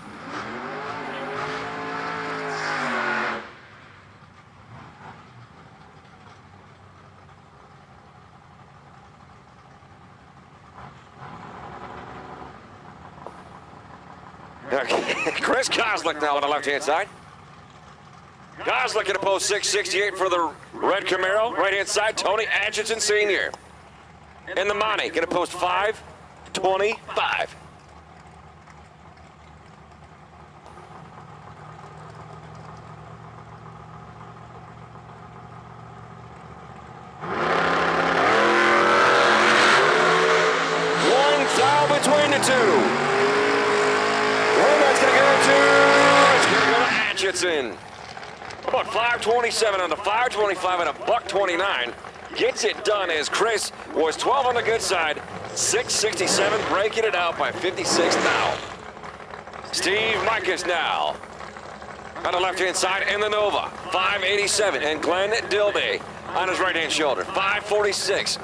Chris Kozlik now on the left-hand side. Kozlik going to post 6.68 for the red Camaro. Right-hand side, Tony Atchison Sr. And the Monty going to post 5.25. One foul between the two. Atchison. About 5.27 on the 5.25 and a $1.29 gets it done as Chris was 12 on the good side, 6.67 breaking it out by 56 now. Steve Mikas now on the left-hand side in the Nova, 5.87, and Glenn Dilday on his right-hand shoulder, 5.46.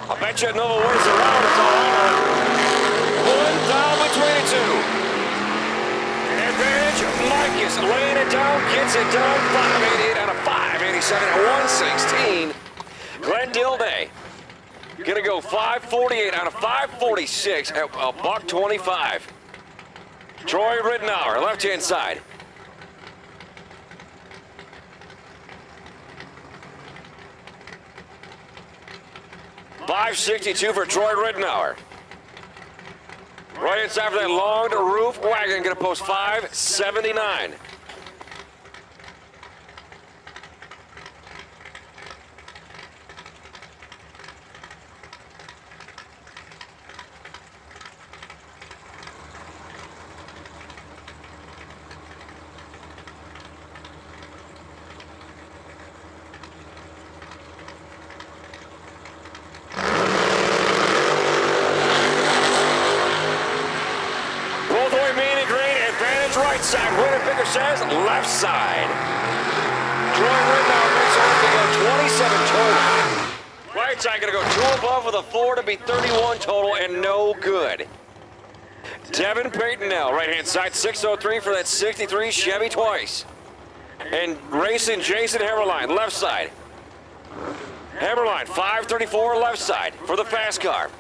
I bet you Nova wins the round. It's all over. One down between the two. Advantage, Mike is laying it down, gets it done. 5.88 out of 5.87 at 1.16. Glenn Dilday gonna go 5.48 out of 5.46 at a $1.25. Troy Rittenauer, left-hand side. $5.62 for Troy Rittenauer. Right inside for that long roof wagon, gonna post 5.79. Right side, winner picker says left side. Troy Rittenauer makes it to go 27 total. Right side gonna go 2 above with a 4 to be 31 total and no good. Devin Payton now, right hand side, 603 for that 63 Chevy twice. And racing Jason Hammerline, left side. Hammerline, 534 left side for the fast car.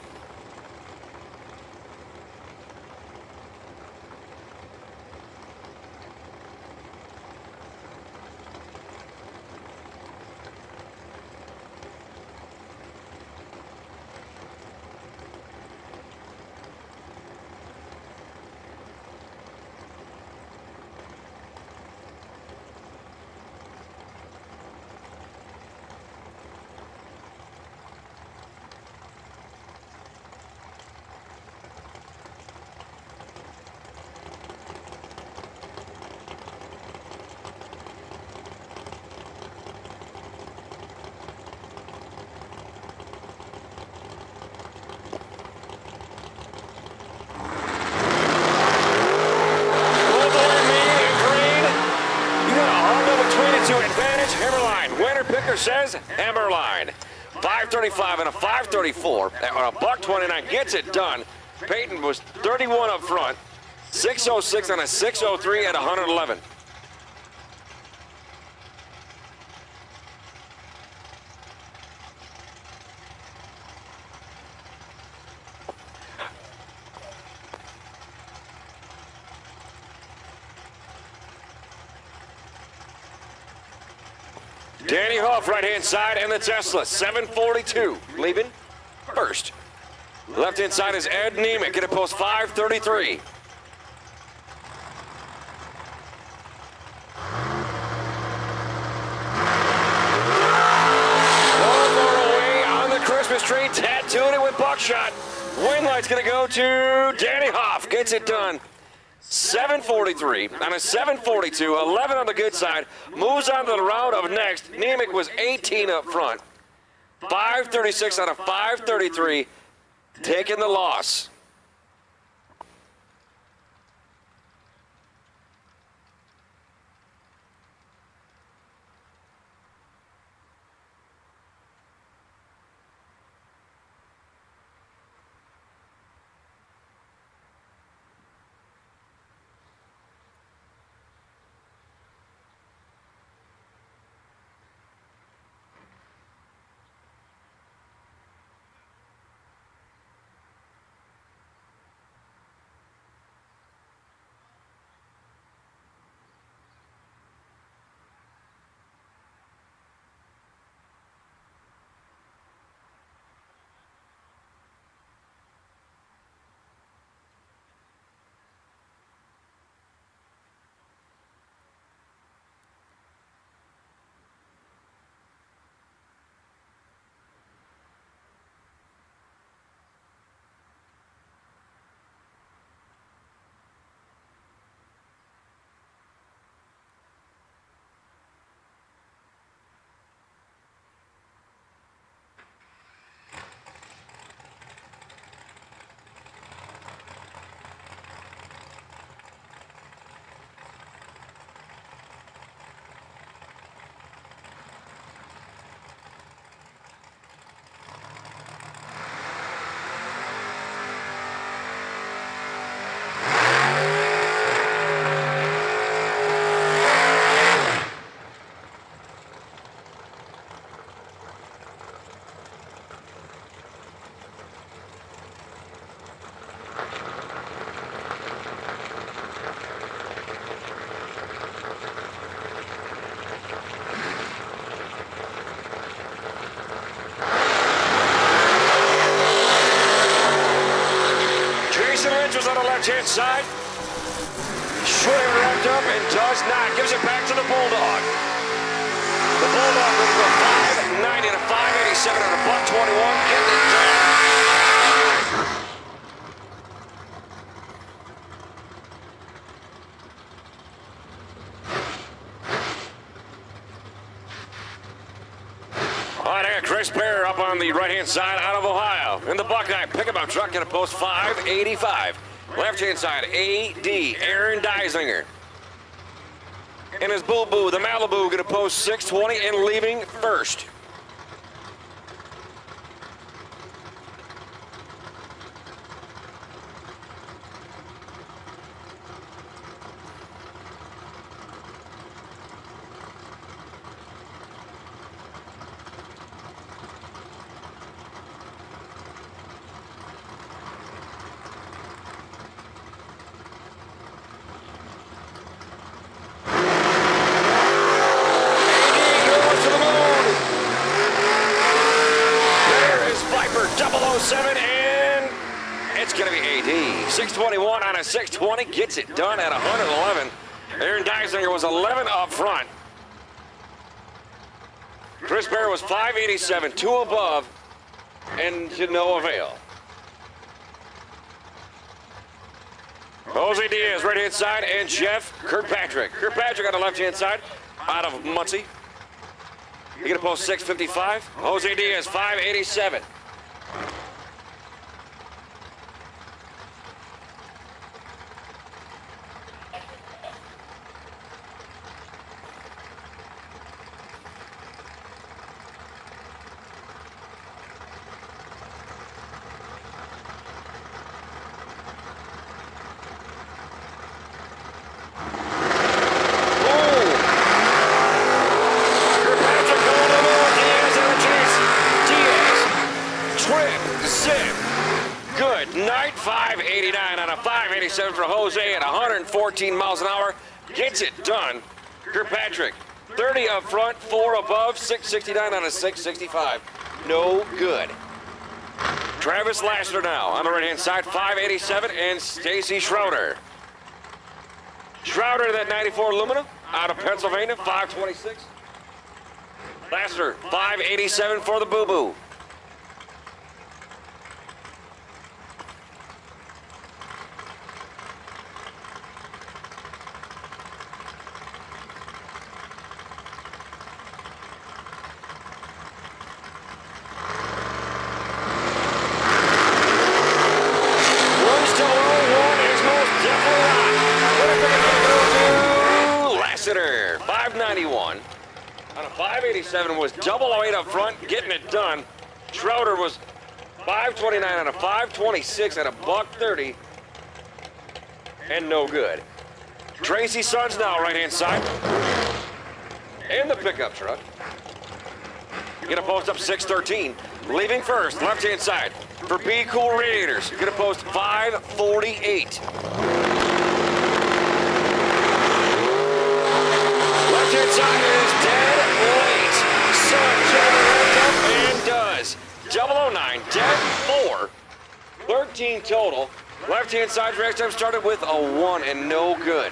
Says Hammerline. 535 and a 534 on a $1.29 gets it done. Peyton was 31 up front, 606 on a 603 at 111. Danny Huff, right-hand side, and the Tesla, 742, leaving first. Left-hand side is Ed Neiman, gonna post 533. Christmas tree, tattooed it with buckshot. Win light's gonna go to Danny Hoff. Gets it done. 743 on a 742, 11 on the good side. Moves on to the round of next. Nemec was 18 up front. 536 on a 533, taking the loss. Left-hand side. Should have wrapped up and does not. Gives it back to the Bulldog. The Bulldog will go 590 to 587 on a $121. Getting it done. All right, I got Chris Bear up on the right-hand side out of Ohio. In the Buckeye pickup truck, going to post 585. Left-hand side, A.D. Aaron Deisinger. And his boo-boo, the Malibu, going to post 620 and leaving first. And it's going to be AD. 621 on a 620. Gets it done at 111. Aaron Deisinger was 11 up front. Chris Bear was 587, 2 above, and to no avail. Jose Diaz, right-hand side, and Jeff Kirkpatrick. Kirkpatrick on the left-hand side, out of Muncie. You're going to post 655. Jose Diaz, 587. Good night, 589 on a 587 for Jose at 114 miles an hour. Gets it done. Kirkpatrick 30 up front, 4 above, 669 on a 665. No good. Travis Lassiter now on the right-hand side, 587, and Stacy Schroeder. Schroeder, that 94 Lumina out of Pennsylvania, 526. Lassiter, 587 for the boo-boo. Lassiter, 591. On a 587 was 008 up front, getting it done. Schroeder was 529 on a 526 at a $130, and no good. Tracy Sons now right-hand side in the pickup truck. Gonna post up 613. Leaving first, left-hand side for Be Cool Radiators. Gonna post 548. Left-hand side is dead late. Sun generates up and does. 009, dead 4. 13 total. Left-hand side drag time started with a 1 and no good.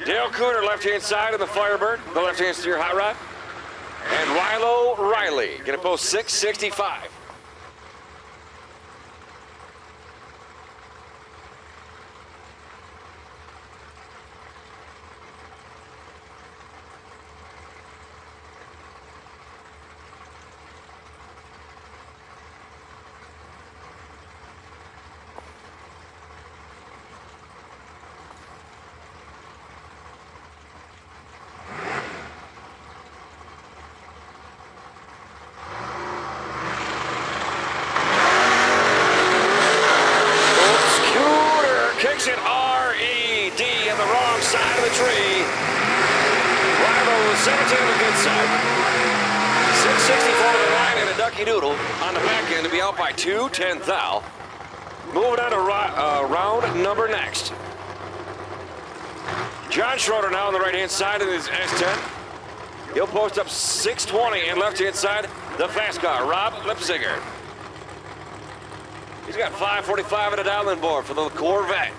Dale Cooter, left-hand side of the Firebird, the left-hand steer hot rod. And Rilo Riley, gonna post 665. It R-E-D on the wrong side of the tree. Rival 17 on the good side. 664 to the line and a ducky doodle on the back end to be out by 2, 10 thou. Moving on to round number next. John Schroeder now on the right-hand side of his S10. He'll post up 620 and left-hand side, the fast car, Rob Lipsinger. He's got 545 at a dialing board for the Corvette.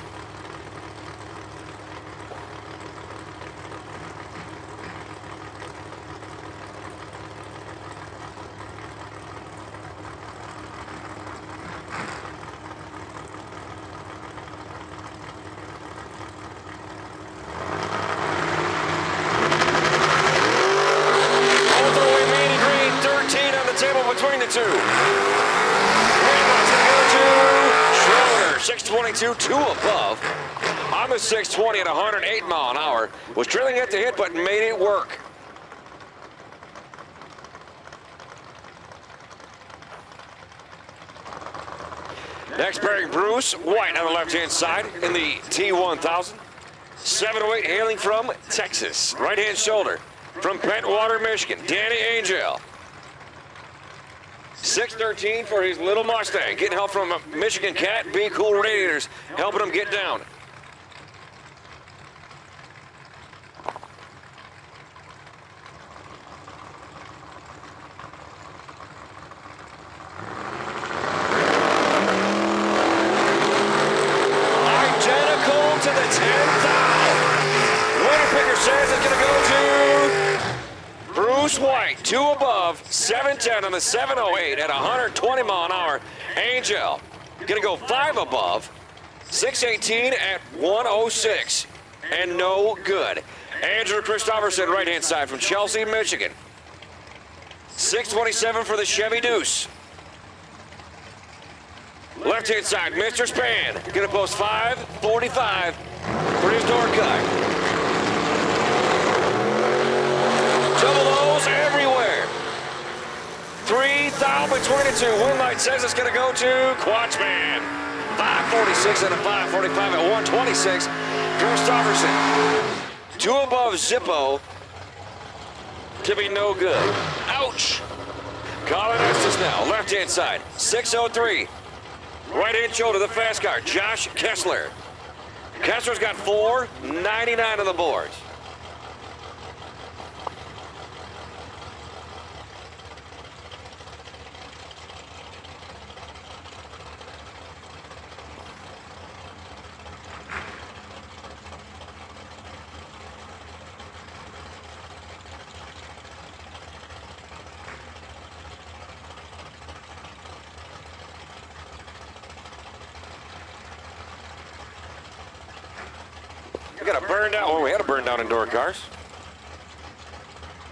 Between the two. 622, 2 above. On the 620 at 108 mile an hour. Was trailing at the hit, but made it work. Next pairing, Bruce White on the left-hand side in the T1000. 708 hailing from Texas. Right-hand shoulder from Pentwater, Michigan. Danny Angel. 613 for his little Mustang. Getting help from a Michigan Cat, Be Cool Radiators, helping him get down. Identical to the 10,000. Winner picker says it's going to go to Bruce White, 2 above, 710 on the 708 at 120 mile an hour. Angel, gonna go 5 above, 618 at 106, and no good. Andrew Christopherson, right-hand side from Chelsea, Michigan. 627 for the Chevy Deuce. Left-hand side, Mr. Span, gonna post 545 for his door cut. Double O's everywhere. 3,000 between the two. Winlight says it's going to go to Quatchman. 546 and a 545 at 126. Christopherson. 2 above Zippo to be no good. Ouch. Colin Estes now. Left-hand side. 603. Right-hand shoulder, the fast car. Josh Kessler. Kessler's got 4.99 on the boards. We got a burn down. Oh, we had a burn down indoor cars.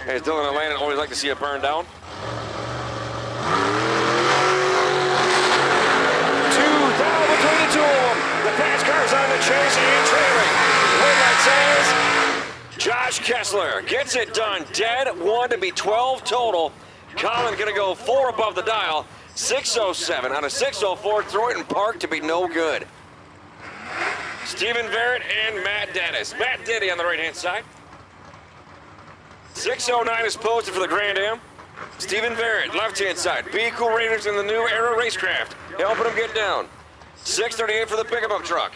Hey, Dylan and Landon always like to see a burn down. 2,000 between the two of them. The fast cars on the chase and trailing. Red light says Josh Kessler gets it done. Dead one to be 12 total. Colin gonna go 4 above the dial. 607 on a 604. Throw it in park to be no good. Stephen Verrett and Matt Dennis. Matt Denny on the right-hand side. 609 is posted for the Grand Am. Stephen Verrett, left-hand side. Be Cool Raiders in the new Aero Racecraft, helping them get down. 638 for the pickup truck.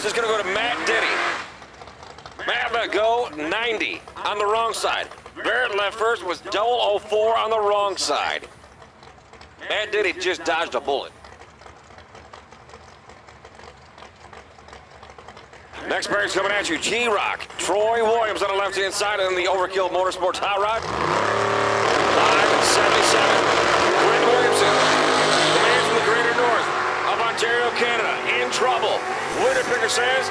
Is going to go to Matt Denny. Matt let go 90 on the wrong side. Barrett left first, was 004 on the wrong side. Matt Denny just dodged a bullet. Next pair's coming at you. G-Rock, Troy Williams on the left-hand side, and the Overkill Motorsports Hot Rod. 577. Glenn Williamson, the man from the Greater North of Ontario, Canada, in trouble. Winner picker says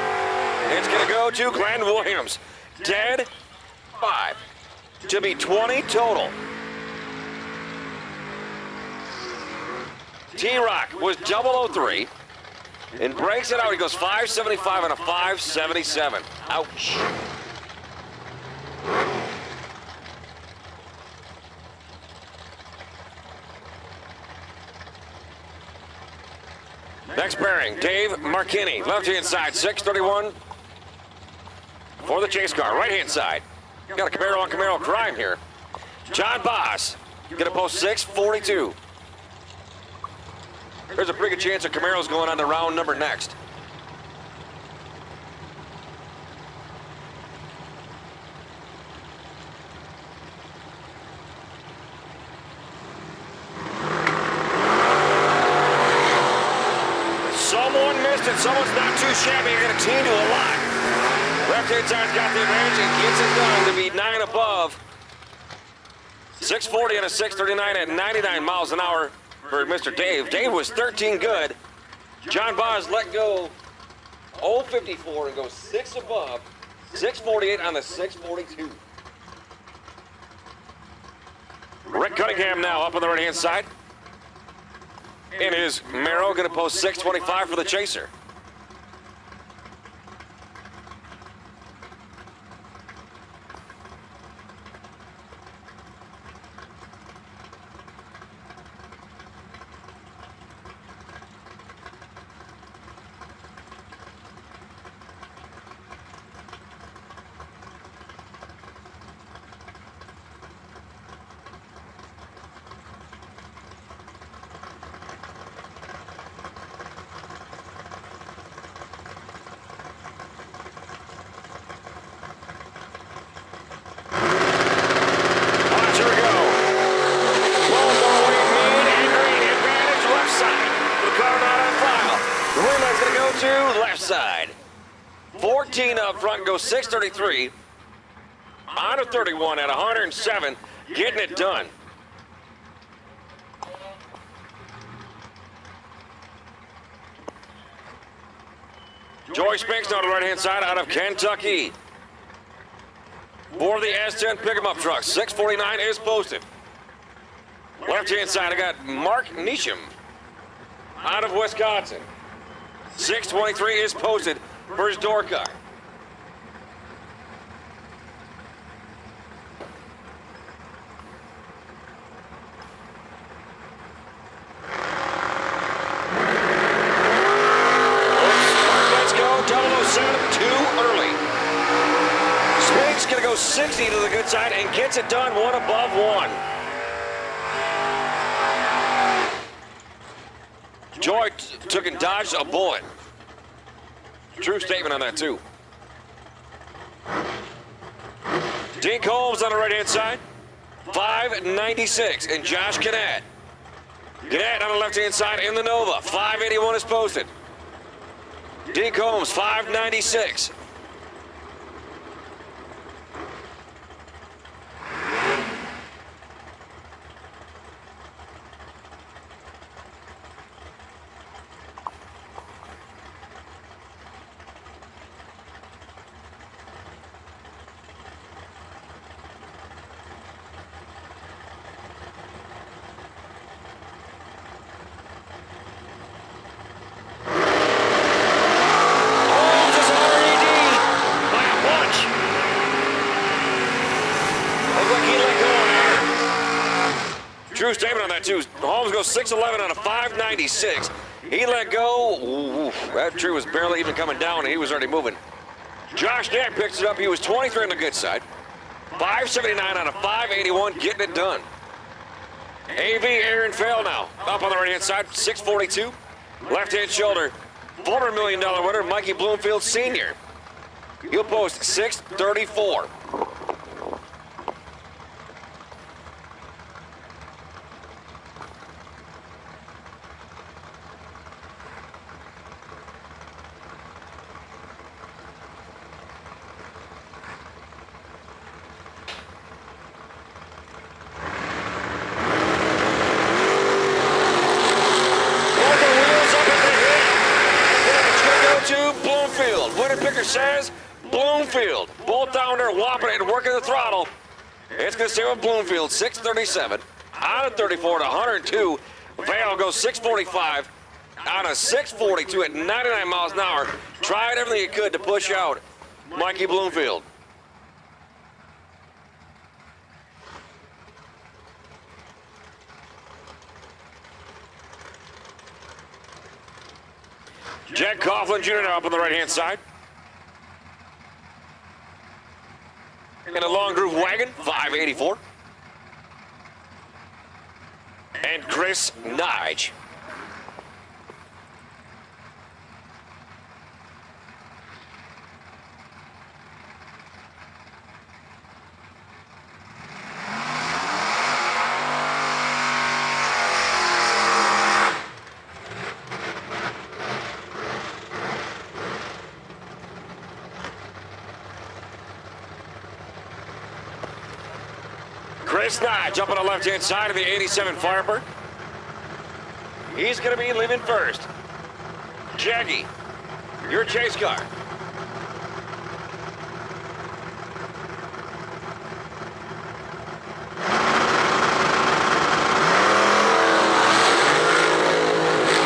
it's going to go to Glenn Williams. Dead 5 to be 20 total. T-Rock was 003 and breaks it out. He goes 575 and a 577. Ouch. Next pairing, Dave Marchini, left-hand side, 631 for the chase car, right-hand side. Got a Camaro on Camaro crime here. John Boss, gonna post 642. There's a pretty good chance of Camaro's going on the round number next. Someone missed it. Someone's not too shabby. You're going to team to a lot. Left-hand side's got the advantage and gets it done to be 9 above. 640 and a 639 at 99 miles an hour for Mr. Dave. Dave was 13 good. John Boz let go 054 and goes 6 above. 648 on the 642. Rick Cunningham now up on the right-hand side. In his Camaro, going to post 625 for the chaser. Side. 14 up front, goes 633. On a 31 at 107, getting it done. Joy Spinks on the right-hand side out of Kentucky. For the S10 pick-em-up truck, 649 is posted. Left-hand side, I got Mark Neesham out of Wisconsin. 623 is posted for his door car. Let's go, 007, too early. Spig's gonna go 60 to the good side and gets it done, one above one. Joy took and dodged a bullet. True statement on that, too. Dean Combs on the right-hand side, 596, and Josh Gannett. Gannett on the left-hand side in the Nova, 581 is posted. Dean Combs, 596. True statement on that, too. Holmes goes 6'11 on a 596. He let go. Ooh, that tree was barely even coming down, and he was already moving. Josh Knapp picks it up. He was 23 on the good side. 579 on a 581, getting it done. AV Aaron Fail now. Up on the right-hand side, 642. Left-hand shoulder, former $1 million winner, Mikey Bloomfield Sr. He'll post 634. Says Bloomfield. Bolt down there, whopping it and working the throttle. It's going to stay with Bloomfield. 637 out of 34 to 102. Vale goes 645 out of 642 at 99 miles an hour. Tried everything he could to push out Mikey Bloomfield. Jack Coughlin Jr. now up on the right-hand side. In a long groove wagon, 584. And Chris Nige. Chris Nige up on the left-hand side of the 87 Firebird. He's going to be leaving first. Jaggy, your chase car.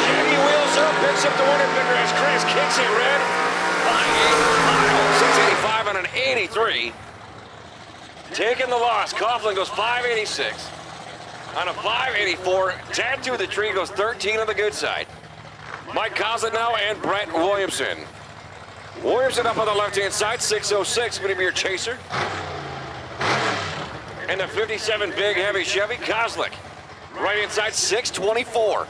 Jaggy wheels up, picks up the winner picker as Chris kicks it red. 685 on an 83. Taking the loss, Coughlin goes 586 on a 584. Tattoo the Tree goes 13 on the good side. Mike Coslett now and Brett Williamson. Williamson up on the left-hand side, 606, going to be your chaser. And the 57 big heavy Chevy, Kozlik. Right inside, 624.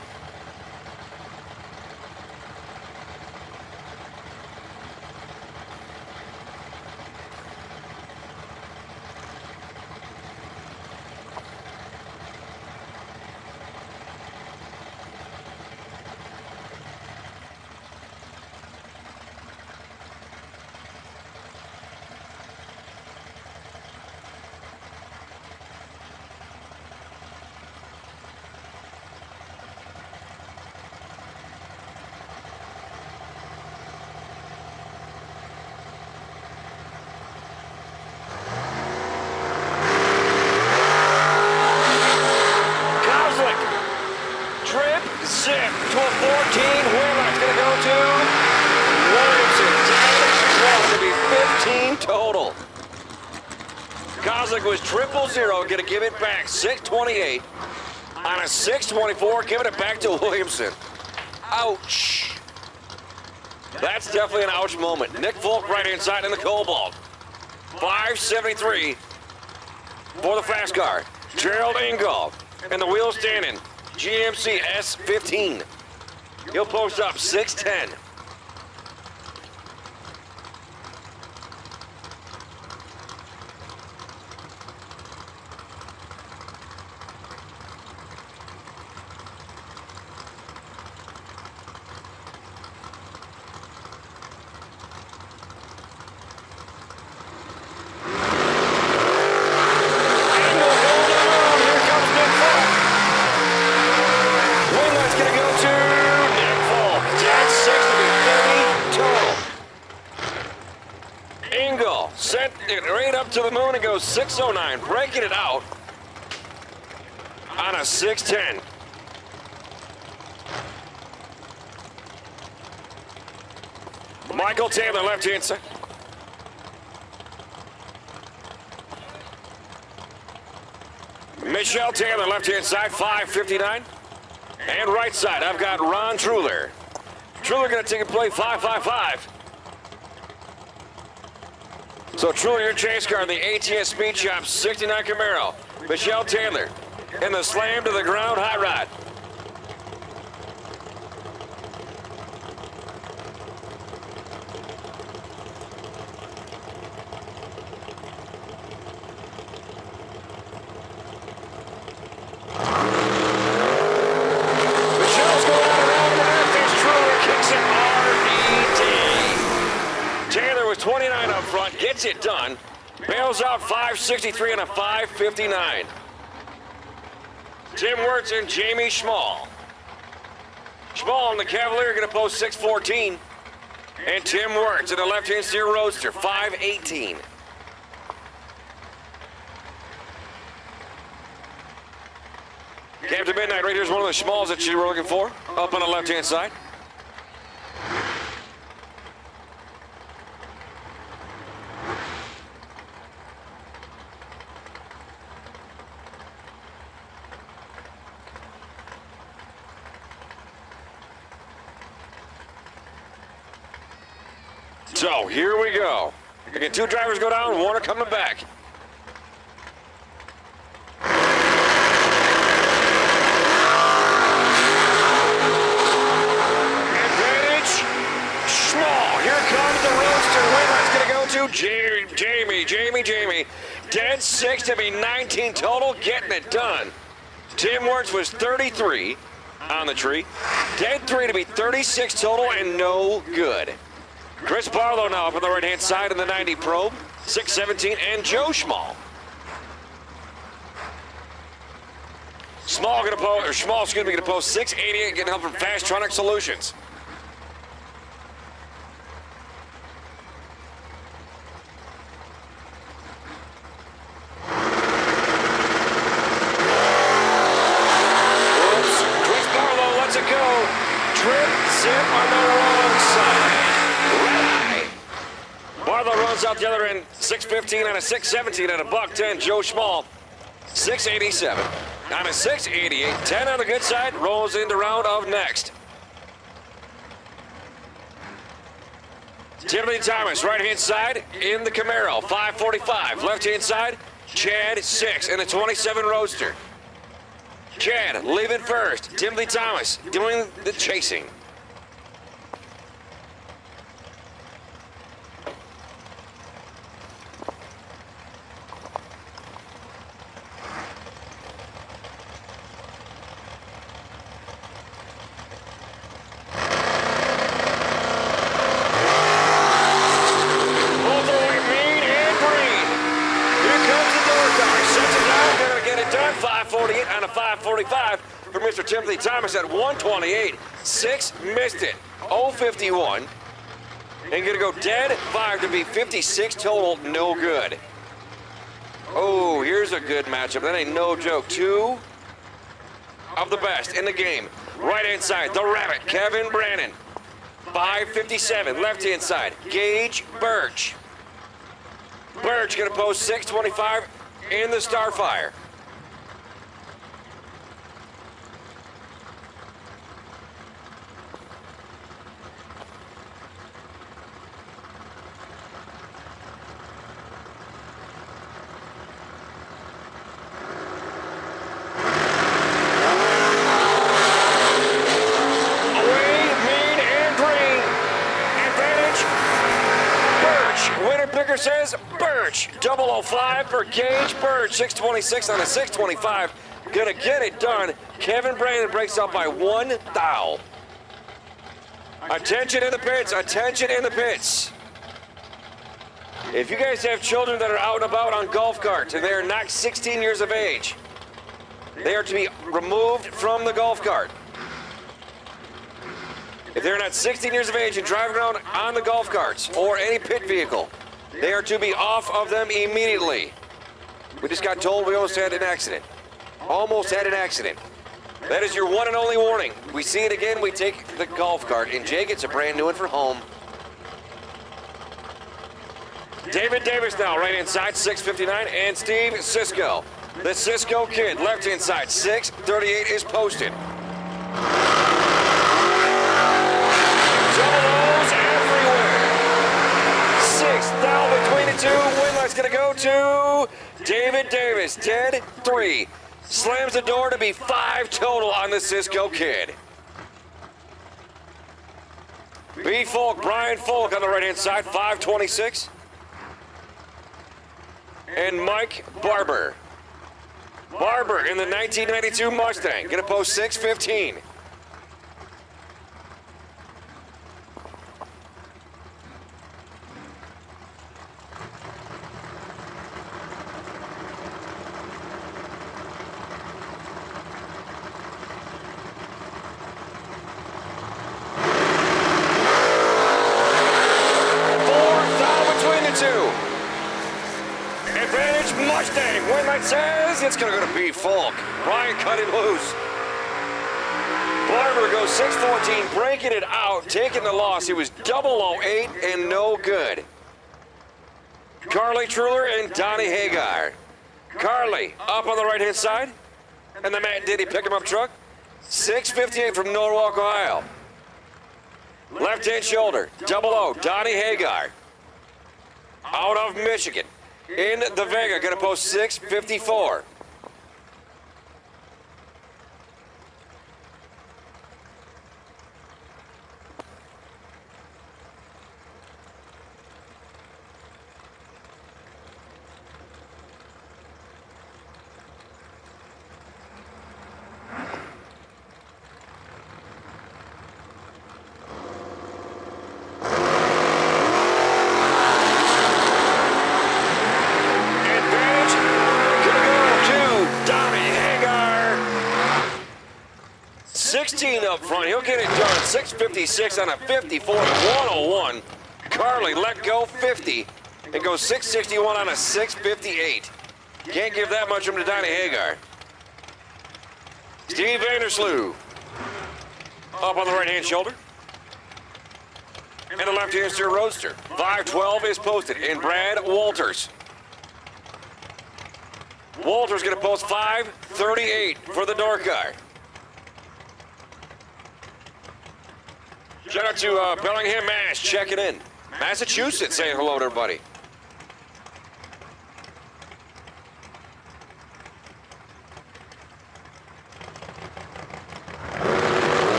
total. Kozlik was 000, gonna give it back. 628 on a 624, giving it back to Williamson. Ouch. That's definitely an ouch moment. Nick Folk right inside in the Cobalt. 573 for the fast car. Gerald Engel and the wheel standing. GMC S15. He'll post up 610. Sent it right up to the moon and goes 609, breaking it out on a 610. Michael Taylor, left-hand side. Michelle Taylor, left-hand side, 559. And right side, I've got Ron Truler. Truler going to take a play, 555. So Truly, your chase car in the ATS Speed Shop 69 Camaro. Michelle Taylor in the slam to the ground high rod. Michelle's going around the finish. Truly kicks it RED. Taylor was 29 up front, gets it done. Bails out 563 and a 559. Tim Wirtz and Jamie Schmall. Schmall and the Cavalier going to post 614. And Tim Wirtz in the left-hand steer roadster, 518. Captain Midnight right here's one of the Schmalls that you were looking for, up on the left-hand side. So, here we go. Again, two drivers go down, one are coming back. Advantage, Schmall. Here comes the roadster. Wayline's going to go to Jamie. Dead 6 to be 19 total, getting it done. Tim Wirtz was 33 on the tree. Dead 3 to be 36 total and no good. Chris Barlow now up on the right-hand side in the 90 probe, 617, and Joe Schmall. Schmall going to post 688, getting help from Fastronic Solutions. Oops, Chris Barlow lets it go. Trip, zip on the wrong side. Barlow runs out the other end, 615 and a 617 and a $110. Joe Schmall, 687 on a 688. 10 on the good side, rolls into round of next. Timothy Thomas, right-hand side in the Camaro, 545. Left-hand side, Chad, 6 in the 27 Roadster. Chad leaving first. Timothy Thomas doing the chasing. On a 545 for Mr. Timothy Thomas at 128. 6 missed it. 051. And gonna go dead 5 to be 56 total. No good. Oh, here's a good matchup. That ain't no joke. 2 of the best in the game. Right hand side, the Rabbit, Kevin Brannon. 557. Left hand side, Gage Birch. Birch going to post 625 in the Starfire. Picker says Birch, 005 for Gage Birch, 626 on a 625. Gonna get it done. Kevin Brandon breaks up by 1 thou. Attention in the pits, attention in the pits. If you guys have children that are out and about on golf carts and they are not 16 years of age, they are to be removed from the golf cart. If they're not 16 years of age and driving around on the golf carts or any pit vehicle, they are to be off of them immediately. We just got told we almost had an accident. Almost had an accident. That is your one and only warning. We see it again, we take the golf cart, and Jay gets a brand new one for home. David Davis now, right inside, 659, and Steve Cisco. The Cisco kid, left inside, 638 is posted. Double O's everywhere. 6 thou between the two. Win light's gonna go to David Davis. 10-3. Slams the door to be 5 total on the Cisco kid. B. Folk, Brian Folk on the right-hand side, 526. And Mike Barber. Barber in the 1992 Mustang, gonna post 615. Mustang, win light says it's gonna go to B. Folk. Brian cut him loose. Barber goes 614, breaking it out, taking the loss. He was 008 and no good. Carly Truller and Donnie Hagar. Carly up on the right hand side, and the Matt Diddy pick him up truck. 658 from Norwalk, Ohio. Left hand shoulder, 00, Donnie Hagar. Out of Michigan. In the Vega, gonna post 654. Up front, he'll get it done. 656 on a 54 101. Carly let go 50 and goes 661 on a 658. Can't give that much room to Donnie Hagar. Steve Vandersloot up on the right hand shoulder. And the left hand steer roadster. 512 is posted. And Brad Walters. Walters gonna post 538 for the door car. Shout out to Bellingham, Mass, checking in. Massachusetts saying hello to everybody.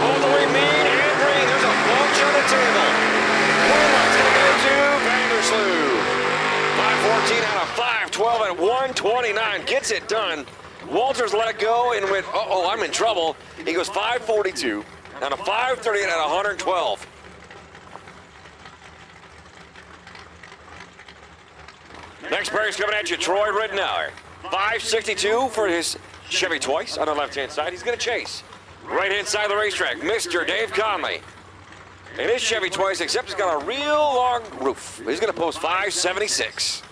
All the way mean and green. There's a bunch on the table. Let's go to Vandersloot. 514 out of 512 at 129. Gets it done. Walters let it go and went, uh-oh, I'm in trouble. He goes 542. On a 538 at 112. Next pair is coming at you, Troy Ridenour. 562 for his Chevy Twice on the left-hand side. He's going to chase. Right-hand side of the racetrack, Mr. Dave Conley. And his Chevy Twice, except he's got a real long roof. He's going to post 576.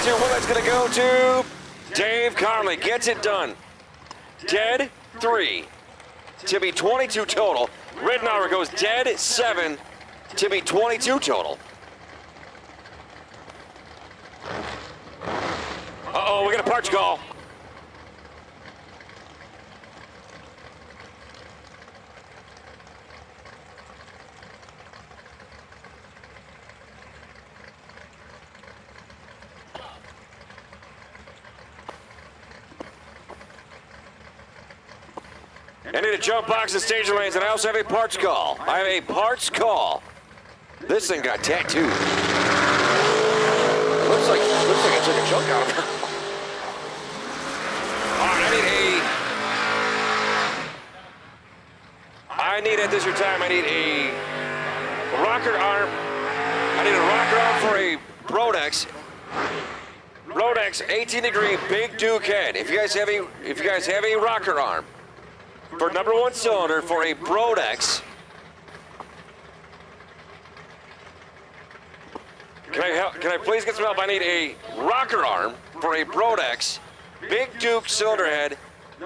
Well, that's going to go to Dave Conley. Gets it done. Dead 3. to be 22 total. Ridenour goes dead 7 to be 22 total. Uh-oh, we got a parts call. I need a jump box and staging lanes, and I also have a parts call. I have a parts call. This thing got tattooed. Looks like I took a chunk out of her. All right, I need at this your time. I need a rocker arm. I need a rocker arm for a Brodex. Brodex 18-degree Big Duke head. If you guys have a rocker arm for number 1 cylinder for a Brodex. Can I please get some help? I need a rocker arm for a Brodex Big Duke cylinder head,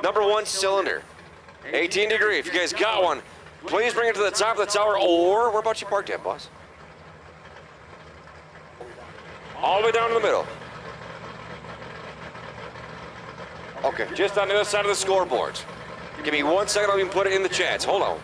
number 1 cylinder, 18 degree. If you guys got one, please bring it to the top of the tower, or where about you parked at, boss? All the way down to the middle. Okay, just on the other side of the scoreboards. Give me 1 second, I'll even put it in the chats. Hold on.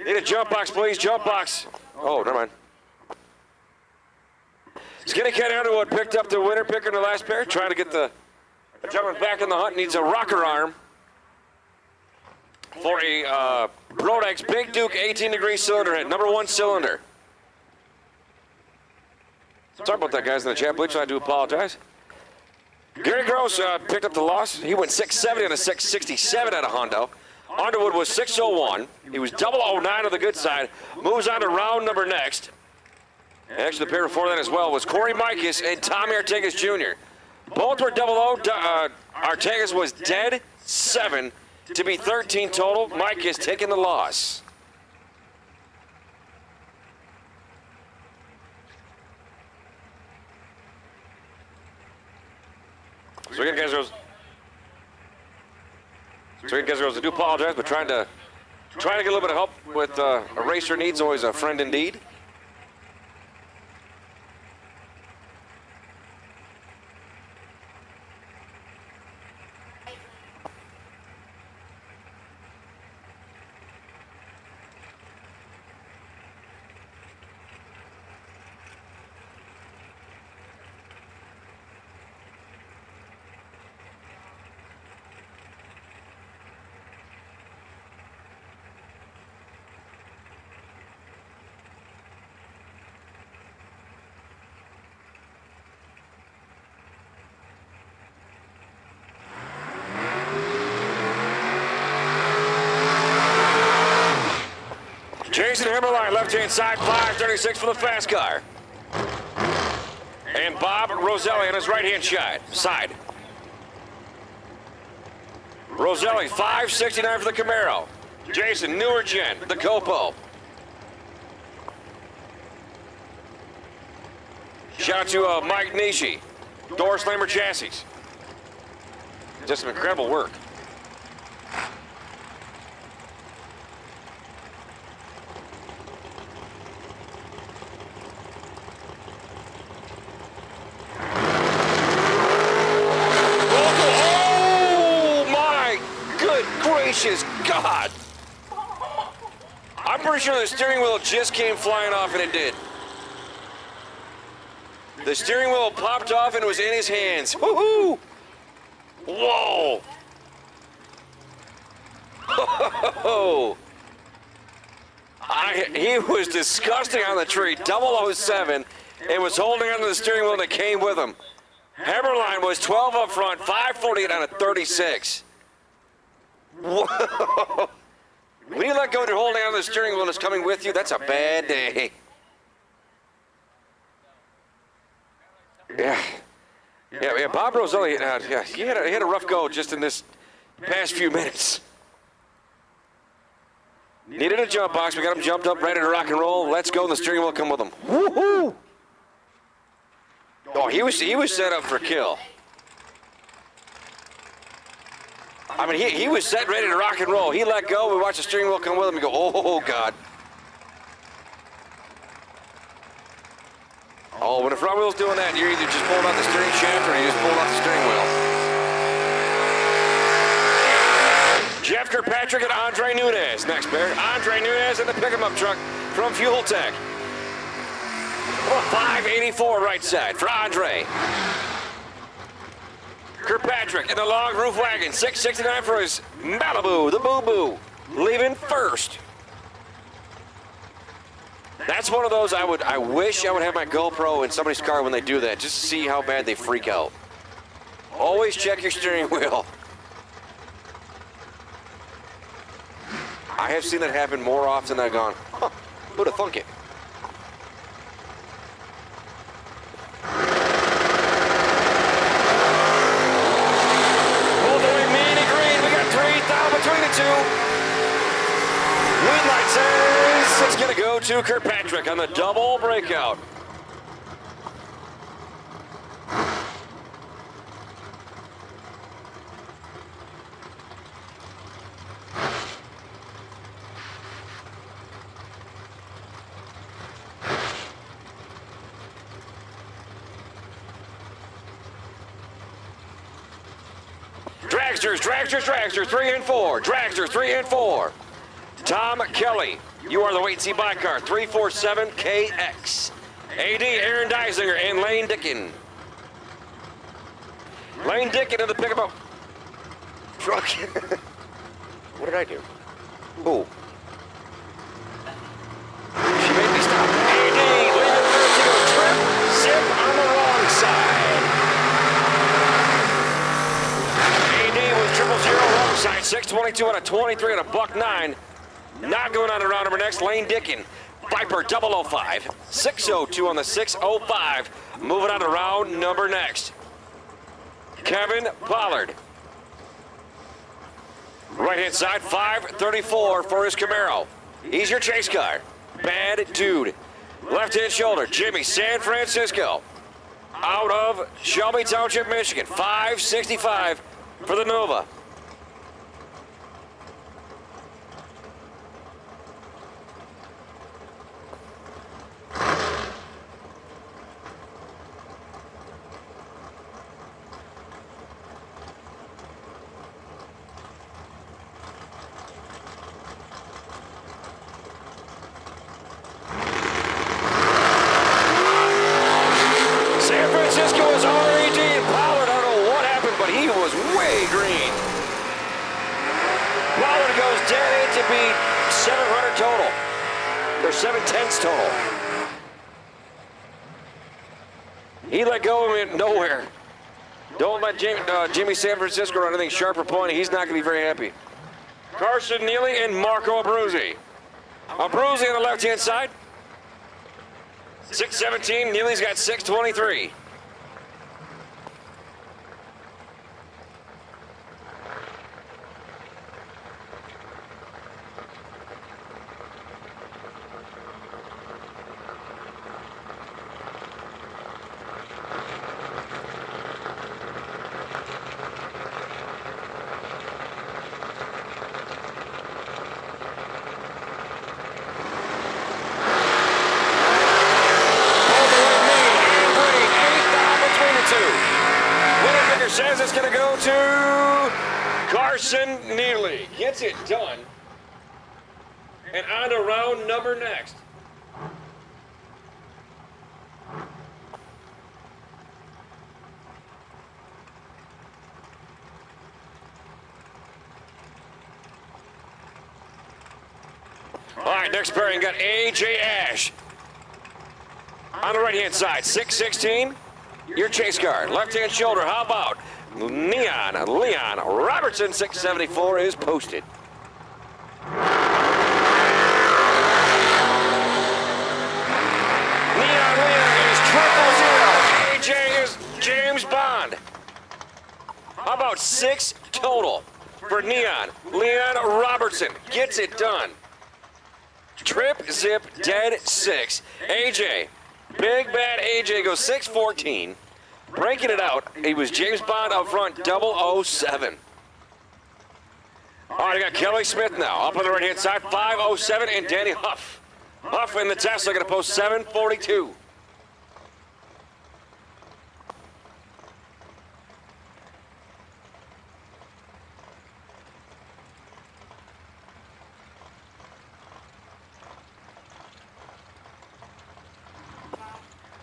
Need a jump box, please. Jump box. Oh, never mind. Skinny Cat Underwood picked up the winner picker in the last pair. Trying to get the gentleman back in the hunt. Needs a rocker arm for a Brodex Big Duke 18-degree cylinder head. Number 1 cylinder. Sorry about that, guys, in the chat. Bleach, I do apologize. Gary Gross picked up the loss. He went 670 on a 667 out of Hondo. Underwood was 601. He was 009 on the good side. Moves on to round number next. And actually, the pair before that as well was Corey Mikis and Tommy Artegas Jr. Both were 00. Artegas was dead 7 to be 13 total. Mikis taking the loss. So again, guys, girls, I do apologize, but trying to get a little bit of help with a racer needs, always a friend indeed. Jason Himmerline, left-hand side, 536 for the fast car. And Bob Roselli on his right-hand side. Roselli, 569 for the Camaro. Jason, newer gen, the Copo. Shout out to Mike Nishi. door slammer chassis. Just some incredible work. Oh my good gracious God! I'm pretty sure the steering wheel just came flying off, and it did. The steering wheel popped off and it was in his hands. Woohoo! Whoa! Oh! He was disgusting on the tree. 007 and was holding onto the steering wheel that came with him. Hammerline was 12 up front, 548 on a 36. Whoa! When you let go and you're holding onto the steering wheel and it's coming with you, that's a bad day. Yeah, Bob Roselli, he had a rough go just in this past few minutes. Needed a jump box. We got him jumped up, ready to rock and roll. Let's go, and the steering wheel come with him. Woohoo! Oh, he was set up for kill. I mean, he was set ready to rock and roll. He let go. We watched the steering wheel come with him. We go, oh God. Oh, when the front wheel's doing that, you're either just pulling out the steering shaft or you just pulling out the steering wheel. Jeff Kirkpatrick and Andre Nunez next pair. Andre Nunez in the pick-em-up truck from Fuel Tech. 584 right side for Andre. Kirkpatrick in the long roof wagon. 669 for his Malibu, the boo-boo, leaving first. That's one of those I wish I would have my GoPro in somebody's car when they do that, just to see how bad they freak out. Always check your steering wheel. I have seen that happen more often than I've gone, huh, who'd have thunk it? All the way Manny Green, we got 3,000 between the two. Green light says it's going to go to Kirkpatrick on the double breakout. Dragsters, 3 and 4. Dragsters, 3 and 4. Tom Kelly, you are the wait and see by car, 347KX. AD, Aaron Deisinger and Lane Dickin. Lane Dickin in the pickup truck. What did I do? Ooh. She made me stop. AD, leaving first to go trip, zip on the wrong side. AD was 000 wrong side, 622 on a 23 and a $1.09. Not going on to round number next, Lane Dickin. Viper 005, 602 on the 605. Moving on to round number next. Kevin Pollard. Right-hand side, 534 for his Camaro. He's your chase car. Bad dude. Left-hand shoulder, Jimmy San Francisco. Out of Shelby Township, Michigan. 565 for the Nova. Total. There's 7/10 total. He let go and went nowhere. Don't let Jimmy San Francisco run anything sharp or pointy. He's not going to be very happy. Carson Neely and Marco Abruzzi. Abruzzi on the left-hand side. 617. Neely's got 623. to Carson Neely. Gets it done. And on to round number next. All right, next pairing got AJ Ash. On the right-hand side, 616, your chase car. Left-hand shoulder, how about Leon Robertson, 674 is posted. Leon is 000. AJ is James Bond. How about 6 total for Leon Robertson? Gets it done. Trip, zip, dead 6. AJ, big bad AJ goes 614. Breaking it out, he was James Bond up front, 007. All right, I got Kelly Smith now, up on the right-hand side, 507, and Danny Huff. Huff in the Tesla going to post 742.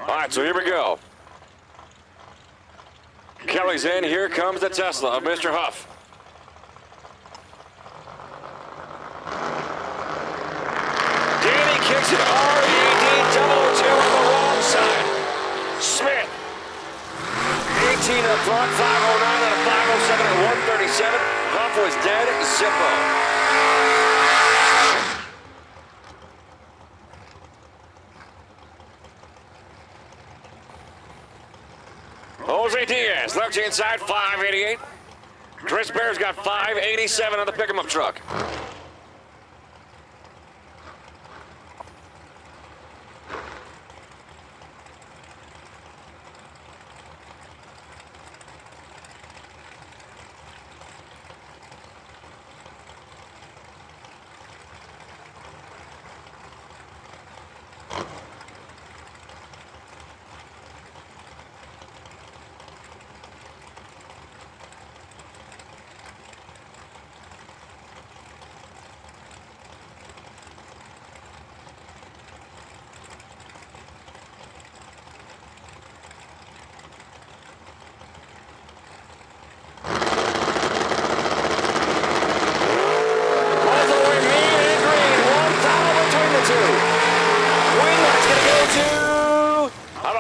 All right, so here we go. Kelly's in. Here comes the Tesla of Mr. Huff. Danny kicks it RED 002 on the wrong side. Smith. 18 up front, 509 out of 507 at 137. Huff was dead. Zippo. Jose Diaz, left-hand side, 588. Chris Bear's got 587 on the pick-em-up truck.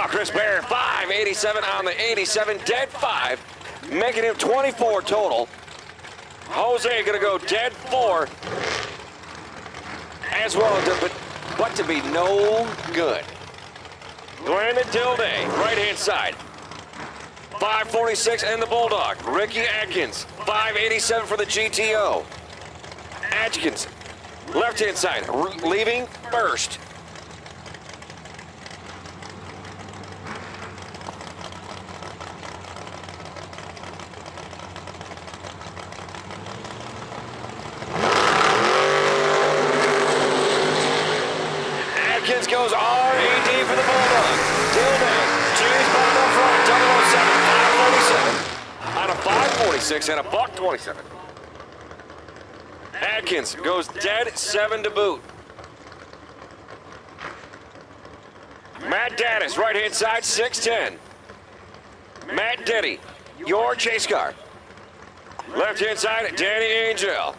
Chris Bear, 587 on the 87, dead 5, making him 24 total. Jose gonna go dead 4, as well, but to be no good. Brandon Dilday, right-hand side, 546, and the Bulldog. Ricky Atkins, 587 for the GTO. Atkins, left-hand side, leaving first. Goes R.E.D. for the Bulldog. Dilday, James Bond up front, 007, 547. Out of 546 and a buck 27. Atkins goes dead 7 to boot. Matt Danis, right-hand side, 610. Matt Deddy, your chase car. Left-hand side, Danny Angel.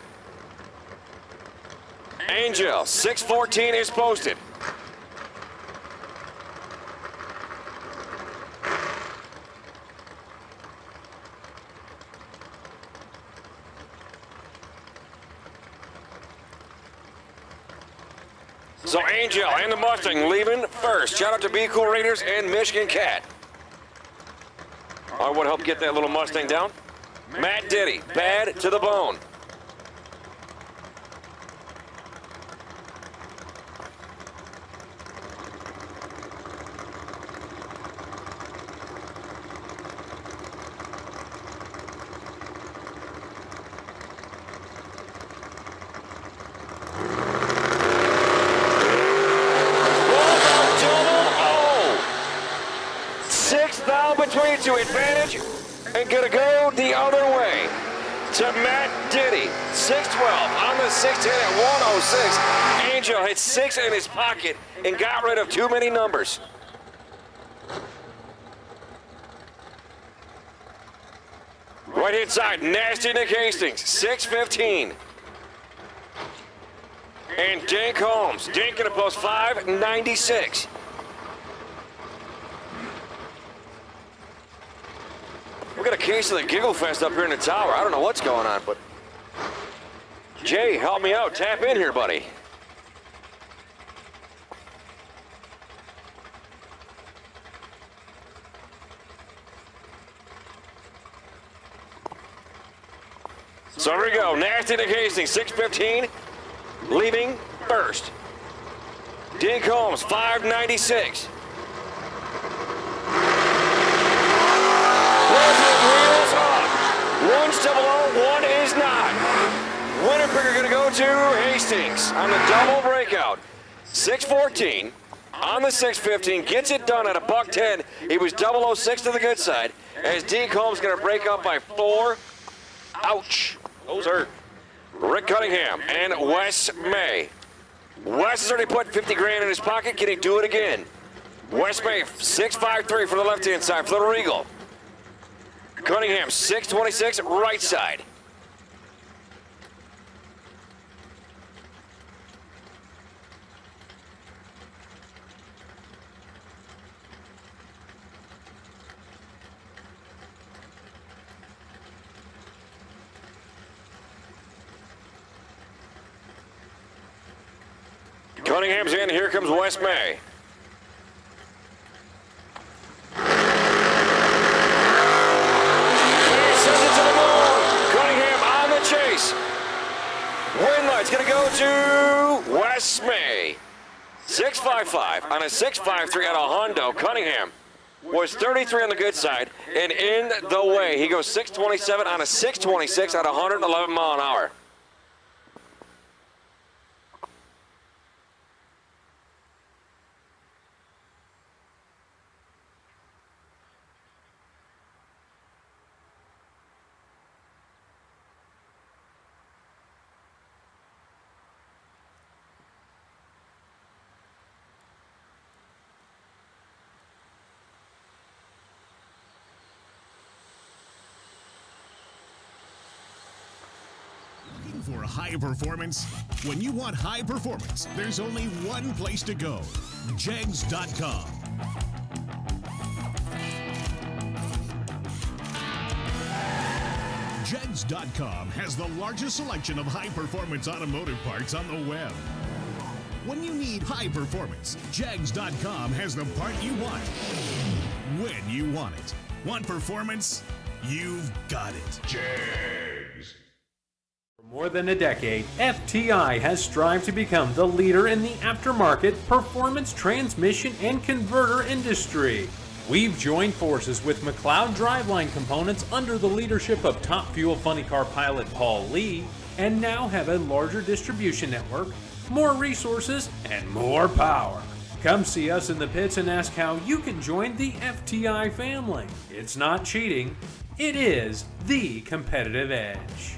Angel, 614 is posted. So Angel and the Mustang leaving first. Shout out to Be Cool Raiders and Michigan Cat. I would help get that little Mustang down. Matt Diddy, bad to the bone. Between you two, advantage and gonna go the other way to Matt Diddy. 612 on the 610 at 106. Angel hit 6 in his pocket and got rid of too many numbers. Right hand side, Nasty Nick Hastings, 615. And Dink Holmes, Dink gonna post 596. We got a case of the Giggle Fest up here in the tower. I don't know what's going on, but Jay, help me out. Tap in here, buddy. So here we go. Nasty Nick Hastings, 615, leaving first. Dink Holmes, 596. Wheels up. One's double O, one is not. Winner picker gonna go to Hastings on the double breakout. 614 on the 615, gets it done at a $110. He was 006 to the good side. As Dink Holmes gonna break up by 4. Ouch. Those hurt. Rick Cunningham and Wes May. Wes has already put 50 grand in his pocket. Can he do it again? Wes May, 653 for the left-hand side for the Regal. Cunningham, 626, right side. Cunningham's in, here comes Wes May. He sends it to the moon. Cunningham on the chase. Win light's gonna go to Wes May. 655 on a 653 at a Hondo. Cunningham was 33 on the good side and in the way. He goes 627 on a 626 at 111 mile an hour. For high performance? When you want high performance, there's only one place to go. Jegs.com. Jegs.com has the largest selection of high performance automotive parts on the web. When you need high performance, Jegs.com has the part you want when you want it. Want performance? You've got it. Jegs. For more than a decade, FTI has strived to become the leader in the aftermarket performance transmission and converter industry. We've joined forces with McLeod Driveline Components under the leadership of Top Fuel Funny Car pilot Paul Lee, and now have a larger distribution network, more resources, and more power. Come see us in the pits and ask how you can join the FTI family. It's not cheating, it is the competitive edge.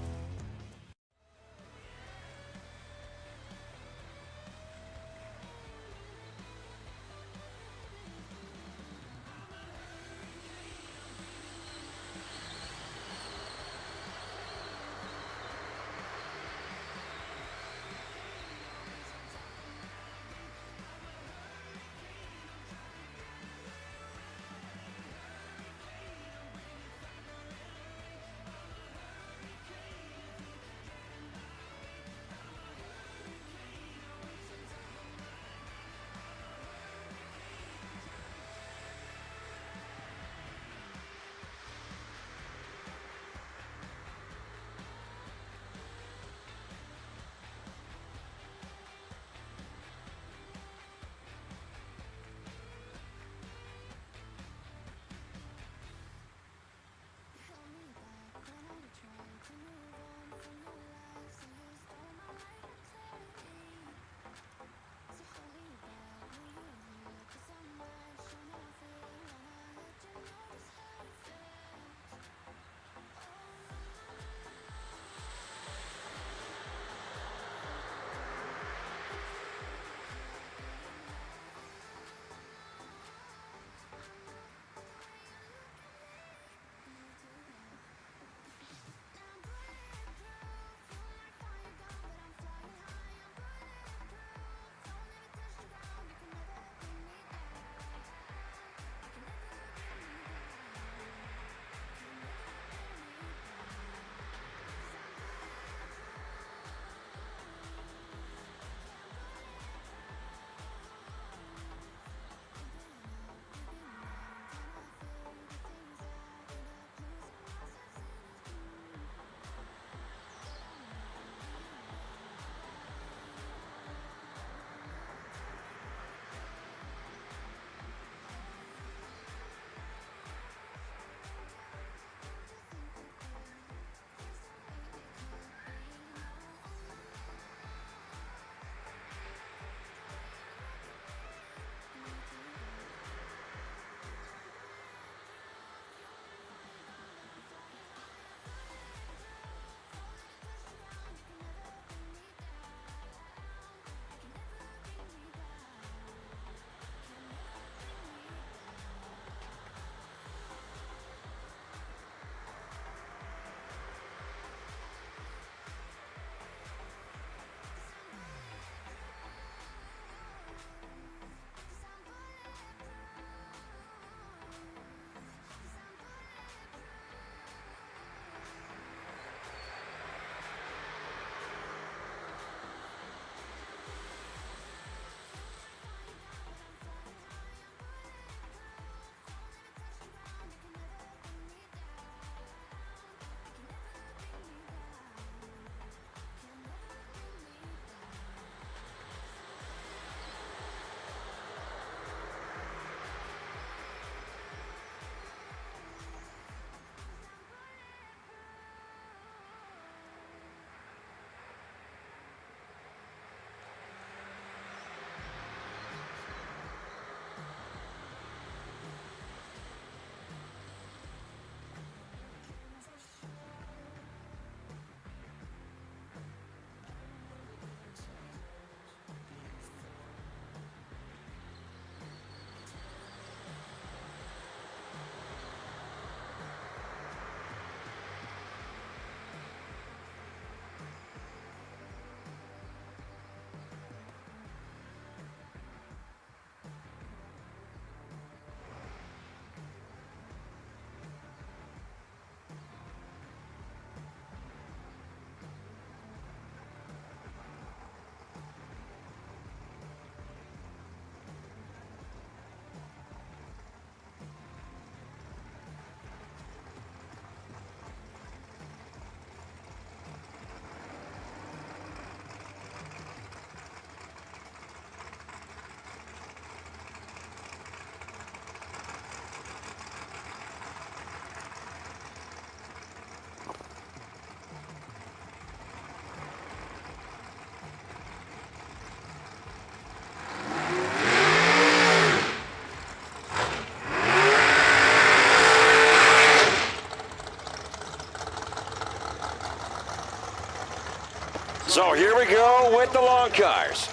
we go with the long cars.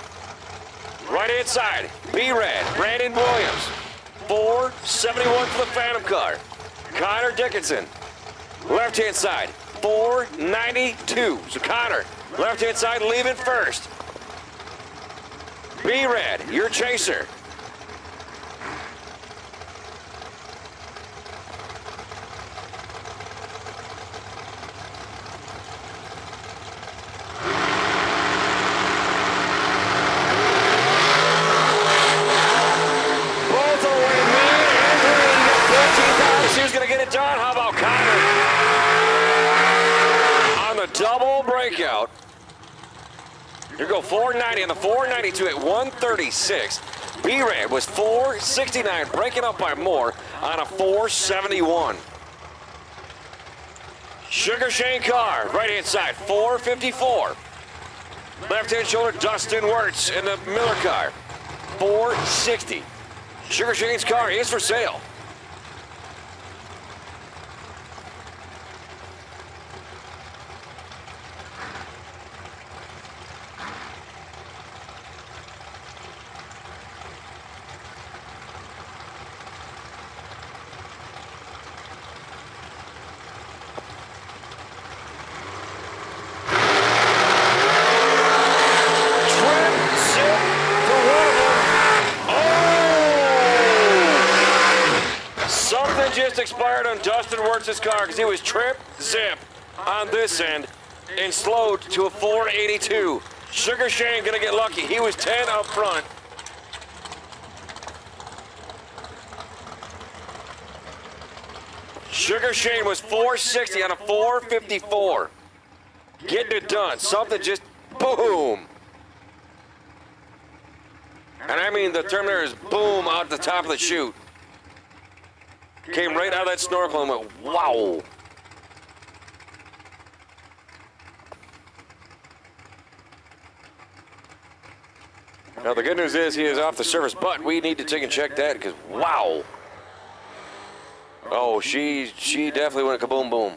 Right hand side, B-Red, Brandon Williams. 471 for the Phantom car. Connor Dickinson. Left hand side, 492. So Connor, left hand side, leaving first. B-Red, your chaser. Who's going to get it done? How about Connor? On the double breakout. Here go 490 on the 492 at 136. B-Red was 469, breaking up by more on a 471. Sugar Shane Carr, right-hand side, 454. Left-hand shoulder, Dustin Wirtz in the Miller car, 460. Sugar Shane's car is for sale. Just expired on Dustin Wirtz's car because he was trip zip on this end and slowed to a 482. Sugar Shane gonna get lucky. He was 10 up front. Sugar Shane was 460 on a 454. Getting it done. Something just boom. And I mean the term there is boom out the top of the chute. Came right out of that snorkel and went, wow. Now, the good news is he is off the surface, but we need to take and check that because, wow. Oh, she definitely went kaboom boom.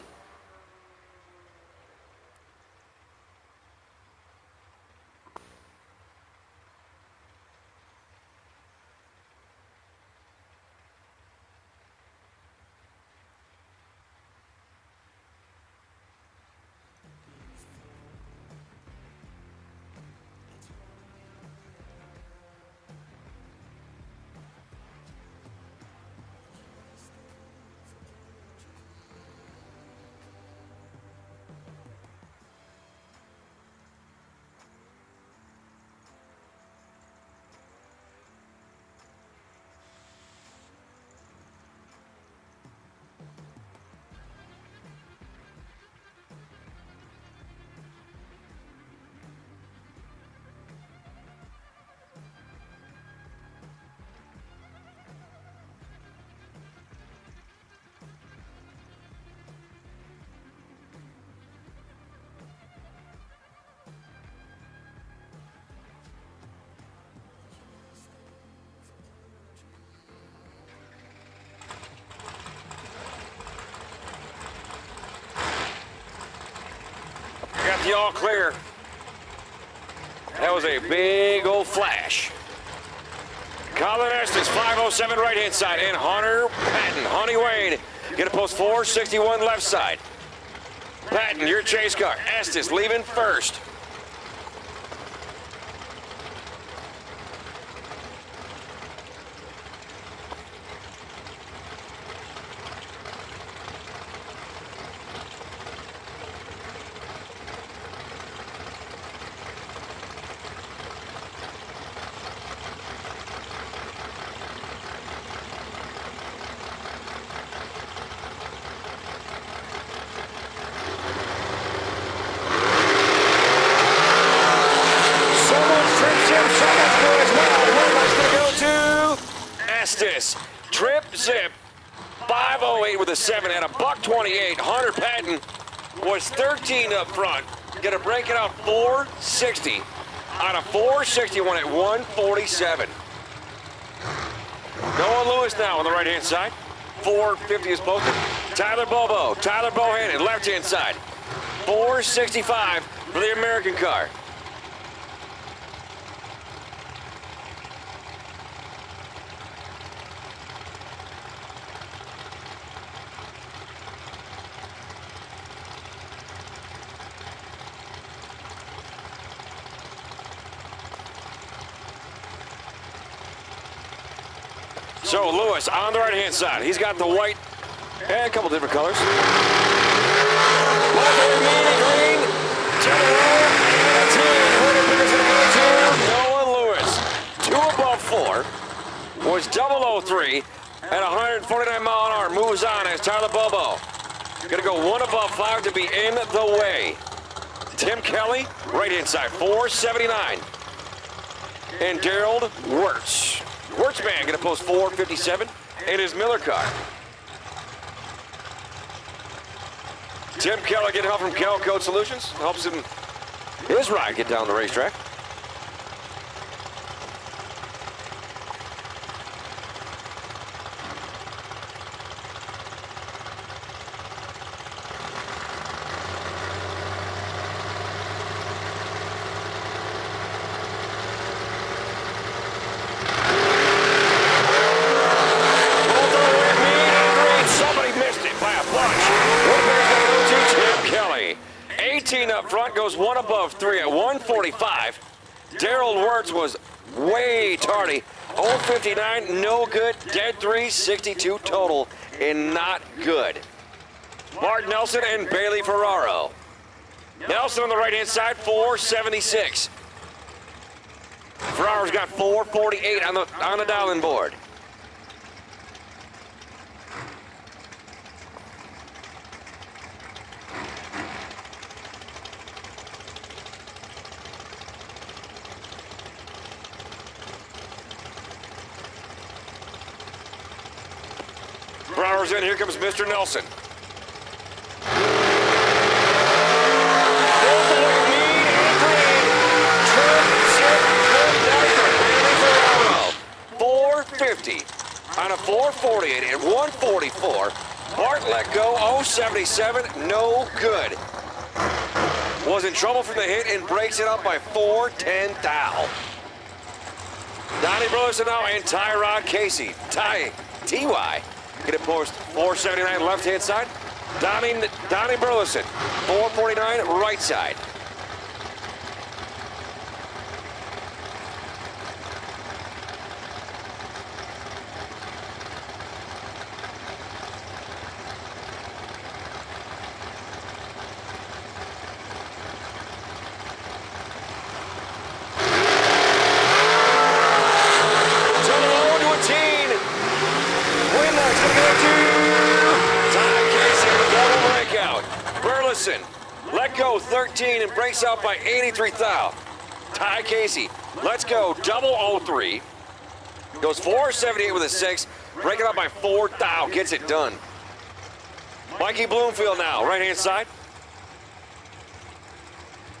Got the all clear. That was a big old flash. Colin Estes, 507 right-hand side, and Hunter Patton. Honey Wade, get a post 461 left side. Patton, your chase car. Estes leaving first. Estes, trip zip, 508 with a 7 and a $128. Hunter Patton was 13 up front. Gonna break it out 460 on a 461 at 147. Noah Lewis now on the right-hand side. 450 is posted. Tyler Bobo, Tyler Bohannon, left-hand side. 465 for the American car. So Lewis on the right-hand side. He's got the white and a couple different colors. Green. Noah Lewis. 2 above 4 was 003 at 149 mile an hour. Moves on as Tyler Bobo. Gonna go 1 above 5 to be in the way. Tim Kelly, right-hand side, 479. And Daryl Wirtz. Wirtz man gonna post 457 in his Miller car. Tim Keller getting help from Cal Code Solutions. Helps him, his ride get down the racetrack. Up front goes 1 above 3 at 145. Daryl Wirtz was way tardy. 059, no good. Dead 3, 62 total, and not good. Mark Nelson and Bailey Ferraro. Nelson on the right-hand side, 476. Ferraro's got 448 on the dial-in board. Ferraro's in. Here comes Mr. Nelson. On a 448 and 144. Bart let go, 077, no good. Was in trouble from the hit and breaks it up by 410 thou. Donnie Burleson now and Tyrod Casey. T.Y. Gonna post 479 left-hand side. Donnie Burleson, 449 right side. Let go 13 and breaks out by 83 thou. Ty Casey, let's go, 003. Goes 478 with a 6, breaking out by 4 thou, gets it done. Mikey Bloomfield now, right-hand side.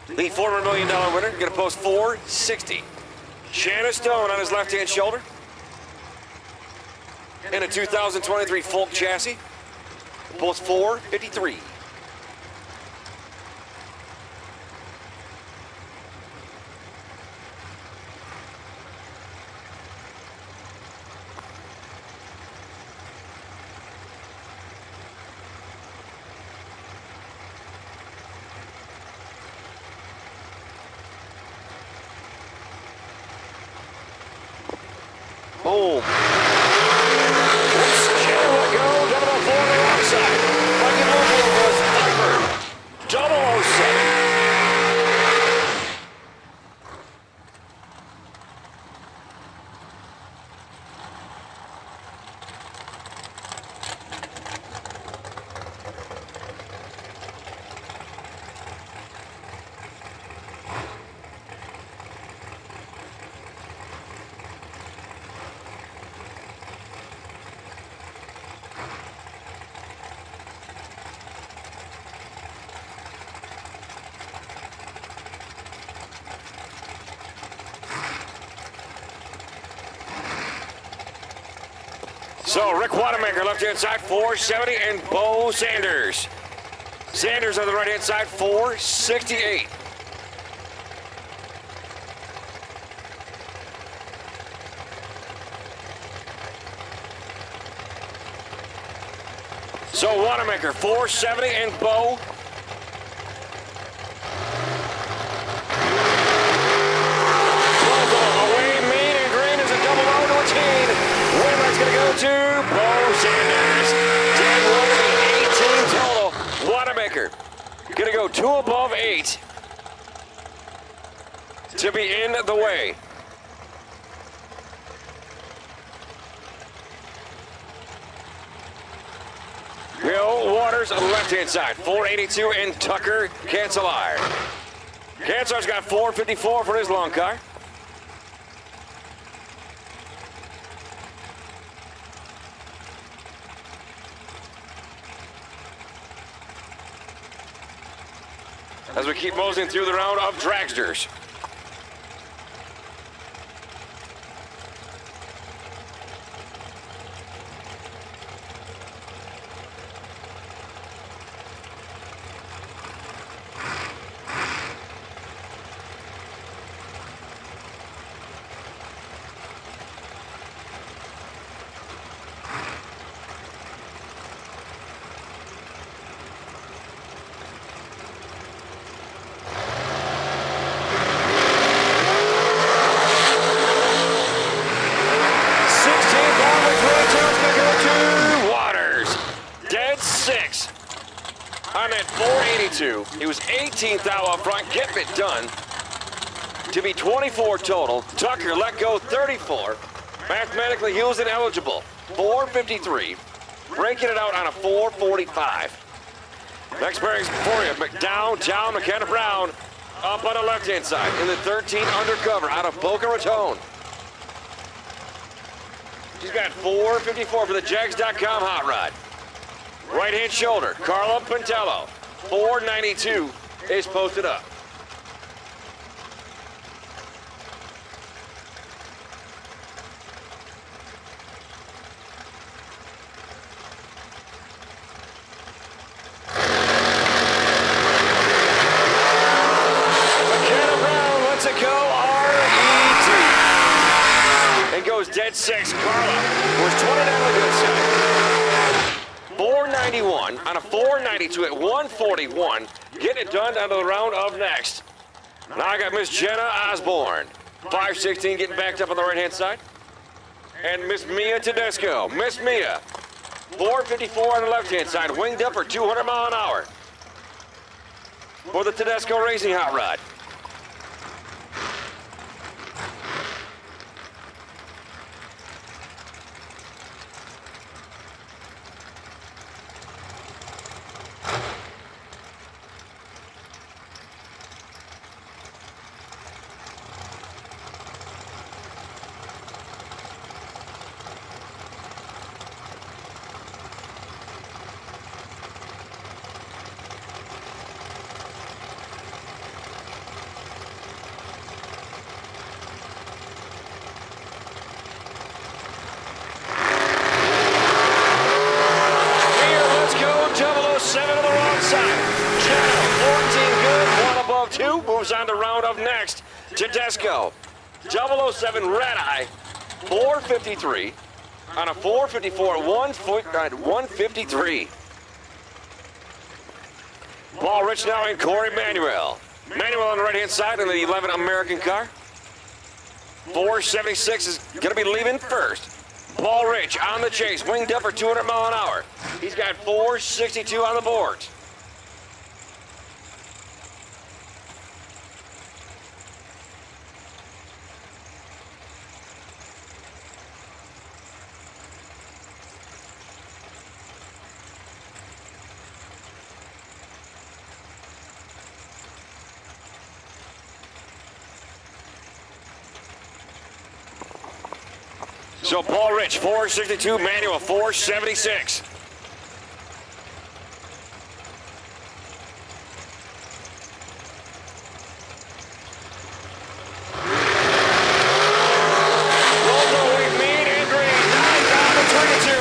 The former $1 million winner, gonna post 460. Shanna Stone on his left-hand shoulder. In a 2023 Folk chassis, post 453. Boom. Oops. Let go. 004 on the wrong side. Mikey Bloomfield was Viper. 007. So Rick Wanamaker left-hand side, 470, and Bo Sanders. Sanders on the right-hand side, 468. So Wanamaker, 470, and Bo. Away, mean, and green is a 0-0 to a teen. Winlight's gonna go go 2 above 8 to be in the way. Bill Waters on the left-hand side, 482, and Tucker Cancelar. Cancelar's got 454 for his long car. As we keep moseying through the round of dragsters. On that 482, he was 18th out up front, getting it done to be 24 total. Tucker let go 34. Mathematically, he was ineligible. 453, breaking it out on a 445. Next pairings for you, downtown McKenna Brown up on the left-hand side in the 13 undercover out of Boca Raton. She's got 454 for the Jegs.com hot rod. Right-hand shoulder, Carla Pintello, 492 is posted up. McKenna Brown lets it go, RET. And goes dead 6. Carla was 29 on the good side. 491 on a 492 at 141. Getting it done out of the round of next. Now I got Miss Jenna Osborne. 516 getting backed up on the right-hand side. And Miss Mia Tedesco. Miss Mia. 454 on the left-hand side. Winged up for 200 mile an hour. For the Tedesco Racing Hot Rod. Moves on to round of next. Tedesco, 007 Red Eye, 453 on a 454 at 153. Paul Rich now in Corey Manuel. Manuel on the right-hand side in the 11 American car. 476 is going to be leaving first. Paul Rich on the chase, winged up for 200 mile an hour. He's got 462 on the board. So Paul Rich, 462, Manuel, 476.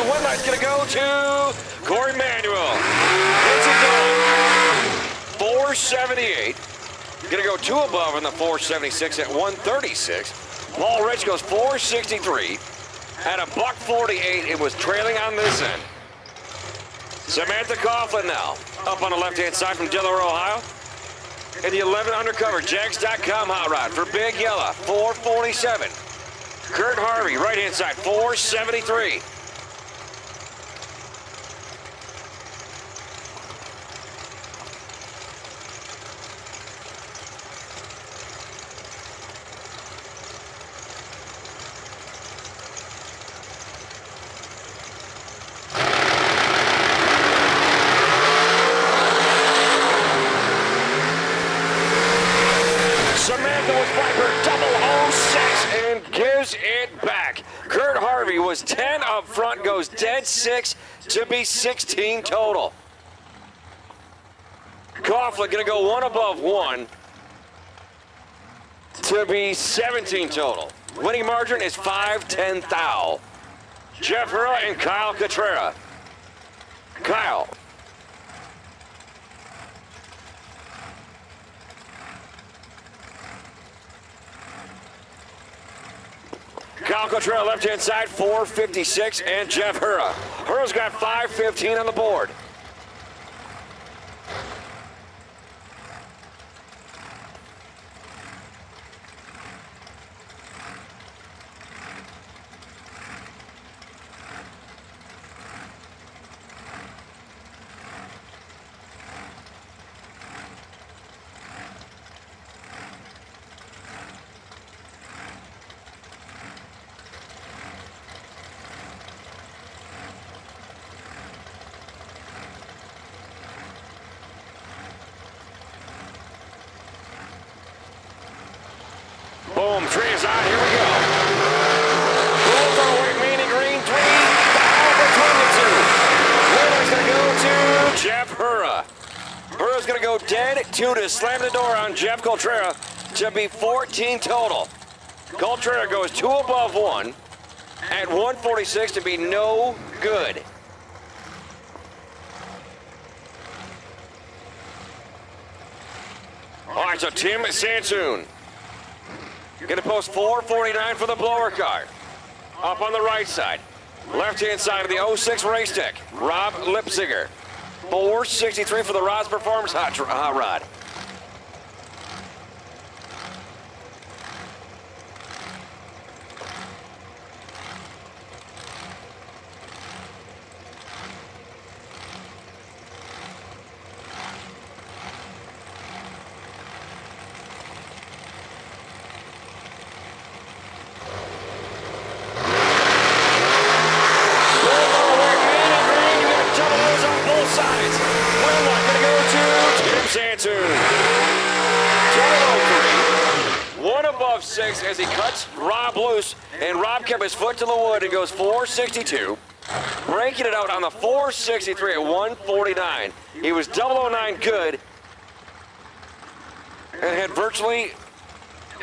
One light's gonna go to Corey Manuel. It's a done. 478. Gonna go 2 above in the 476 at 136. Paul Rich goes 463. At a $148, it was trailing on this end. Samantha Coughlin now, up on the left-hand side from Delaware, Ohio. In the 11 undercover, Jags.com hot rod for Big Yella, 447. Kurt Harvey, right-hand side, 473. and gives it back. Kurt Harvey was 10 up front, goes dead 6 to be 16 total. Coughlin going to go 1 above 1 to be 17 total. Winning margin is 5-10 thou. Jeff Hurra and Kyle Cotrera. Kyle. Kyle Cotrera left-hand side, 456, and Jeff Hurra. Hurra's got 515 on the board. Boom, tree is on, here we go. Both are away, meaning green, 3 down between the two. Winner's going to go to Jeff Hurra. Hurra's going to go dead 2 to slam the door on Jeff Cotrera to be 14 total. Cotrera goes 2 above 1 at 146 to be no good. All right, so Tim Sansoon. Going to post 449 for the blower car. Up on the right side. Left-hand side of the 06 race deck, Rob Lipziger. 463 for the Rod's Performance hot rod. Sansoon. 1 above 6 as he cuts Rob loose, and Rob kept his foot to the wood and goes 462. Breaking it out on the 463 at 149. He was 009 good and had virtually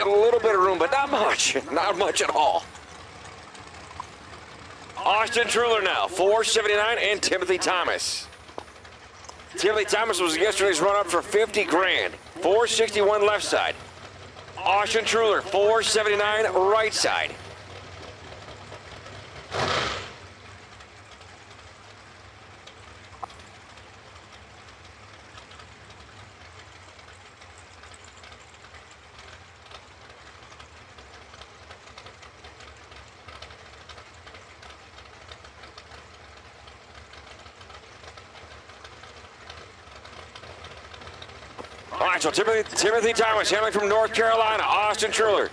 a little bit of room, but not much. Not much at all. Austin Truller now, 479, and Timothy Thomas. Timothy Thomas was yesterday's run-up for 50 grand. 461 left side. Austin Truller, 479 right side. All right, so Timothy Thomas handling from North Carolina. Austin Truller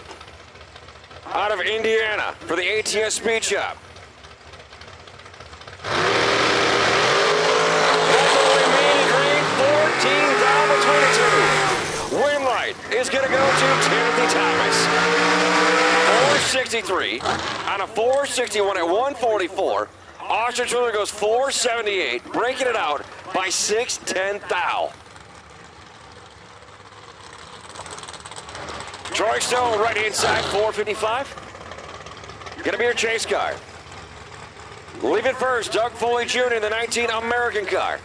out of Indiana for the ATS Speed Shop. Remaining green, 14 down between the two. Win light is going to go to Timothy Thomas. 463 on a 461 at 144. Austin Truller goes 478, breaking it out by 6/10 thou. Troy Stone, right-hand side, 455. Gonna be your chase car. Leave it first, Doug Foley Jr. in the 19 American car.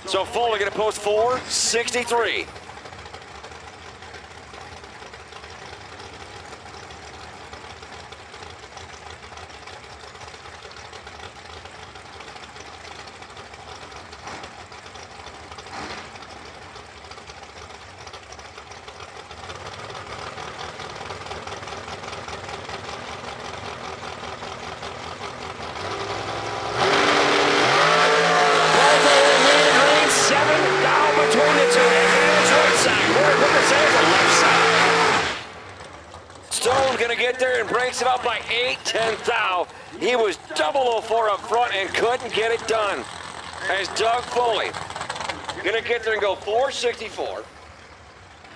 So Foley gonna post 463. Breaks it up by 8/10 thou. He was 004 up front and couldn't get it done. As Doug Foley gonna get there and go 464.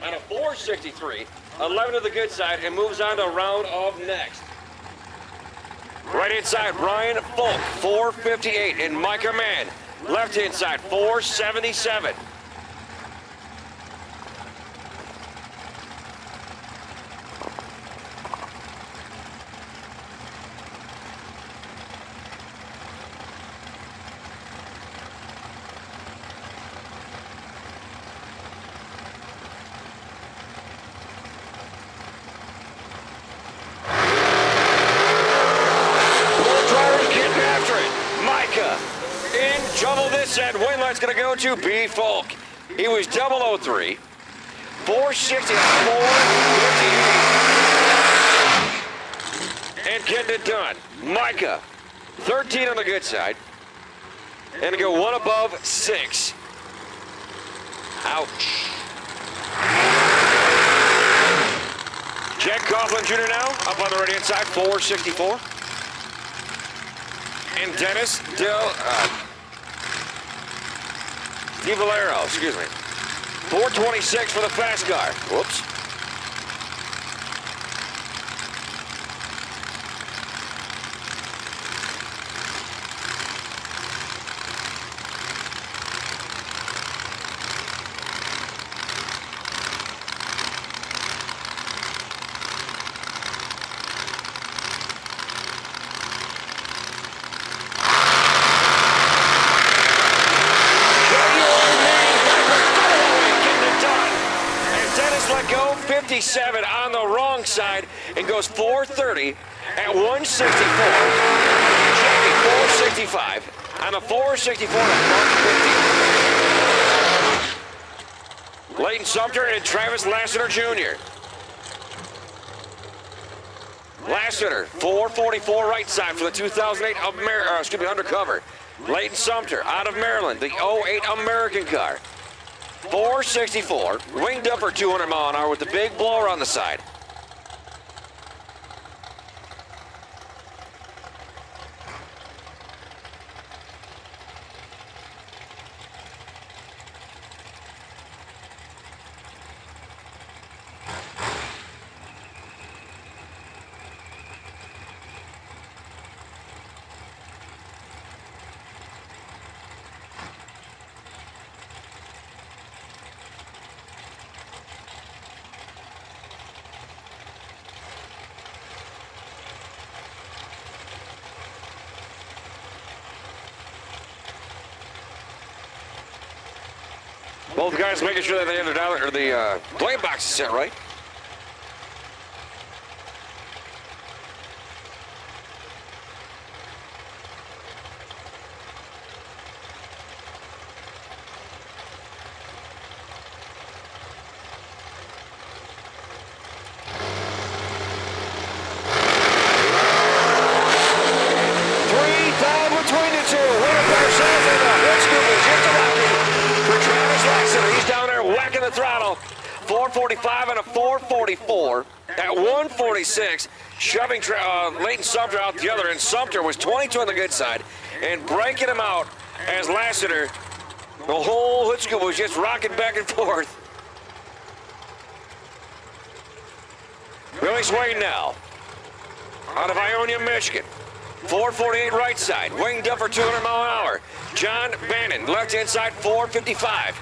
on a 463, 11 to the good side, and moves on to round of next. Right inside, Brian Folk, 458, and Micah Mann, left inside, 477. In trouble this end, Wainlight's going to go to B. Folk. He was 003, 460, 458, and getting it done. Micah, 13 on the good side, and to go one above 6. Ouch. Jack Coughlin Jr. now up on the right hand side, 464. And Dennis Di Valero, excuse me. 426 for the fast car. Whoops. Let go, 57 on the wrong side, and goes 430 at 164. Jackie, 465 on a 464 at 150. Leighton Sumter and Travis Lassiter Jr. Lassiter, 444 right side for the 2008 undercover. Leighton Sumter out of Maryland, the 08 American car. 464, winged up for 200 mile an hour with the big blower on the side. Both guys making sure that they have their dial or the blade box is set right. The throttle, 445 and a 444 at 146, shoving Leighton Sumter out the other, and Sumter was 22 on the good side and breaking him out as Lassiter, the whole hood scoop was just rocking back and forth. Billy Swain now out of Ionia, Michigan. 448 right side, winged up for 200 mile an hour. John Bannon, left inside, 455.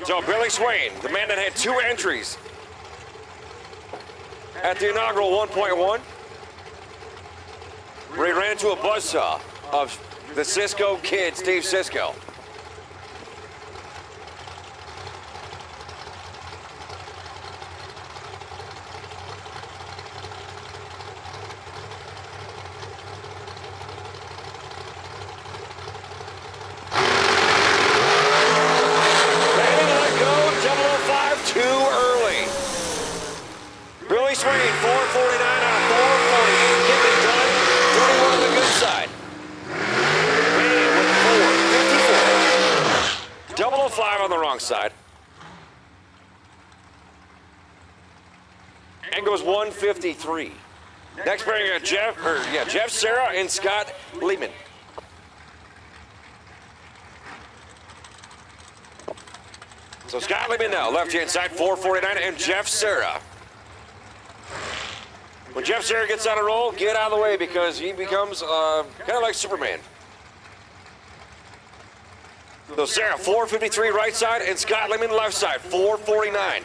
So Billy Swain, the man that had 2 entries at the inaugural 1.1, where he ran into a buzzsaw of the Cisco kid, Steve Cisco. Billy Swain, 449 on a 448, getting it done. 21 on the good side. Man with 454. 005 on the wrong side. And goes 153. Next pairing, you got Jeff Serra and Scott Lehman. So Scott Lehman now, left-hand side, 449, and Jeff Serra. When Jeff Serra gets on a roll, get out of the way because he becomes kind of like Superman. So Serra, 453 right side, and Scott Lehman left side, 449.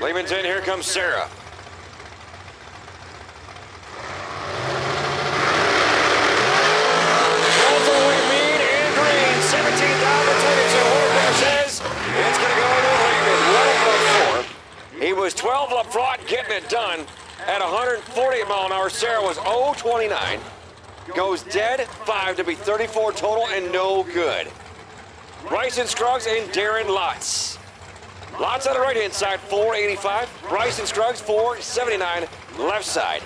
Lehman's in, here comes Serra. Mean and green, 17,000 between the two. Horsepower says it's going to go to Lehman. 12 up 4. He was 12 up front, getting it done at 140 mile an hour. Serra was 0.29. Goes dead 5 to be 34 total and no good. Bryson Scruggs and Darren Lutz. Lots on the right-hand side, 485. Bryson Scruggs, 479, left side.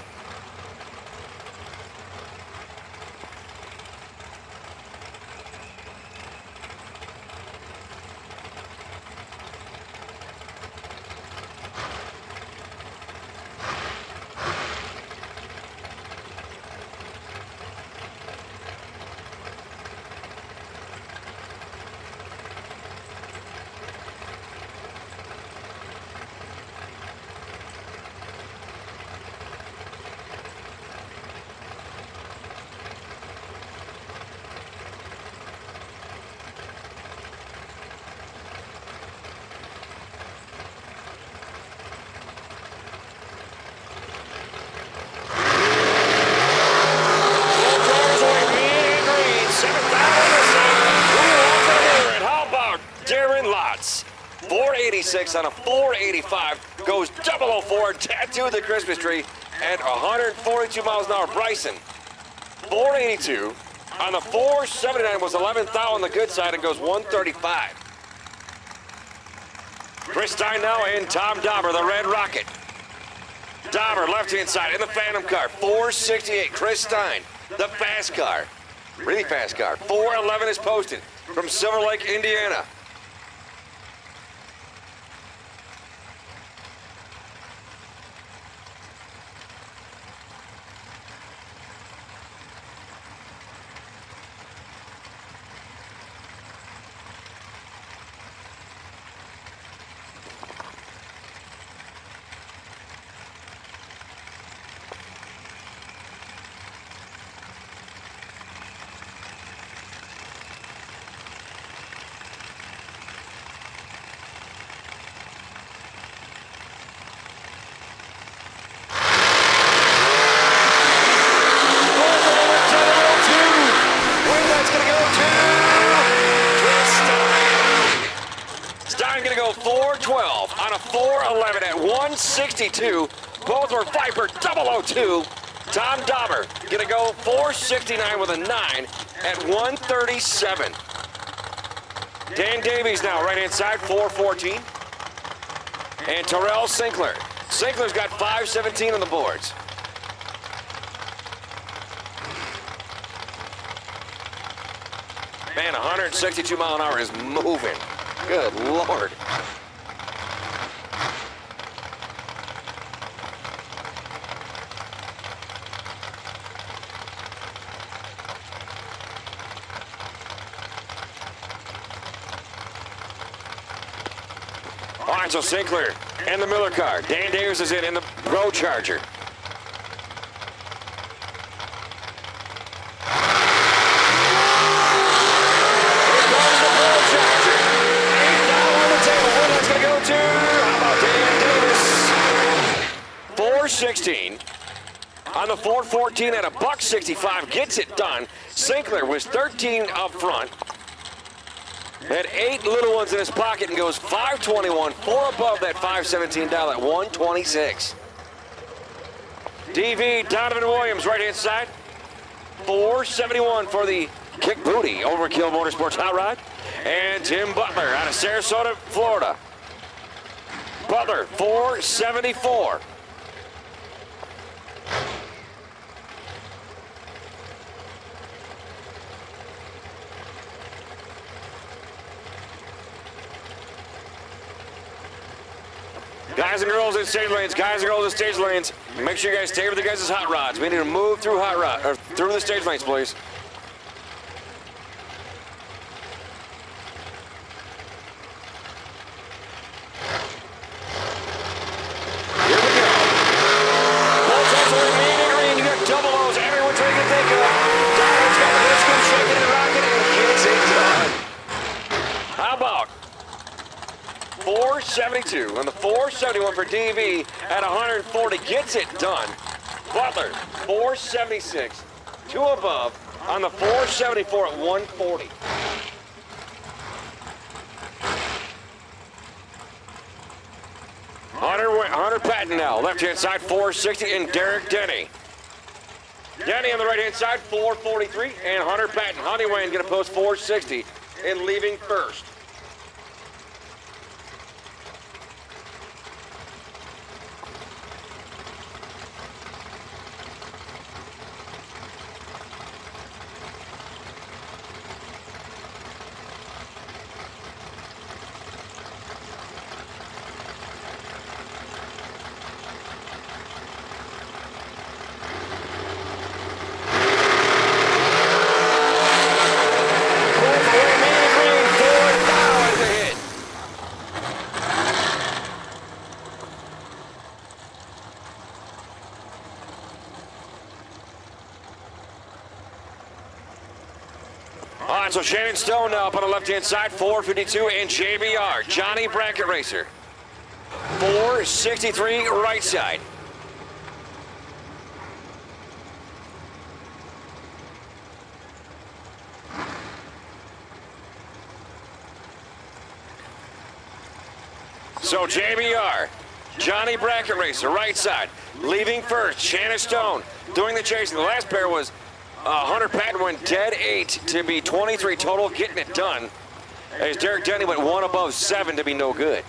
On a 485, goes 004, tattooed the Christmas tree at 142 miles an hour. Bryson, 482. On the 479 was 11th thou on the good side and goes 135. Chris Stein now and Tom Dauber, the Red Rocket. Dauber, left-hand side in the Phantom car, 468. Chris Stein, the fast car, really fast car. 411 is posted from Silver Lake, Indiana. Going to go 412 on a 411 at 162. Both were Viper 002. Tom Dauber going to go 469 with a 9 at 137. Dan Davies now right-hand side, 414. And Terrell Sinkler. Sinkler's got 517 on the boards. Man, 162 mile an hour is moving. Good Lord. All right, so Sinkler and the Miller car. Dan Davis is in the Pro Charger. On the 414 at a $165, gets it done. Sinkler was 13 up front. Had 8 little ones in his pocket and goes 521, 4 above that 517 dial at 126. DV Donovan Williams, right-hand side. 471 for the Kick Booty Overkill Motorsports Hot Rod. And Tim Butler out of Sarasota, Florida. Butler, 474. Guys and girls in stage lanes, guys and girls in stage lanes, make sure you guys stay with the guys' hot rods. We need to move through through the stage lanes, please. Here we go. Both sides are remaining green. You got double O's every which way you can think of. Donald's got the hit scoop shaking and rocking and gets it done. How about 472 on the 471 for DV at 140 gets it done. Butler 476, 2 above on the 474 at 140. Hunter Patton now, left-hand side 460, and Derek Denny. Denny on the right-hand side 443, and Hunter Patton. Honeywayne going to post 460 and leaving first. So Shannon Stone now up on the left-hand side, 452, and JBR, Johnny Bracket Racer, 463 right side. So JBR, Johnny Bracket Racer, right side, leaving first. Shannon Stone doing the chasing. The last pair was Hunter Patton went dead 8 to be 23 total, getting it done. As Derek Denny went 1 above 7 to be no good.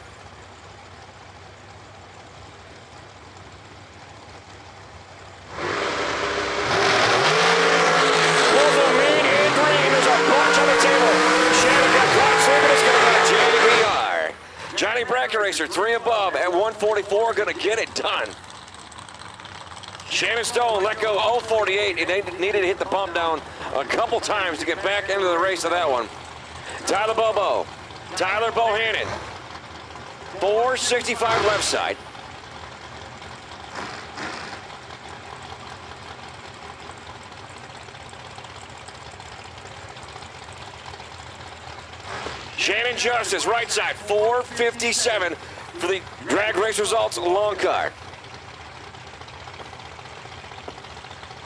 Johnny Bracket Racer, 3 above at 144, gonna get it done. Shannon Stone let go 048, and they needed to hit the pump down a couple times to get back into the race of that one. Tyler Bohannon, 465 left side. Shannon Justice, right side, 457 for the drag race results long car.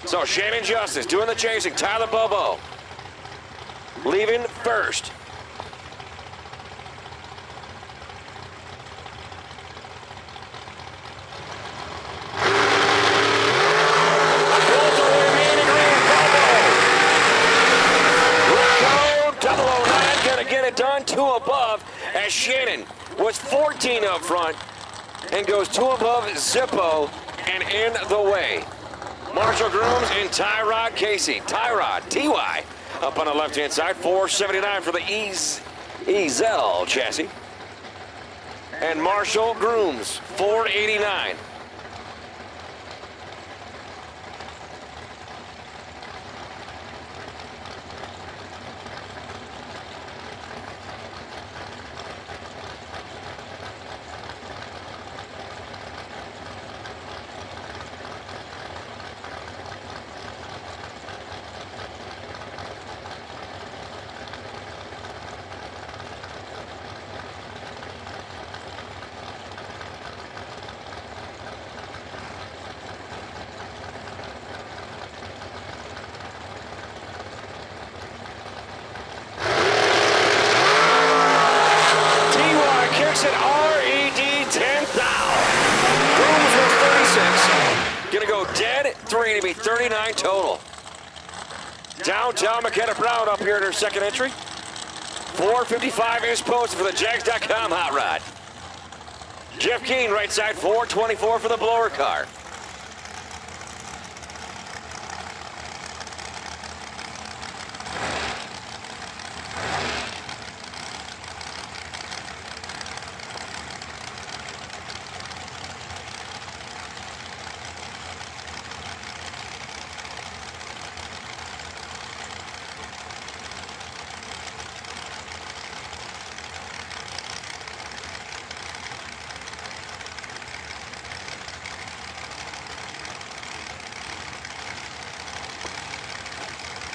So Shannon Justice doing the chasing. Tyler Bobo leaving first. Get it done, 2 above, as Shannon was 14 up front and goes 2 above Zippo and in the way. Marshall Grooms and Tyrod Casey. Tyrod, TY, up on the left-hand side, 479 for the Ezel chassis. And Marshall Grooms, 489. 3 to be 39 total. Downtown McKenna Brown up here in her second entry. 455 is posted for the Jags.com hot rod. Jeff Keane, right side, 424 for the blower car.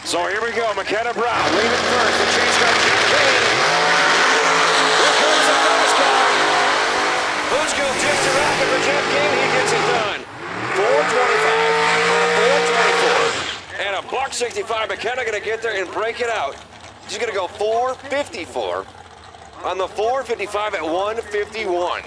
So here we go, McKenna Brown leading first. The chase car, Jeff Keane. Here comes the first car. Who's going to just a rocket for Jeff Keane? He gets it done. 425 on a 424. And a $165. McKenna going to get there and break it out. She's going to go 454 on the 455 at 151.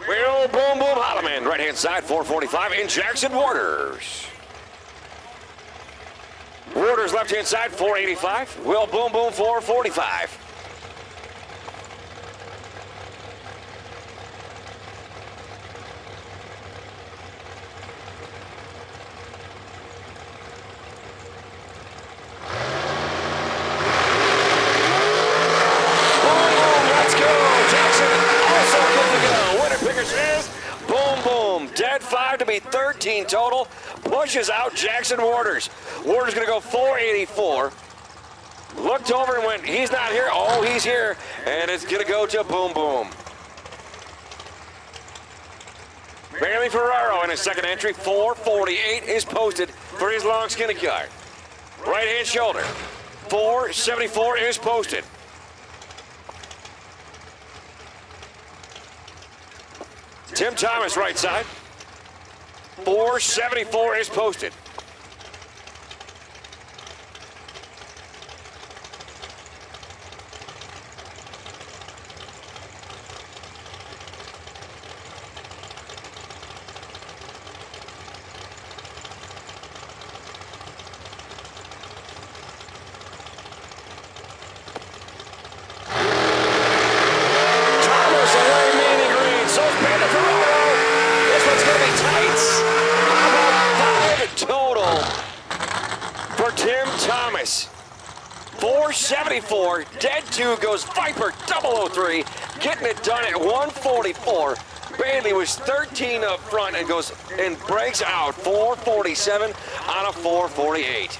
Will Boom Boom Holloman, right-hand side, 445, in Jackson Waters. Waters, left-hand side, 485. Will Boom Boom, 445. Dead 5 to be 13 total. Pushes out Jackson Waters. Waters going to go 484. Looked over and went, he's not here. Oh, he's here. And it's going to go to Boom Boom. Bailey Ferraro in his second entry. 448 is posted for his long skinny car. Right hand shoulder. 474 is posted. Tim Thomas, right side. 474 is posted. Tim Thomas, 474, dead 2 goes Viper 003, getting it done at 144. Bailey was 13 up front and goes and breaks out 447 on a 448.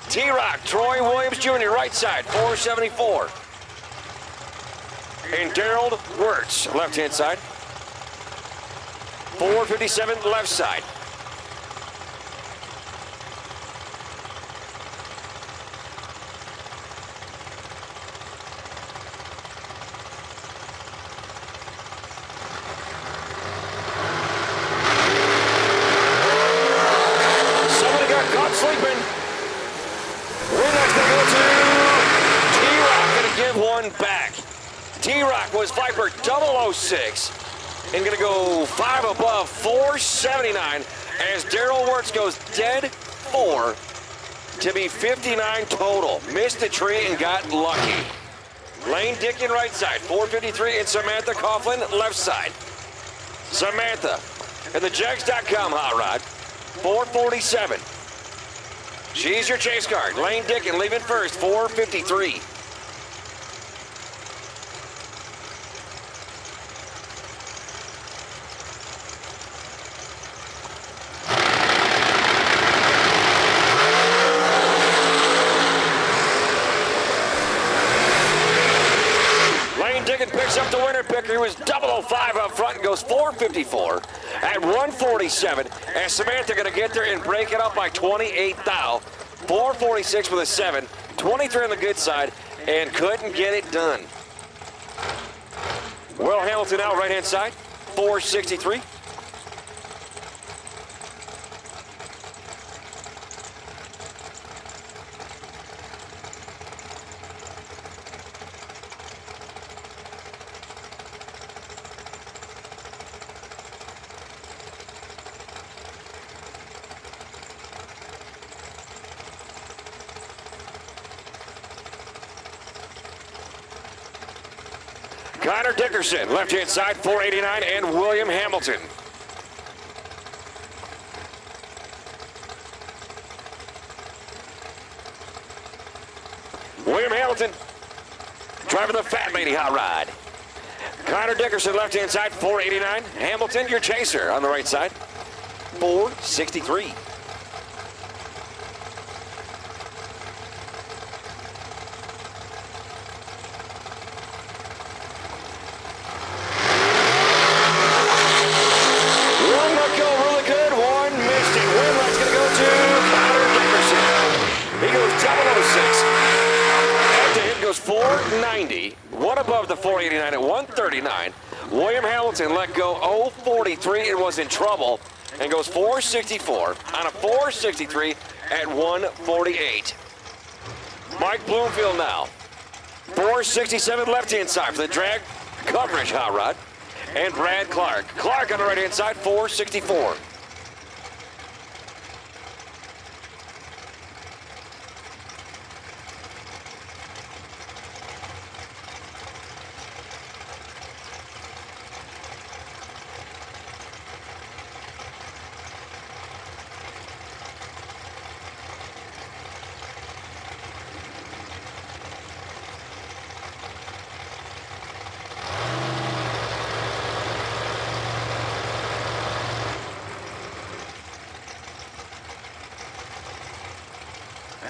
T-Rock, Troy Williams Jr., right side, 474. And Daryl Wirtz, left-hand side, 457 left side. Sleeping. Winnock's going to go to T-Rock, going to give one back. T-Rock was Viper 006 and going to go 5 above, 479 as Daryl Wirtz goes dead 4 to be 59 total. Missed the tree and got lucky. Lane Dickin right side, 453, and Samantha Coughlin left side. Samantha and the Jegs.com hot rod, 447. She's your chase card. Lane Dickin leaving first, 453. Lane Dickin picks up the winner picker. He was 005 up front and goes 454 at 147. And Samantha going to get there and break it up by 28 thou. 446 with a 7, 23 on the good side, and couldn't get it done. Will Hamilton out right-hand side, 463. Connor Dickerson, left-hand side, 489, and William Hamilton. William Hamilton, driving the Fat Lady Hot Rod. Connor Dickerson, left-hand side, 489. Hamilton, your chaser, on the right side, 463. Goes 490, one above the 489 at 139. William Hamilton let go 043 and was in trouble and goes 464 on a 463 at 148. Mike Bloomfield now, 467 left-hand side for the drag coverage hot rod, and Brad Clark. Clark on the right-hand side, 464.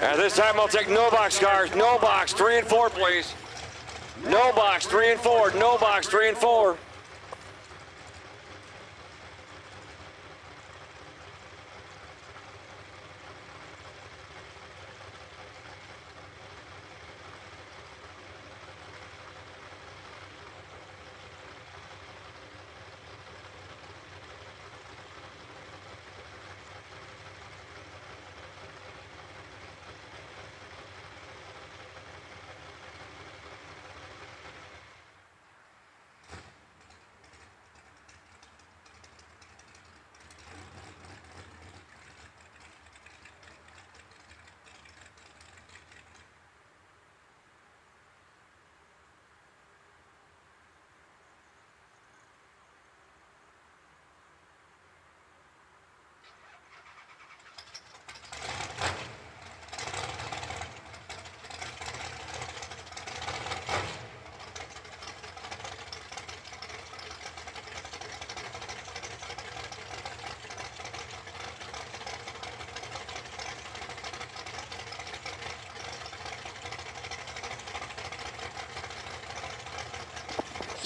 At this time, I'll take no box cars. No box, 3 and 4, please. No box, 3 and 4. No box, 3 and 4.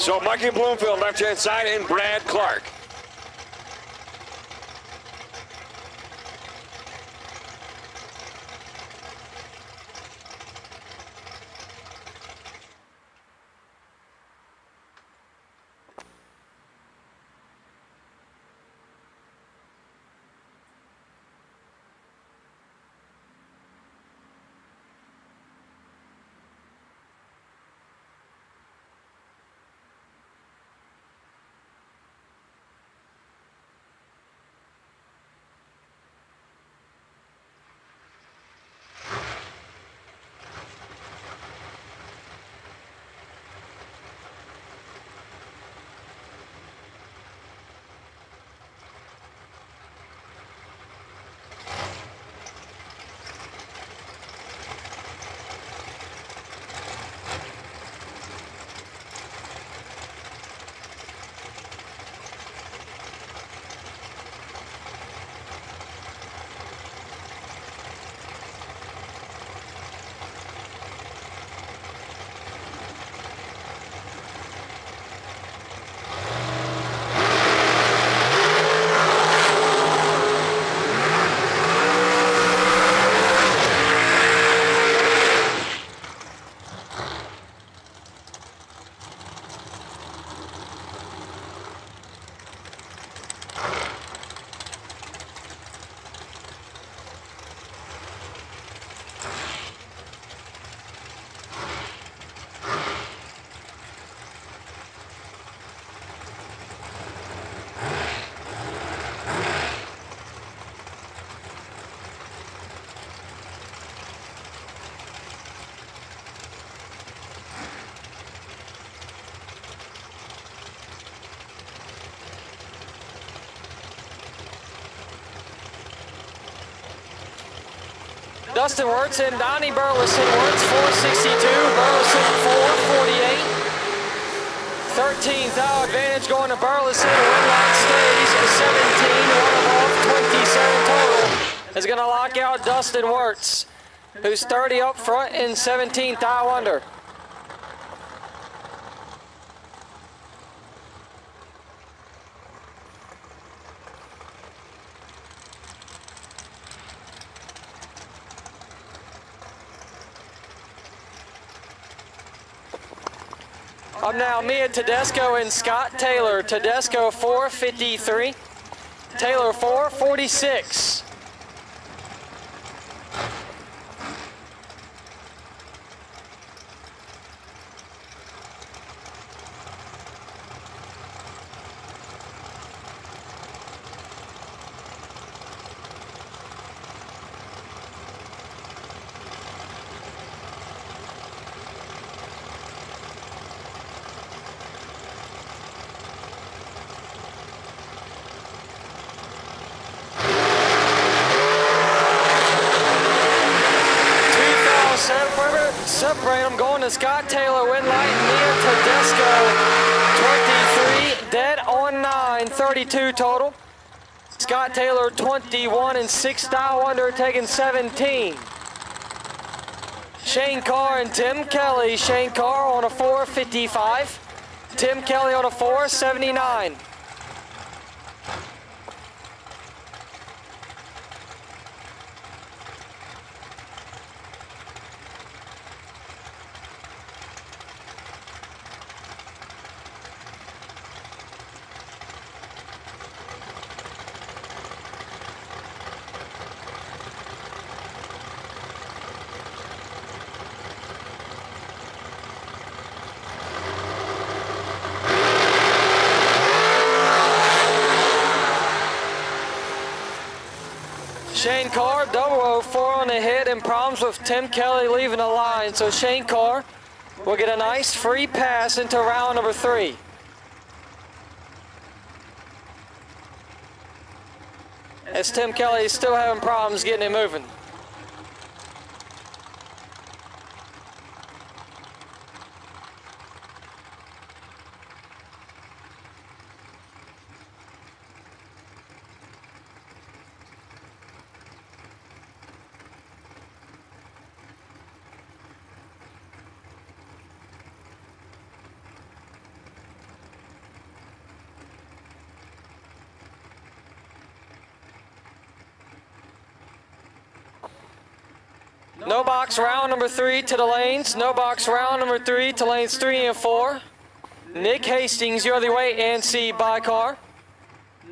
So Mikey Bloomfield, left-hand side, and Brad Clark. Dustin Wirtz and Donnie Burleson. Wirtz 462, Burleson 448. 13th hour advantage going to Burleson. Win line stays 17, one off 27 total. Is going to lock out Dustin Wirtz, who's 30 up front in 17th hour under. Up now, Mia Tedesco and Scott Taylor. Tedesco 453, Taylor 446. Separate them, going to Scott Taylor, win light, Mia Tedesco, 23, dead on 9, 32 total. Scott Taylor, 21 and 6 thou under, taking 17. Shane Carr and Tim Kelly. Shane Carr on a 455, Tim Kelly on a 479. Shane Carr, 004 on the hit, and problems with Tim Kelly leaving the line. So Shane Carr will get a nice free pass into round number 3. As Tim Kelly is still having problems getting it moving. No box round number 3 to the lanes. No box round number 3 to lanes 3 and 4. Nick Hastings, you're the way, and C by car.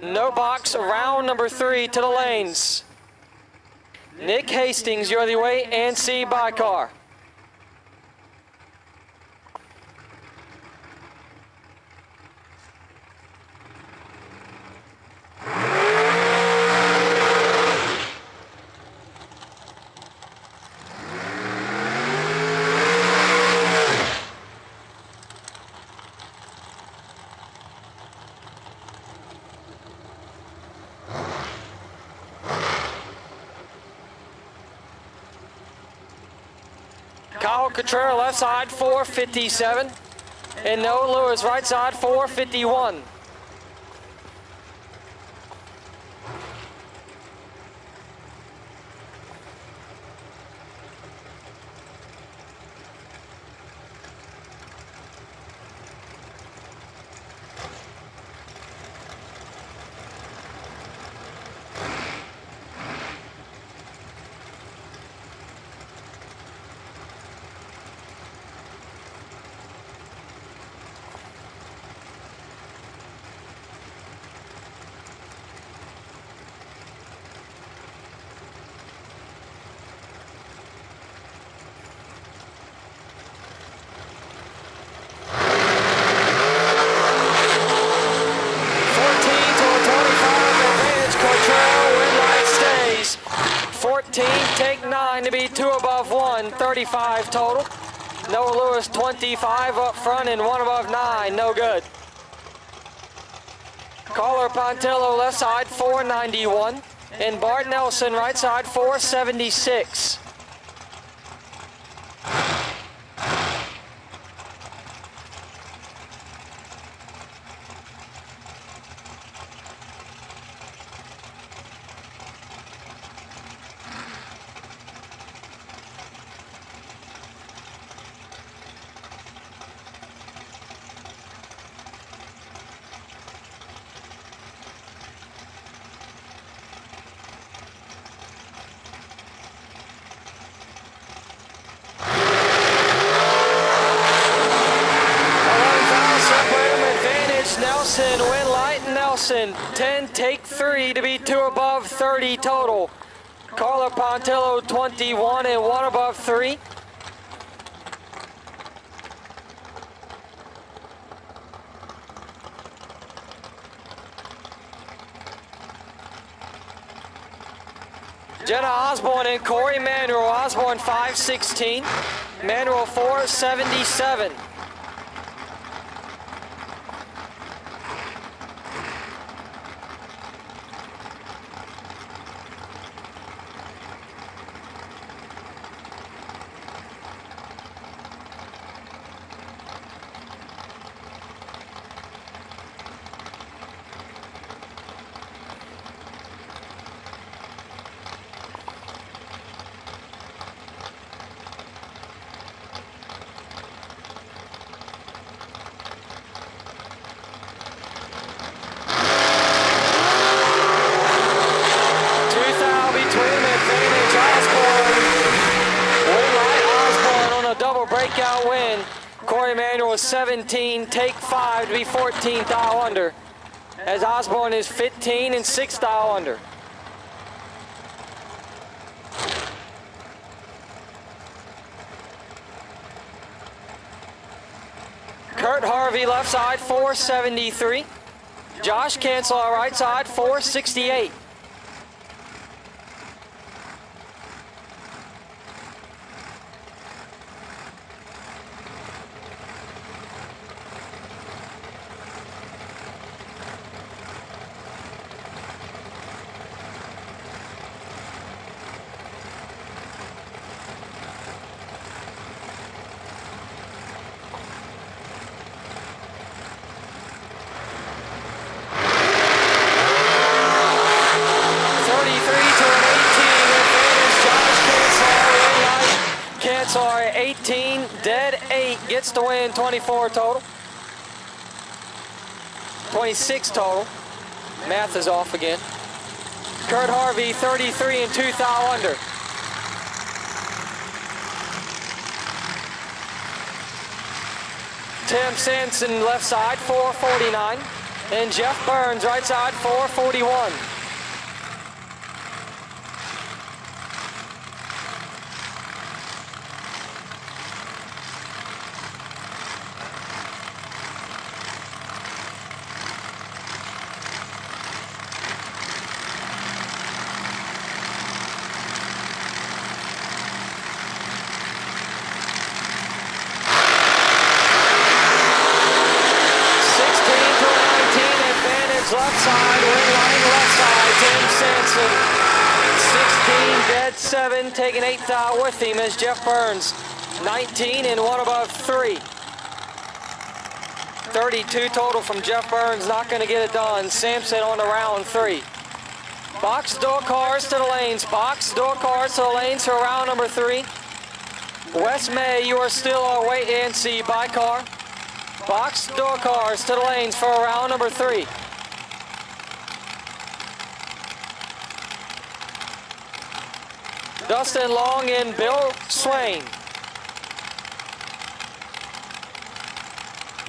No box round number 3 to the lanes. Nick Hastings, you're the way, and C by car. Kyle Cotrera left side 457, and Noah Lewis right side 451. Take 9 to be 2 above 1, 35 total. Noah Lewis 25 up front and 1 above 9, no good. Caller Pontillo left side 491, and Bart Nelson right side 476. Nelson, 10, take 3 to be 2 above 30 total. Carla Pontillo, 21 and 1 above 3. Jenna Osborne and Corey Manuel. Osborne 5:16. Manuel 4:77. Breakout win. Corey Emanuel 17, take 5 to be 14th thou under. As Osborne is 15 and 6 thou under. Kurt Harvey left side 473. Josh Cancel right side 468. Sorry, 18, dead 8, gets to win 24 total. 26 total. Math is off again. Kurt Harvey, 33 and 2 thou under. Tim Sampson, left side, 449. And Jeff Burns, right side, 441. Left side, wing line left side, Tim Sampson. 16, dead 7, taking 8th thou with him as Jeff Burns. 19 and 1 above 3. 32 total from Jeff Burns, not going to get it done. Sampson on to round 3. Box door cars to the lanes, box door cars to the lanes for round number 3. West May, you are still our wait and see by car. Box door cars to the lanes for round number 3. Dustin Long and Bill Swain.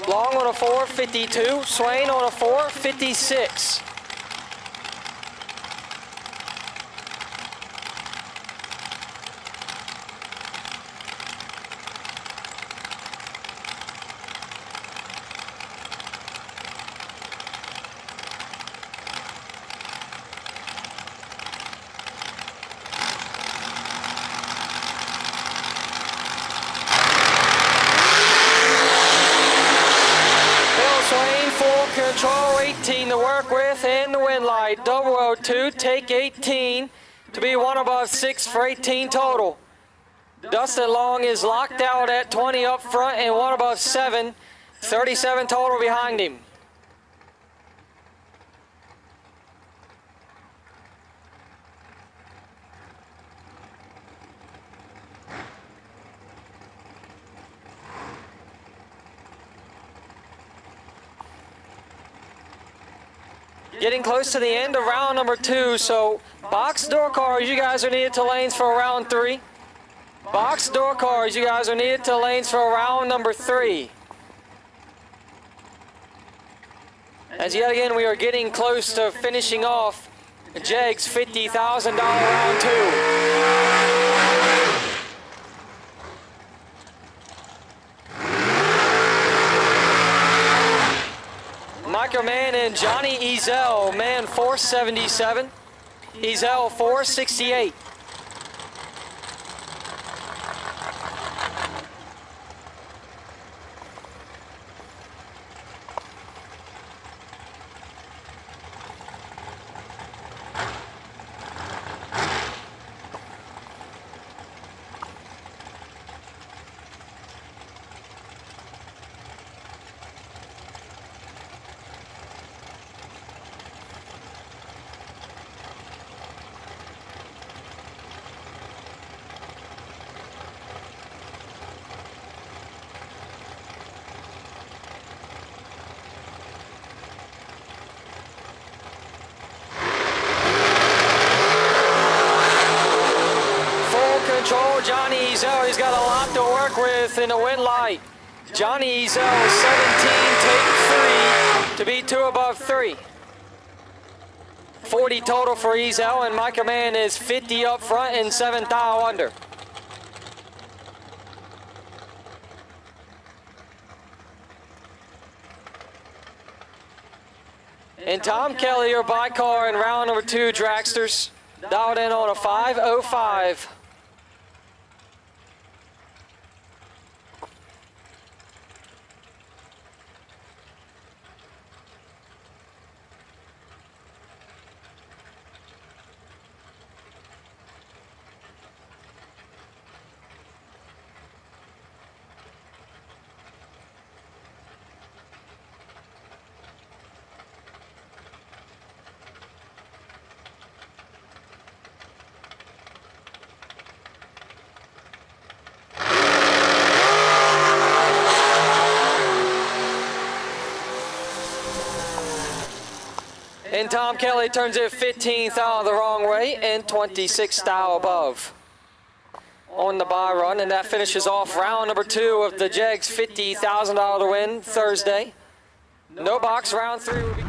Long on a 452, Swain on a 456. Control 18 to work with in the wind light. Double row 2, take 18 to be 1 above 6 for 18 total. Dustin Long is locked out at 20 up front and 1 above 7. 37 total behind him. Getting close to the end of round number 2, so box door cars, you guys are needed to lanes for round 3. Box door cars, you guys are needed to lanes for round number 3. As yet again, we are getting close to finishing off Jegs $50,000 round 2. Michael Mann and Johnny Ezel, man 477, Ezel 468. Johnny Ezel, he's got a lot to work with in the wind light. Johnny Ezel 17, take 3 to be 2 above 3. 40 total for Ezel, and Michael Mann is 50 up front and 7 thou under. And Tom Kelly, your by car in round number 2 Dragsters, dialed in on a 5:05. And Tom Kelly turns it 15th out the wrong way and 26th thou above on the buy run. And that finishes off round number 2 of the Jegs $50,000 to win Thursday. No box, round 3 will be...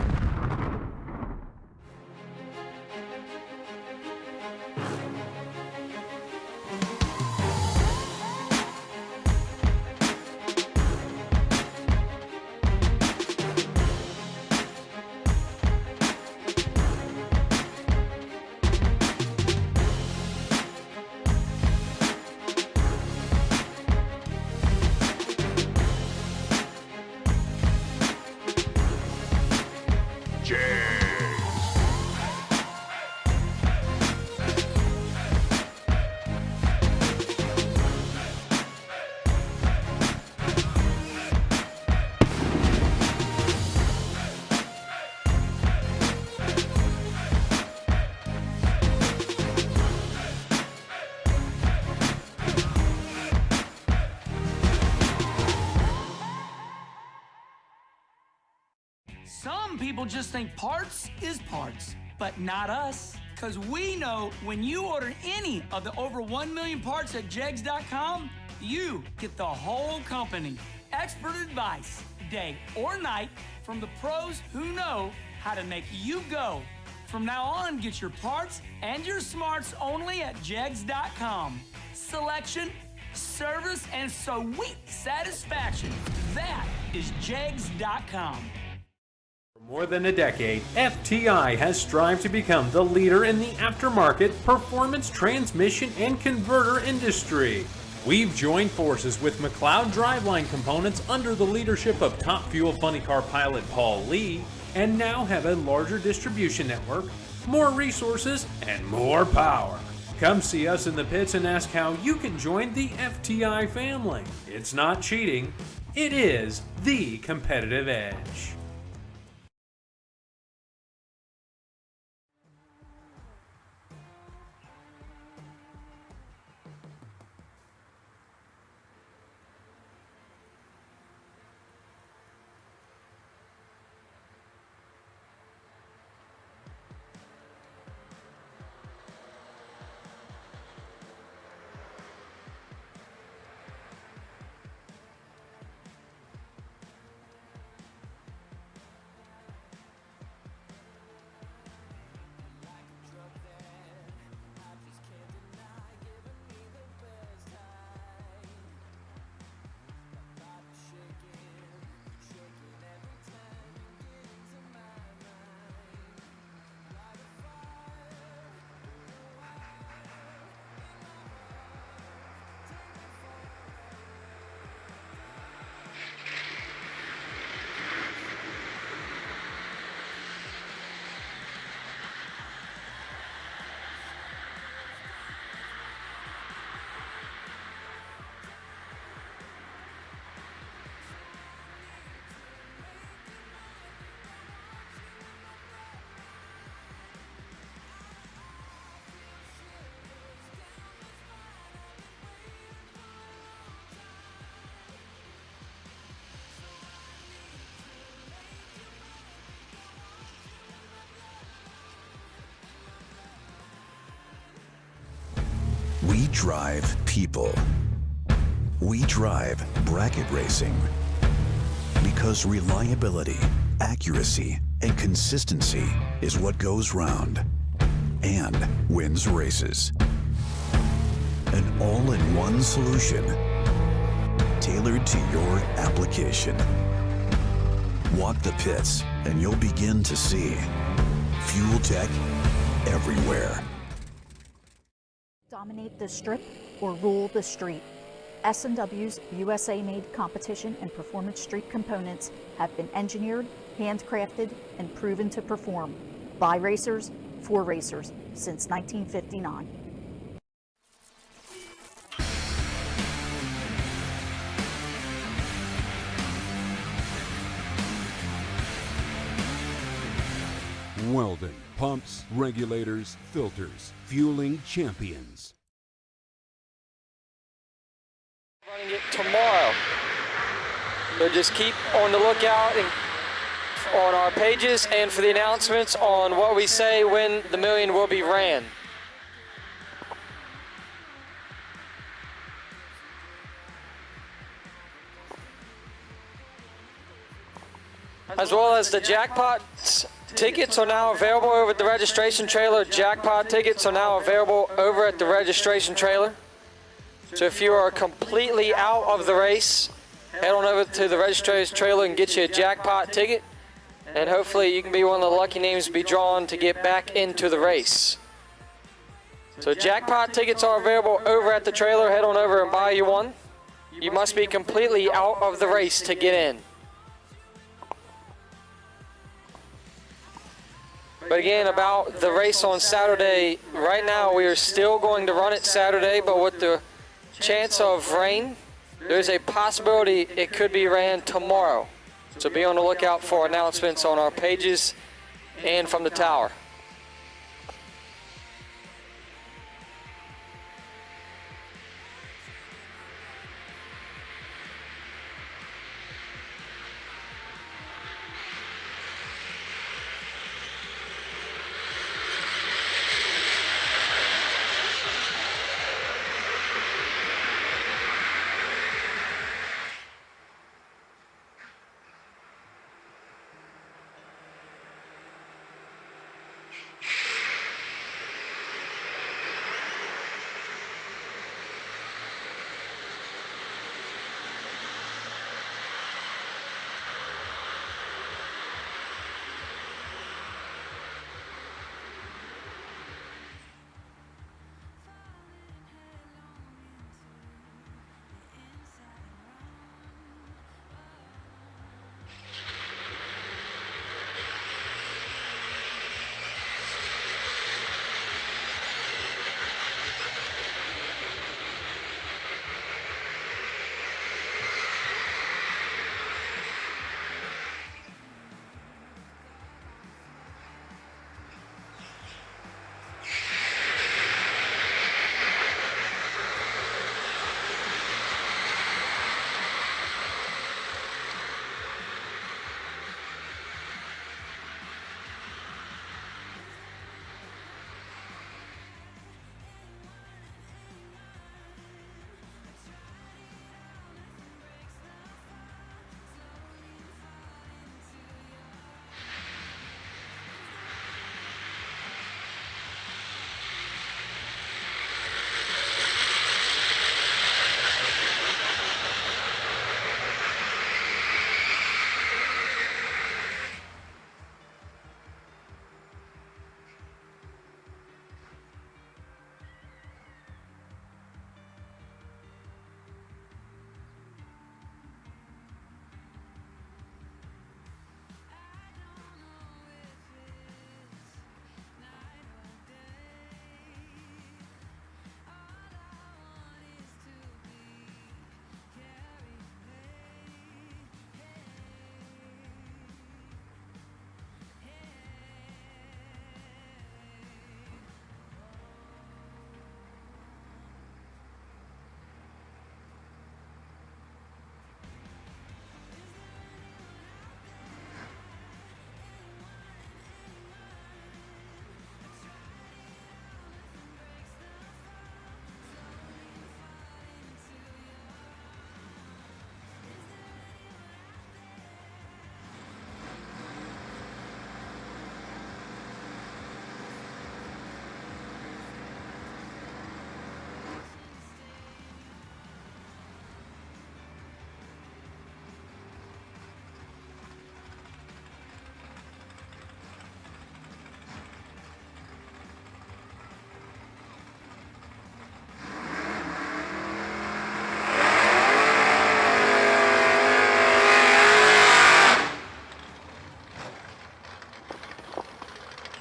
Some people just think parts is parts, but not us. Because we know when you order any of the over 1 million parts at Jegs.com, you get the whole company. Expert advice, day or night, from the pros who know how to make you go. From now on, get your parts and your smarts only at Jegs.com. Selection, service, and sweet satisfaction. That is Jegs.com. For more than a decade, FTI has strived to become the leader in the aftermarket performance transmission and converter industry. We've joined forces with McLeod Driveline Components under the leadership of Top Fuel Funny Car pilot Paul Lee, and now have a larger distribution network, more resources, and more power. Come see us in the pits and ask how you can join the FTI family. It's not cheating, it is the competitive edge. We drive people. We drive bracket racing because reliability, accuracy, and consistency is what goes round and wins races. An all-in-one solution tailored to your application. Walk the pits and you'll begin to see fuel tech everywhere. Dominate the strip or rule the street. S&W's USA-made competition and performance street components have been engineered, handcrafted, and proven to perform by racers for racers since 1959. Welding, pumps, regulators, filters, fueling champions. Running it tomorrow. So just keep on the lookout on our pages and for the announcements on what we say when the million will be ran. As well as the jackpot tickets are now available over at the registration trailer. Jackpot tickets are now available over at the registration trailer. So if you are completely out of the race, head on over to the registration trailer and get you a jackpot ticket. And hopefully you can be one of the lucky names to be drawn to get back into the race. So jackpot tickets are available over at the trailer. Head on over and buy you one. You must be completely out of the race to get in. But again, about the race on Saturday, right now we are still going to run it Saturday, but with the chance of rain, there's a possibility it could be ran tomorrow. So be on the lookout for announcements on our pages and from the tower.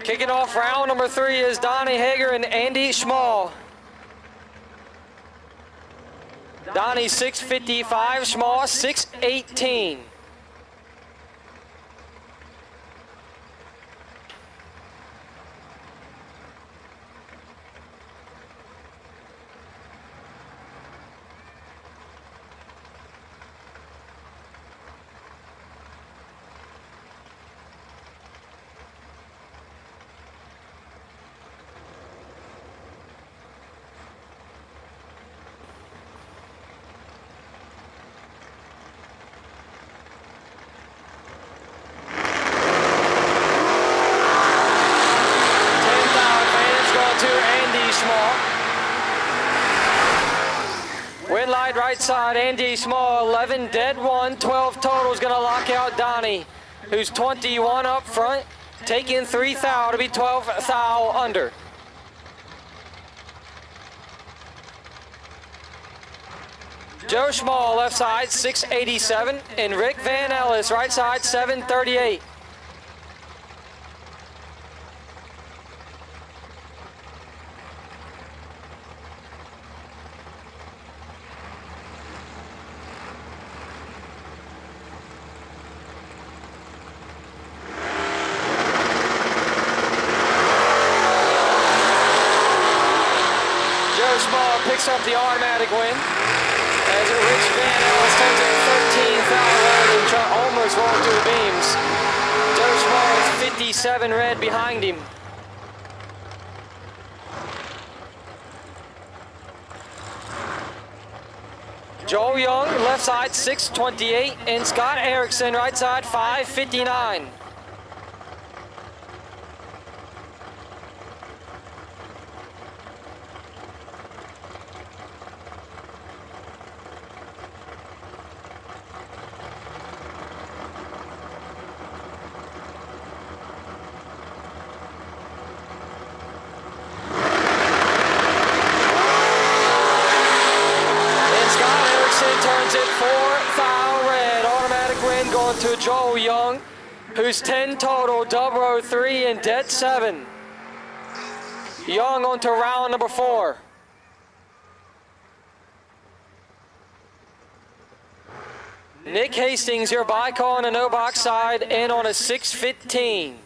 Kicking off round number 3 is Donnie Hager and Andy Schmall. Donnie 6:55, Schmall 6:18. Win light right side, Andy Small, 11 dead 1, 12 total is gonna lock out Donnie, who's 21 up front, taking 3 thou to be 12 thou under. Joe Schmall, left side, 687, and Rick Van Ellis, right side, 738. Picks up the automatic win as Rich Van Ellis turns it 13 thou and almost rolled through the beams. Joe Small is 57 red behind him. Joel Young, left side 628, and Scott Erickson, right side 559. To Joel Young, who's 10 total, double row 3 and dead 7. Young on to round number 4. Nick Hastings, your bike on the no box side, in on a 6:15.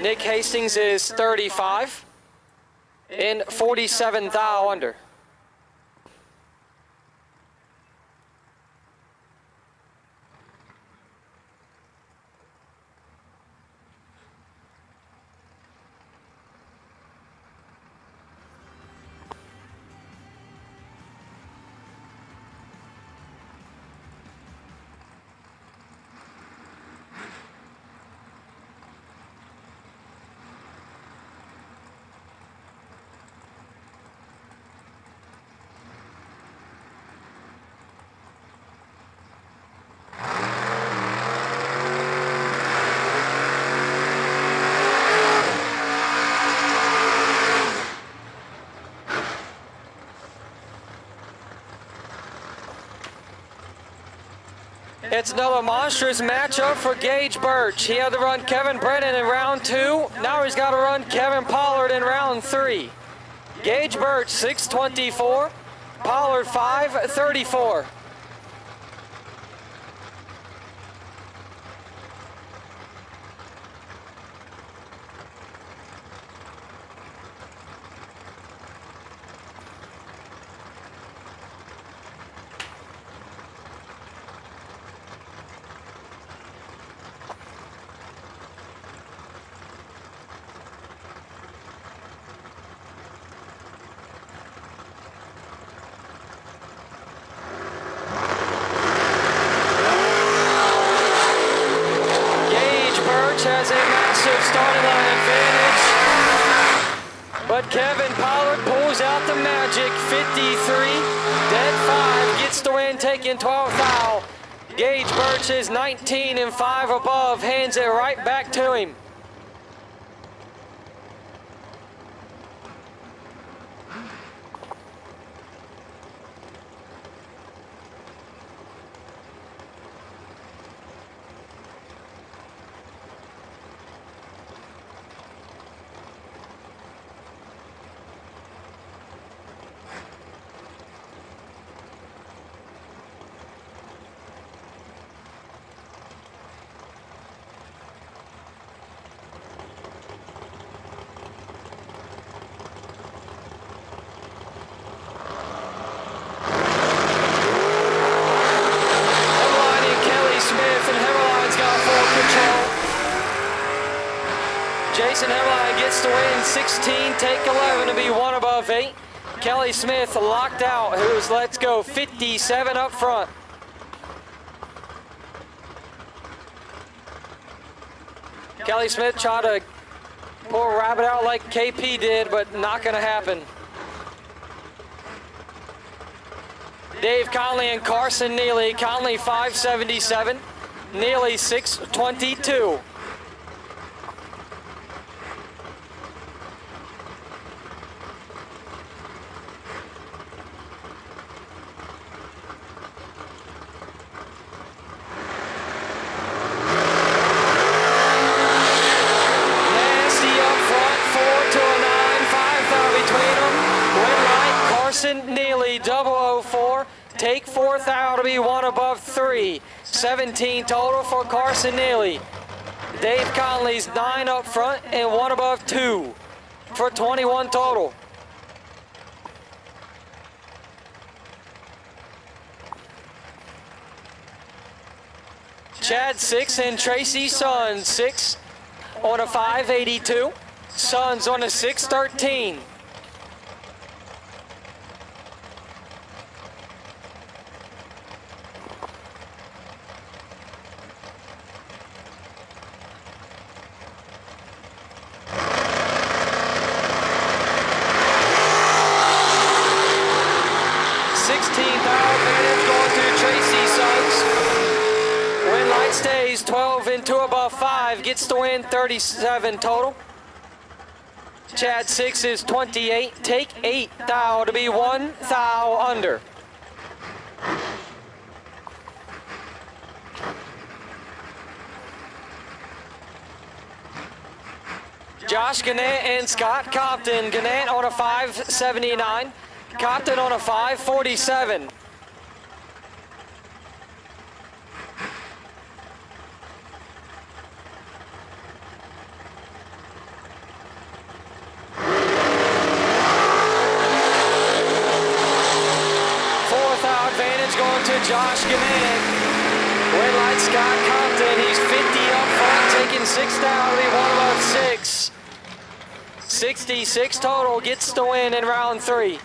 Nick Hastings is 35 and 47 thou under. It's another monstrous matchup for Gage Birch. He had to run Kevin Brennan in round 2. Now he's got to run Kevin Pollard in round 3. Gage Birch, 624. Pollard, 534. But Kevin Pollard pulls out the magic 53. Dead 5 gets the win, taking 12th foul. Gage Birch is 19 and 5 above, hands it right back to him. Jason Hemline gets the win, 16, take 11 to be 1 above 8. Kelly Smith locked out, who's let's go 57 up front. Kelly Smith tried to pull a rabbit out like KP did, but not gonna happen. Dave Conley and Carson Neely. Conley 577, Neely 622. Neely 004, take 4th out to be 1 above 3. 17 total for Carson Neely. Dave Conley's 9 up front and 1 above 2 for 21 total. Chad 6 and Tracy Sun 6 on a 582. Suns on a 613. Stays 12 and 2 above 5, gets the win, 37 total. Chad 6 is 28, take 8 thou to be 1 thou under. Josh Gannett and Scott Compton. Gannett on a 579, Compton on a 547. Going to Josh Gannett. Win light Scott Compton. He's 50 up front, taking 6 down to be 1 above 6. 66 total, gets the win in round 3.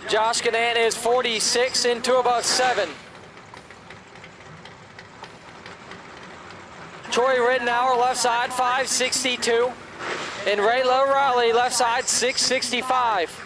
Josh Gannett is 46 and 2 above 7. Troy Rittenauer left side 562. And Raylo Riley left side 665.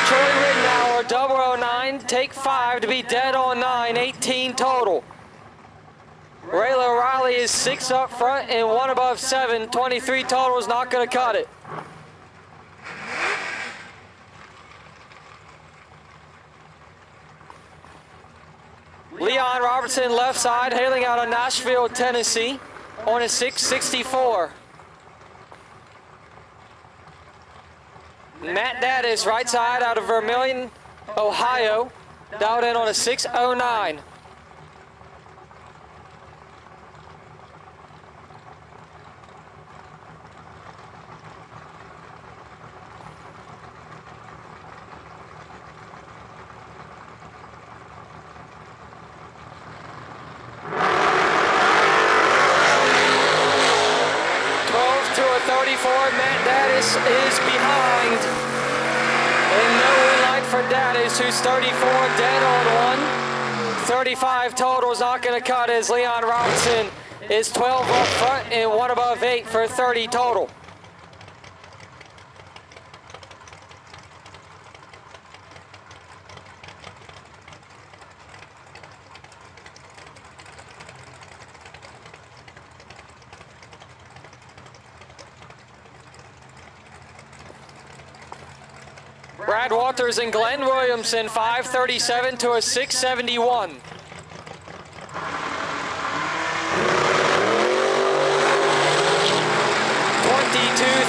Troy Rittenauer, 009, take 5 to be dead on 9, 18 total. Raylo Riley is 6 up front and 1 above 7, 23 total is not going to cut it. Leon Robertson left side, hailing out of Nashville, Tennessee, on a 664. Matt Daddis, right side out of Vermilion, Ohio, dialed in on a 609. Matt Daddis is behind. And no win light for Daddis, who's 34 dead on one. 35 total is not going to cut as Leon Robinson is 12 up front and one above 8 for 30 total. Brad Walters and Glenn Williamson, 537 to a 671. 22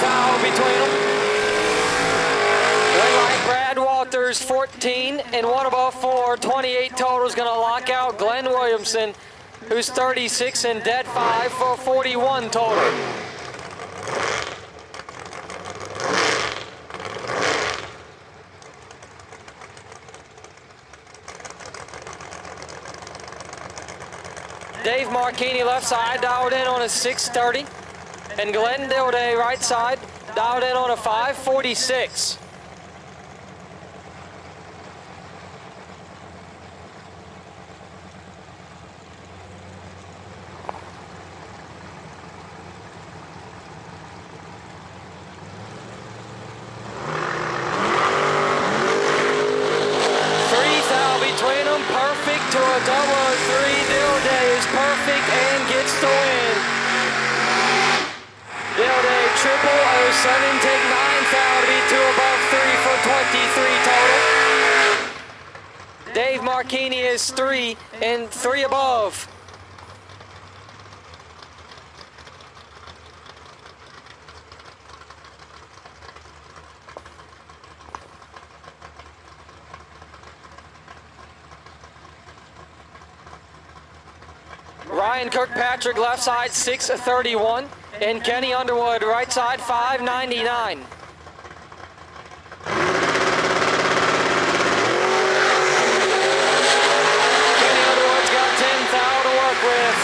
thou between them. Red light, Brad Walters, 14 and one above 4. 28 total is going to lock out Glenn Williamson, who's 36 and dead 5 for 41 total. Dave Marchini left side, dialed in on a 630. And Glenn Dilday right side, dialed in on a 546. Between them, perfect to a double 3. Dilday is perfect and gets the win. Dilday triple 07, take 9 thou to be 2 above 3 for 23 total. Dave Marchini is 3 and 3 above. Ryan Kirkpatrick left side 631 and Kenny Underwood right side 599. Kenny Underwood's got 10 thou to work with.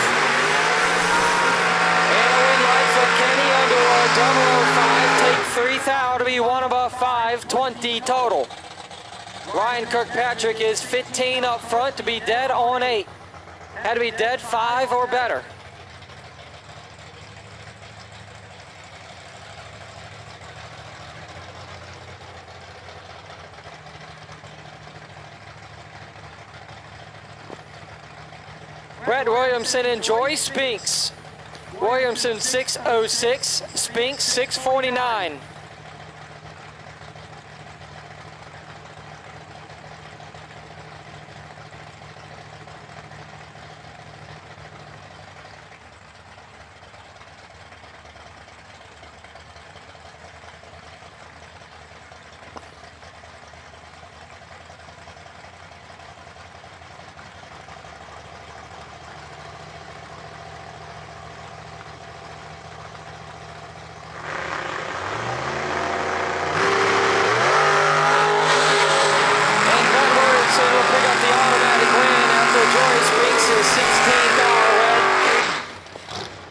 And a win light for Kenny Underwood, 005, take 3 thou to be 1 above 5, 20 total. Ryan Kirkpatrick is 15 up front to be dead on 8. Had to be dead 5 or better. Brett Williamson and Joy Spinks. Williamson 606, Spinks 649.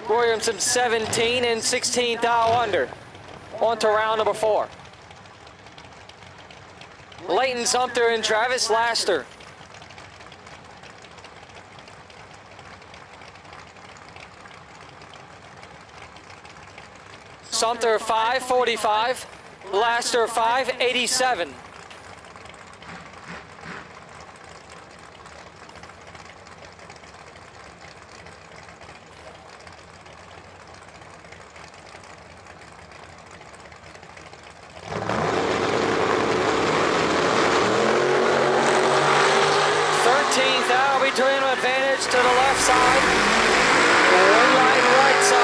Williamson 17 and 16 thou under. On to round number 4. Leighton Sumter and Travis Laster. Sumter 545, Laster 587. Between them, advantage to the left side. One line right side.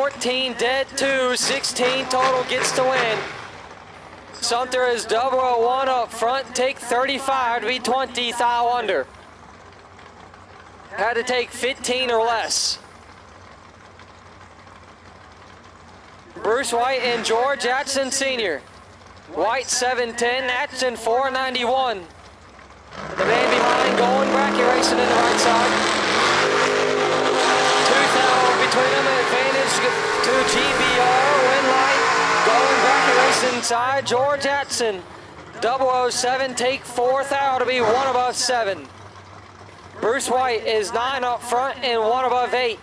14 dead, 2, 16 total gets to win. Sumter is 001 up front, take 35 to be 20 thou under. Had to take 15 or less. Bruce White and George Atchison Sr. White 710, Atchison 491. The man behind going bracket racing in the right side. 2,000 between them, advantage to GBR, Winlight, going bracket racing side, George Atchison. 007, take 4,000 to be 1 above 7. Bruce White is 9 up front and 1 above 8.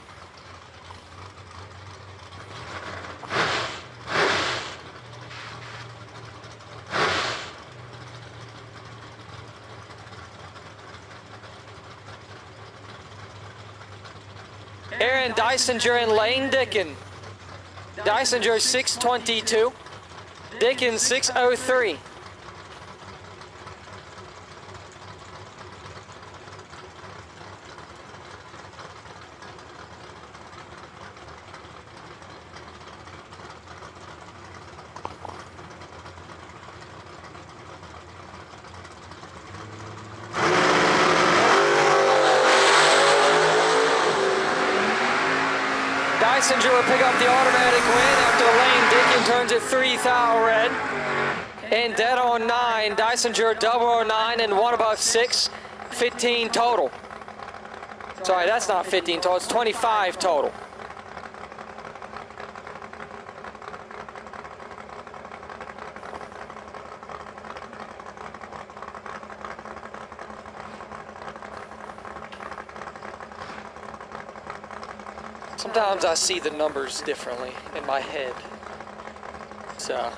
Aaron Dysinger and Lane Dickin. Dysinger 622, Dickin 603. Dysinger will pick up the automatic win after Lane Dickin turns it 3 thou red. And dead on 9, Dysinger 009 and 1 above 6, 15 total. Sorry, that's not 15 total, it's 25 total. Sometimes I see the numbers differently in my head. So.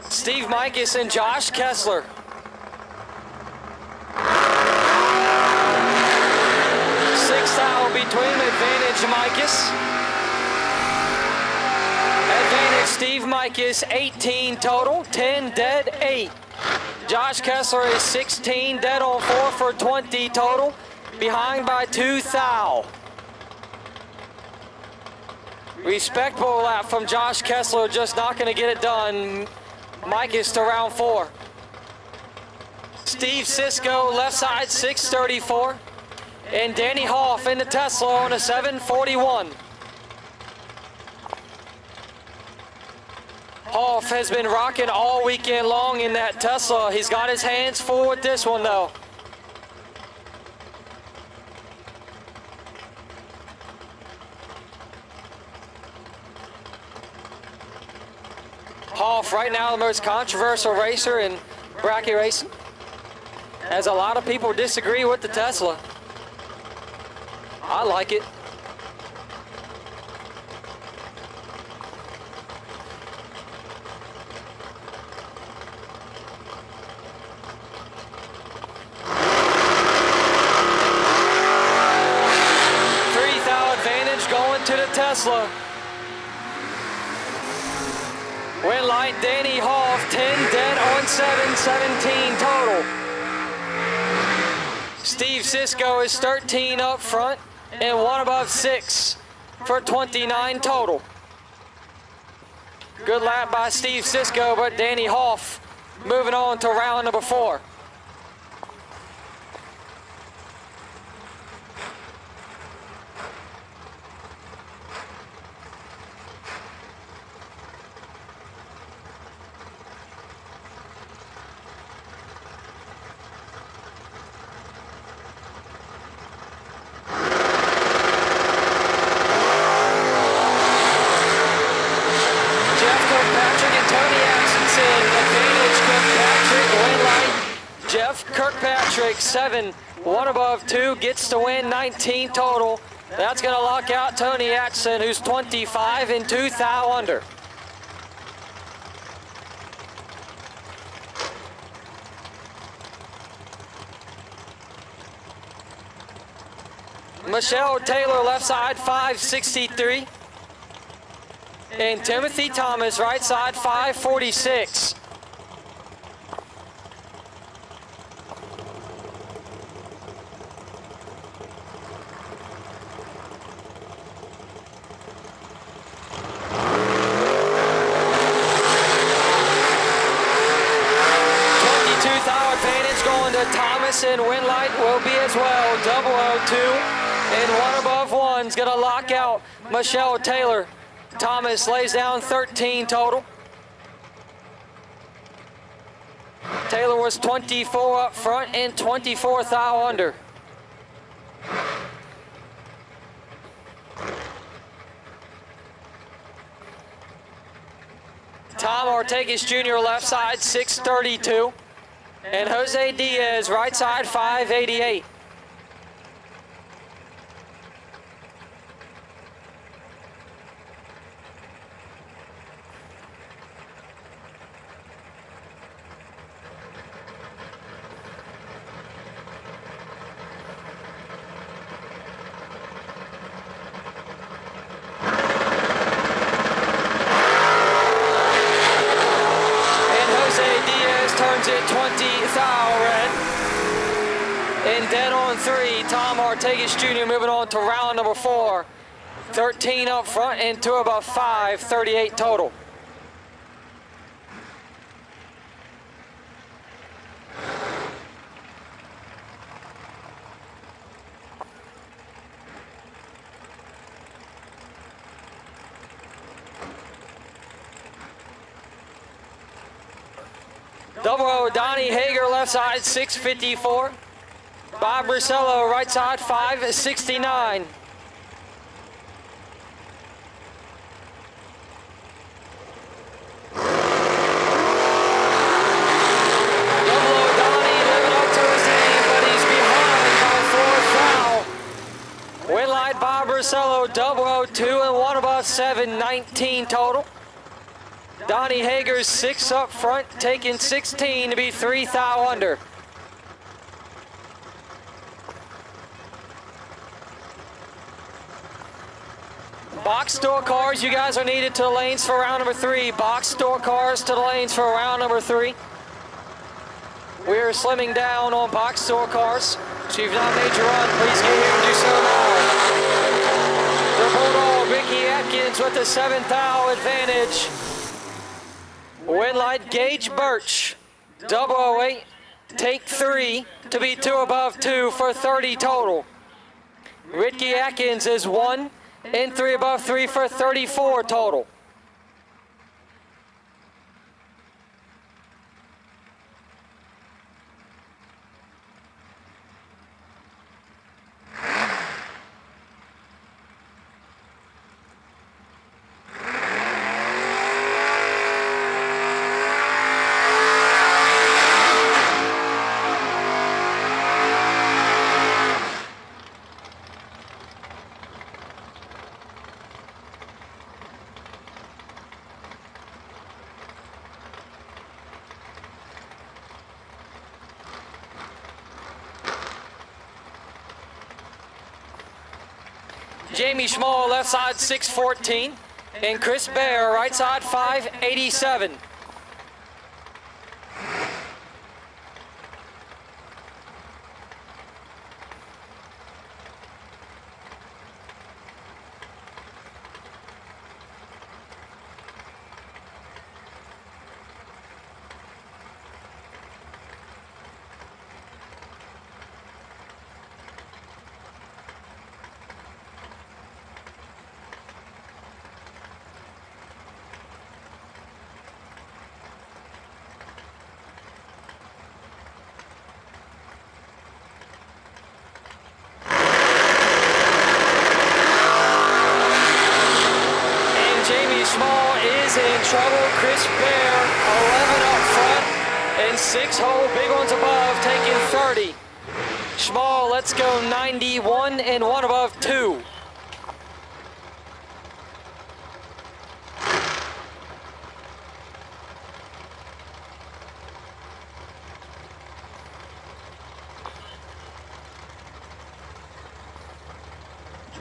Steve Mikus and Josh Kessler. Between advantage Mikus. Advantage Steve Mikus, 18 total, 10 dead, 8. Josh Kessler is 16 dead on 4 for 20 total, behind by 2 thou. Respectable lap from Josh Kessler, just not going to get it done. Mikus to round 4. Steve Cisco, left side, 634. And Danny Hoff in the Tesla on a 741. Hoff has been rocking all weekend long in that Tesla. He's got his hands full with this one though. Hoff right now the most controversial racer in bracket racing, as a lot of people disagree with the Tesla. I like it. To the Tesla. Winlight, Danny Hoff, 10 dead on 7, 17 total. Steve Cisco is 13 up front and 1 above 6 for 29 total. Good lap by Steve Cisco, but Danny Hoff moving on to round number 4. Kirkpatrick, 7, 1 above 2, gets to win, 19 total. That's going to lock out Tony Atchison, who's 25 and 2 thou under. Michelle Taylor, left side, 563. and Timothy Thomas, right side 546. Thomas and Winlight will be as well. 002 and one above one's gonna lock out Michelle Taylor. Thomas lays down 13 total. Taylor was 24 up front and 24 thou under. Tom Ortegas Jr. left side 632. And Jose Diaz, right side 588. Turns it 20 thou red. And dead on 3, Tom Ortegas Jr. moving on to round number 4. 13 up front and 2 above 5, 38 total. Double Donnie Hager, left side 654. Bob Brisello, right side 569. Double Donnie living up to his name, but he's behind by 4 foul. Winlight Bob Brisello, 002 and 1 above 7, 19 total. Donnie Hager's 6 up front, taking 16 to be 3 thou under. Box store cars, you guys are needed to the lanes for round number 3. Box store cars to the lanes for round number 3. We're slimming down on box store cars. So if you've not made your run, please get here and do so now. The Bulldog, Ricky Atkins with the 7 thou advantage. Winlight Gage Birch, 008, take 3 to be 2 above 2 for 30 total. Ricky Atkins is 1 and 3 above 3 for 34 total. Jamie Schmall, left side 614, and Chris Bear, right side 587. Trouble, Chris Bear, 11 up front, and 6 hole, big ones above, taking 30. Schmall, let's go 91 and 1 above 2.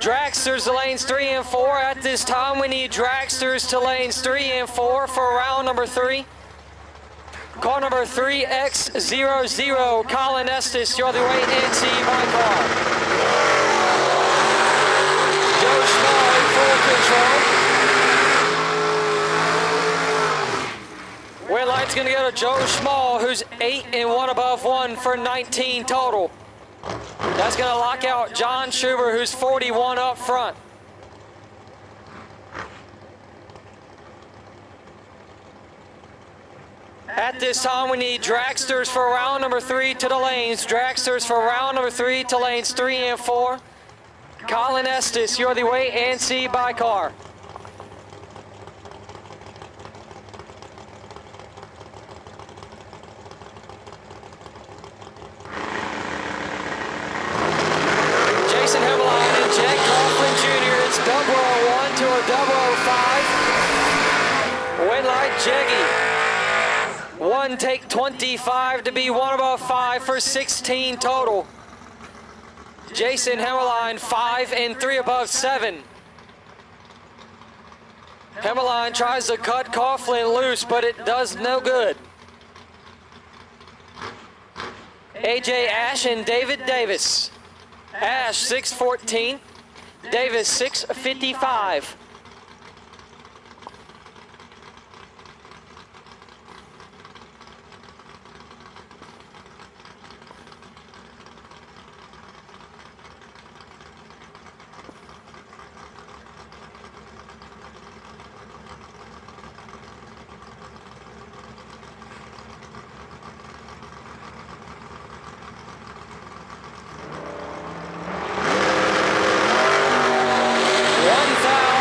Dragsters to lanes 3 and 4. At this time, we need Dragsters to lanes 3 and 4 for round number 3. Car number 3X00, Colin Estes, you're the way NC by car. Joe Small in full control. Win light's gonna go to Joe Small, who's 8 and 1 above 1 for 19 total. That's gonna lock out John Schubert, who's 41 up front. At this time, we need Dragsters for round number 3 to the lanes. Dragsters for round number 3 to lanes 3 and 4. Colin Estes, you're the way and see by car. Jason Hemline and Jack Coughlin Jr. It's 001 to a 005. Win light, Jeggy. 1 take 25 to be 1 above 5 for 16 total. Jason Hemmerline 5 and 3 above 7. Hemmerline tries to cut Coughlin loose, but it does no good. AJ Ash and David Davis. Ash 614, Davis 655.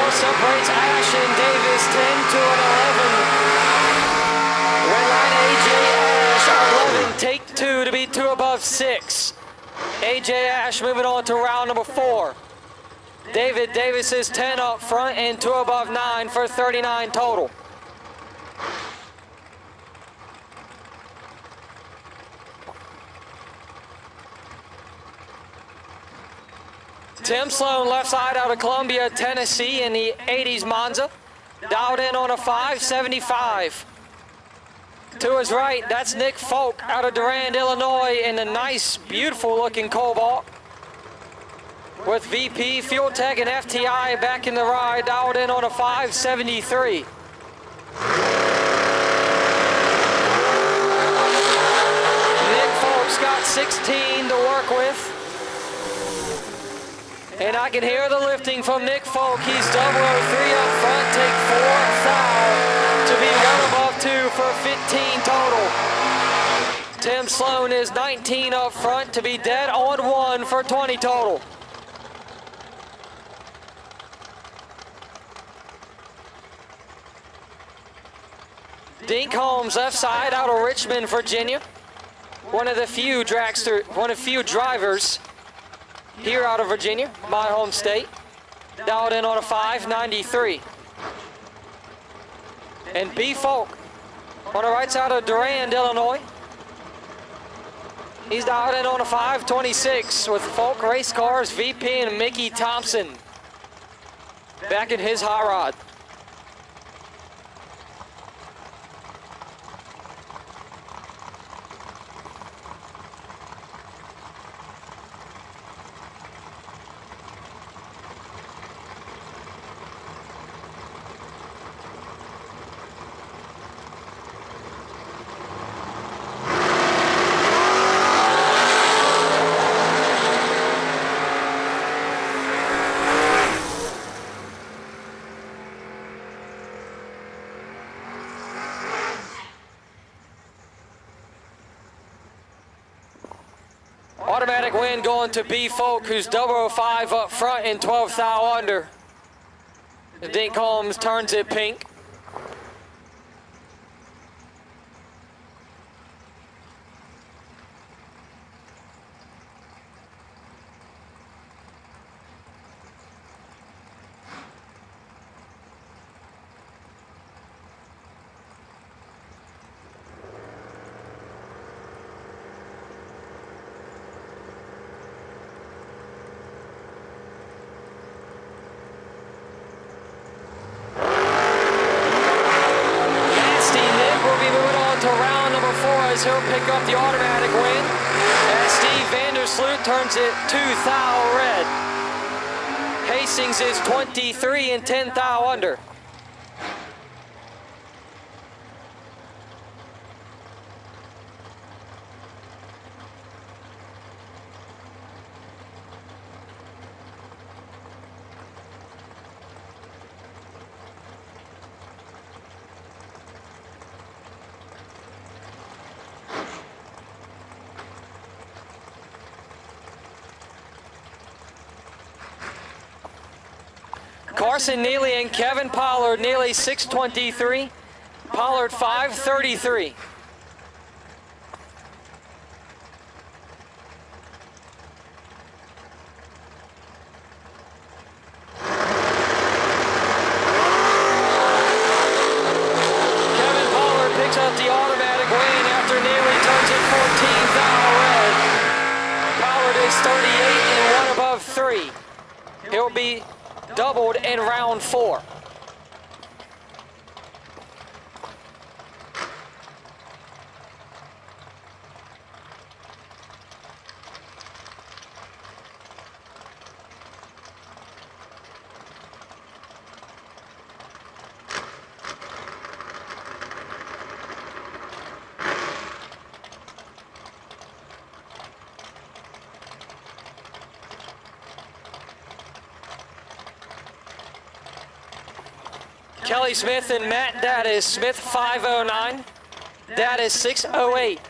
Separates Ash and Davis 10 to an 11. Red line AJ Ash 11, take 2 to be 2 above 6. AJ Ash moving on to round number 4. David Davis is 10 up front and 2 above 9 for 39 total. Tim Sloan, left side out of Columbia, Tennessee in the 80s Monza. Dialed in on a 575. To his right, that's Nick Folk out of Durand, Illinois in the nice, beautiful looking Cobalt. With VP, Fuel Tech, and FTI back in the ride, dialed in on a 573. Nick Folk's got 16 to work with. And I can hear the lifting from Nick Folk. He's 003 up front, take 4 foul to be 1 above 2 for 15 total. Tim Sloan is 19 up front to be dead on 1 for 20 total. Dink Holmes, left side out of Richmond, Virginia. One of the few drivers here out of Virginia, my home state. Dialed in on a 593. And B. Folk on the right side of Durand, Illinois. He's dialed in on a 526 with Folk Race Cars, VP, and Mickey Thompson back in his hot rod. Automatic win going to B. Folk, who's 005 up front and 12 thou under. Dink Holmes turns it pink. says he'll pick up the automatic win as Steve Vandersloot turns it 2 thou red. Hastings is 23 and 10 thou under. Carson Neely and Kevin Pollard, Neely 6:23, Pollard 5:33. Kevin Pollard picks up the automatic win after Neely turns it 14 thou red. Pollard is 38 and 1 above 3. He'll be doubled in round 4. Kelly Smith and Matt Daddis. Smith 5:09, Daddis 6:08.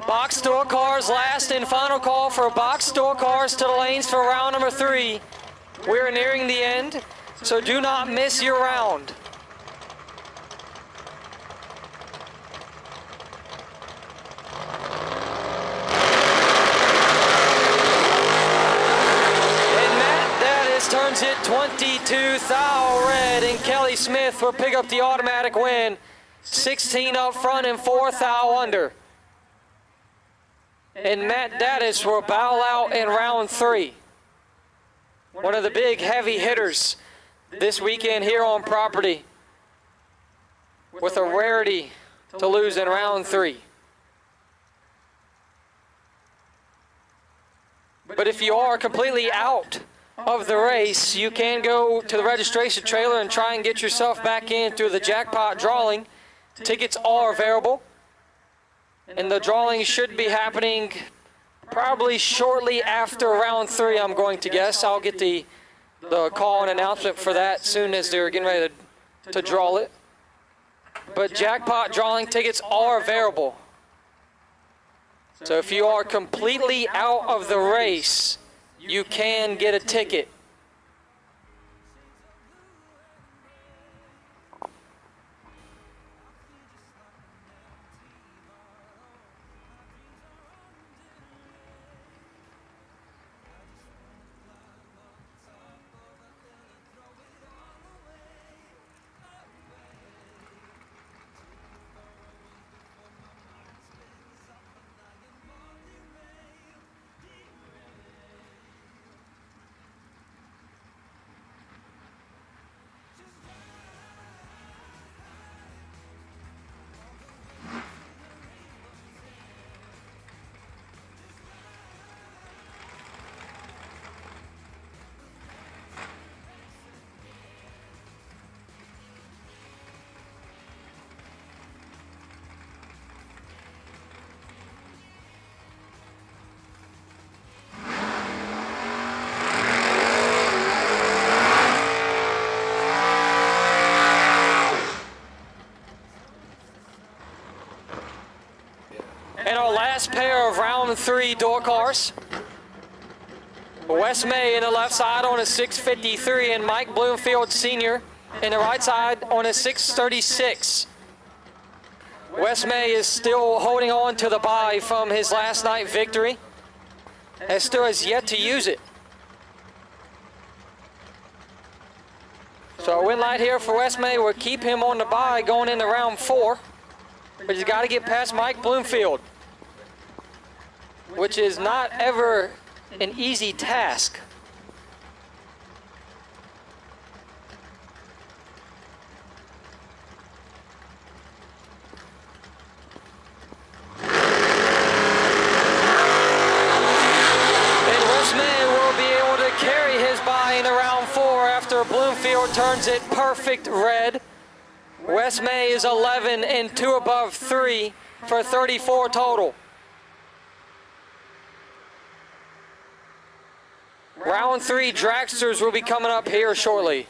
Box store cars last and final call for box store cars to the lanes for round number 3. We're nearing the end, so do not miss your round. Turns it 22 thou red, and Kelly Smith will pick up the automatic win. 16 up front and 4 thou under. And Matt Daddis will bow out in round 3. One of the big heavy hitters this weekend here on property, with a rarity to lose in round 3. But if you are completely out of the race, you can go to the registration trailer and try and get yourself back in through the jackpot drawing. Tickets are available, and the drawing should be happening probably shortly after round 3, I'm going to guess. I'll get the call and announcement for that soon as they're getting ready to draw it. But jackpot drawing tickets are available. So if you are completely out of the race, you can get a ticket. And our last pair of round 3 door cars. Wes May in the left side on a 653, and Mike Bloomfield Sr. in the right side on a 636. Wes May is still holding on to the bye from his last night victory, and still has yet to use it. So a win light here for Wes May will keep him on the bye going into round 4. But he's got to get past Mike Bloomfield, which is not ever an easy task. Connor Bloomfield turns it perfect red. West May is 11 and 2 above 3 for 34 total. Round 3 Dragsters will be coming up here shortly.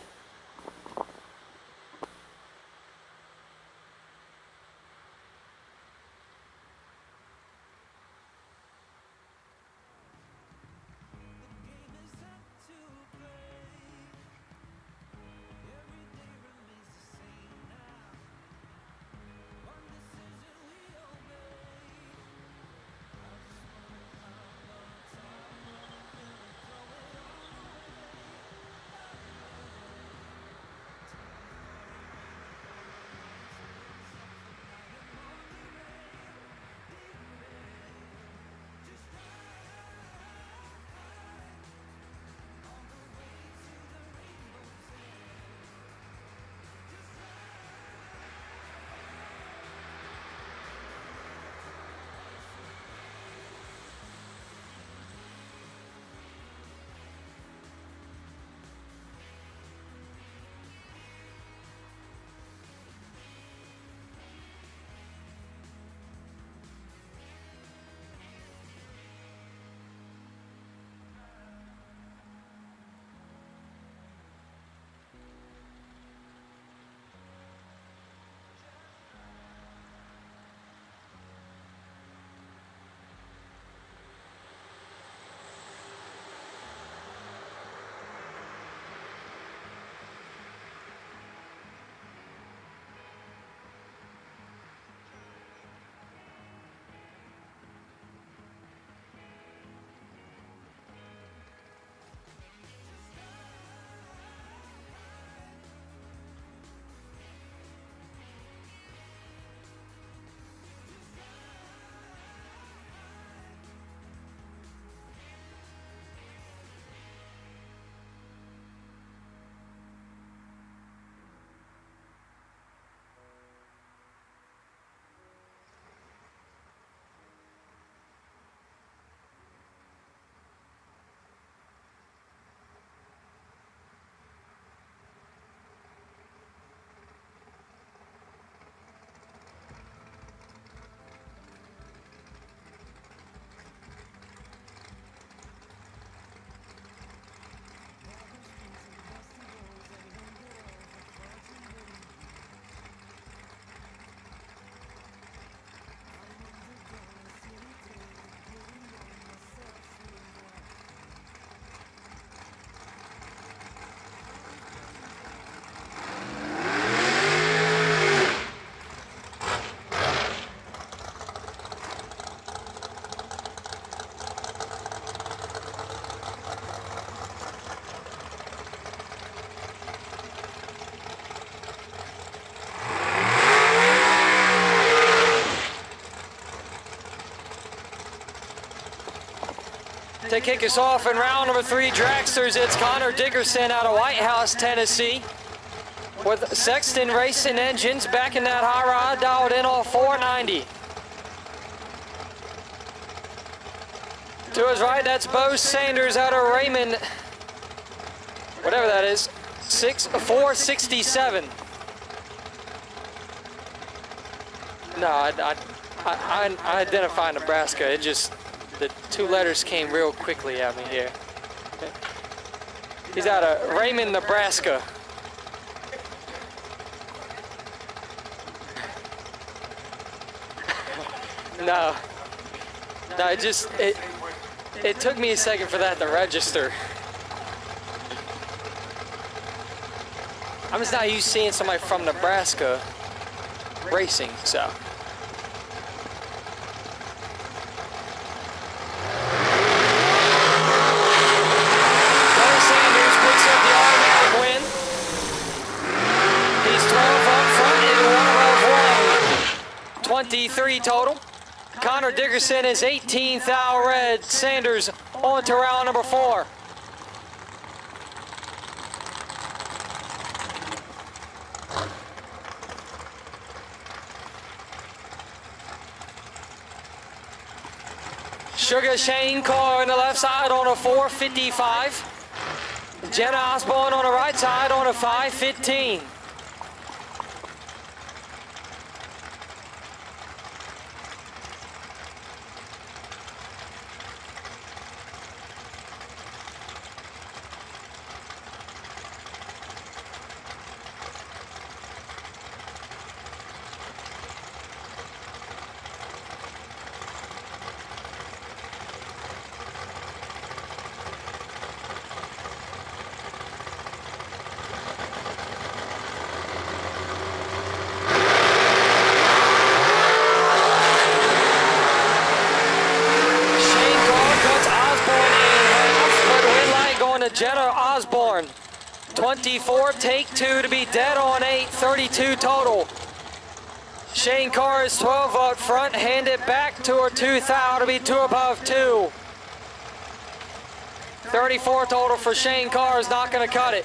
To kick us off in round number 3 Dragsters, it's Connor Dickerson out of White House, Tennessee, with Sexton Racing Engines back in that high rod, dialed in on 490. To his right, that's Bo Sanders out of Raymond, whatever that is, 467. No, I identify Nebraska. It just, the 2 letters came real quickly at me here. He's out of Raymond, Nebraska. No, it took me a second for that to register. I'm just not used to seeing somebody from Nebraska racing, so. Sanders picks up the automatic win. He's 12 up front in 1 of 1. 23 total. Connor Dickerson is 18th out red. Sanders on to round number 4. Sugar Shane car on the left side on a 455. Jenna Osborne on the right side on a 5:15. Jenna Osborne, 24, take 2 to be dead on 8, 32 total. Shane Carr is 12 up front, hand it back to her 2 thou to be 2 above 2. 34 total for Shane Carr is not going to cut it.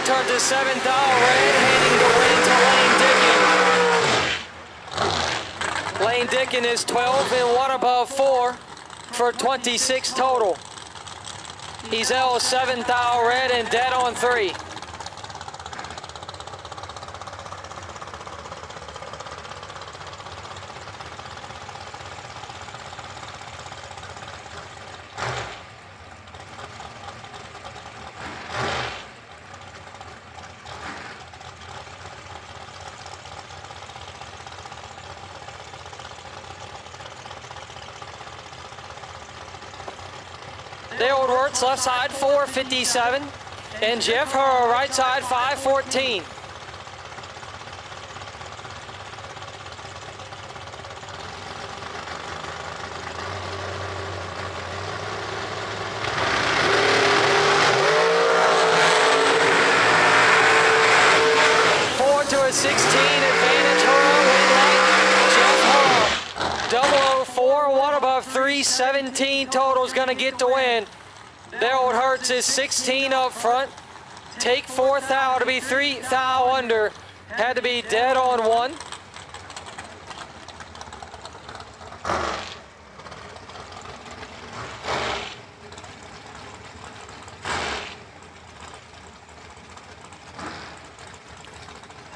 Turns to 7th thou red, handing the win to Lane Dickin. Lane Dickin is 12 and 1 above 4 for 26 total. He's L 7th thou red and dead on 3. Dale Wirtz left side 4:57, and Jeff Hurr right side 5:14. To a 16 advantage, Hurr, win light, Jeff Hurr, 004, 1 above 3, 17 total is going to get the win. Daryl Hertz is 16 up front, take 4 thou to be 3 thou under, had to be dead on 1.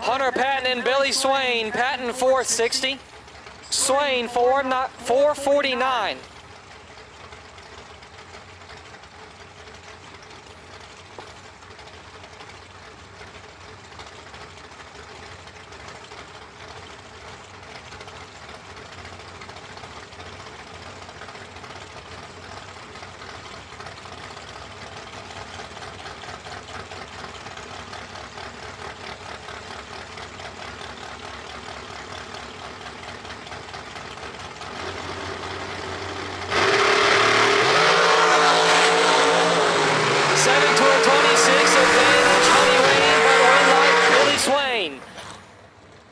Hunter Patton and Billy Swain. Patton 460. Swain 449.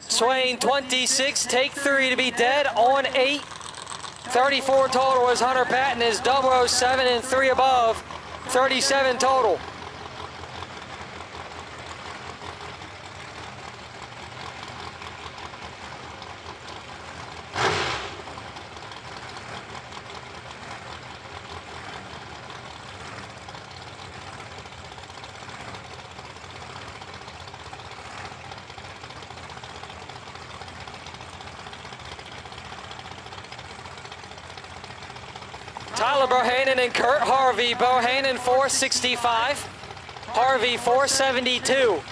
Swain 26, take 3 to be dead on 8. 34 total as Hunter Patton is 007 and 3 above. 37 total. Tyler Bohannon and Kurt Harvey. Bohannon 465, Harvey 472.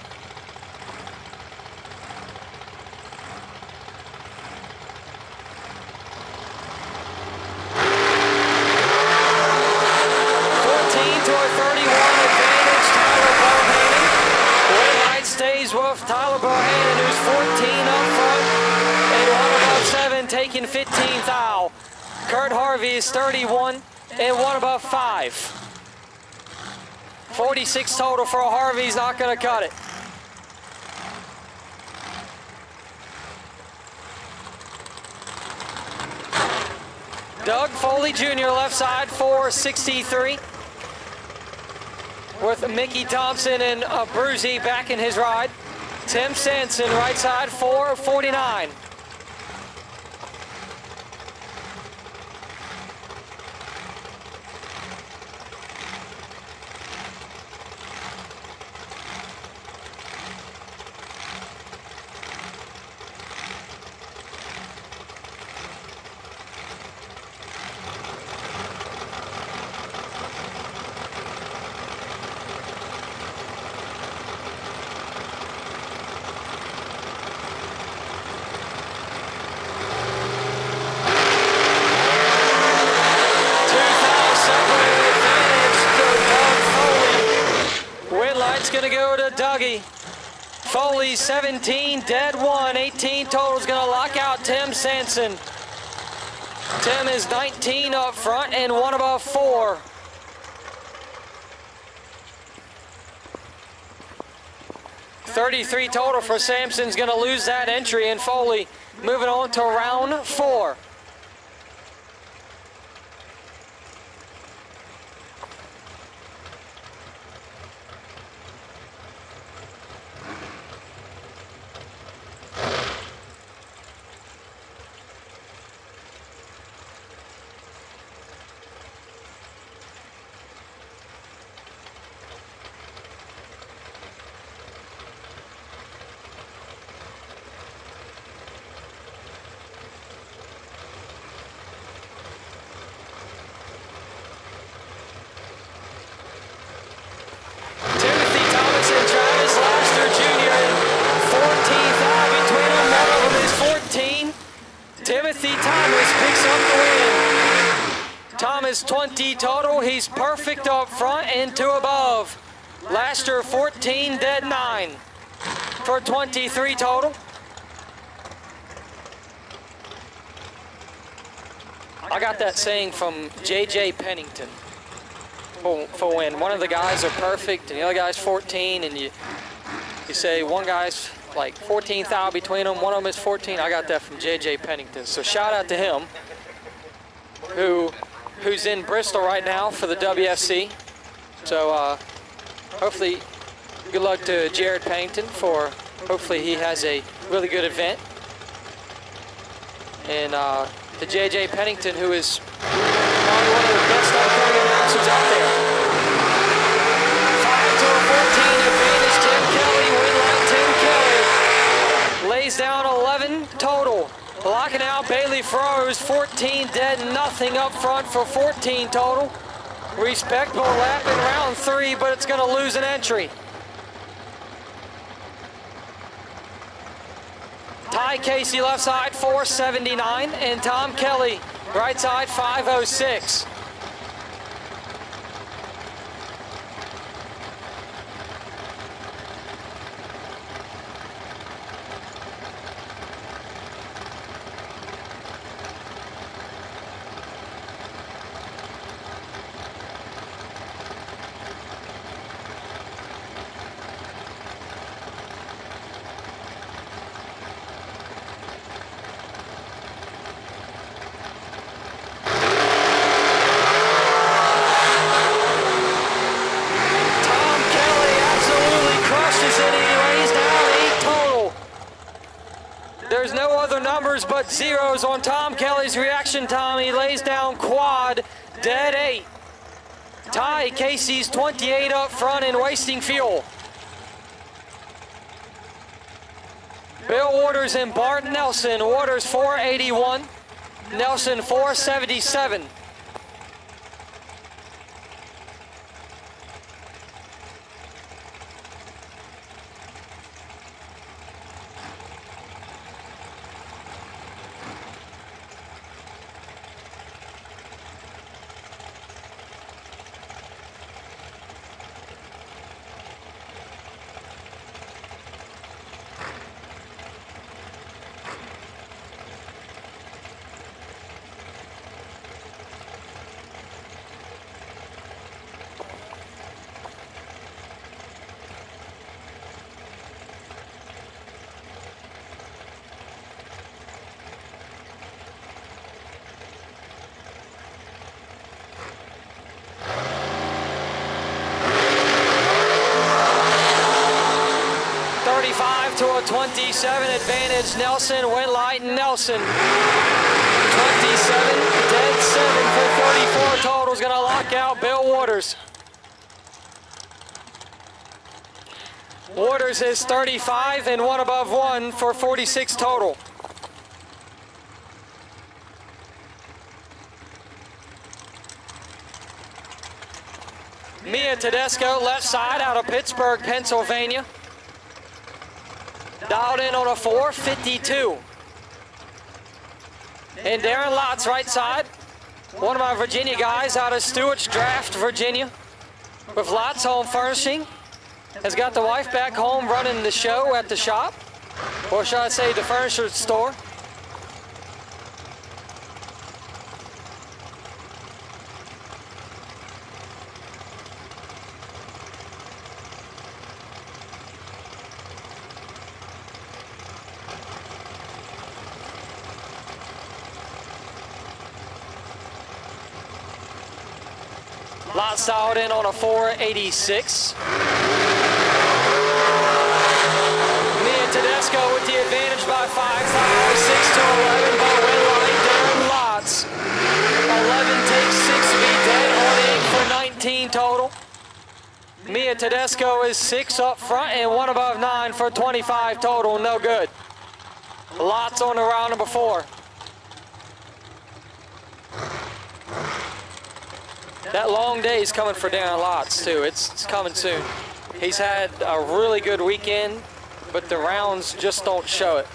Sampson taking 15th thou. Kurt Harvey is 31 and 1 above 5. 46 total for Harvey's not going to cut it. Doug Foley Jr. left side 463. With Mickey Thompson and Bruzy back in his ride. Tim Sampson right side 449. Going to go to Dougie. Foley 17, dead 1, 18 total is going to lock out Tim Sampson. Tim is 19 up front and 1 above 4. $33 total for Sampson's going to lose that entry, and Foley moving on to round 4. Timothy Thomas picks up the win. Thomas 20 total. He's perfect up front and 2 above. Laster 14, dead 9 for 23 total. I got that saying from J.J. Pennington for when one of the guys are perfect and the other guy's 14, and you say one guy's like 14th out between them, one of them is 14. I got that from J.J. Pennington. So shout out to him, who's in Bristol right now for the WFC. So hopefully, good luck to Jared Pennington for, hopefully he has a really good event. And to J.J. Pennington, who is probably one of the best upcoming announcers out there. 5 to a 14 advantage, Tim Kelly, win line Tim Kelly. Lays down 11 total. Locking out Bailey Froze, 14 dead, nothing up front for 14 total. Respectable lap in round 3, but it's going to lose an entry. Ty Casey left side 479, and Tom Kelly right side 506. There's no other numbers but zeros on Tom Kelly's reaction time. He lays down quad, dead 8. Ty Casey's 28 up front and wasting fuel. Bill Waters and Bart Nelson. Waters 481, Nelson 477. 27 advantage, Nelson, Winlight, and Nelson. 27, dead 7 for 34 total is going to lock out Bill Waters. Waters is 35 and 1 above 1 for 46 total. Mia Tedesco, left side out of Pittsburgh, Pennsylvania. Dialed in on a 4.52. And Darren Lots, right side. One of my Virginia guys out of Stewart's Draft, Virginia. With Lots Home Furnishing. Has got the wife back home running the show at the shop. Or should I say the furniture store. Lot dialed in on a 486. Mia Tedesco with the advantage by 5 fouls, 6 to 11 by Winlight, Darren Lots. 11 takes 6 to be dead on 8 for 19 total. Mia Tedesco is 6 up front and 1 above 9 for 25 total, no good. Lots on the round number 4. That long day is coming for Darren Lots, too. It's coming soon. He's had a really good weekend, but the rounds just don't show it.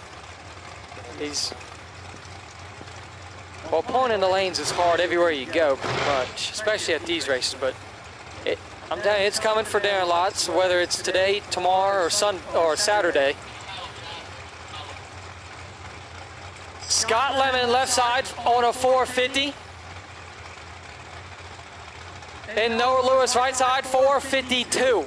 Well, pulling in the lanes is hard everywhere you go, pretty much, especially at these races, but I'm telling you, it's coming for Darren Lots, whether it's today, tomorrow, or Saturday. Scott Lemon, left side on a 450. And Noah Lewis, right side, 452.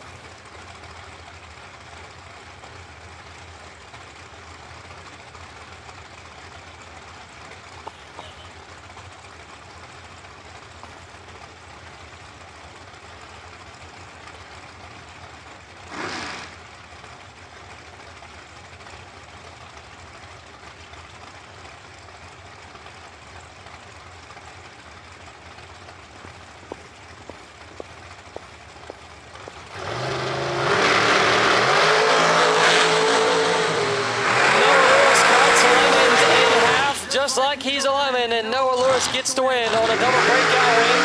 Just like he's a lemon, and Noah Lewis gets the win on a double breakout win.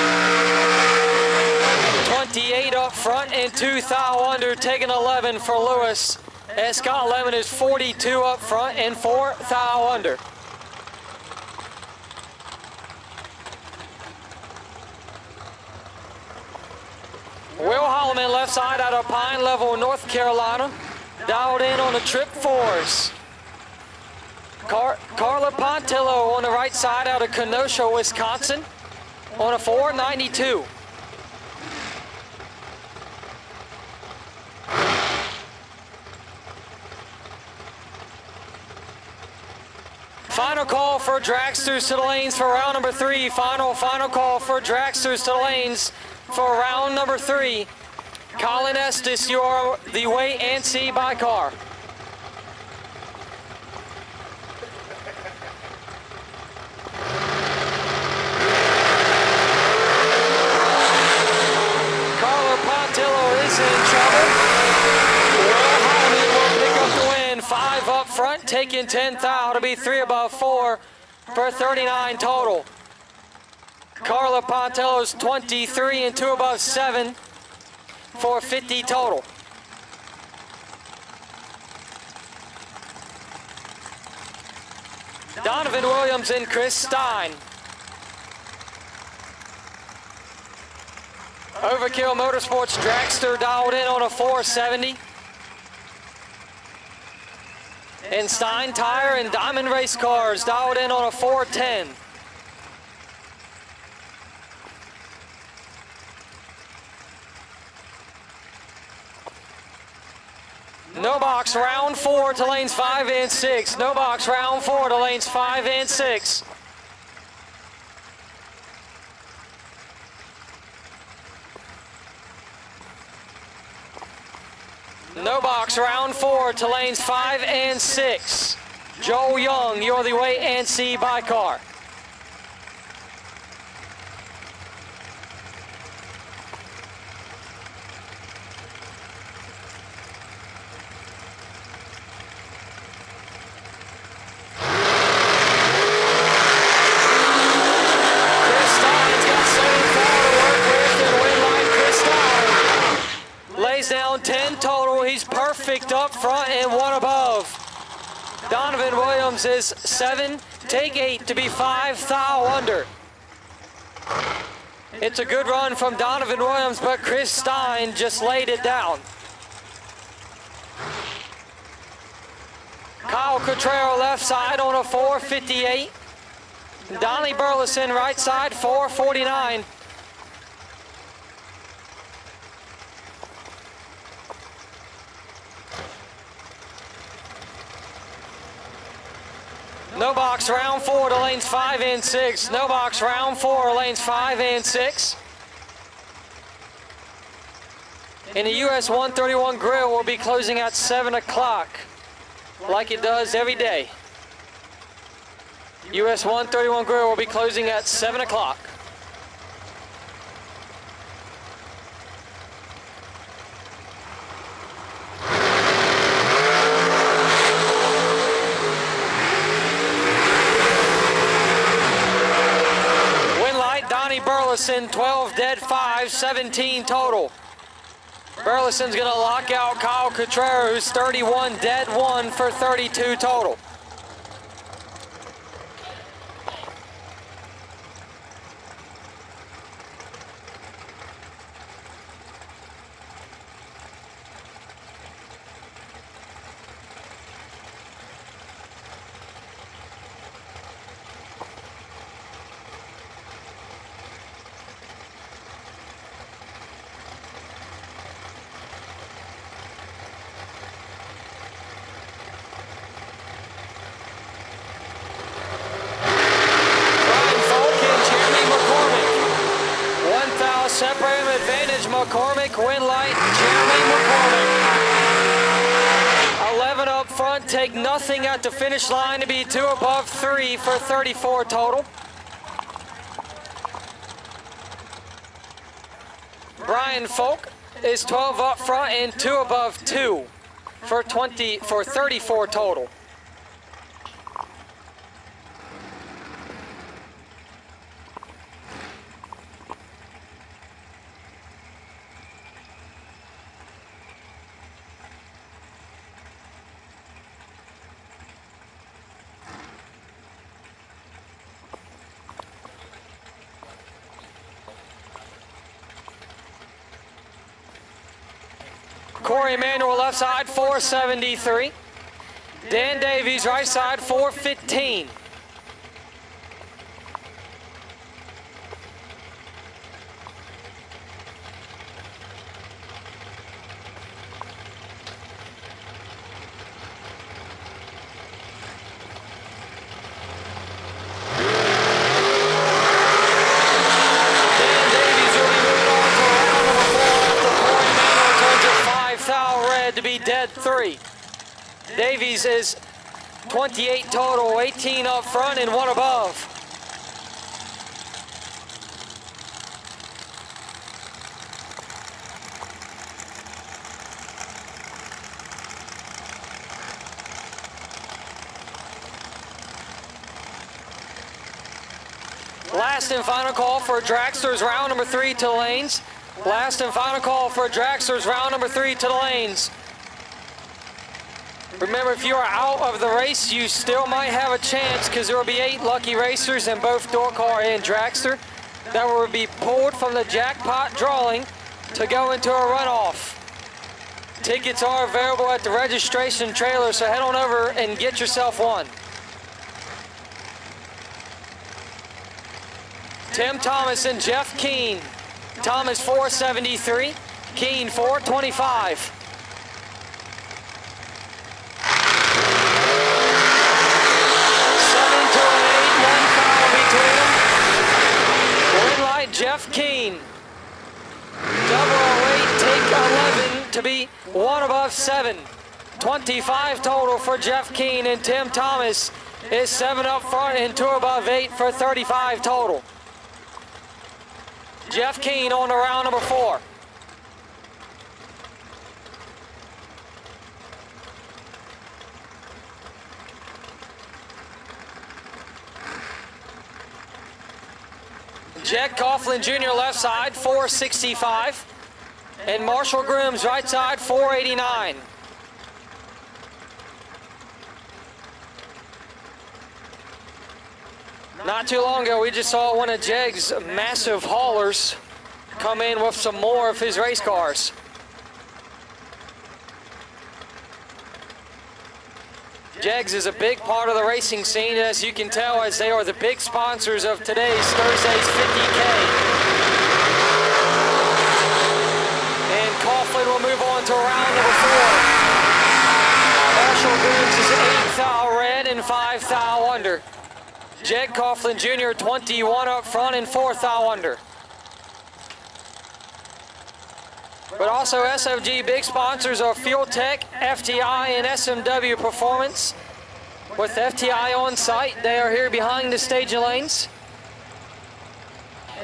28 up front and 2 thou under, taking 11 for Lewis. And Scott Lemon is 42 up front and 4 thou under. Will Holloman, left side out of Pine Level, North Carolina. Dialed in on the trip 4s. Carla Pontillo on the right side out of Kenosha, Wisconsin, on a 492. Final call for Dragsters to the lanes for round number 3. Final call for Dragsters to the lanes for round number 3. Colin Estes, you are the wait and see by car. Front, taking 10 thou to be 3 above 4 for 39 total. Carla Pontello's 23 and 2 above 7 for 50 total. Donovan Williams and Chris Stein. Overkill Motorsports Dragster dialed in on a 470. And Stein Tire and Diamond Race Cars dialed in on a 410. No box round 4 to lanes 5 and 6. No box round 4 to lanes 5 and 6. No box, round 4 to lanes 5 and 6. Joel Young, you're the wait and see by car. Down 10 total. He's perfect up front and 1 above. Donovan Williams is 7. Take 8 to be 5 thou under. It's a good run from Donovan Williams, but Chris Stein just laid it down. Kyle Cotrero left side on a 4:58. Donnie Burleson right side 4:49. No box, round 4 to lanes 5 and 6. No box, round 4, lanes 5 and 6. And the US 131 grill will be closing at 7 o'clock, like it does every day. US 131 grill will be closing at 7 o'clock. Burleson 12 dead 5, 17 total. Burleson's gonna lock out Kyle Cotrero, who's 31 dead 1 for 32 total. Separate advantage, McCormick, win light, Jeremy McCormick. 11 up front, take nothing at the finish line to be 2 above 3 for 34 total. Brian Folk is 12 up front and 2 above 2 for 34 total. Corey Emanuel left side 473. Dan Davies right side 415. To be dead 3. Davies is 28 total, 18 up front and 1 above. Last and final call for Dragster's round number 3 to lanes. Last and final call for Dragster's round number 3 to the lanes. Remember, if you are out of the race, you still might have a chance because there will be 8 lucky racers in both Dorcar and Dragster that will be pulled from the jackpot drawing to go into a runoff. Tickets are available at the registration trailer, so head on over and get yourself one. Tim Thomas and Jeff Keene. Thomas 473, Keene 425. Jeff Keene, double 08, take 11 to be one above 7. 25 total for Jeff Keane, and Tim Thomas is 7 up front and 2 above 8 for 35 total. Jeff Keane on to round number 4. Jed Coughlin Jr. left side, 465. And Marshall Grooms right side, 489. Not too long ago, we just saw one of Jeg's massive haulers come in with some more of his race cars. Jegs is a big part of the racing scene, as you can tell, as they are the big sponsors of today's Thursday's 50K. And Coughlin will move on to round number 4. Marshall Grooms is 8 thou red and 5 thou under. Jed Coughlin Jr. 21 up front and 4 thou under. But also SFG big sponsors are Fuel Tech, FTI, and SMW Performance. With FTI on site, they are here behind the staging lanes.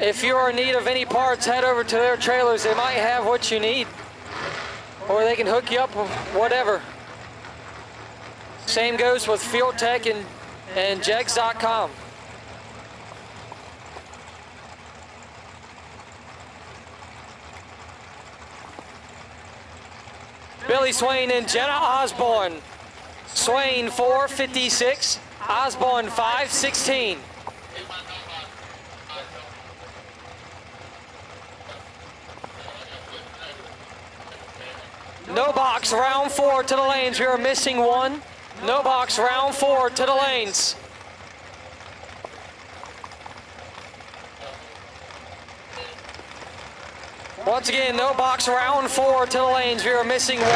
If you are in need of any parts, head over to their trailers. They might have what you need, or they can hook you up with whatever. Same goes with Fuel Tech and Jegs.com. Billy Swain and Jenna Osborne. Swain 456, Osborne 516. No box, round 4 to the lanes. We are missing 1. No box, round 4 to the lanes. Once again, no box, round 4 to the lanes. We are missing 1. 8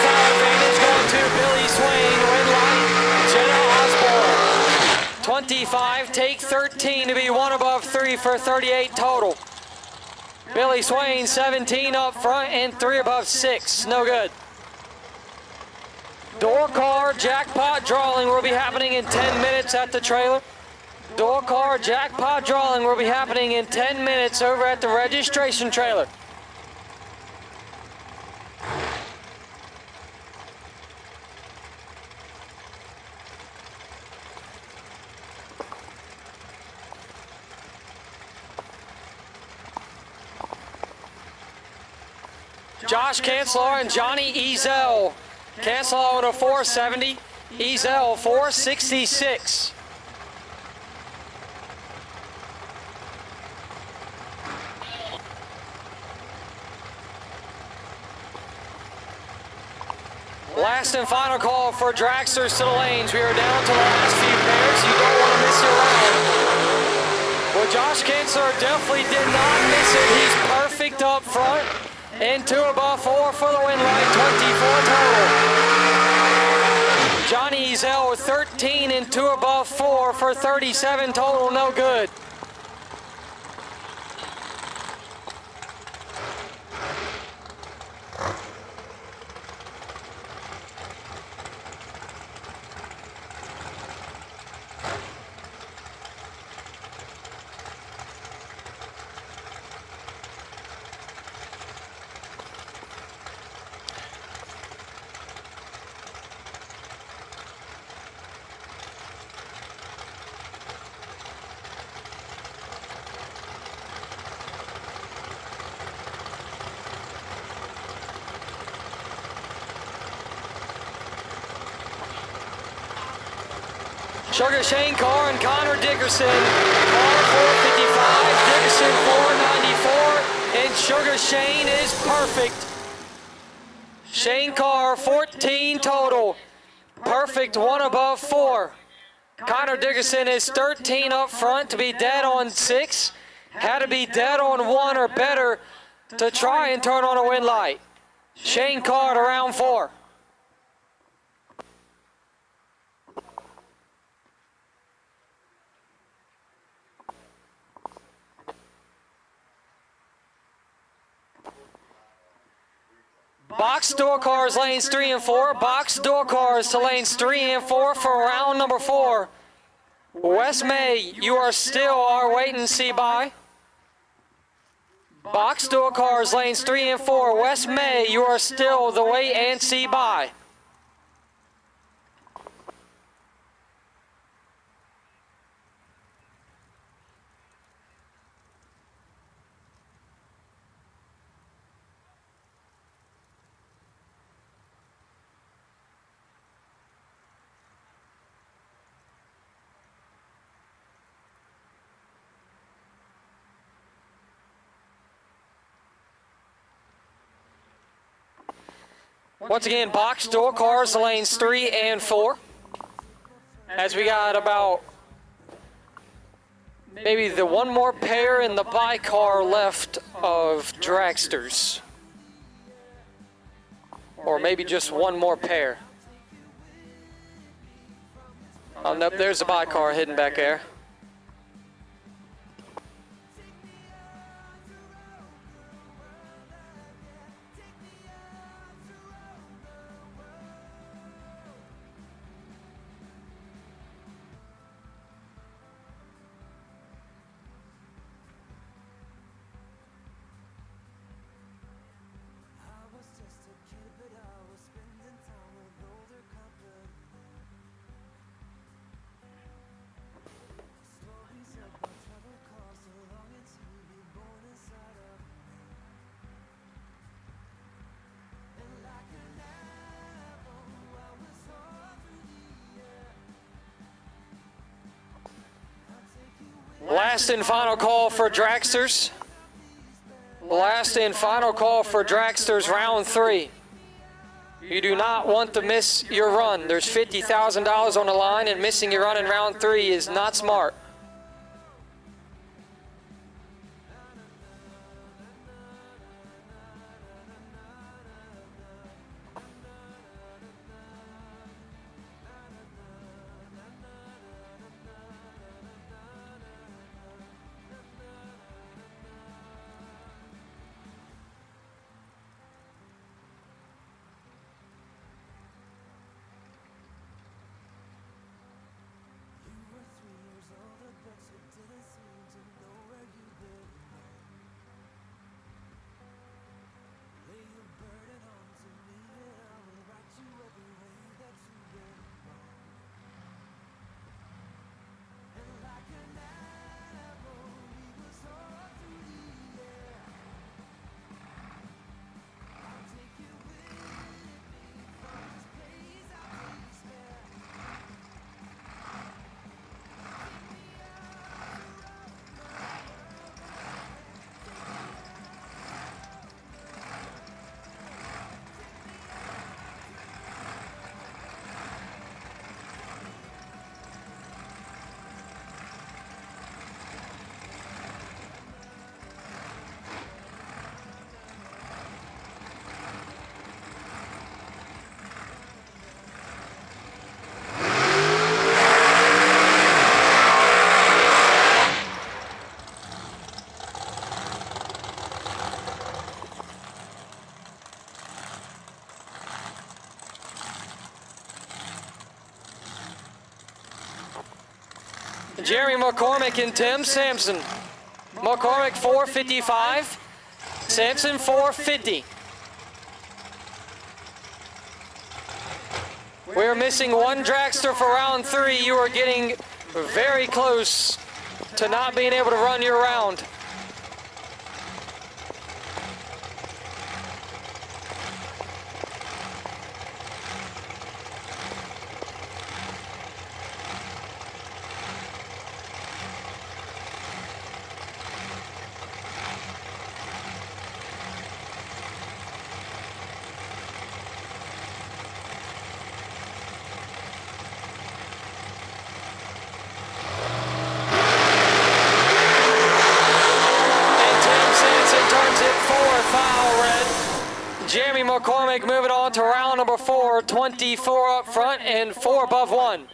thou advantage going to Billy Swain. Win light, Jenna Osborne. 25, take 13 to be 1 above 3 for 38 total. Billy Swain 17 up front and 3 above 6. No good. Door car jackpot drawing will be happening in 10 minutes at the trailer. Door car jackpot drawing will be happening in 10 minutes over at the registration trailer. Josh Kanzler and Johnny Ezel. Kanzler on a 470, Ezel 466. Last and final call for Dragsters to the lanes. We are down to the last few pairs. You don't want to miss your round. Well, Josh Kanzler definitely did not miss it. He's perfect up front. And 2 above 4 for the win light, 24 total. Johnny Ezel with 13 and 2 above 4 for 37 total, no good. Sugar Shane Carr and Connor Dickerson. Carr 455, Dickerson 494, and Sugar Shane is perfect. Shane Carr 14 total. Perfect, 1 above 4. Connor Dickerson is 13 up front to be dead on 6. Had to be dead on 1 or better to try and turn on a win light. Shane Carr to round 4. Box door cars lanes 3 and 4. Box door cars to lanes 3 and 4 for round number 4. West May, you are still our wait and see by. Box door cars lanes 3 and 4. West May, you are still the wait and see by. Once again, box door cars lanes 3 and 4. As we got about maybe the one more pair in the bi-car left of Dragsters. Or maybe just one more pair. Oh, nope, there's the bi-car hidden back there. Last and final call for Dragsters. Last and final call for Dragsters, round 3. You do not want to miss your run. There's $50,000 on the line, and missing your run in round 3 is not smart. Jeremy McCormick and Tim Sampson. McCormick 455, Sampson 450. We're missing one Dragster for round 3. You are getting very close to not being able to run your round. Jeremy McCormick moving on to round number 4, 24 up front and 4 above 1.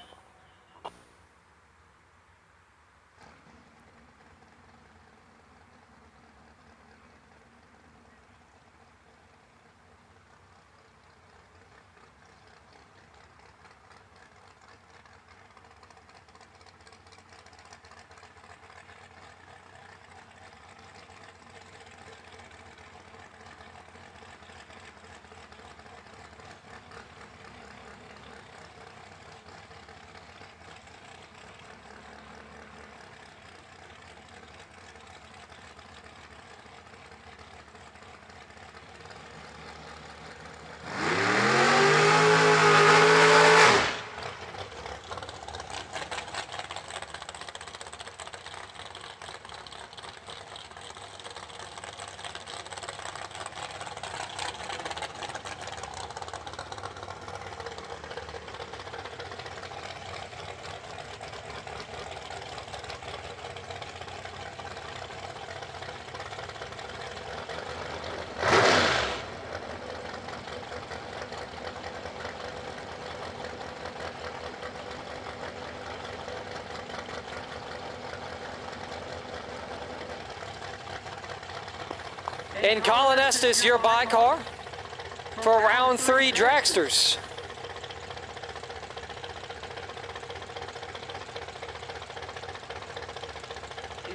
And Colin Estes, your by car for round 3 Dragsters.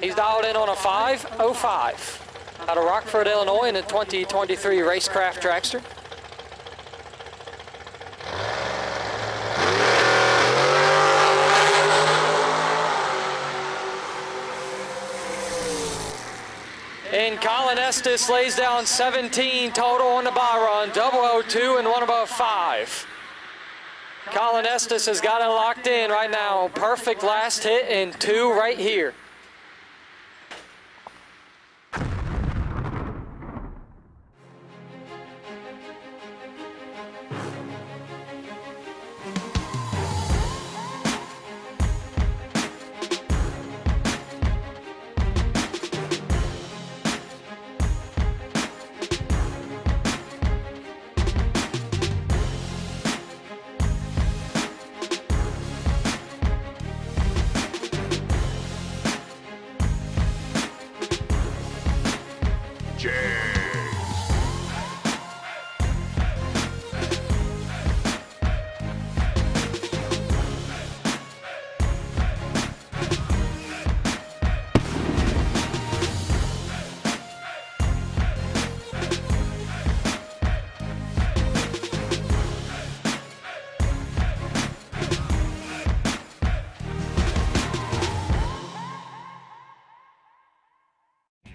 He's dialed in on a 505 out of Rockford, Illinois in a 2023 Racecraft Dragster. And Colin Estes lays down 17 total on the by run, 002 and 1 above 5. Colin Estes has got it locked in right now. Perfect last hit and 2 right here.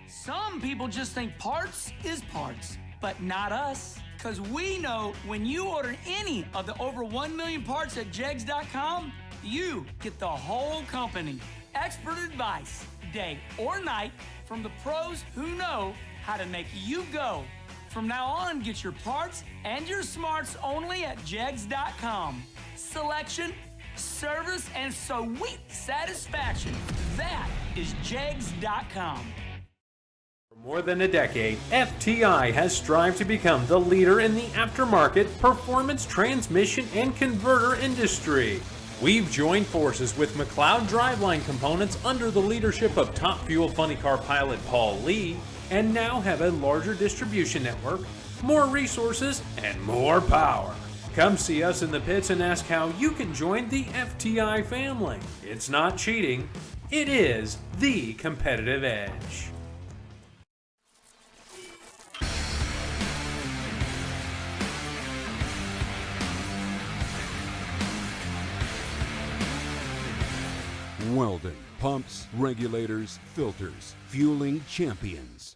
Some people just think parts is parts, but not us. Because we know when you order any of the over 1 million parts at Jegs.com, you get the whole company. Expert advice, day or night, from the pros who know how to make you go. From now on, get your parts and your smarts only at Jegs.com. Selection, service, and sweet satisfaction. That is Jegs.com. For more than a decade, FTI has strived to become the leader in the aftermarket performance transmission and converter industry. We've joined forces with McLeod Driveline Components under the leadership of Top Fuel Funny Car pilot Paul Lee, and now have a larger distribution network, more resources, and more power. Come see us in the pits and ask how you can join the FTI family. It's not cheating, it is the competitive edge. Weldon, pumps, regulators, filters, fueling champions.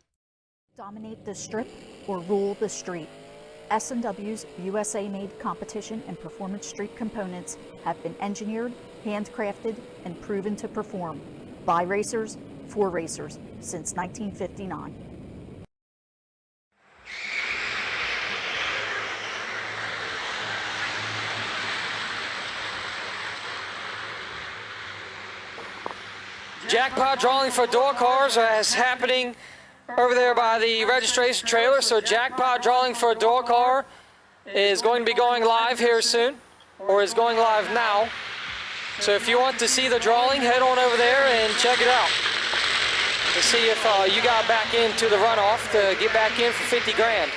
Dominate the strip or rule the street. S&W's USA-made competition and performance street components have been engineered, handcrafted, and proven to perform by racers for racers since 1959. Jackpot drawing for door cars is happening over there by the registration trailer. So jackpot drawing for a door car is going to be going live here soon, or is going live now. So if you want to see the drawing, head on over there and check it out to see if you got back into the runoff to get back in for 50 grand.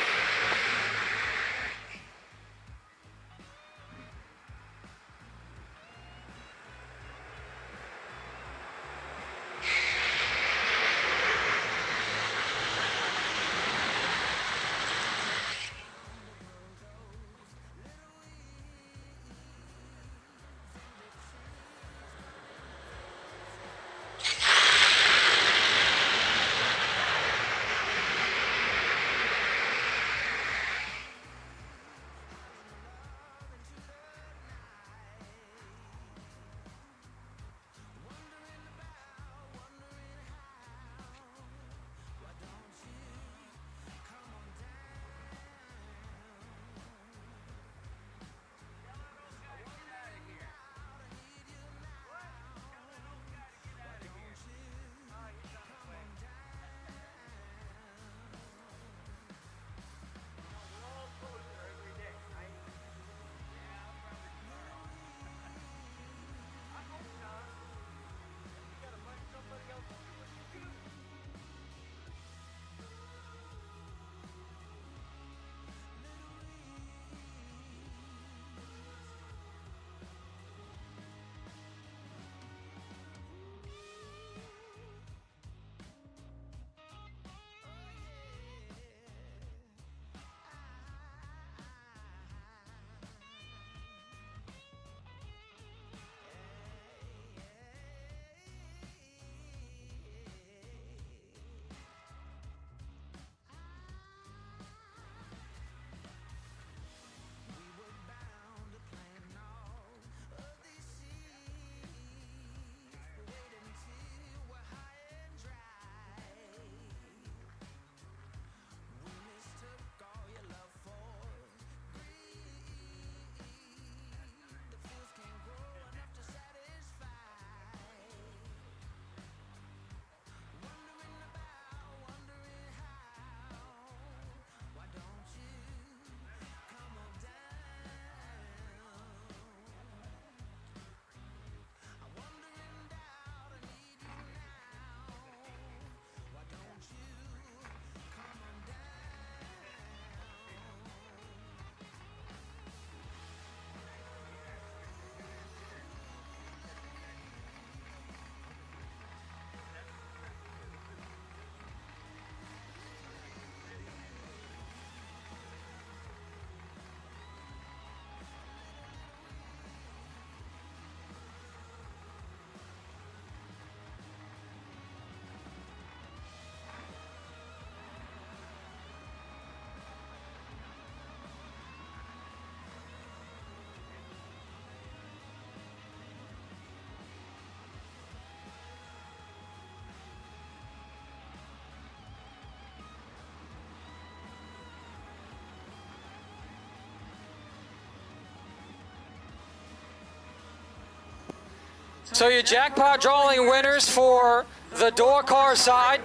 So your jackpot drawing winners for the door car side.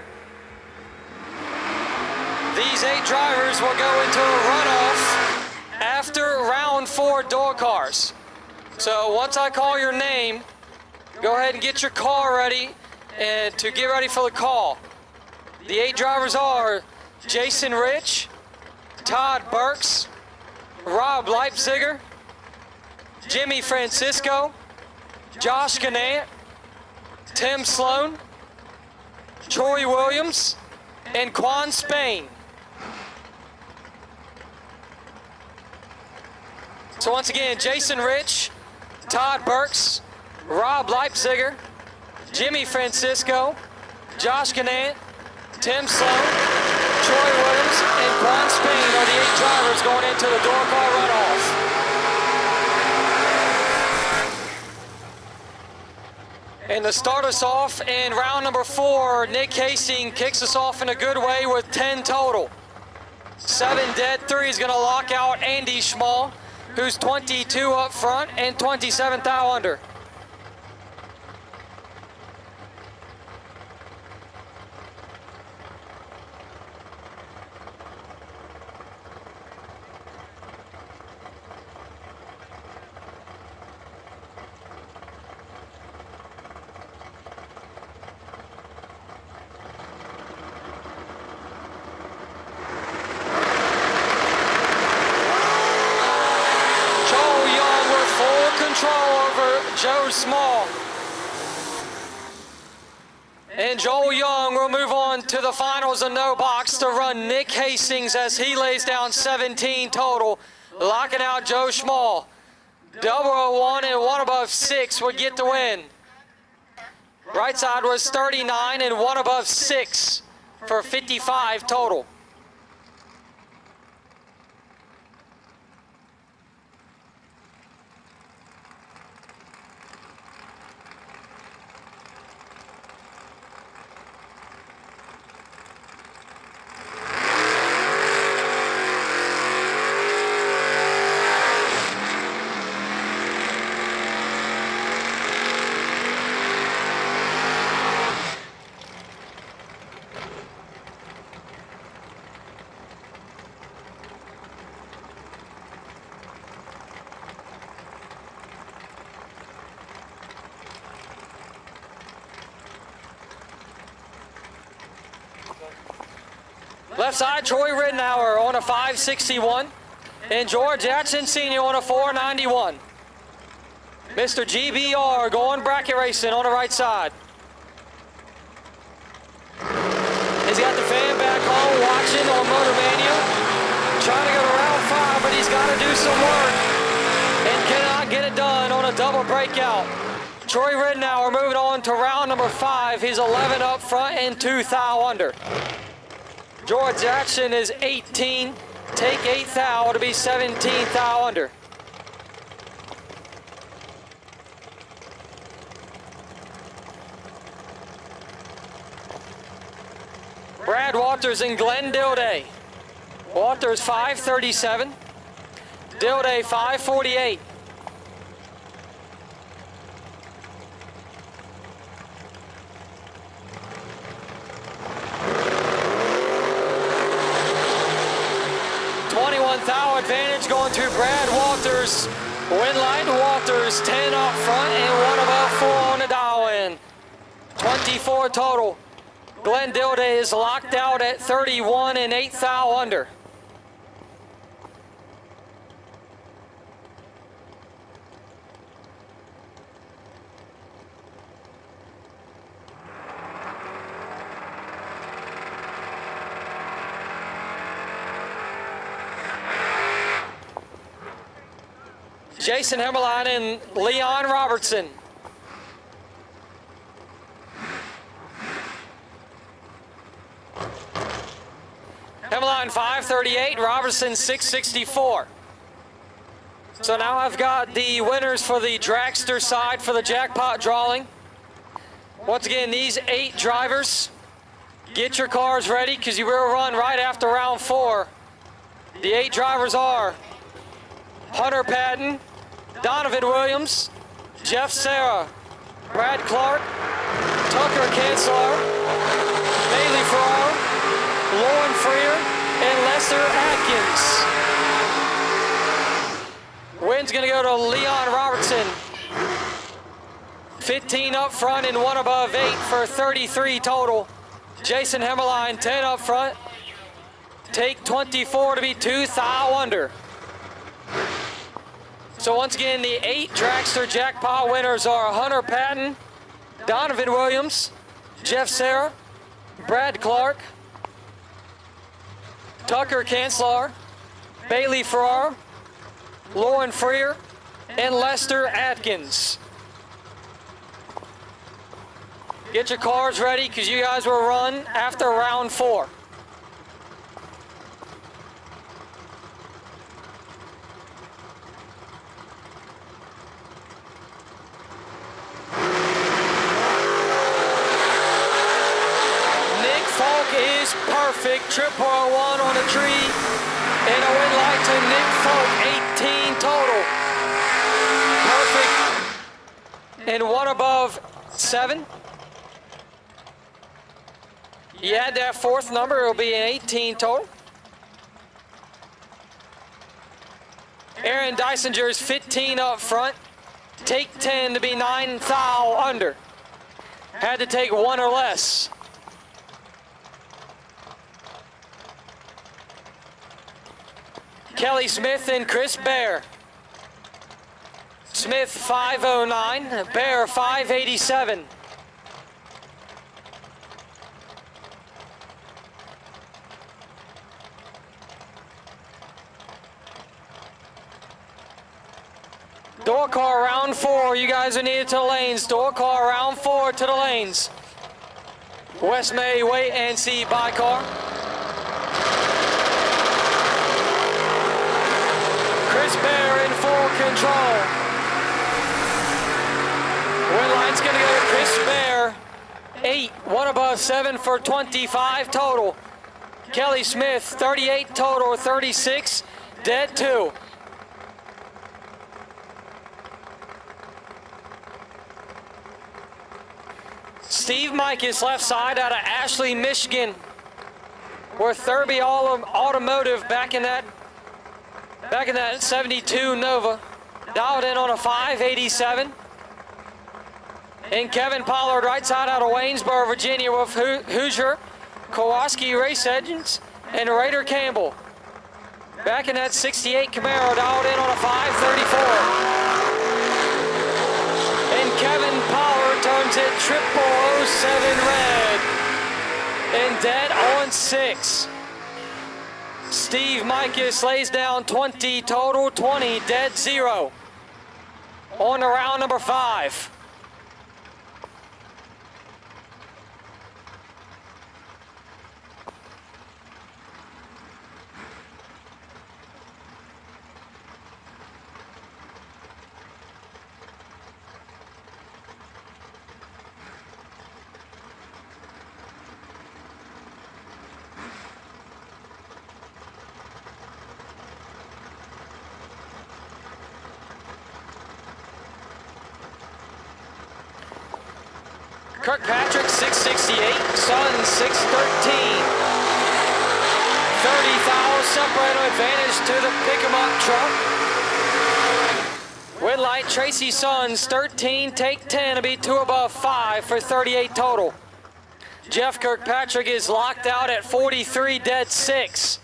These 8 drivers will go into a runoff after round 4 door cars. So once I call your name, go ahead and get your car ready and to get ready for the call. The 8 drivers are Jason Rich, Todd Burks, Rob Leipziger, Jimmy Francisco, Josh Gannett, Tim Sloan, Troy Williams, and Quan Spain. So once again, Jason Rich, Todd Burks, Rob Leipziger, Jimmy Francisco, Josh Gannett, Tim Sloan, Troy Williams, and Quan Spain are the 8 drivers going into the door car runoff. And to start us off in round number 4, Nick Hastings kicks us off in a good way with 10 total. 7 dead, 3 is going to lock out Andy Schmall, who's 22 up front and 27 thou under. Joe Small. And Joel Young will move on to the finals of no box to run Nick Hastings as he lays down 17 total, locking out Joe Small. 001 and 1 above 6 would get the win. Right side was 39 and 1 above 6 for 55 total. Left side, Troy Ridenour on a 561, and George Jackson Sr. on a 491. Mr. GBR going bracket racing on the right side. He's got the fan back home watching on Motor Mania, trying to go to round 5, but he's got to do some work and cannot get it done on a double breakout. Troy Ridenour moving on to round number 5. He's 11 up front and 2 thou under. George Jackson is 18, take 8 thou to be 17 thou under. Brad Walters and Glenn Dilday. Walters 537, Dilday 548. Thou advantage going to Brad Walters. Winlight Walters 10 up front and 1 above 4 on the dial in. 24 total. Glenn Dilday is locked out at 31 and 8 thou under. Jason Hemmerline and Leon Robertson. Hemmerline 538, Robertson 664. So now I've got the winners for the Dragster side for the jackpot drawing. Once again, these 8 drivers, get your cars ready because you will run right after round 4. The 8 drivers are Hunter Patton, Donovan Williams, Jeff Serra, Brad Clark, Tucker Kanslar, Bailey Farrar, Lauren Freer, and Lester Atkins. Win's gonna go to Leon Robertson. 15 up front and 1 above 8 for 33 total. Jason Hemmerline, 10 up front. Take 24 to be 2 thou under. So once again, the 8 Dragster jackpot winners are Hunter Patton, Donovan Williams, Jeff Serra, Brad Clark, Tucker Kanslar, Bailey Farrar, Lauren Freer, and Lester Atkins. Get your cars ready because you guys will run after round 4. Perfect, triple 1 on the tree, and a win light to Nick Folk, 18 total. Perfect, and 1 above 7. You add that 4th number, it'll be an 18 total. Aaron Dysinger's 15 up front, take 10 to be 9 thou under. Had to take 1 or less. Kelly Smith and Chris Bear. Smith 509, Bear 587. Door car round 4, you guys are needed to the lanes. Door car round 4 to the lanes. West May wait and see by car. Chris Bear in full control. Win line's gonna go to Chris Bear. 8, 1 above 7 for 25 total. Kelly Smith, 38 total, 36, dead 2. Steve Mikus left side out of Ashley, Michigan. We're Thurby Automotive back in that 72 Nova, dialed in on a 587. And Kevin Pollard, right side out of Waynesboro, Virginia, with Hoosier, Kowalski Race Engines, and Raider Campbell. Back in that 68 Camaro, dialed in on a 534. And Kevin Pollard turns it 0007 red. And dead on 6. Steve Mikus lays down 20 total, 20 dead 0. On to round number 5. Kirkpatrick 668, Sun 613. 30 thou separator advantage to the pick 'em up truck. Win light Tracy Sons 13, take 10 to be 2 above 5 for 38 total. Jeff Kirkpatrick is locked out at 43, dead 6.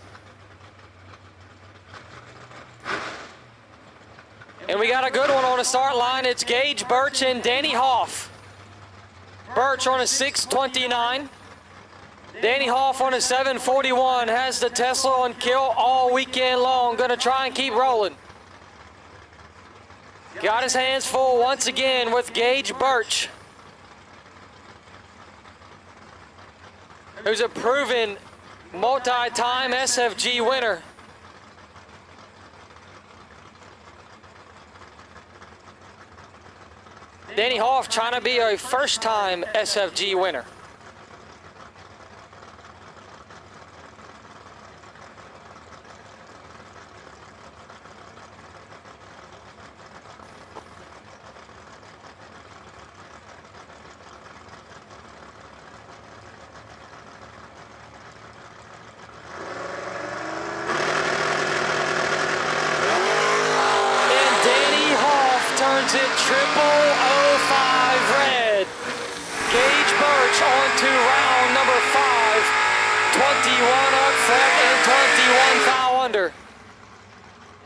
And we got a good one on the start line. It's Gage Birch and Danny Hoff. Birch on a 629. Danny Hoff on a 741. Has the Tesla on kill all weekend long. Gonna try and keep rolling. Got his hands full once again with Gage Birch, who's a proven multi-time SFG winner. Danny Hoff trying to be a first-time SFG winner. 0005 red. Gage Birch on to round number 5. 21 up front and 21 foul under.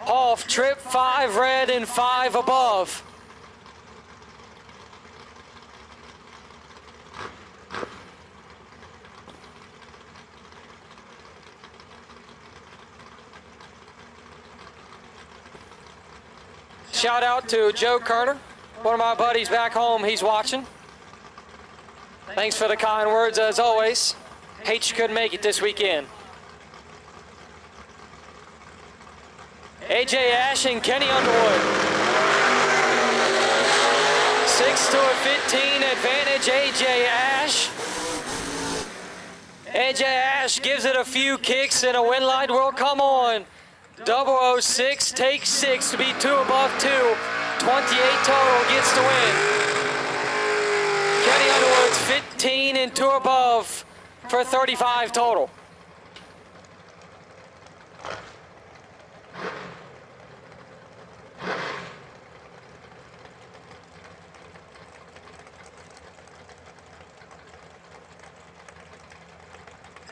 Off trip 5 red and 5 above. Shout out to Joe Kerner, one of my buddies back home. He's watching. Thanks for the kind words as always. Hate you couldn't make it this weekend. AJ Ash and Kenny Underwood. 6 to a 15 advantage, AJ Ash. AJ Ash gives it a few kicks and a win light will come on. 006 takes 6 to be 2 above 2. 28 total gets the win. Kenny Underwood's 15 and 2 above for 35 total.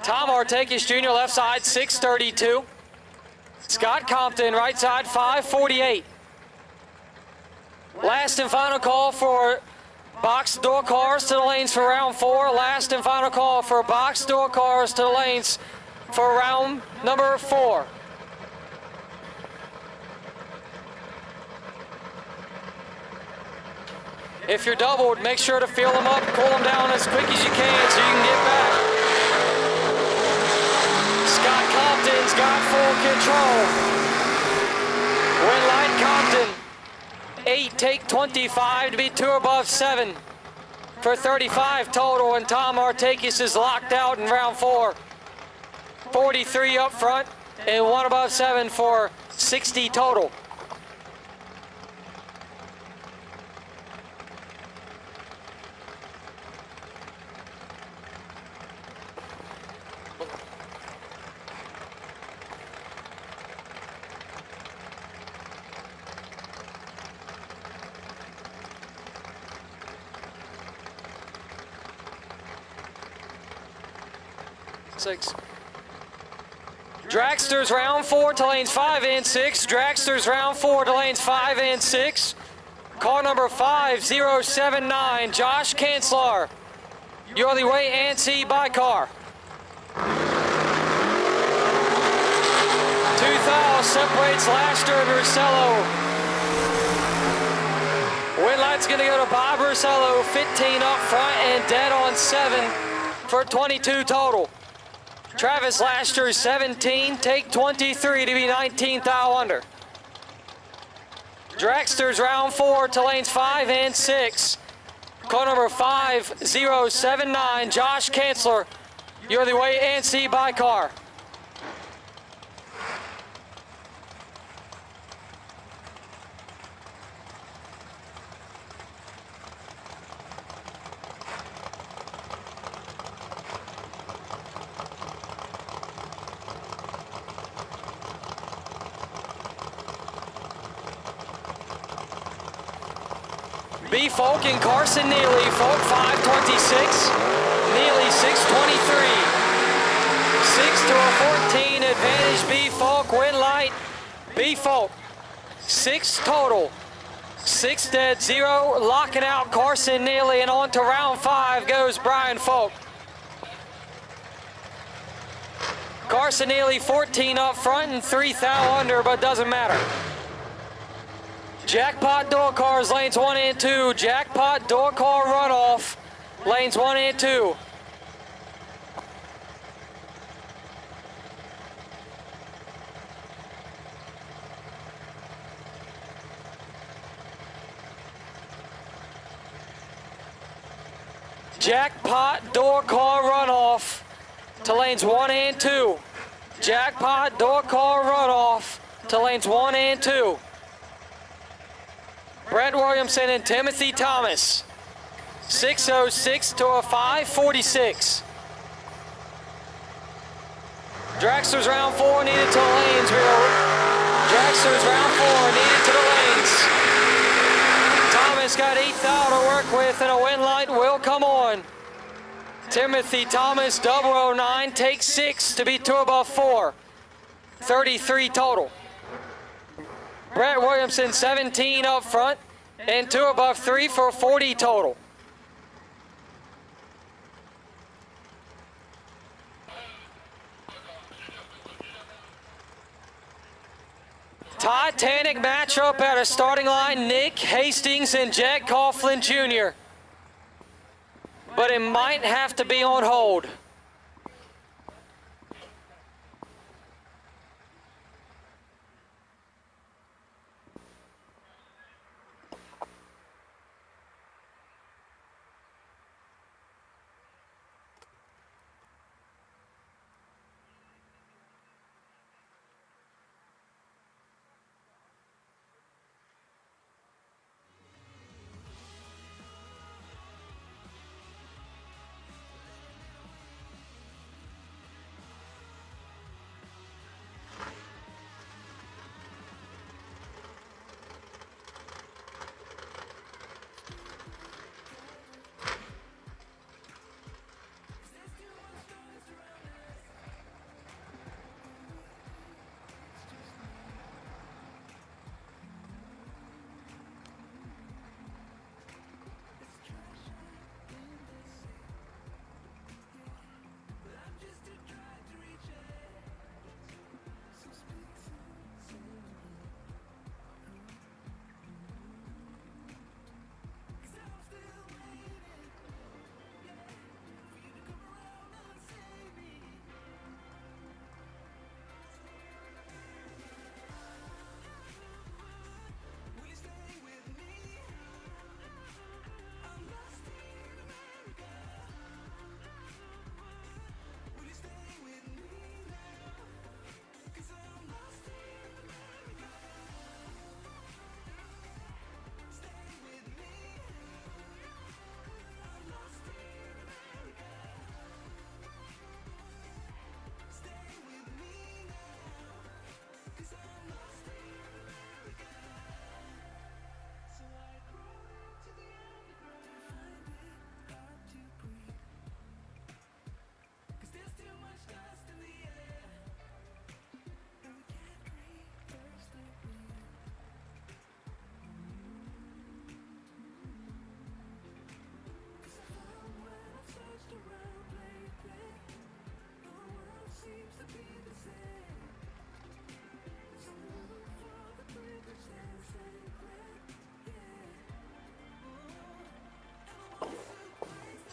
Tom Artakis Jr. left side 632. Scott Compton right side 548. Last and final call for box door cars to the lanes for round 4. Last and final call for box door cars to the lanes for round number 4. If you're doubled, make sure to fill them up, cool them down as quick as you can so you can get back. Scott Compton's got full control. Win light Compton. 8 take 25 to be 2 above 7 for 35 total, and Tom Artakis is locked out in round 4. 43 up front and 1 above 7 for 60 total. Dragster's round 4 to lanes 5 and 6. Dragster's round 4 to lanes 5 and 6. Car number 5079, Josh Kanslar. You're the way and see by car. 2,000 separates Laster and Russello. Win light's gonna go to Bob Russello, 15 up front and dead on 7 for 22 total. Travis Laster, 17, take 23 to be 19 thou under. Dragster's round 4 to lanes 5 and 6. Car number 5079, Josh Kansler. You're the way and see by car. B. Folk and Carson Neely. Folk 526. Neely 623. 6 to a 14 advantage. B. Folk win light. B. Folk 6 total. 6 dead 0. Locking out Carson Neely, and on to round 5 goes Brian Folk. Carson Neely 14 up front and 3 thou under, but doesn't matter. Jackpot door cars, lanes 1 and 2. Jackpot door car runoff, lanes 1 and 2. Jackpot door car runoff to lanes 1 and 2. Jackpot door car runoff to lanes 1 and 2. Brent Williamson and Timothy Thomas. 606 to a 546. Dragster's round 4 needed to the lanes. Dragster's round 4 needed to the lanes. Thomas He's got 8 thou to work with, and a wind light will come on. Timothy Thomas, 009, takes 6 to be 2 above 4. 33 total. Brett Williamson, 17 up front, and 2 above 3 for 40 total. Titanic matchup at a starting line, Nick Hastings and Jack Coughlin Jr. But it might have to be on hold.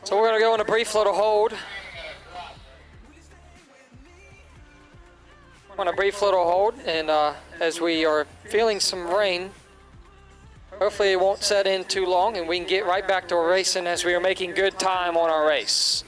So we're going to go on a brief little hold. On a brief little hold, and as we are feeling some rain, hopefully it won't set in too long and we can get right back to racing as we are making good time on our race.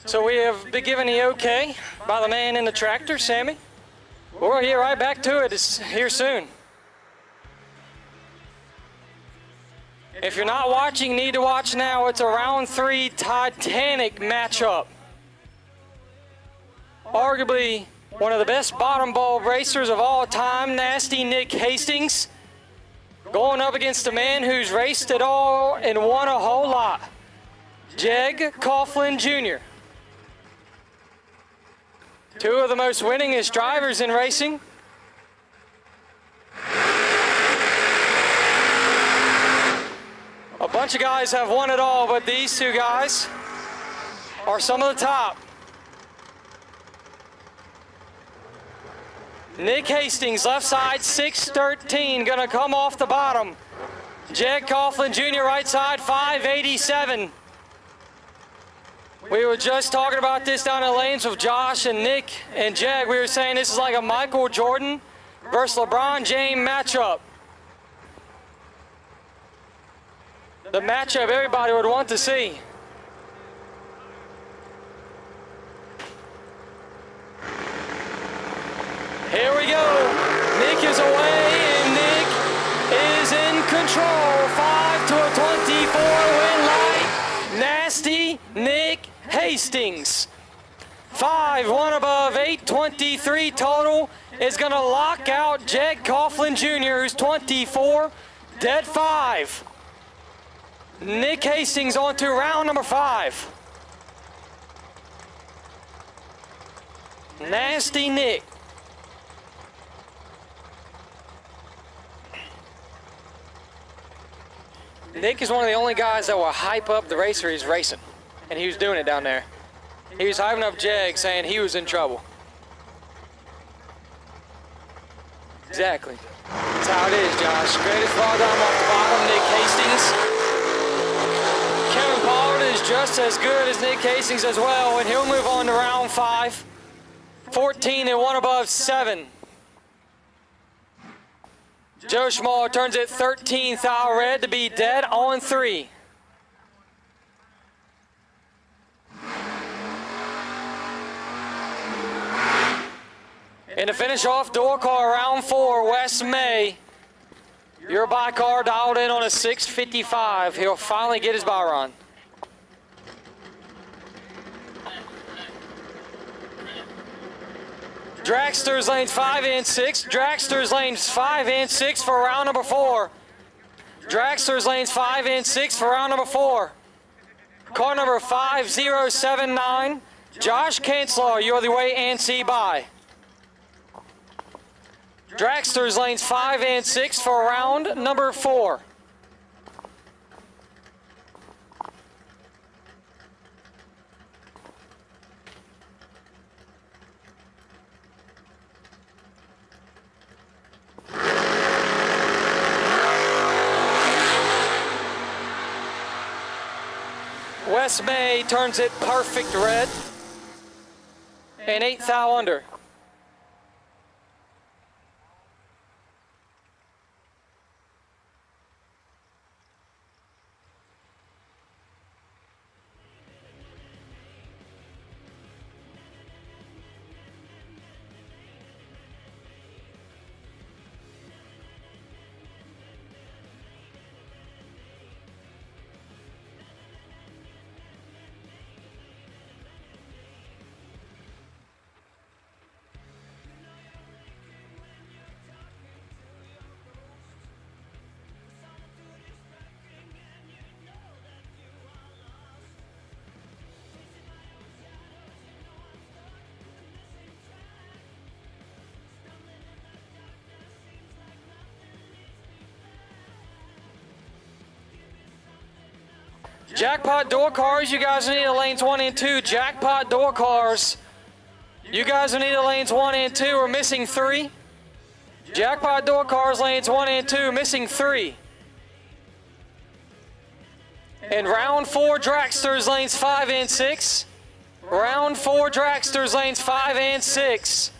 So we have been given the okay by the man in the tractor, Sammy. We'll get right back to it. It's here soon. If you're not watching, you need to watch now. It's a round 3 Titanic matchup. Arguably one of the best bottom bulb racers of all time, Nasty Nick Hastings, going up against a man who's raced it all and won a whole lot, Jeg Coughlin Jr. Two of the most winningest drivers in racing. A bunch of guys have won it all, but these two guys are some of the top. Nick Hastings, left side, 613, gonna come off the bottom. Jeg Coughlin Jr., right side, 587. We were just talking about this down in the lanes with Josh and Nick and Jeg. We were saying this is like a Michael Jordan versus LeBron James matchup. The matchup everybody would want to see. Here we go. Nick is away and Nick is in control. 5 to a 24 win light. Nasty Nick Hastings. 5, 1 above, 823 total is gonna lock out Jeg Coughlin Jr., who's 24, dead 5. Nick Hastings on to round number 5. Nasty Nick. Nick is one of the only guys that will hype up the racer he's racing, and he was doing it down there. He was hyping up Jeg, saying he was in trouble. Exactly. That's how it is, Josh. Greatest ball down off the bottom, Nick Hastings. Kevin Pollard is just as good as Nick Hastings as well, and he'll move on to round 5. 14 and 1 above 7. Joe Schmall turns it 13th out red to be dead on 3. And to finish off door car round 4, Wes May. Your by car dialed in on a 655. He'll finally get his by run. Dragster's lanes 5 and 6. Dragster's lanes 5 and 6 for round number 4. Dragster's lanes 5 and 6 for round number 4. Car number 5079. Josh Kanslaw, you're the way and see by. Dragster's lanes 5 and 6 for round number 4. Wes May turns it perfect red and 8th thou under. Jackpot door cars, you guys need lanes 1 and 2. Jackpot door cars, you guys need lanes 1 and 2. We're missing 3. Jackpot door cars, lanes 1 and 2, missing 3. And round 4, Dragster's lanes 5 and 6. Round 4, Dragster's lanes 5 and 6.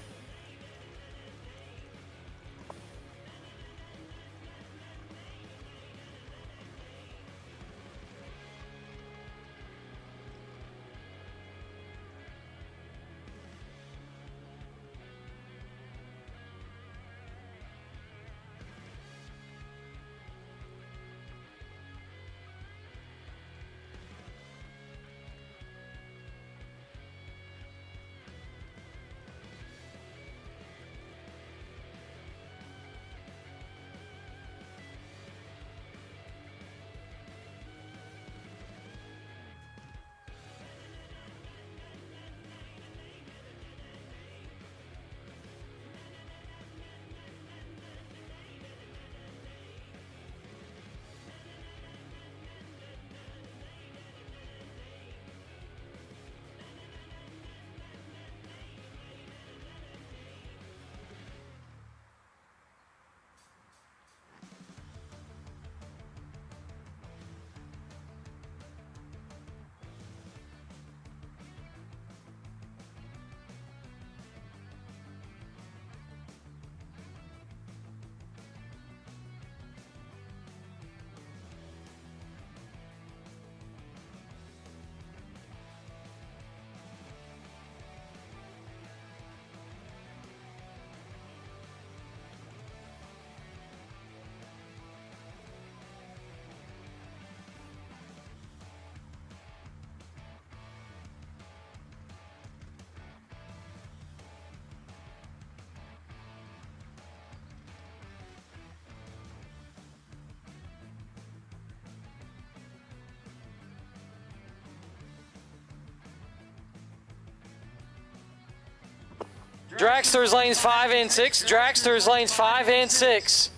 Dragster's lanes 5 and 6. Dragster's lanes 5 and 6.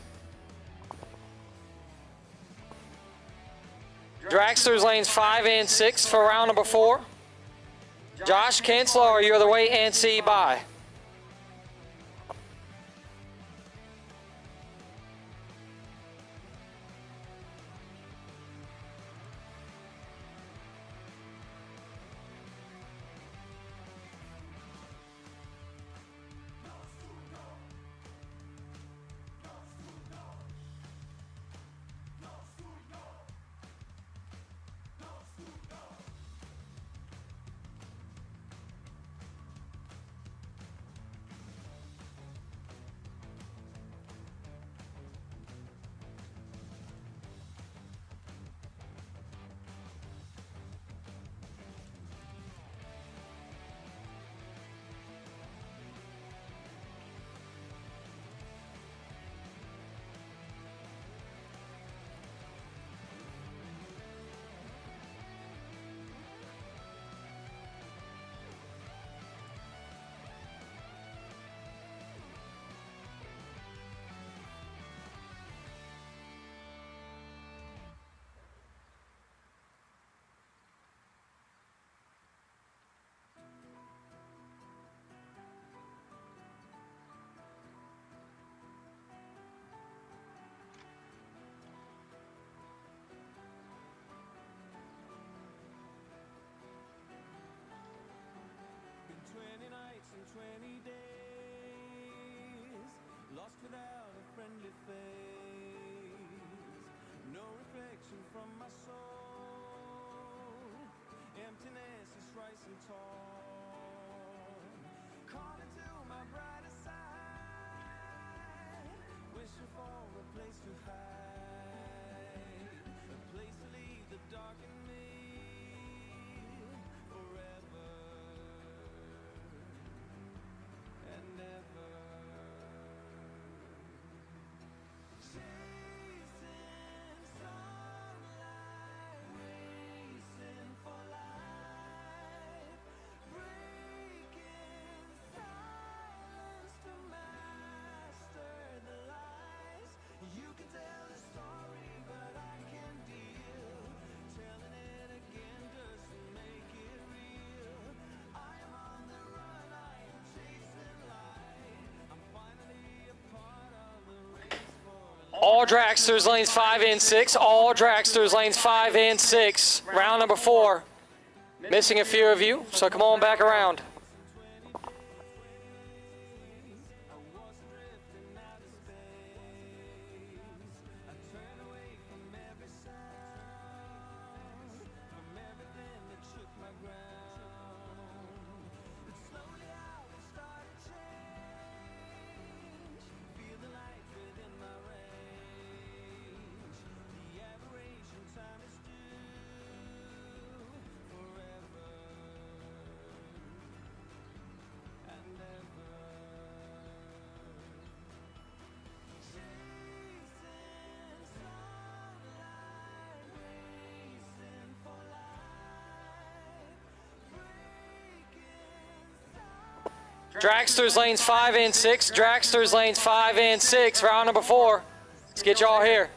Dragster's lanes 5 and 6 for round number 4. Josh Kinsler, you're the wait and see by. Without a friendly face, no reflection from my soul. Emptiness is rising tall, calling to my brighter side, wishing for a place to hide, a place to leave the dark in me forever and never. All Dragsters lanes 5 and 6. All Dragsters lanes 5 and 6. Round number 4. Missing a few of you, so come on back around. Dragsters lanes 5 and 6. Dragsters lanes 5 and 6. Round number 4. Let's get y'all here.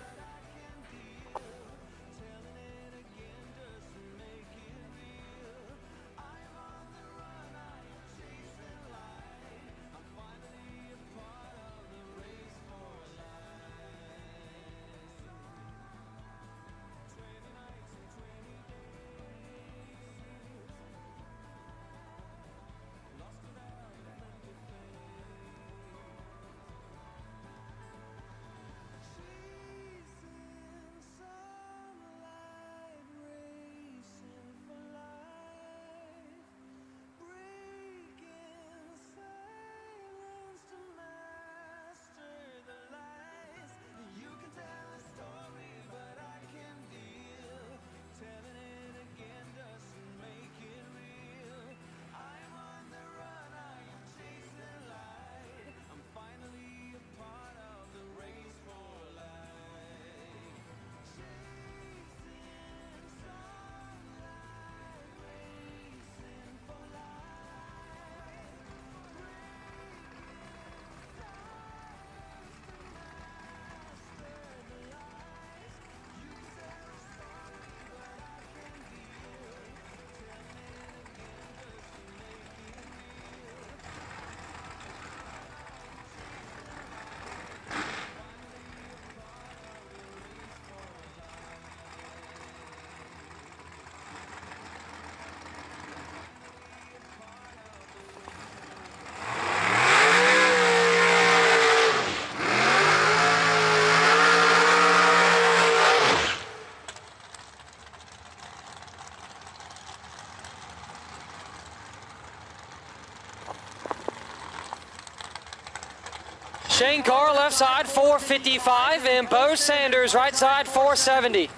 left side 455, and Bo Sanders right side 470.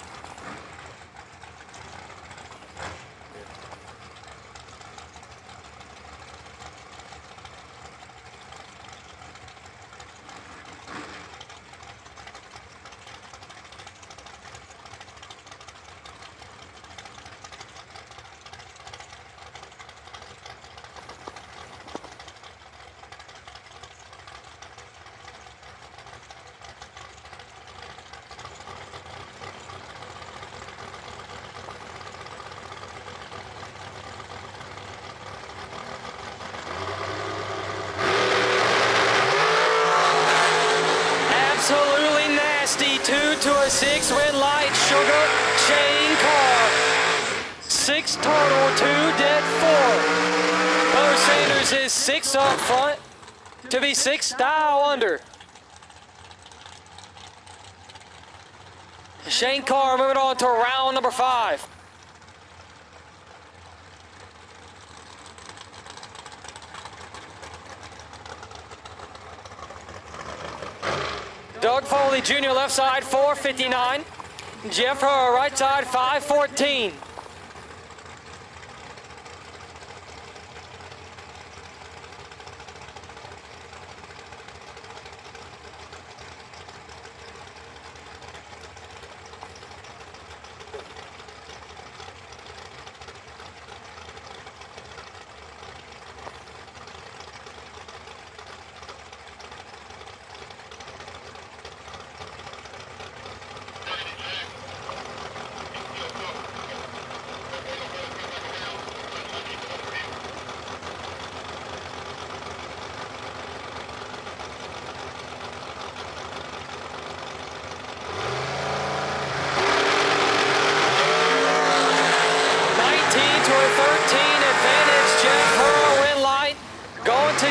Absolutely nasty. 2 to a 6 win light. Sugar Shane Carr. 6 total, 2 dead, 4. Bo Sanders is 6 up front to be 6 style under. Shane Carr moving on to round number 5. Doug Foley Jr. left side 459. Jeff Herr right side 514.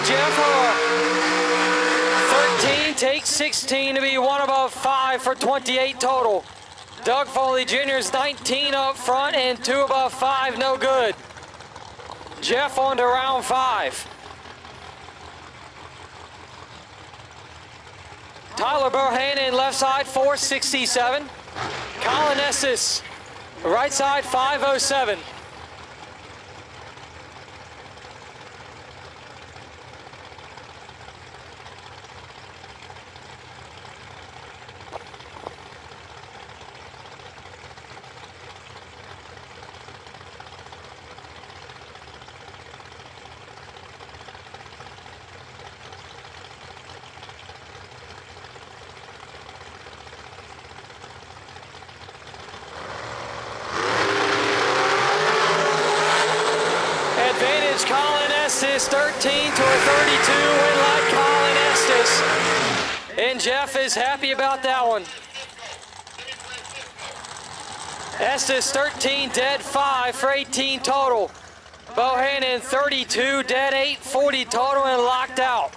Jeff Herr. 13 takes 16 to be 1 above 5 for 28 total. Doug Foley Jr.'s 19 up front and 2 above 5, no good. Jeff on to round 5. Tyler Bohannon left side 467. Colin Estes right side 507. Colin Estes, 13 to a 32 win like Colin Estes. And Jeff is happy about that one. Estes 13 dead 5 for 18 total. Bohannon 32 dead 8, 40 total and locked out.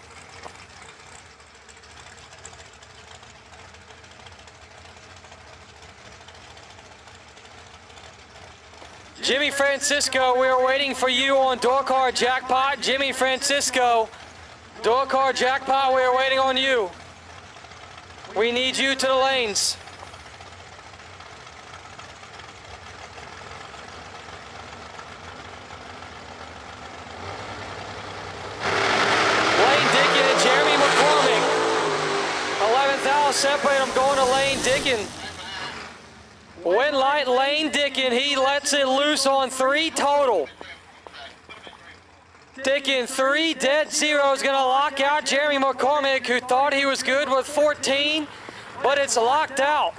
Jimmy Francisco, we're waiting for you on door card jackpot. Jimmy Francisco, door card jackpot, we're waiting on you. We need you to the lanes. Lane Dickin and Jeremy McCormick. 11th hour separate, I'm going to Lane Dickin. Win light, Lane Dickin, he lets it loose on 3 total. Dickin, 3 dead 0 is gonna lock out Jeremy McCormick, who thought he was good with 14, but it's locked out.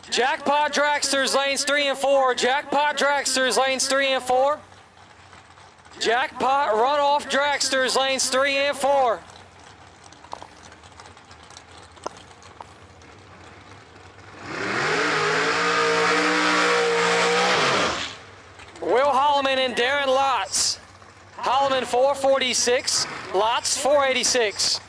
Jackpot Dragsters lanes 3 and 4. Jackpot Dragsters lanes 3 and 4. Jackpot Runoff Dragsters lanes 3 and 4. Will Holloman and Darren Lotz. Holloman 446, Lotz 486.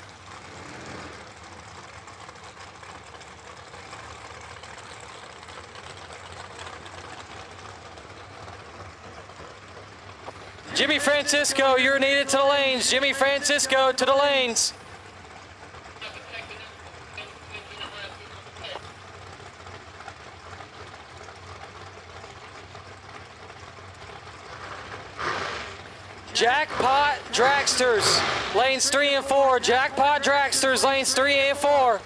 Jimmy Francisco, you're needed to the lanes. Jimmy Francisco to the lanes. Jackpot Dragsters, lanes 3 and 4. Jackpot Dragsters, lanes 3 and 4.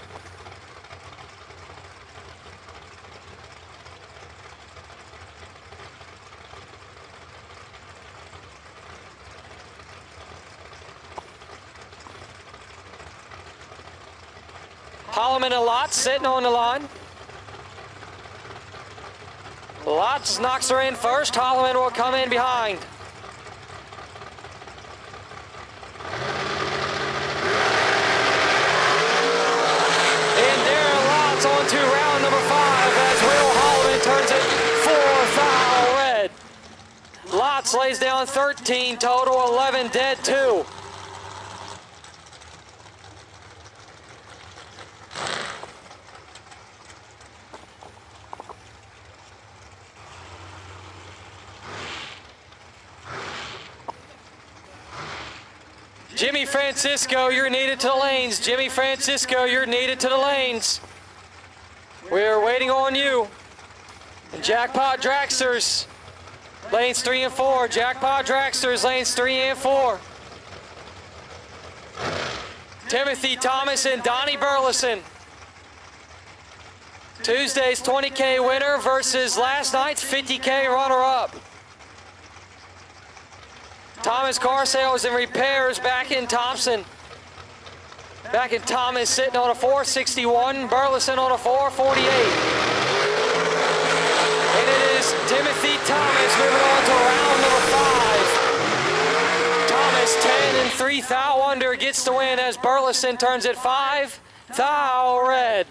Holloman and Lots sitting on the line. Lots knocks her in first. Holloman will come in behind. On to round number 5 as Will Holloman turns it 4 foul red. Lots lays down 13 total, 11 dead 2. Jimmy Francisco, you're needed to the lanes. Jimmy Francisco, you're needed to the lanes. We're waiting on you. And Jackpot Dragsters, lanes 3 and 4. Jackpot Dragsters, lanes 3 and 4. Timothy Thomas and Donnie Burleson. Tuesday's 20K winner versus last night's 50K runner-up. Thomas car sales and repairs back in Thompson. Back in Thomas sitting on a 461, Burleson on a 448. And it is Timothy Thomas moving on to round number 5. Thomas 10 and 3 thou under gets the win as Burleson turns it 5 thou red.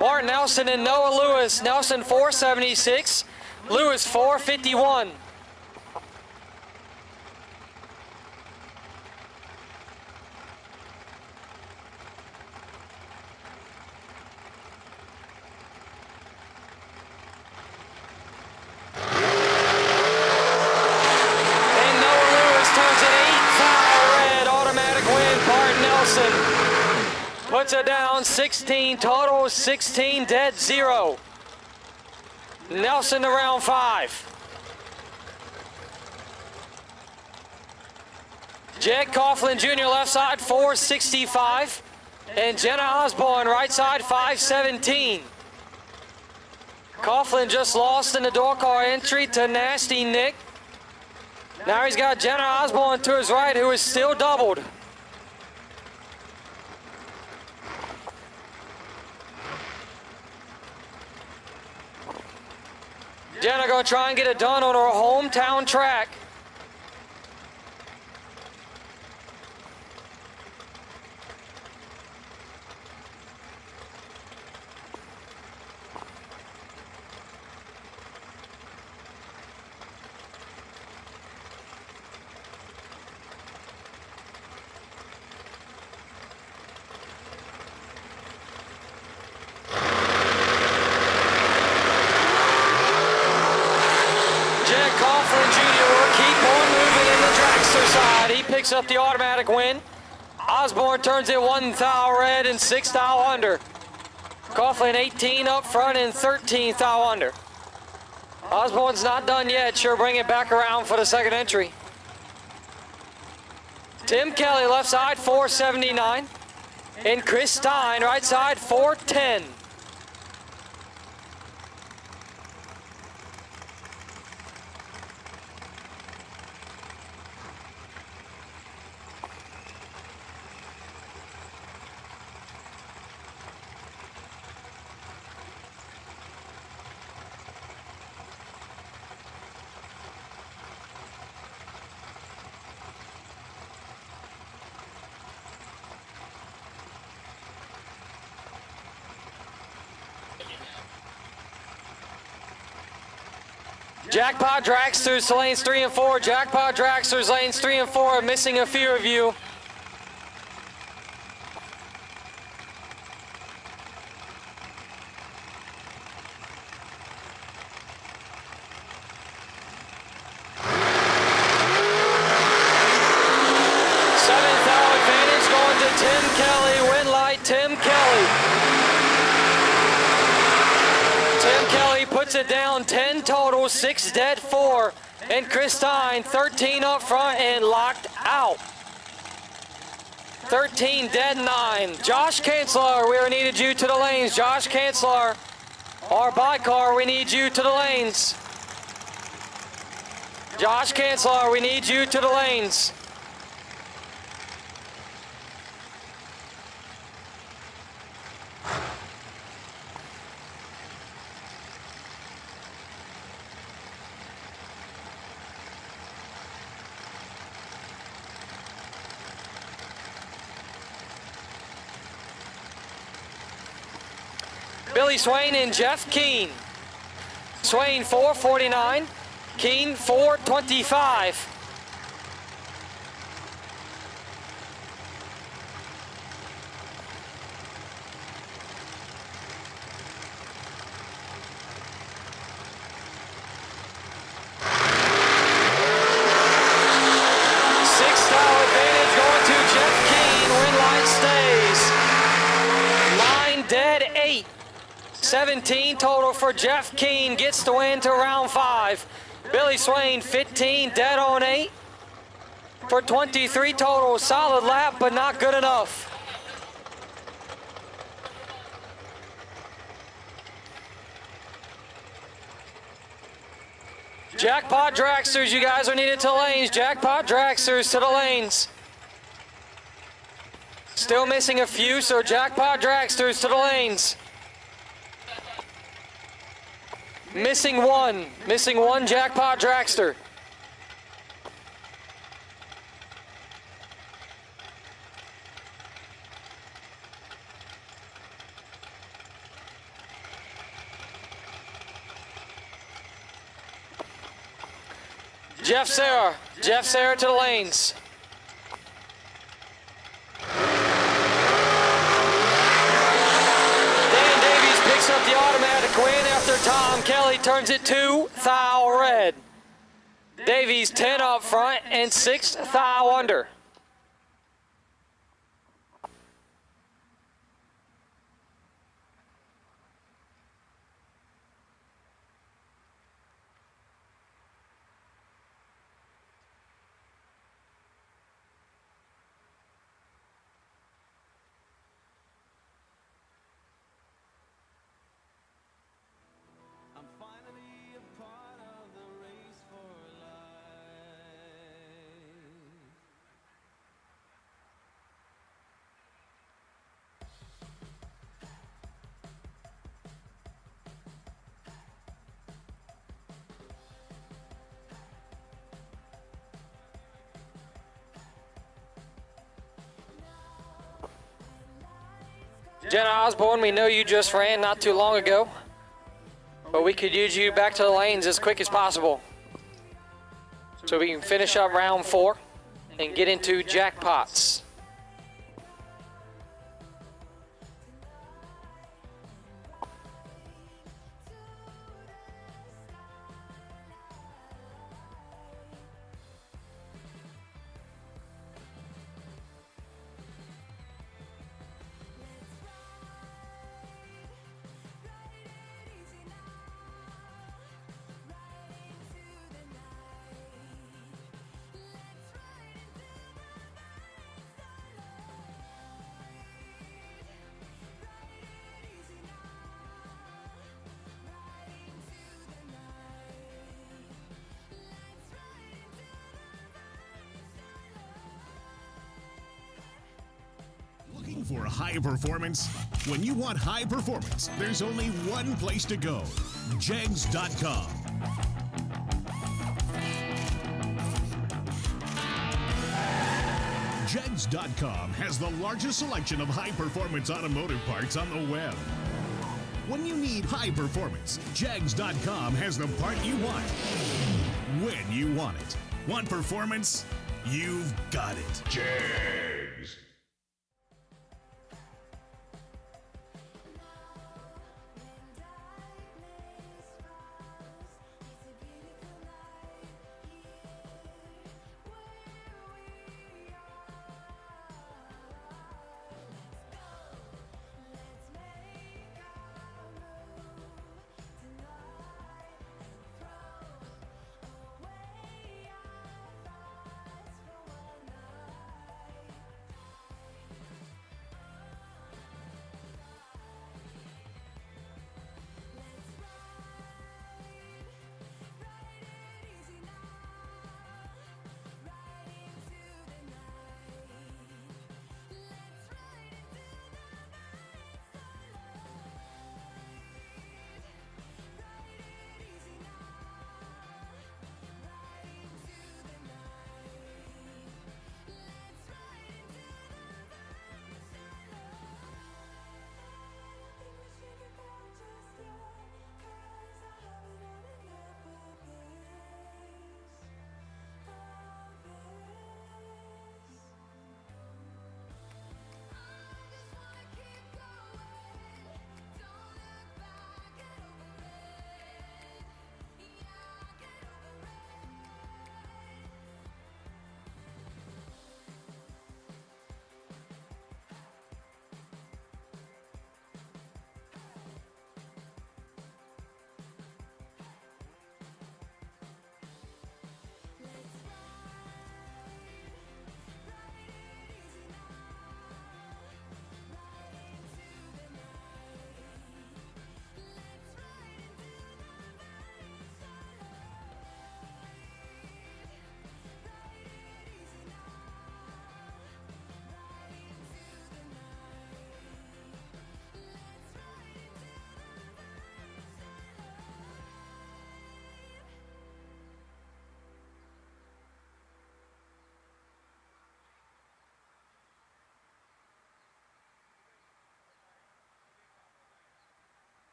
Martin Nelson and Noah Lewis. Nelson 476, Lewis 451. And Noah Lewis turns it 8 foul red. Automatic win, Martin Nelson. Puts it down 16 total, 16 dead 0. Nelson to round 5. Jed Coughlin Jr. left side 465. And Jenna Osborne right side 517. Coughlin just lost in the door car entry to Nasty Nick. Now he's got Jenna Osborne to his right who is still doubled. Jenna gonna try and get it done on her hometown track. Picks up the automatic win. Osborne turns it 1 thou red and 6 thou under. Coughlin 18 up front and 13 thou under. Osborne's not done yet. Sure bring it back around for the second entry. Tim Kelly left side 479 and Chris Stein right side 410. Jackpot Dragsters to lanes 3 and 4. Jackpot Dragsters lanes 3 and 4. Missing a few of you. Tim Kelly, win light, Tim Kelly. Tim Kelly puts it down, 10 total, 6 dead, 4. And Chris Stein, 13 up front and locked out. 13 dead, 9. Josh Kanzler, we needed you to the lanes. Josh Kanzler, our Bicar, we need you to the lanes. Josh Kanzler, we need you to the lanes. Billy Swain and Jeff Keene. Swain 449, Keene 425. Advantage going to Jeff Keene. Win line stays. 9 dead, 8. 17 total for Jeff Keene, gets the win to round 5. Billy Swain, 15, dead on 8 for 23 total. Solid lap, but not good enough. Jackpot Dragsters, you guys are needed to lanes. Jackpot Dragsters to the lanes. Still missing a few, so Jackpot Dragsters to the lanes. Missing one Jackpot Dragster. Jeff Serra to the lanes. Picks up the automatic win after Tom Kelly turns it 2 thou red. Davies 10 up front and 6 thou under. Jenna Osborne, we know you just ran not too long ago, but we could use you back to the lanes as quick as possible so we can finish up round 4 and get into jackpots. Looking for high performance? When you want high performance, there's only one place to go. Jegs.com. Jegs.com has the largest selection of high performance automotive parts on the web. When you need high performance, Jegs.com has the part you want when you want it. Want performance? You've got it. Jegs.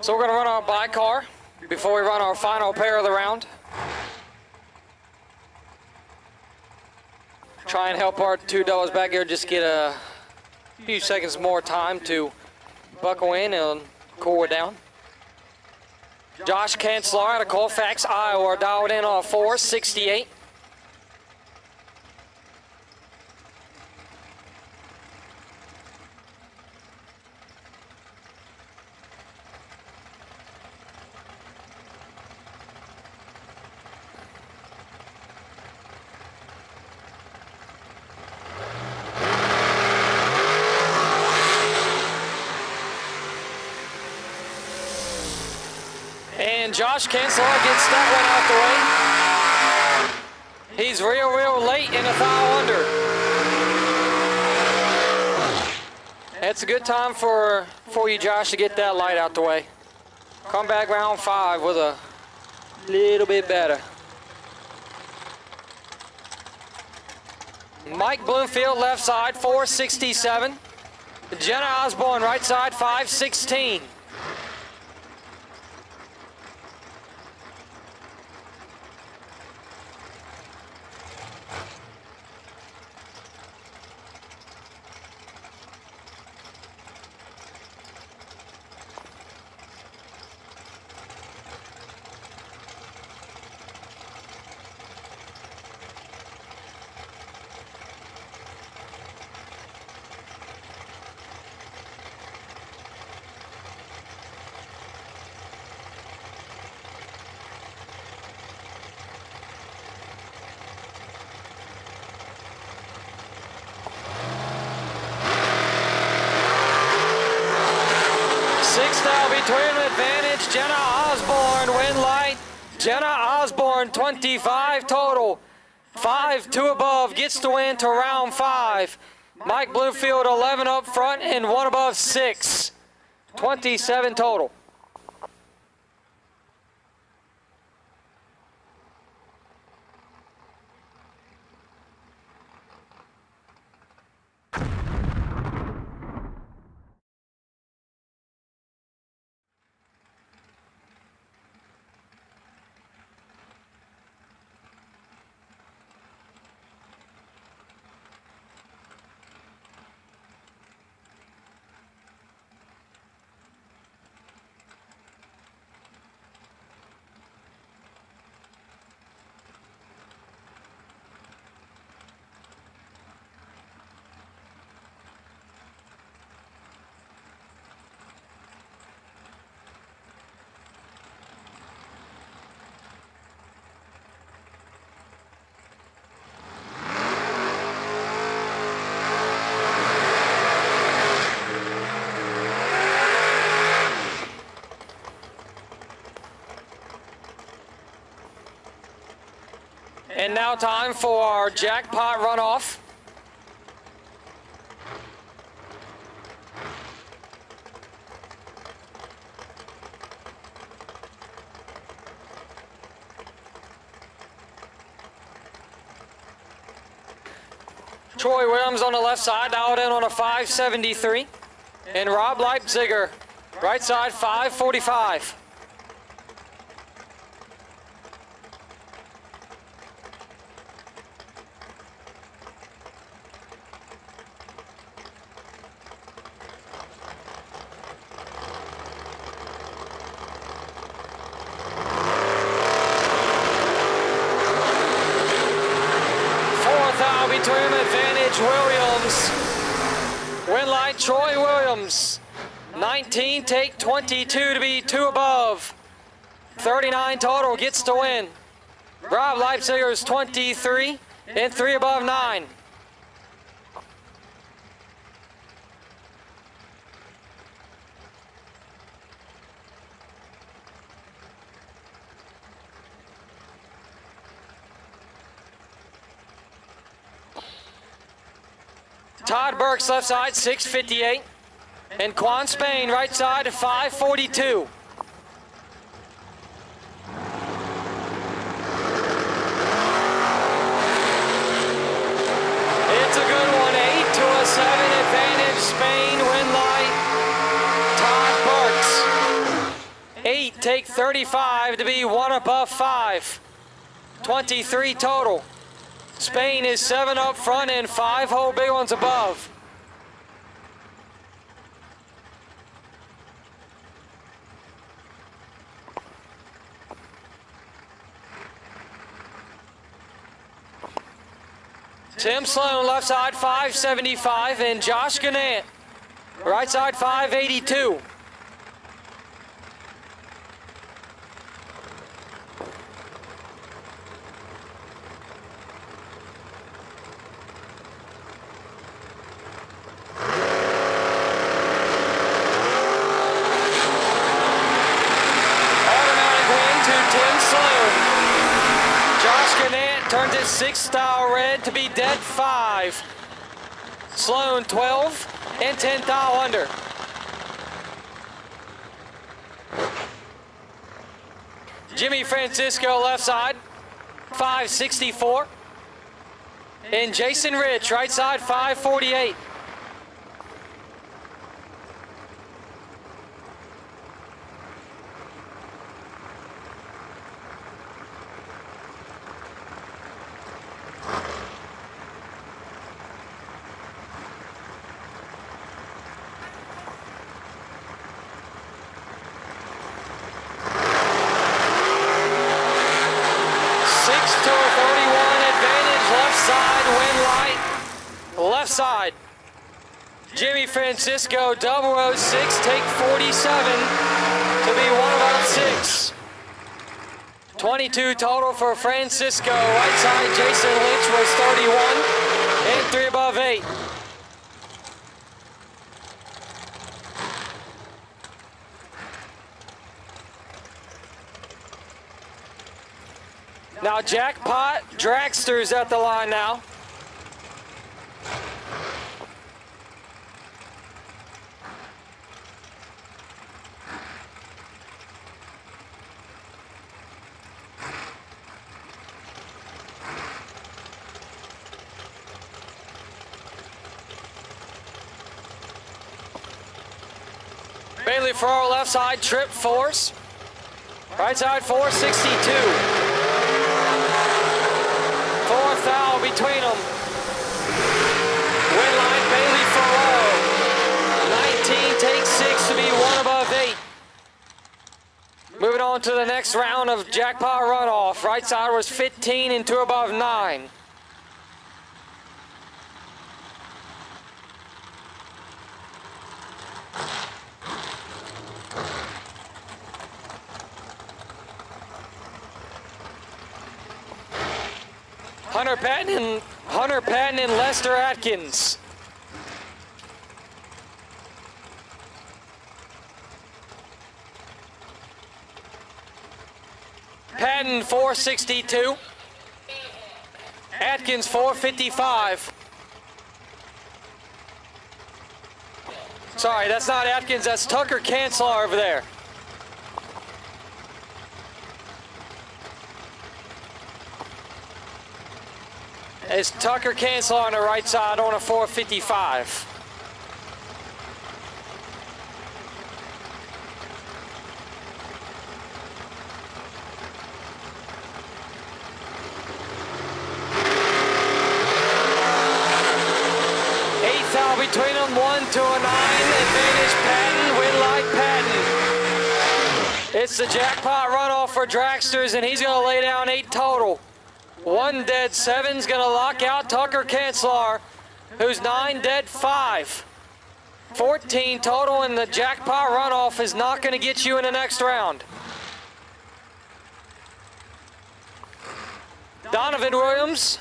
So we're going to run our bike car before we run our final pair of the round. Try and help our two doubles back here just get a few seconds more time to buckle in and cool it down. Josh Kanzler out of Colfax, Iowa, dialed in on 468. And Josh Kanzler gets that one out the way. He's real late in a foul under. It's a good time for you, Josh, to get that light out the way. Come back round 5 with a little bit better. Mike Bloomfield, left side, 467. Jenna Osborne, right side, 516. Between advantage, Jenna Osborne, win light. Jenna Osborne, 25 total. 5, 2 above, gets the win to round 5. Mike Bloomfield, 11 up front and 1 above, 6. 27 total. And now time for our jackpot runoff. Troy Williams on the left side, dialed in on a 573. And Rob Leipziger, right side, 545. Between advantage, Williams. Win light, Troy Williams. 19, take 22 to be 2 above. 39 total, gets to win. Rob Leipziger is 23 and 3 above, 9. Todd Burks, left side, 658. And Quan Spain, right side, 542. It's a good one, 8 to a 7 advantage. Spain, win light. Todd Burks. 8, take 35 to be 1 above, 5. 23 total. Spain is 7 up front and 5 whole big ones above. Tim Sloan, left side, 575, and Josh Gannett, right side, 582. Turns his 6 style red to be dead 5. Sloan 12 and 10 thou under. Jimmy Francisco left side, 564. And Jason Rich, right side, 548. Left side, Jimmy Francisco, 006, take 47 to be 1 above 6. 22 total for Francisco. Right side, Jason Lynch was 31 and 3 above 8. Now Jackpot, Dragster's at the line now. Bailey Farrar left side, Trip Force. Right side, 462. 4 foul between them. Win line, Bailey Farrar. 19 takes 6 to be 1 above 8. Moving on to the next round of jackpot runoff. Right side was 15 and 2 above 9. Hunter Patton and Lester Atkins. Patton 462. Atkins 455. Sorry, that's not Atkins, that's Tucker Kanslar over there. It's Tucker Kanslar on the right side on a 455. Between them, 1 to a 9, advantage Patton, win like Patton. It's the jackpot runoff for Dragsters, and he's going to lay down 8 total. 1 dead, 7's going to lock out Tucker Kanslar, who's 9 dead, 5. 14 total, and the jackpot runoff is not going to get you in the next round. Donovan Williams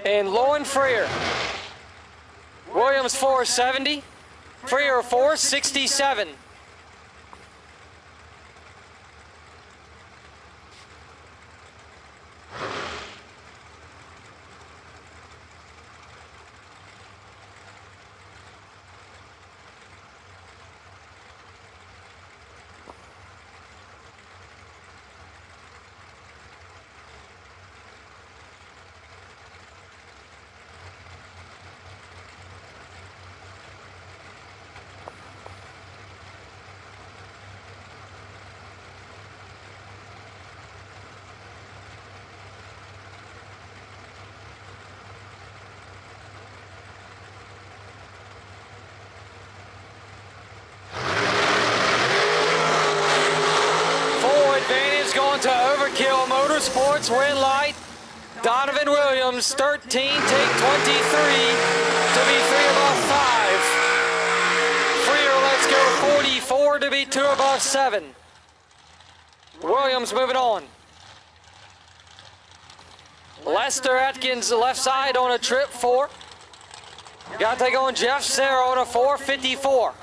and Lauren Freer. Williams 470, Freer 467. Going to Overkill Motorsports, win light. Donovan Williams, 13, take 23 to be 3 above 5. Freer, let's go 44 to be 2 above 7. Williams moving on. Lester Atkins, left side on a trip 4. Got to take on Jeff Sarah on a 454.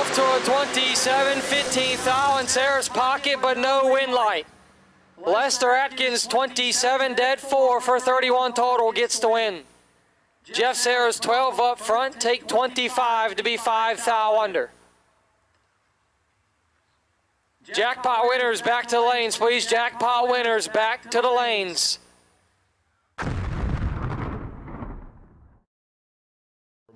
off to a 27, 15th thou in Sarah's pocket, but no win light. Lester Atkins, 27, dead 4 for 31 total, gets the win. Jeff Sarah's 12 up front, take 25 to be 5 thou under. Jackpot winners back to the lanes, please. Jackpot winners back to the lanes. For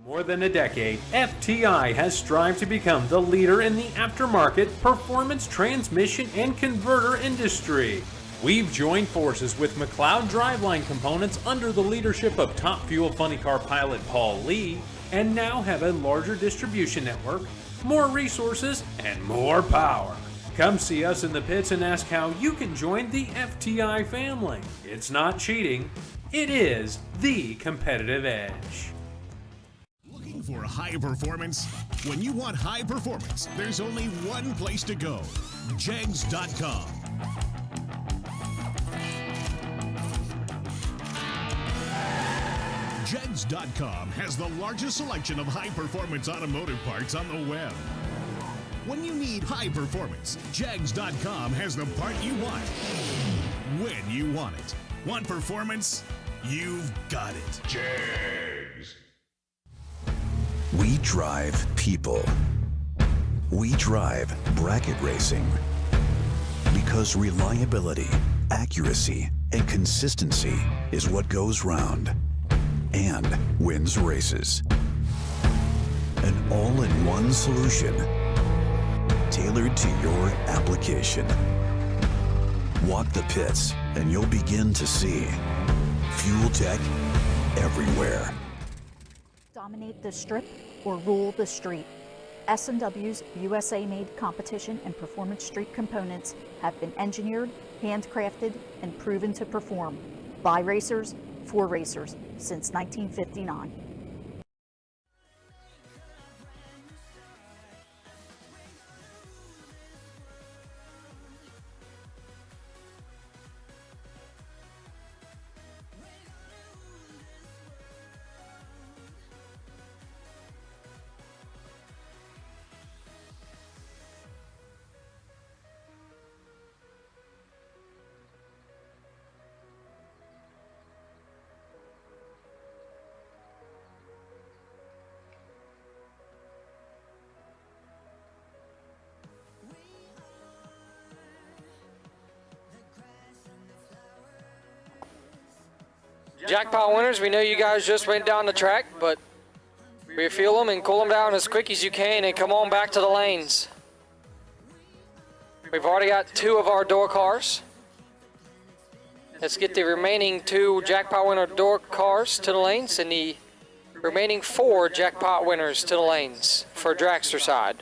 more than a decade, FTI has strived to become the leader in the aftermarket performance transmission and converter industry. We've joined forces with McLeod Driveline Components under the leadership of Top Fuel Funny Car pilot Paul Lee, and now have a larger distribution network, more resources, and more power. Come see us in the pits and ask how you can join the FTI family. It's not cheating, it is the competitive edge. Looking for high performance? When you want high performance, there's only one place to go: Jegs.com. Jegs.com has the largest selection of high-performance automotive parts on the web. When you need high performance, Jegs.com has the part you want, when you want it. Want performance? You've got it. Jegs. We drive people. We drive bracket racing. Because reliability, accuracy, and consistency is what goes round and wins races. An all-in-one solution tailored to your application. Walk the pits and you'll begin to see Fuel Tech everywhere. Dominate the strip or rule the street. S&W's USA-made competition and performance street components have been engineered, handcrafted, and proven to perform by racers for racers since 1959. Jackpot winners, we know you guys just went down the track, but refuel them and cool them down as quick as you can and come on back to the lanes. We've already got 2 of our door cars. Let's get the remaining 2 jackpot winner door cars to the lanes and the remaining 4 jackpot winners to the lanes for Dragster side.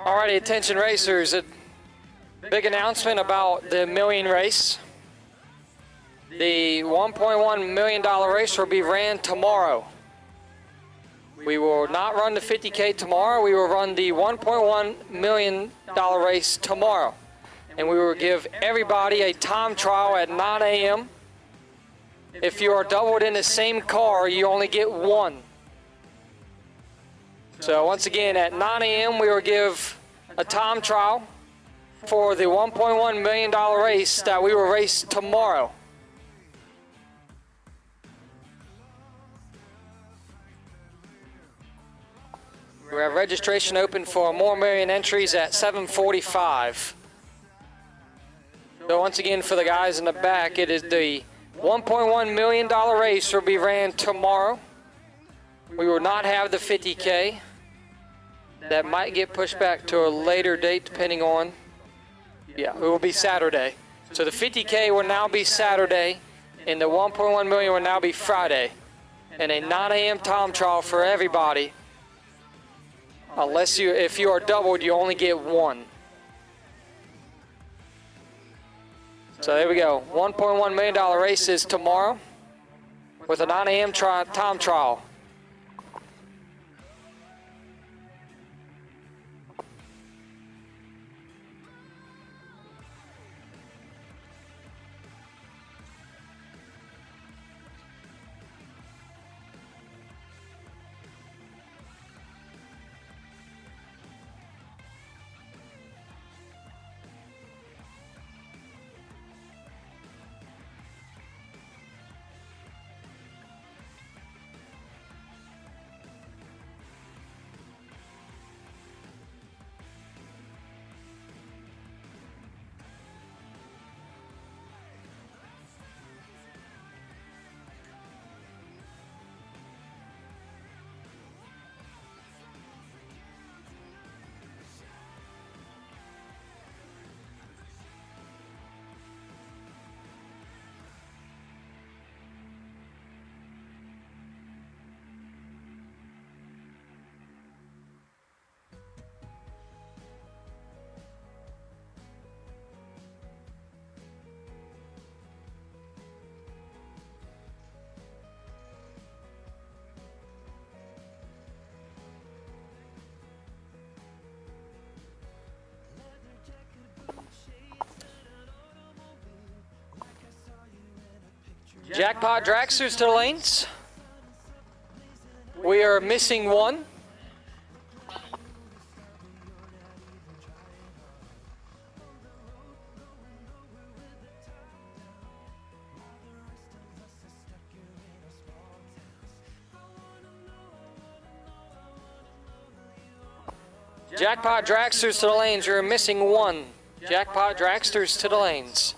Alrighty, attention racers, a big announcement about the million race. The $1.1 million race will be ran tomorrow. We will not run the 50K tomorrow. We will run the $1.1 million race tomorrow. And we will give everybody a time trial at 9 a.m. If you are doubled in the same car, you only get one. So once again, at 9 a.m. we will give a time trial for the $1.1 million race that we will race tomorrow. We have registration open for more million entries at 7:45. So once again, for the guys in the back, it is the $1.1 million race will be ran tomorrow. We will not have the 50K. That might get pushed back to a later date depending on, yeah, it will be Saturday. So the 50K will now be Saturday and the 1.1 million will now be Friday. And a 9 a.m. time trial for everybody. Unless if you are doubled, you only get one. So there we go. $1.1 million race is tomorrow with a 9 a.m. time trial. Jackpot Dragsters to the lanes. We are missing one. Jackpot Dragsters to the lanes. You're missing one. Jackpot Dragsters to the lanes.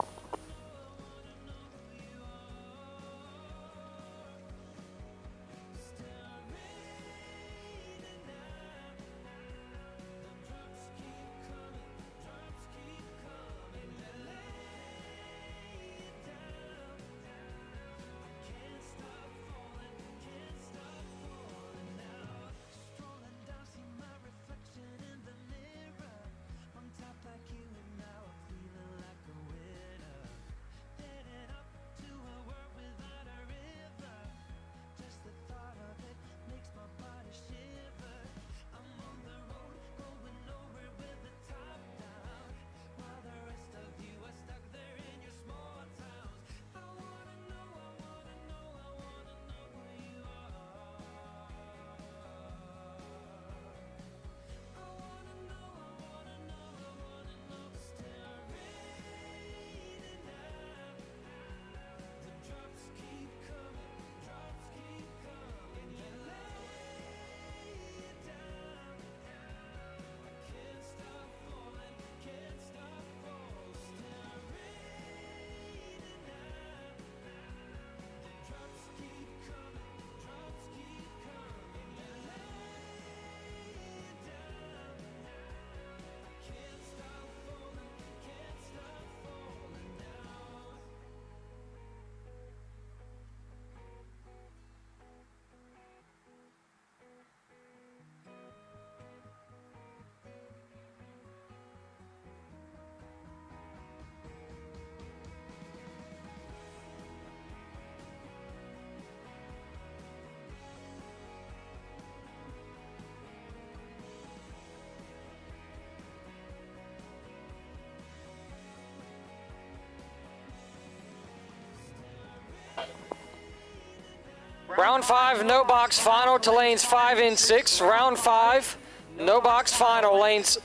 Round 5, no box final to lanes 5 and 6. Round 5, no box final, lanes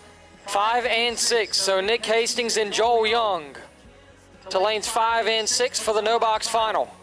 5 and 6. So Nick Hastings and Joel Young to lanes 5 and 6 for the no box final.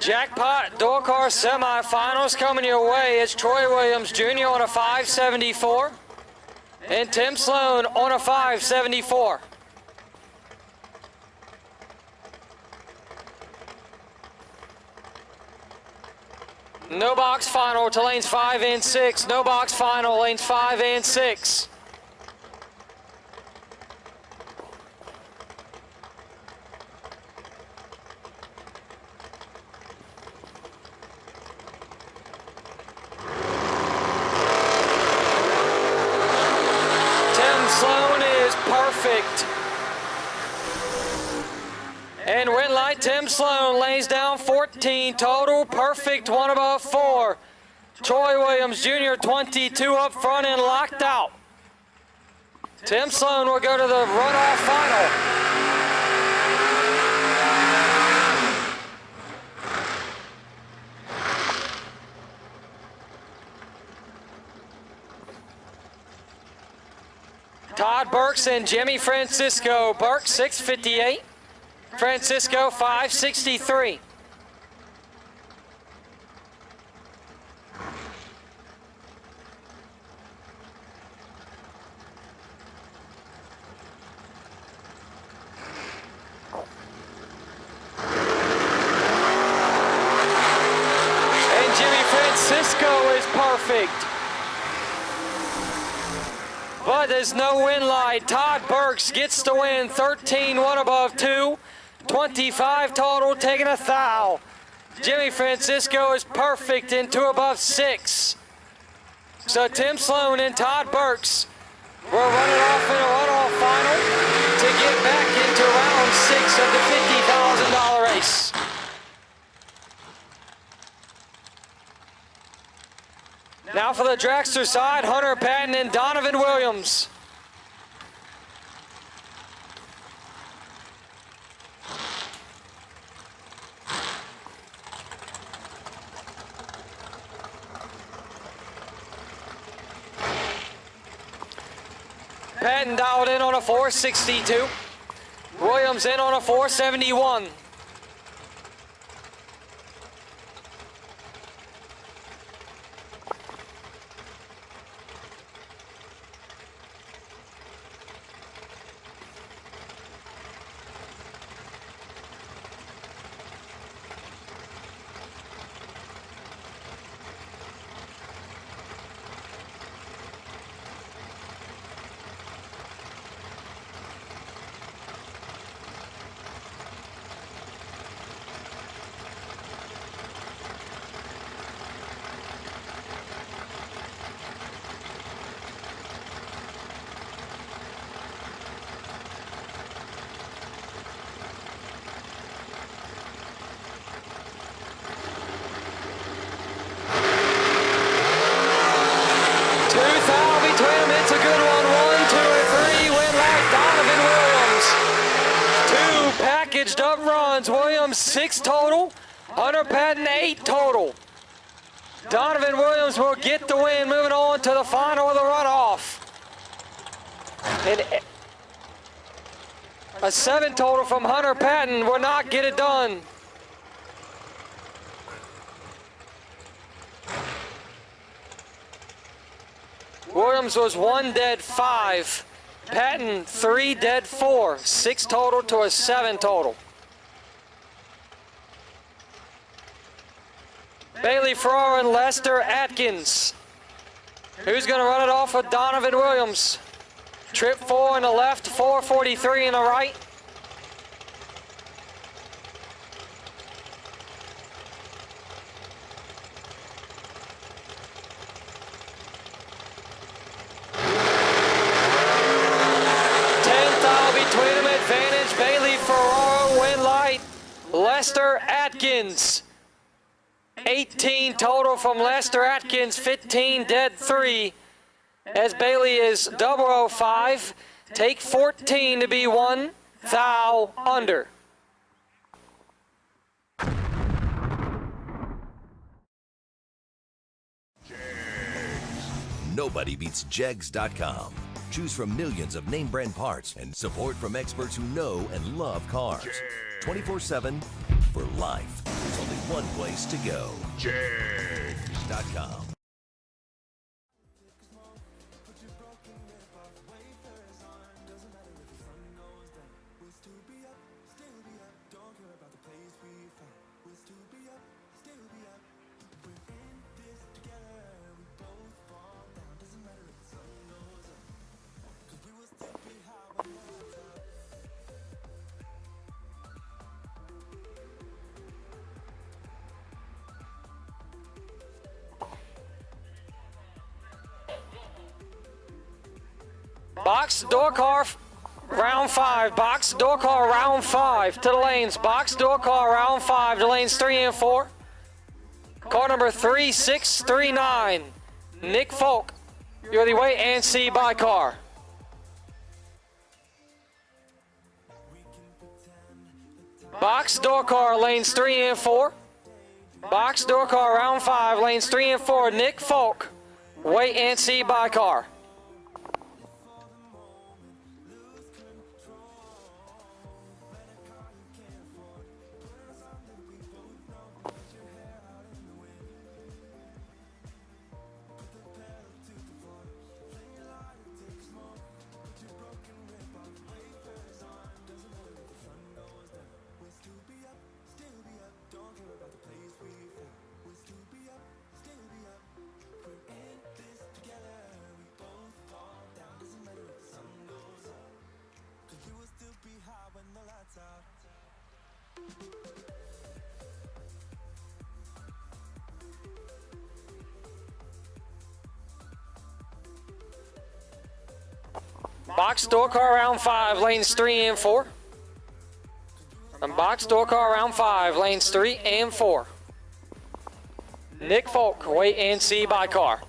Jackpot door car semifinals coming your way. It's Troy Williams Jr. on a 574 and Tim Sloan on a 574. No box final to lanes 5 and 6. No box final, lanes 5 and 6. And win light, Tim Sloan lays down 14 total, perfect, one above 4. Troy Williams Jr. 22 up front and locked out. Tim Sloan will go to the runoff final. Todd Burks and Jimmy Francisco. Burks 658. Francisco 563. And Jimmy Francisco is perfect. But there's no win light. Todd Burks gets the win, 13, one above 2. 25 total, taking a thou. Jimmy Francisco is perfect in 2 above 6. So Tim Sloan and Todd Burks will run it off in a runoff final to get back into round 6 of the $50,000 race. Now for the Dragster side, Hunter Patton and Donovan Williams. Patton dialed in on a 462. Williams in on a 471. Up runs, Williams 6 total, Hunter Patton 8 total. Donovan Williams will get the win, moving on to the final of the runoff. And a 7 total from Hunter Patton will not get it done. Williams was 1 dead 5. Patton 3 dead 4. 6 total to a 7 total. Bailey Farrar and Lester Atkins. Who's going to run it off with Donovan Williams? Trip 4 in the left, 443 in the right. Between them, advantage, Bailey Ferraro, win light, Lester Atkins. 18 total from Lester Atkins, 15 dead 3. As Bailey is 005, take 14 to be 1 thou under. Nobody beats Jegs.com. Choose from millions of name brand parts and support from experts who know and love cars. 24/7 for life. There's only one place to go. Jegs.com. Box, door car, round 5. Box, door car, round 5 to the lanes. Box, door car, round 5 to lanes 3 and 4. Car number 3639. Nick Folk, you're the wait and see by car. Box, door car, lanes 3 and 4. Box, door car, round 5, lanes 3 and 4. Nick Folk, wait and see by car. Box, door car, round 5, lanes 3 and 4. And box, door car, round 5, lanes 3 and 4. Nick Folk, wait and see by car.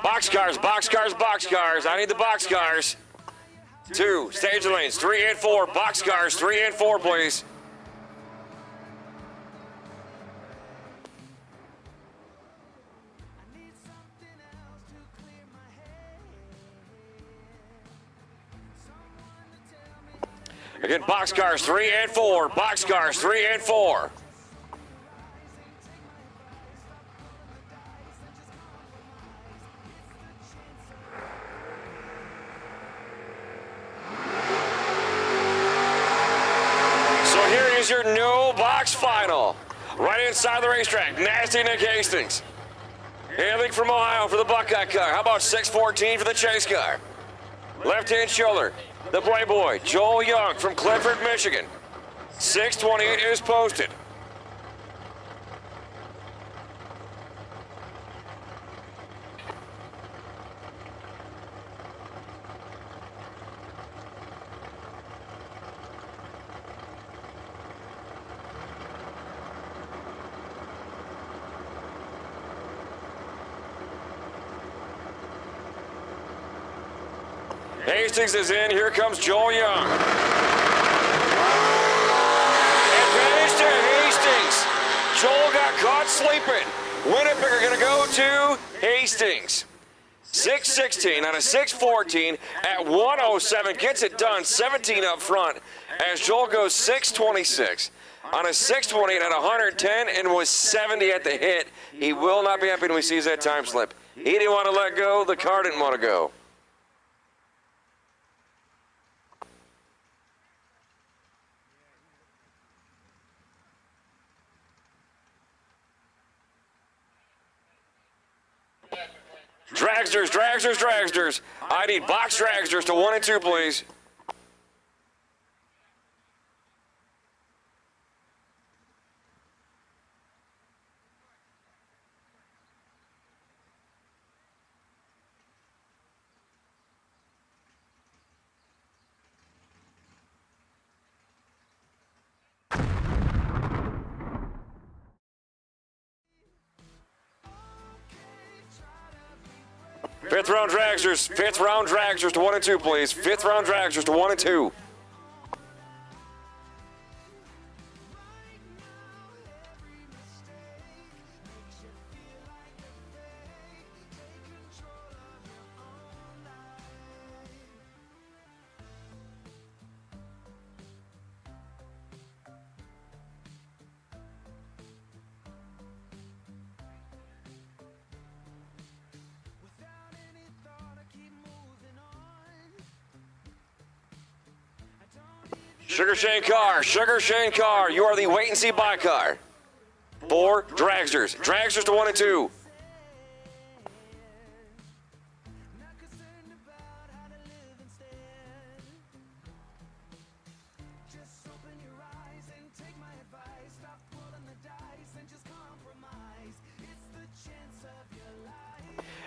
Boxcars, boxcars, boxcars. I need the boxcars. 2, stage lanes, 3 and 4. Boxcars, 3 and 4, please. Again, boxcars 3 and 4. Boxcars 3 and 4. So here is your no box final. Right inside the racetrack, Nasty Nick Hastings. Hailing from Ohio for the Buckeye car. How about 614 for the Chase car? Left-hand shoulder, the Playboy, Joel Young from Clifford, Michigan. 628 is posted. Hastings is in. Here comes Joel Young. Advantage to Hastings. Joel got caught sleeping. Winnipeg are going to go to Hastings. 6:16 on a 6:14 at 1:07. Gets it done. 17 up front as Joel goes 6:26 on a 6:28 at 110 and was 70 at the hit. He will not be happy when he sees that time slip. He didn't want to let go. The car didn't want to go. Dragsters, dragsters, dragsters. I need box dragsters to 1 and 2, please. Fifth round dragsters to 1 and 2, please. Fifth round dragsters to 1 and 2. Sugar Shane Carr, you are the wait and see buy car. 4 dragsters, dragsters to 1 and 2.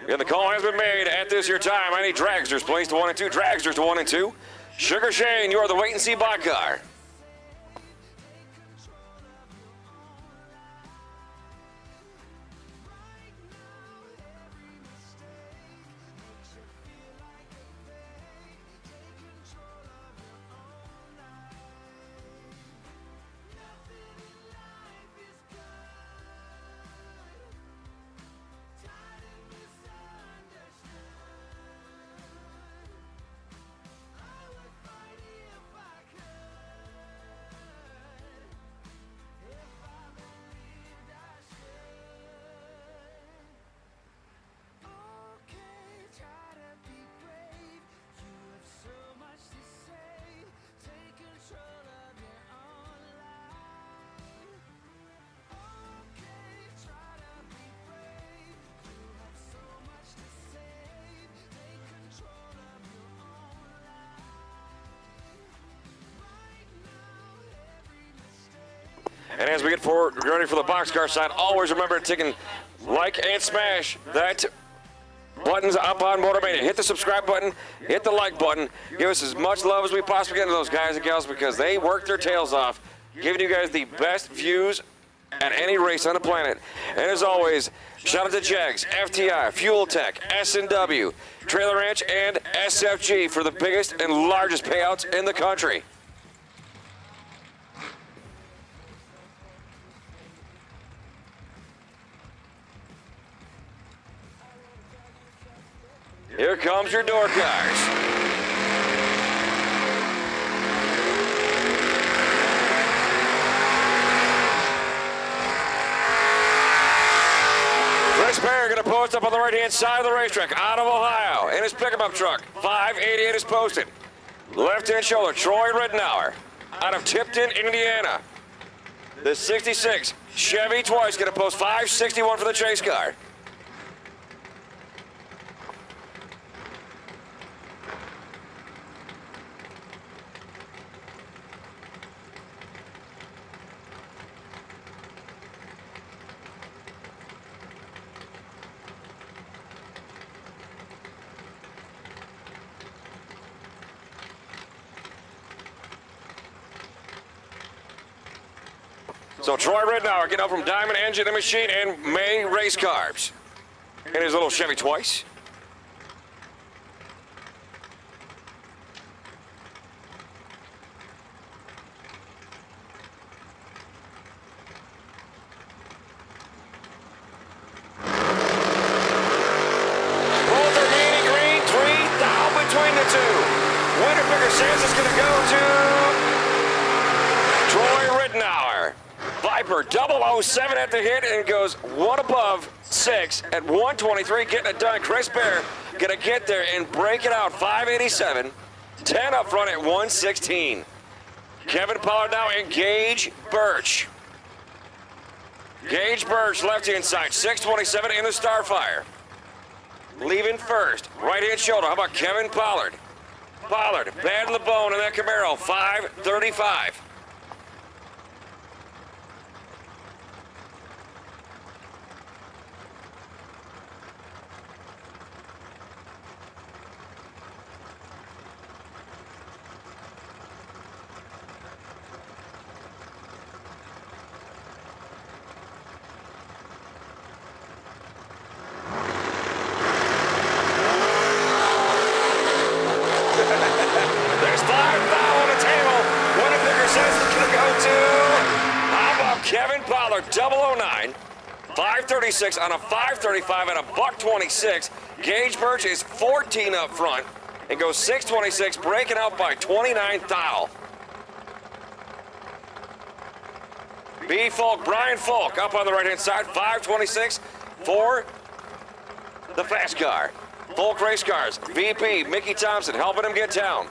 And the call has been made at this your time. I need dragsters, please, to 1 and 2. Dragsters to 1 and 2. Sugar Shane, you are the wait and see buy car. And as we get ready for the boxcar side, always remember to like and smash that buttons up on Motormania. Hit the subscribe button, hit the like button. Give us as much love as we possibly can to those guys and gals because they work their tails off, giving you guys the best views at any race on the planet. And as always, shout out to Jegs, FTI, Fuel Tech, S&W, Trailer Ranch, and SFG for the biggest and largest payouts in the country. Here comes your door cars. Chris Perry going to post up on the right-hand side of the racetrack out of Ohio in his pickup truck. 588 is posted. Left-hand shoulder, Troy Rittenauer out of Tipton, Indiana. The 66 Chevy Twice going to post 561 for the chase car. So Troy Rittenauer getting up from Diamond Engine and Machine and May Race Carbs in his little Chevy Twice. Both are meaning green, 3,000 between the two. Winner picker says it's going to go to Troy Rittenauer. Viper 007 at the hit and goes one above 6 at 123, getting it done. Chris Bear gonna get there and break it out. 587, 10 up front at 116. Kevin Pollard now and Gage Birch. Gage Birch left inside, 627 in the Starfire. Leaving first, right hand shoulder. How about Kevin Pollard? Pollard, bad in the bone in that Camaro, 535. There's 5,000 on the table. Winnebago says it's going to go to, how about Kevin Pollard, 009. 536 on a 535 and a $126. Gage Birch is 14 up front and goes 626, breaking out by 29 thou. B. Folk, Brian Folk up on the right-hand side, 526 for the fast car. Folk Race Cars, VP, Mickey Thompson helping him get down.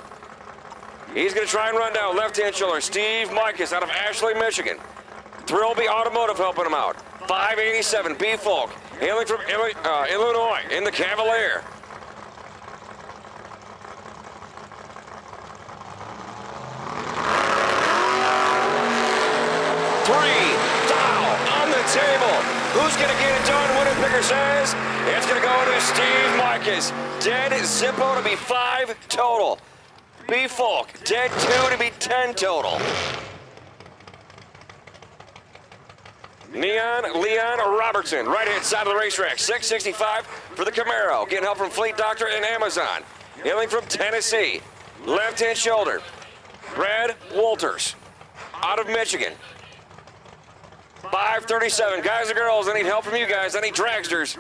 He's going to try and run down left-hand shoulder. Steve Mikas out of Ashley, Michigan. Thrillby Automotive helping him out. 587, B. Folk, hailing from Illinois in the Cavalier. On the table. Who's going to get it done? Winnebago says it's going to go to Steve Mikas. Dead Zippo to be 5 total. B. Folk, dead 2 to be 10 total. Leon Robertson, right-hand side of the racetrack, 665 for the Camaro. Getting help from Fleet Doctor and Amazon. Hailing from Tennessee. Left-hand shoulder. Brad Walters, out of Michigan. 537. Guys and girls, I need help from you guys. I need dragsters.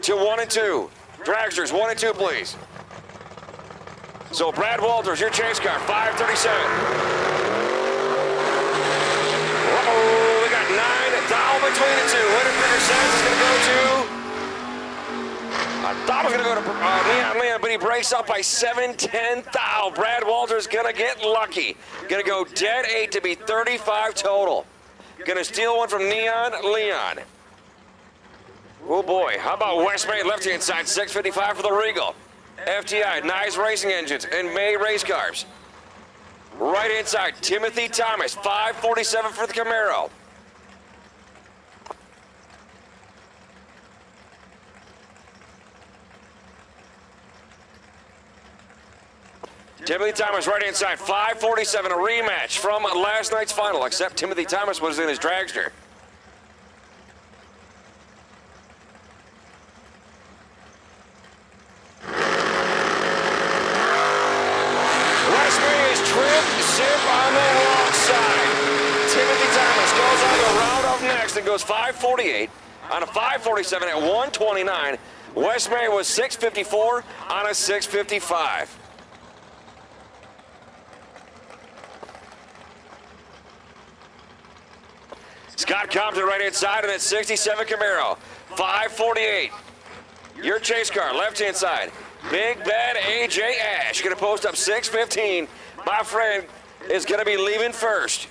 To 1 and 2. Dragsters, 1 and 2, please. So Brad Walters, your chase car, 537. Uh-oh, we got 9,000 between the two. Winnebago says it's going to go to, I thought it was going to go to Leon, but he breaks up by 7/10 thou. Brad Walters going to get lucky. Going to go dead 8 to be 35 total. Going to steal one from Leon. Oh boy, how about West May left-hand side, 655 for the Regal. FTI, Nice Racing Engines, and May Race Carbs. Right-hand side, Timothy Thomas, 547 for the Camaro. Timothy Thomas right inside, 547, a rematch from last night's final, except Timothy Thomas was in his dragster. West May is trip, zip on the wrong side. Timothy Thomas goes on the round off next and goes 548 on a 547 at 129. West May was 654 on a 655. Scott Compton right inside in that 67 Camaro. 548. Your chase car, left-hand side. Big Bad AJ Ash going to post up 615. My friend is going to be leaving first.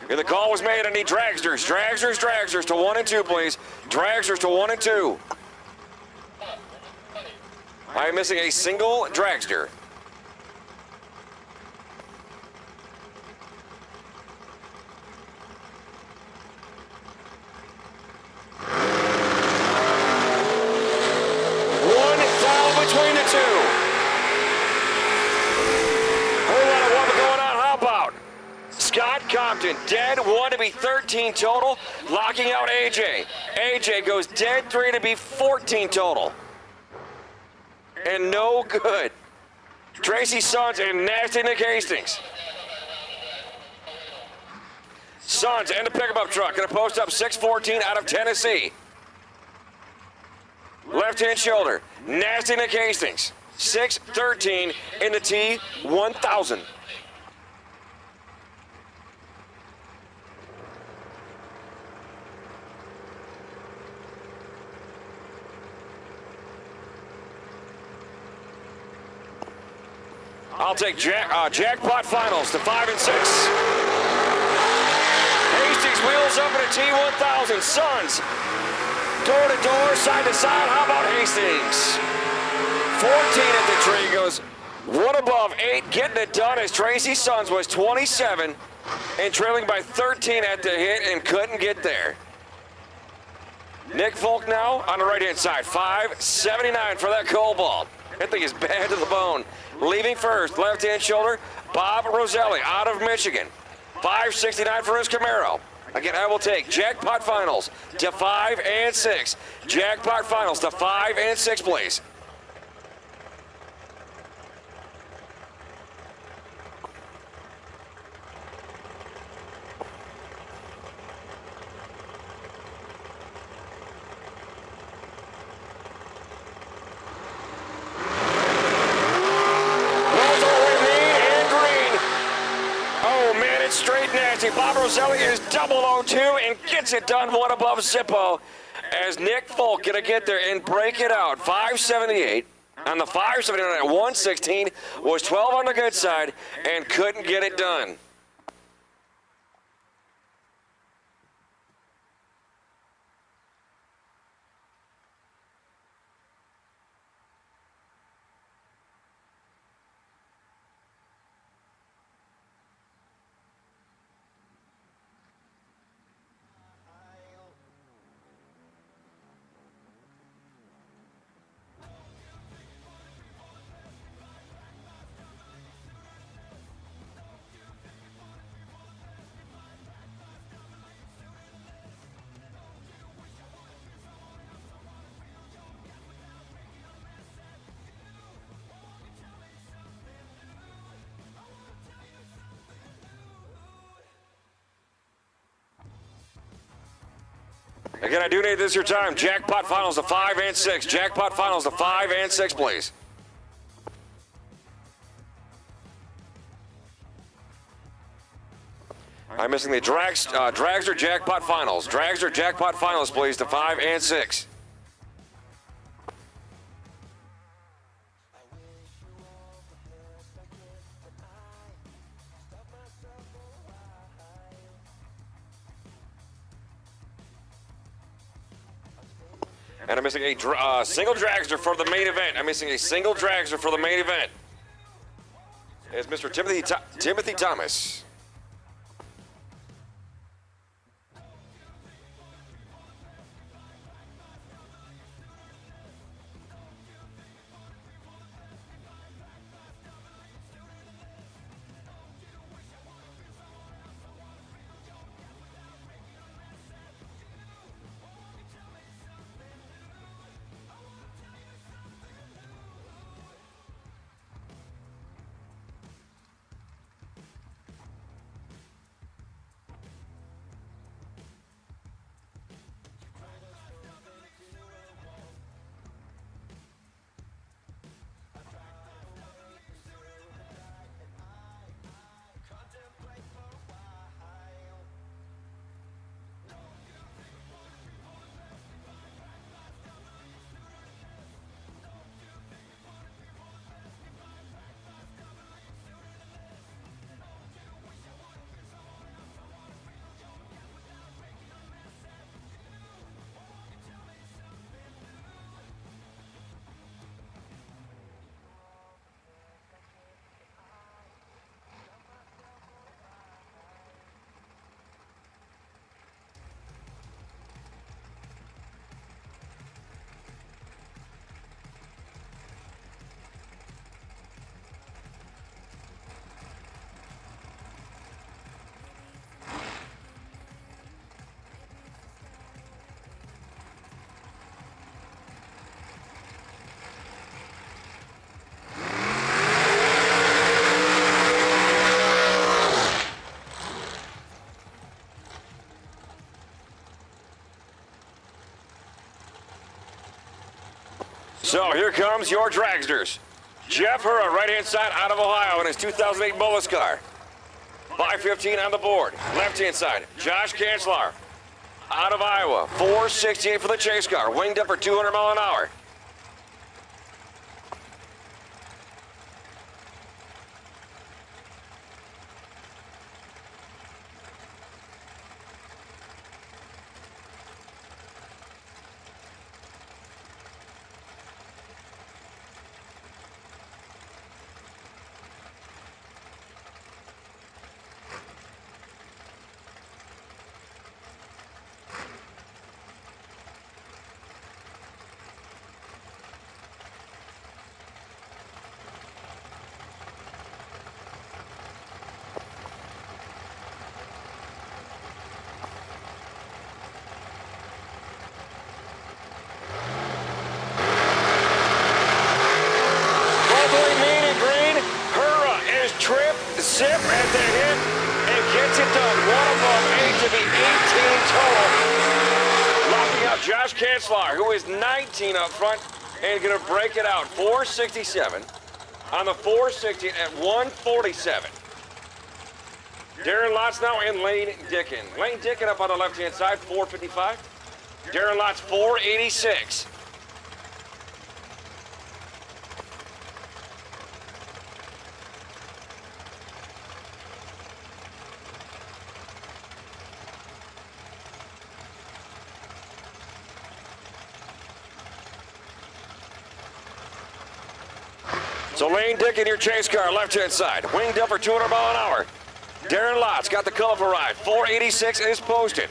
And the call was made. I need dragsters. Dragsters to 1 and 2, please. Dragsters to 1 and 2. I am missing a single dragster. One foul between the two. Whole lot of what going on. How about Scott Compton, dead 1 to be 13 total, locking out AJ. AJ goes dead 3 to be 14 total. And no good. Tracy Sons and Nasty Nick Hastings. Sons and the pickup truck gonna post up 614 out of Tennessee. Left-hand shoulder, Nasty Nick Hastings. 613 in the T1000. I'll take jackpot finals to 5 and 6. Hastings wheels up in a T1000. Sons, door to door, side to side. How about Hastings? 14 at the tree, goes 1 above 8, getting it done as Tracy Sons was 27 and trailing by 13 at the hit and couldn't get there. Nick Folk now on the right-hand side, 579 for that cobalt. That thing is bad to the bone. Leaving first, left-hand shoulder, Bob Roselli out of Michigan. 569 for his Camaro. Again, I will take jackpot finals to 5 and 6. Jackpot finals to 5 and 6, please. Straight nasty. Bob Roselli is 002 and gets it done 1 above Zippo as Nick Folk gonna get there and break it out. 578 on the 579 at 116 was 12 on the good side and couldn't get it done. Again, I do need this your time. Jackpot finals to 5 and 6. Jackpot finals to 5 and 6, please. I'm missing the Dragster jackpot finals. Dragster jackpot finals, please, to 5 and 6. And I'm missing a single dragster for the main event. I'm missing a single dragster for the main event. It's Mr. Timothy Thomas. So here comes your dragsters. Jeff Hurra, right-hand side, out of Ohio in his 2008 Mullis car. 515 on the board. Left-hand side, Josh Kanzler, out of Iowa. 468 for the chase car, winged up for 200 mile an hour. Zip at the hit and gets it done. One above 8 to be 18 total. Locking out Josh Kanzler, who is 19 up front and going to break it out. 467 on the 460 at 147. Darren Lotz now in Lane Dickin. Lane Dickin up on the left-hand side, 455. Darren Lotz, 486. So Lane Dickin, your chase car, left-hand side, winged up for 200 mile an hour. Darren Lotz got the colorful ride. 486 is posted.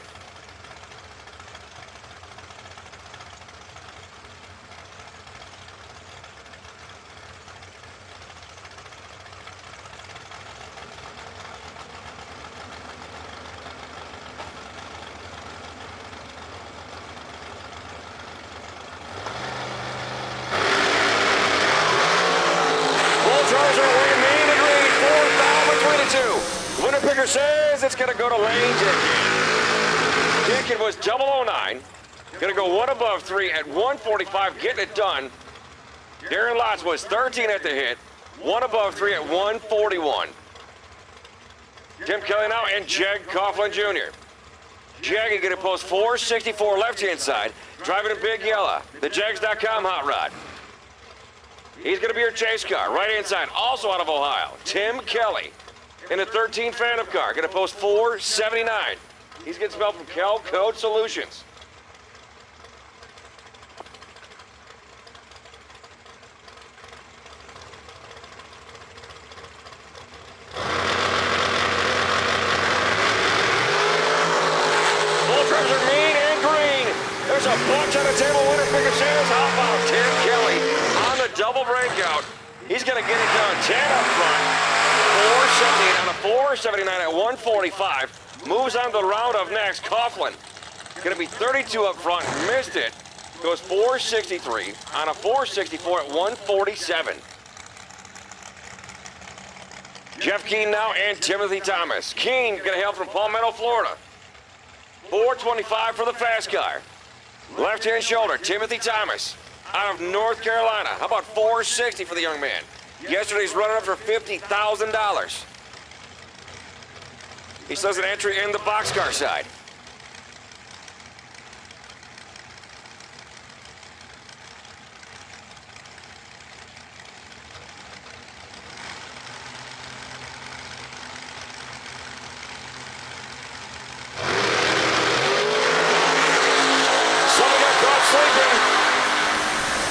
Winner picker says it's going to go to Lane Dickin. Dickin was 009. Going to go one above 3 at 145, getting it done. Darren Lotz was 13 at the hit, one above 3 at 141. Tim Kelly now and Jeg Coughlin Jr. Jeg is going to post 464 left-hand side, driving a big yellow, the Jegs.com hot rod. He's going to be your chase car, right-hand side, also out of Ohio, Tim Kelly. In a 13 Phantom car, going to post 479. He's getting spelled from Kel Code Solutions. Full trims are mean and green. There's a bunch on the table. Winner picker says, how about Tim Kelly on the double breakout? He's going to get it done. 10 up front. 478 on a 479 at 145. Moves on to the round of next. Coughlin going to be 32 up front. Missed it. Goes 463 on a 464 at 147. Jeff Keane now and Timothy Thomas. Keane going to hail from Palmetto, Florida. 425 for the fast car. Left-hand shoulder, Timothy Thomas out of North Carolina. How about 460 for the young man? Yesterday's running up for $50,000. He still has an entry in the boxcar side. Someone got caught sleeping.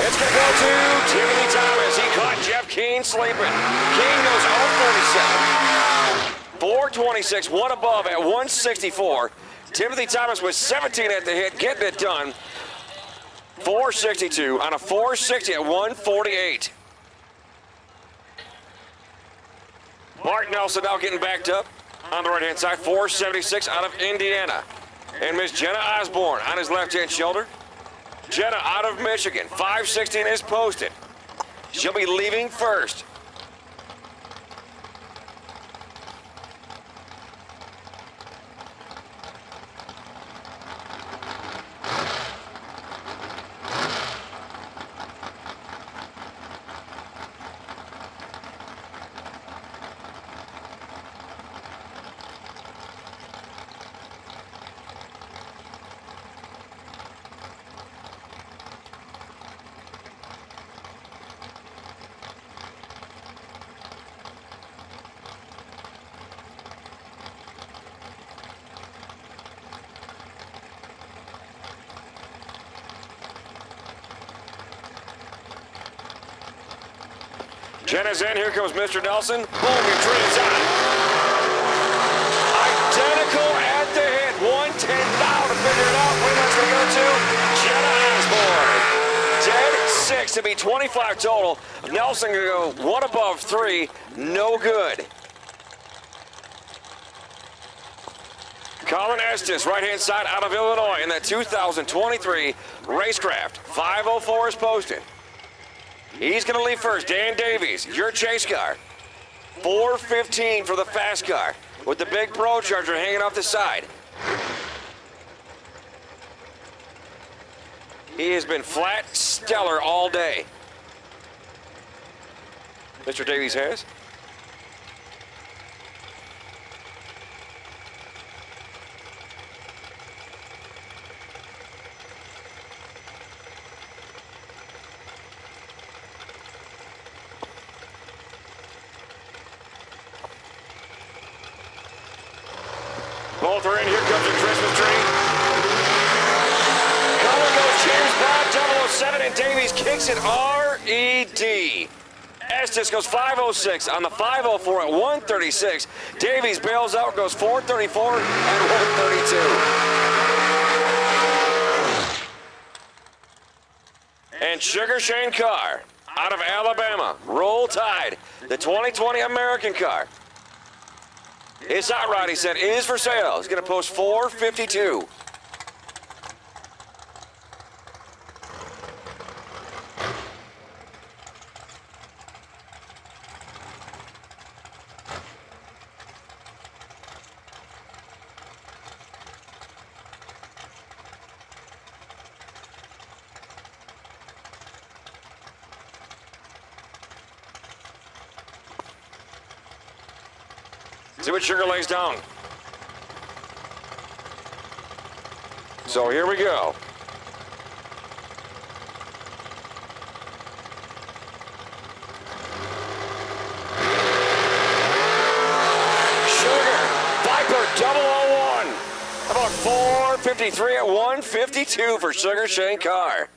It's going to go to Timothy Thomas. He caught Jeff Keane sleeping. Keane goes 047. 426, one above at 164. Timothy Thomas was 17 at the hit, getting it done. 462 on a 460 at 148. Mark Nelson now getting backed up on the right-hand side, 476 out of Indiana. And Miss Jenna Osborne on his left-hand shoulder. Jenna out of Michigan, 516 is posted. She'll be leaving first. Jenna's in. Here comes Mr. Nelson. Boom, your tree is on. Identical at the hit. 110 now to figure it out. Where that's going to go to? Jenna Osborne. Dead 6 to be 25 total. Nelson going to go 1 above 3. No good. Colin Estes, right-hand side out of Illinois in that 2023 Racecraft. 504 is posted. He's going to leave first. Dan Davies, your chase car. 415 for the fast car with the big Pro Charger hanging off the side. He has been flat stellar all day. Mr. Davies has. Both are in. Here comes the Christmas tree. Color goes James Bond, 007, and Davies kicks it R-E-D. Estes goes 506 on the 504 at 136. Davies bails out, goes 434 and 132. And Sugar Shane Carr out of Alabama. Roll Tide, the 2020 American car. His hot rod, he said, is for sale. He's going to post 452. See what Sugar lays down. So here we go. Sugar, Viper 001. About 453 at 152 for Sugar Shane Carr.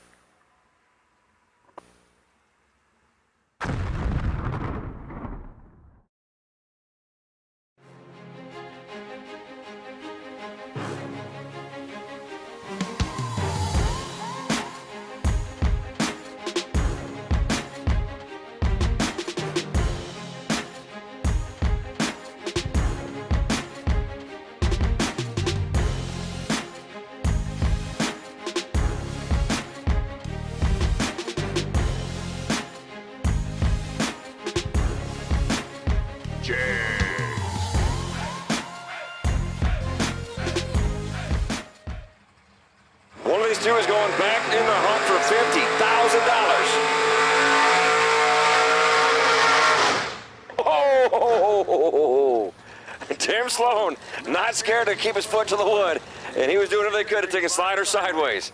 One of these two is going back in the hunt for $50,000. Oh! Tim Sloan, not scared to keep his foot to the wood, and he was doing everything he could to take a slider sideways.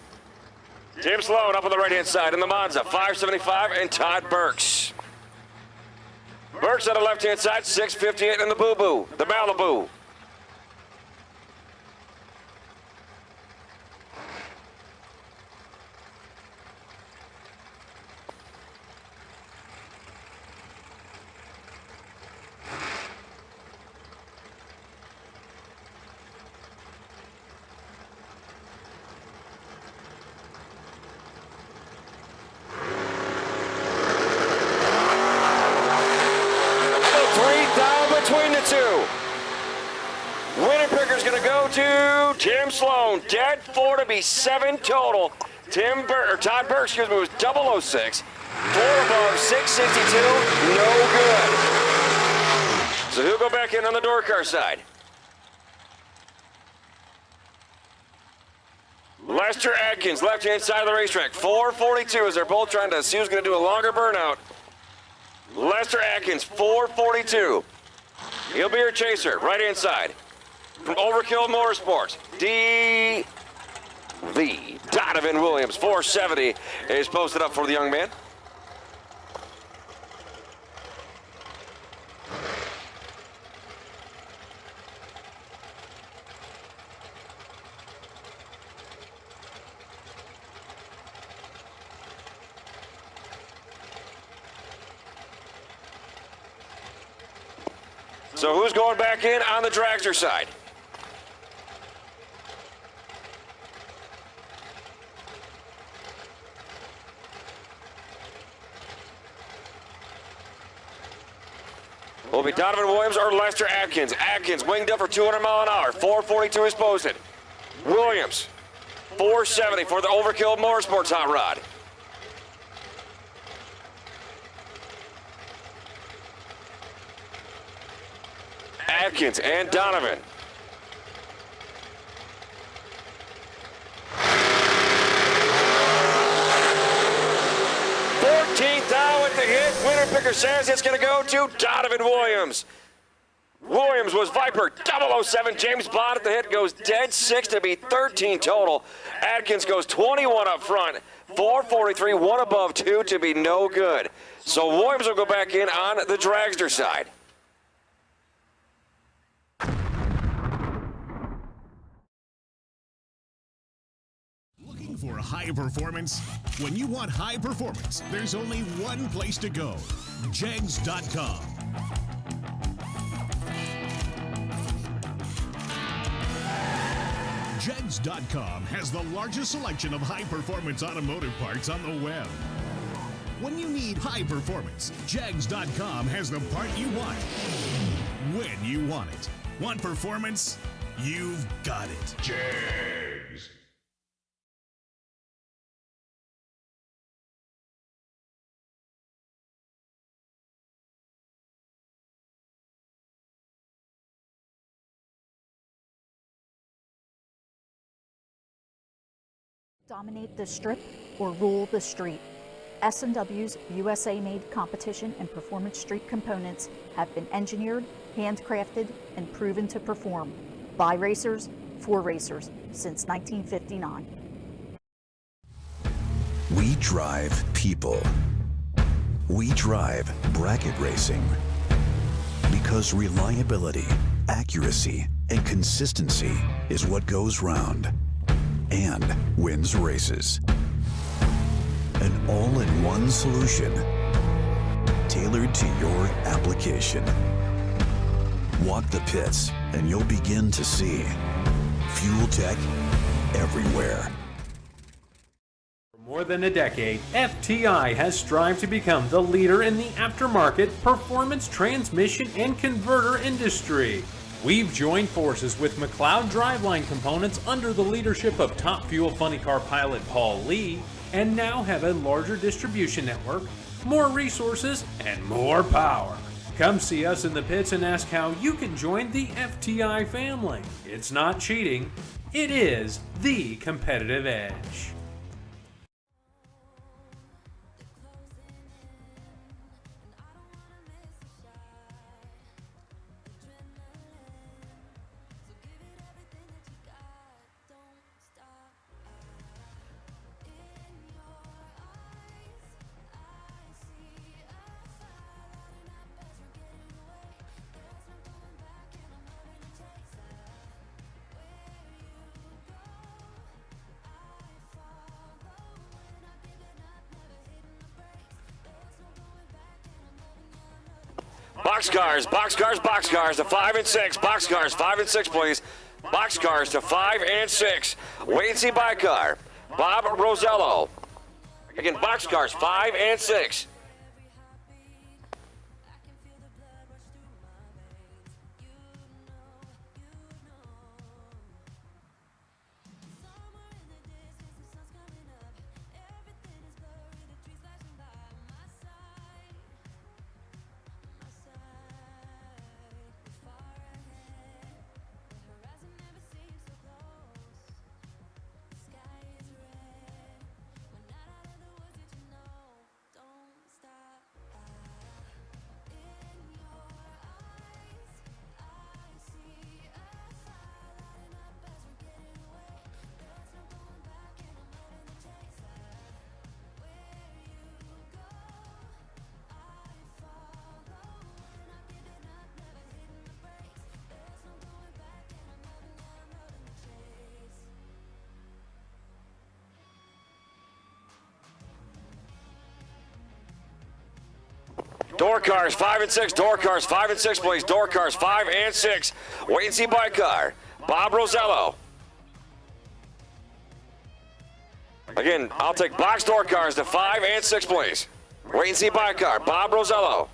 Tim Sloan up on the right-hand side in the Monza, 575, and Todd Burks. Burks on the left-hand side, 658 in the Boo-Boo, the Malibu. To Tim Sloan, dead 4 to be 7 total. Todd Burks, was 006. 4 above, 662, no good. So he'll go back in on the door car side. Lester Atkins, left-hand side of the racetrack, 442 as they're both trying to see who's going to do a longer burnout. Lester Atkins, 442. He'll be your chaser, right-hand side. From Overkill Motorsports, D.V. Donovan Williams, 470 is posted up for the young man. So who's going back in on the Dragster side? Will it be Donovan Williams or Lester Atkins? Atkins winged up for 200 mile an hour. 442 is posted. Williams, 470 for the Overkill Motorsports hot rod. Atkins and Donovan. Down with the hit. Winner picker says it's going to go to Donovan Williams. Williams was Viper 007. James Bond at the hit goes dead 6 to be 13 total. Atkins goes 21 up front. 443, 1 above 2 to be no good. So Williams will go back in on the Dragster side. Looking for high performance? When you want high performance, there's only one place to go. Jegs.com. Jegs.com has the largest selection of high-performance automotive parts on the web. When you need high performance, Jegs.com has the part you want, when you want it. Want performance? You've got it. Jegs. Dominate the strip or rule the street. S&W's USA-made competition and performance street components have been engineered, handcrafted, and proven to perform by racers for racers since 1959. We drive people. We drive bracket racing. Because reliability, accuracy, and consistency is what goes round and wins races. An all-in-one solution tailored to your application. Walk the pits and you'll begin to see Fuel Tech everywhere. For more than a decade, FTI has strived to become the leader in the aftermarket performance transmission and converter industry. We've joined forces with McLeod driveline components under the leadership of Top Fuel Funny Car pilot Paul Lee, and now have a larger distribution network, more resources, and more power. Come see us in the pits and ask how you can join the FTI family. It's not cheating, it is the competitive edge. Boxcars, boxcars, boxcars to 5 and 6. Boxcars 5 and 6, please. Boxcars to 5 and 6. Wait and see by car. Bob Rosello. Again, boxcars 5 and 6. Door cars 5 and 6. Door cars 5 and 6, please. Door cars 5 and 6. Wait and see by car. Bob Rosello. Again, I'll take box door cars to 5 and 6, please. Wait and see by car. Bob Rosello.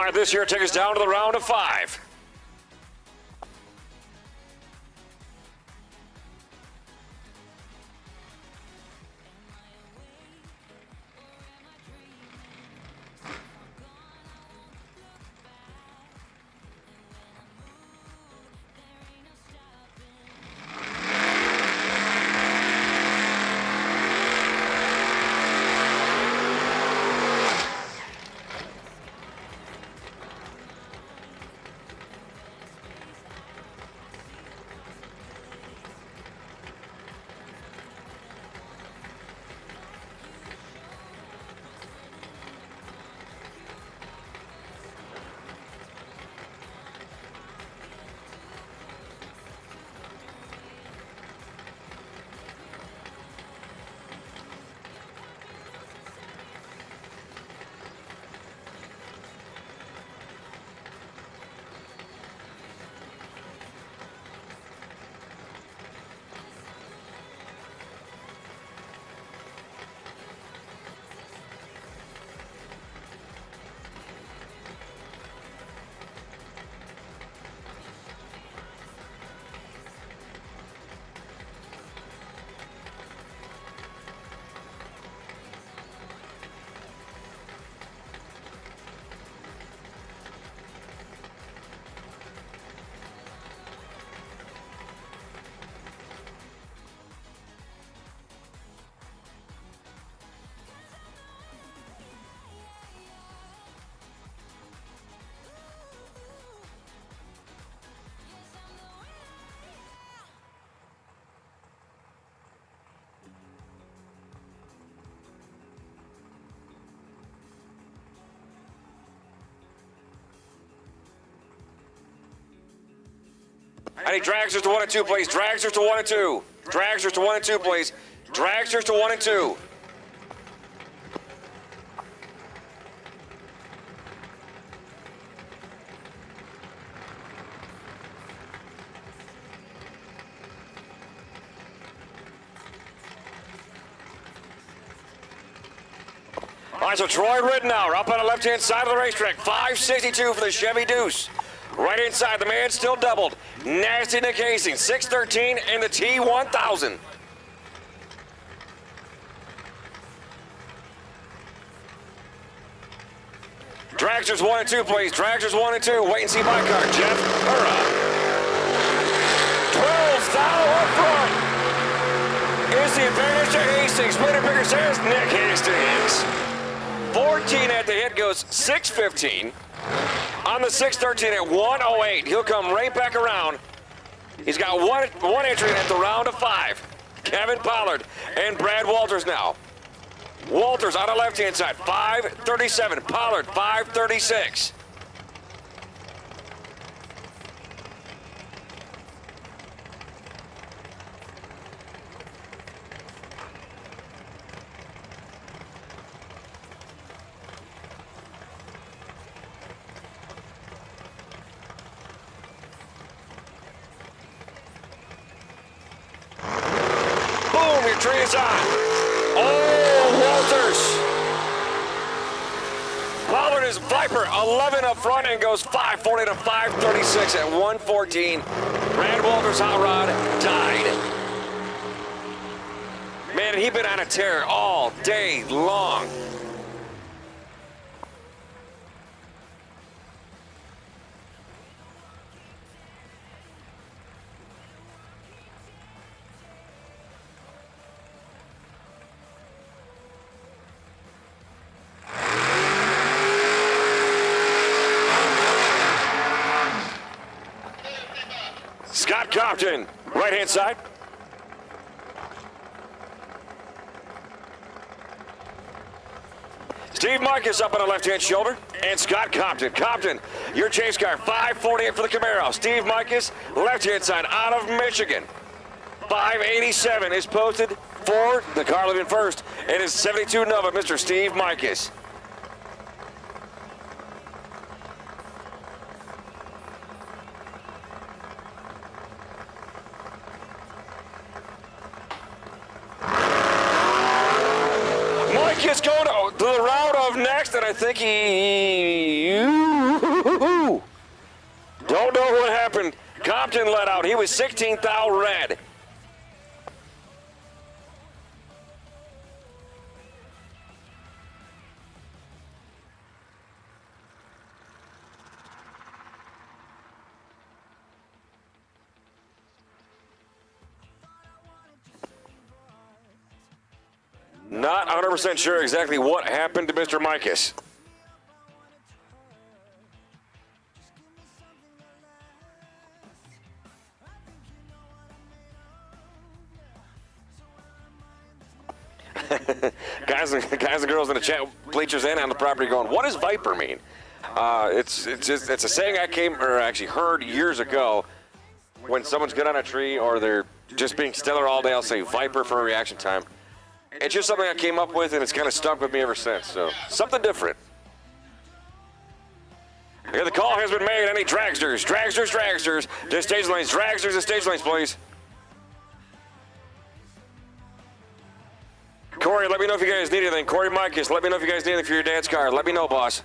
right, this year take us down to the round of 5. I need dragsters to 1 and 2, please. Dragsters to 1 and 2. Dragsters to 1 and 2, please. Dragsters to 1 and 2. All right, so Troy Ridenour up on the left-hand side of the racetrack. 562 for the Chevy Deuce. Right inside, the man still doubled. Nasty Nick Hastings, 613 in the T1000. Dragsters 1 and 2, please. Dragsters 1 and 2. Wait and see my car. Jeff Hurrah. 12 thou up front. Is the advantage to Hastings. Splitter Picker says Nick Hastings. 14 at the hit goes 615. On the 613 at 108. He'll come right back around. He's got one entry at the round of 5. Kevin Pollard and Brad Walters now. Walters on the left-hand side, 537. Pollard, 536. Boom, your tree is on. Oh, Walters. Pollard is Viper, 11 up front and goes 540 to 536 at 114. Brad Walters' hot rod died. Man, he's been on a tear all day long. Scott Compton, right-hand side. Steve Marcus up on the left-hand shoulder. And Scott Compton. Compton, your chase car, 548 for the Camaro. Steve Marcus, left-hand side, out of Michigan. 587 is posted for the car living first. It is 72 Nova, Mr. Steve Marcus. Mike is going to the round of next, and I think he... Don't know what happened. Compton let out. He was 16th out red. Not 100% sure exactly what happened to Mr. Micus. guys and girls in the chat bleachers and on the property going, what does Viper mean? It's a saying I actually heard years ago. When someone's good on a tree or they're just being stellar all day, I'll say Viper for a reaction time. It's just something I came up with, and it's kind of stuck with me ever since. So something different. Okay, the call has been made. Any dragsters to stage lanes, dragsters to stage lanes, please. Corey, let me know if you guys need anything. Corey Micus, let me know if you guys need anything for your dance card. Let me know, boss.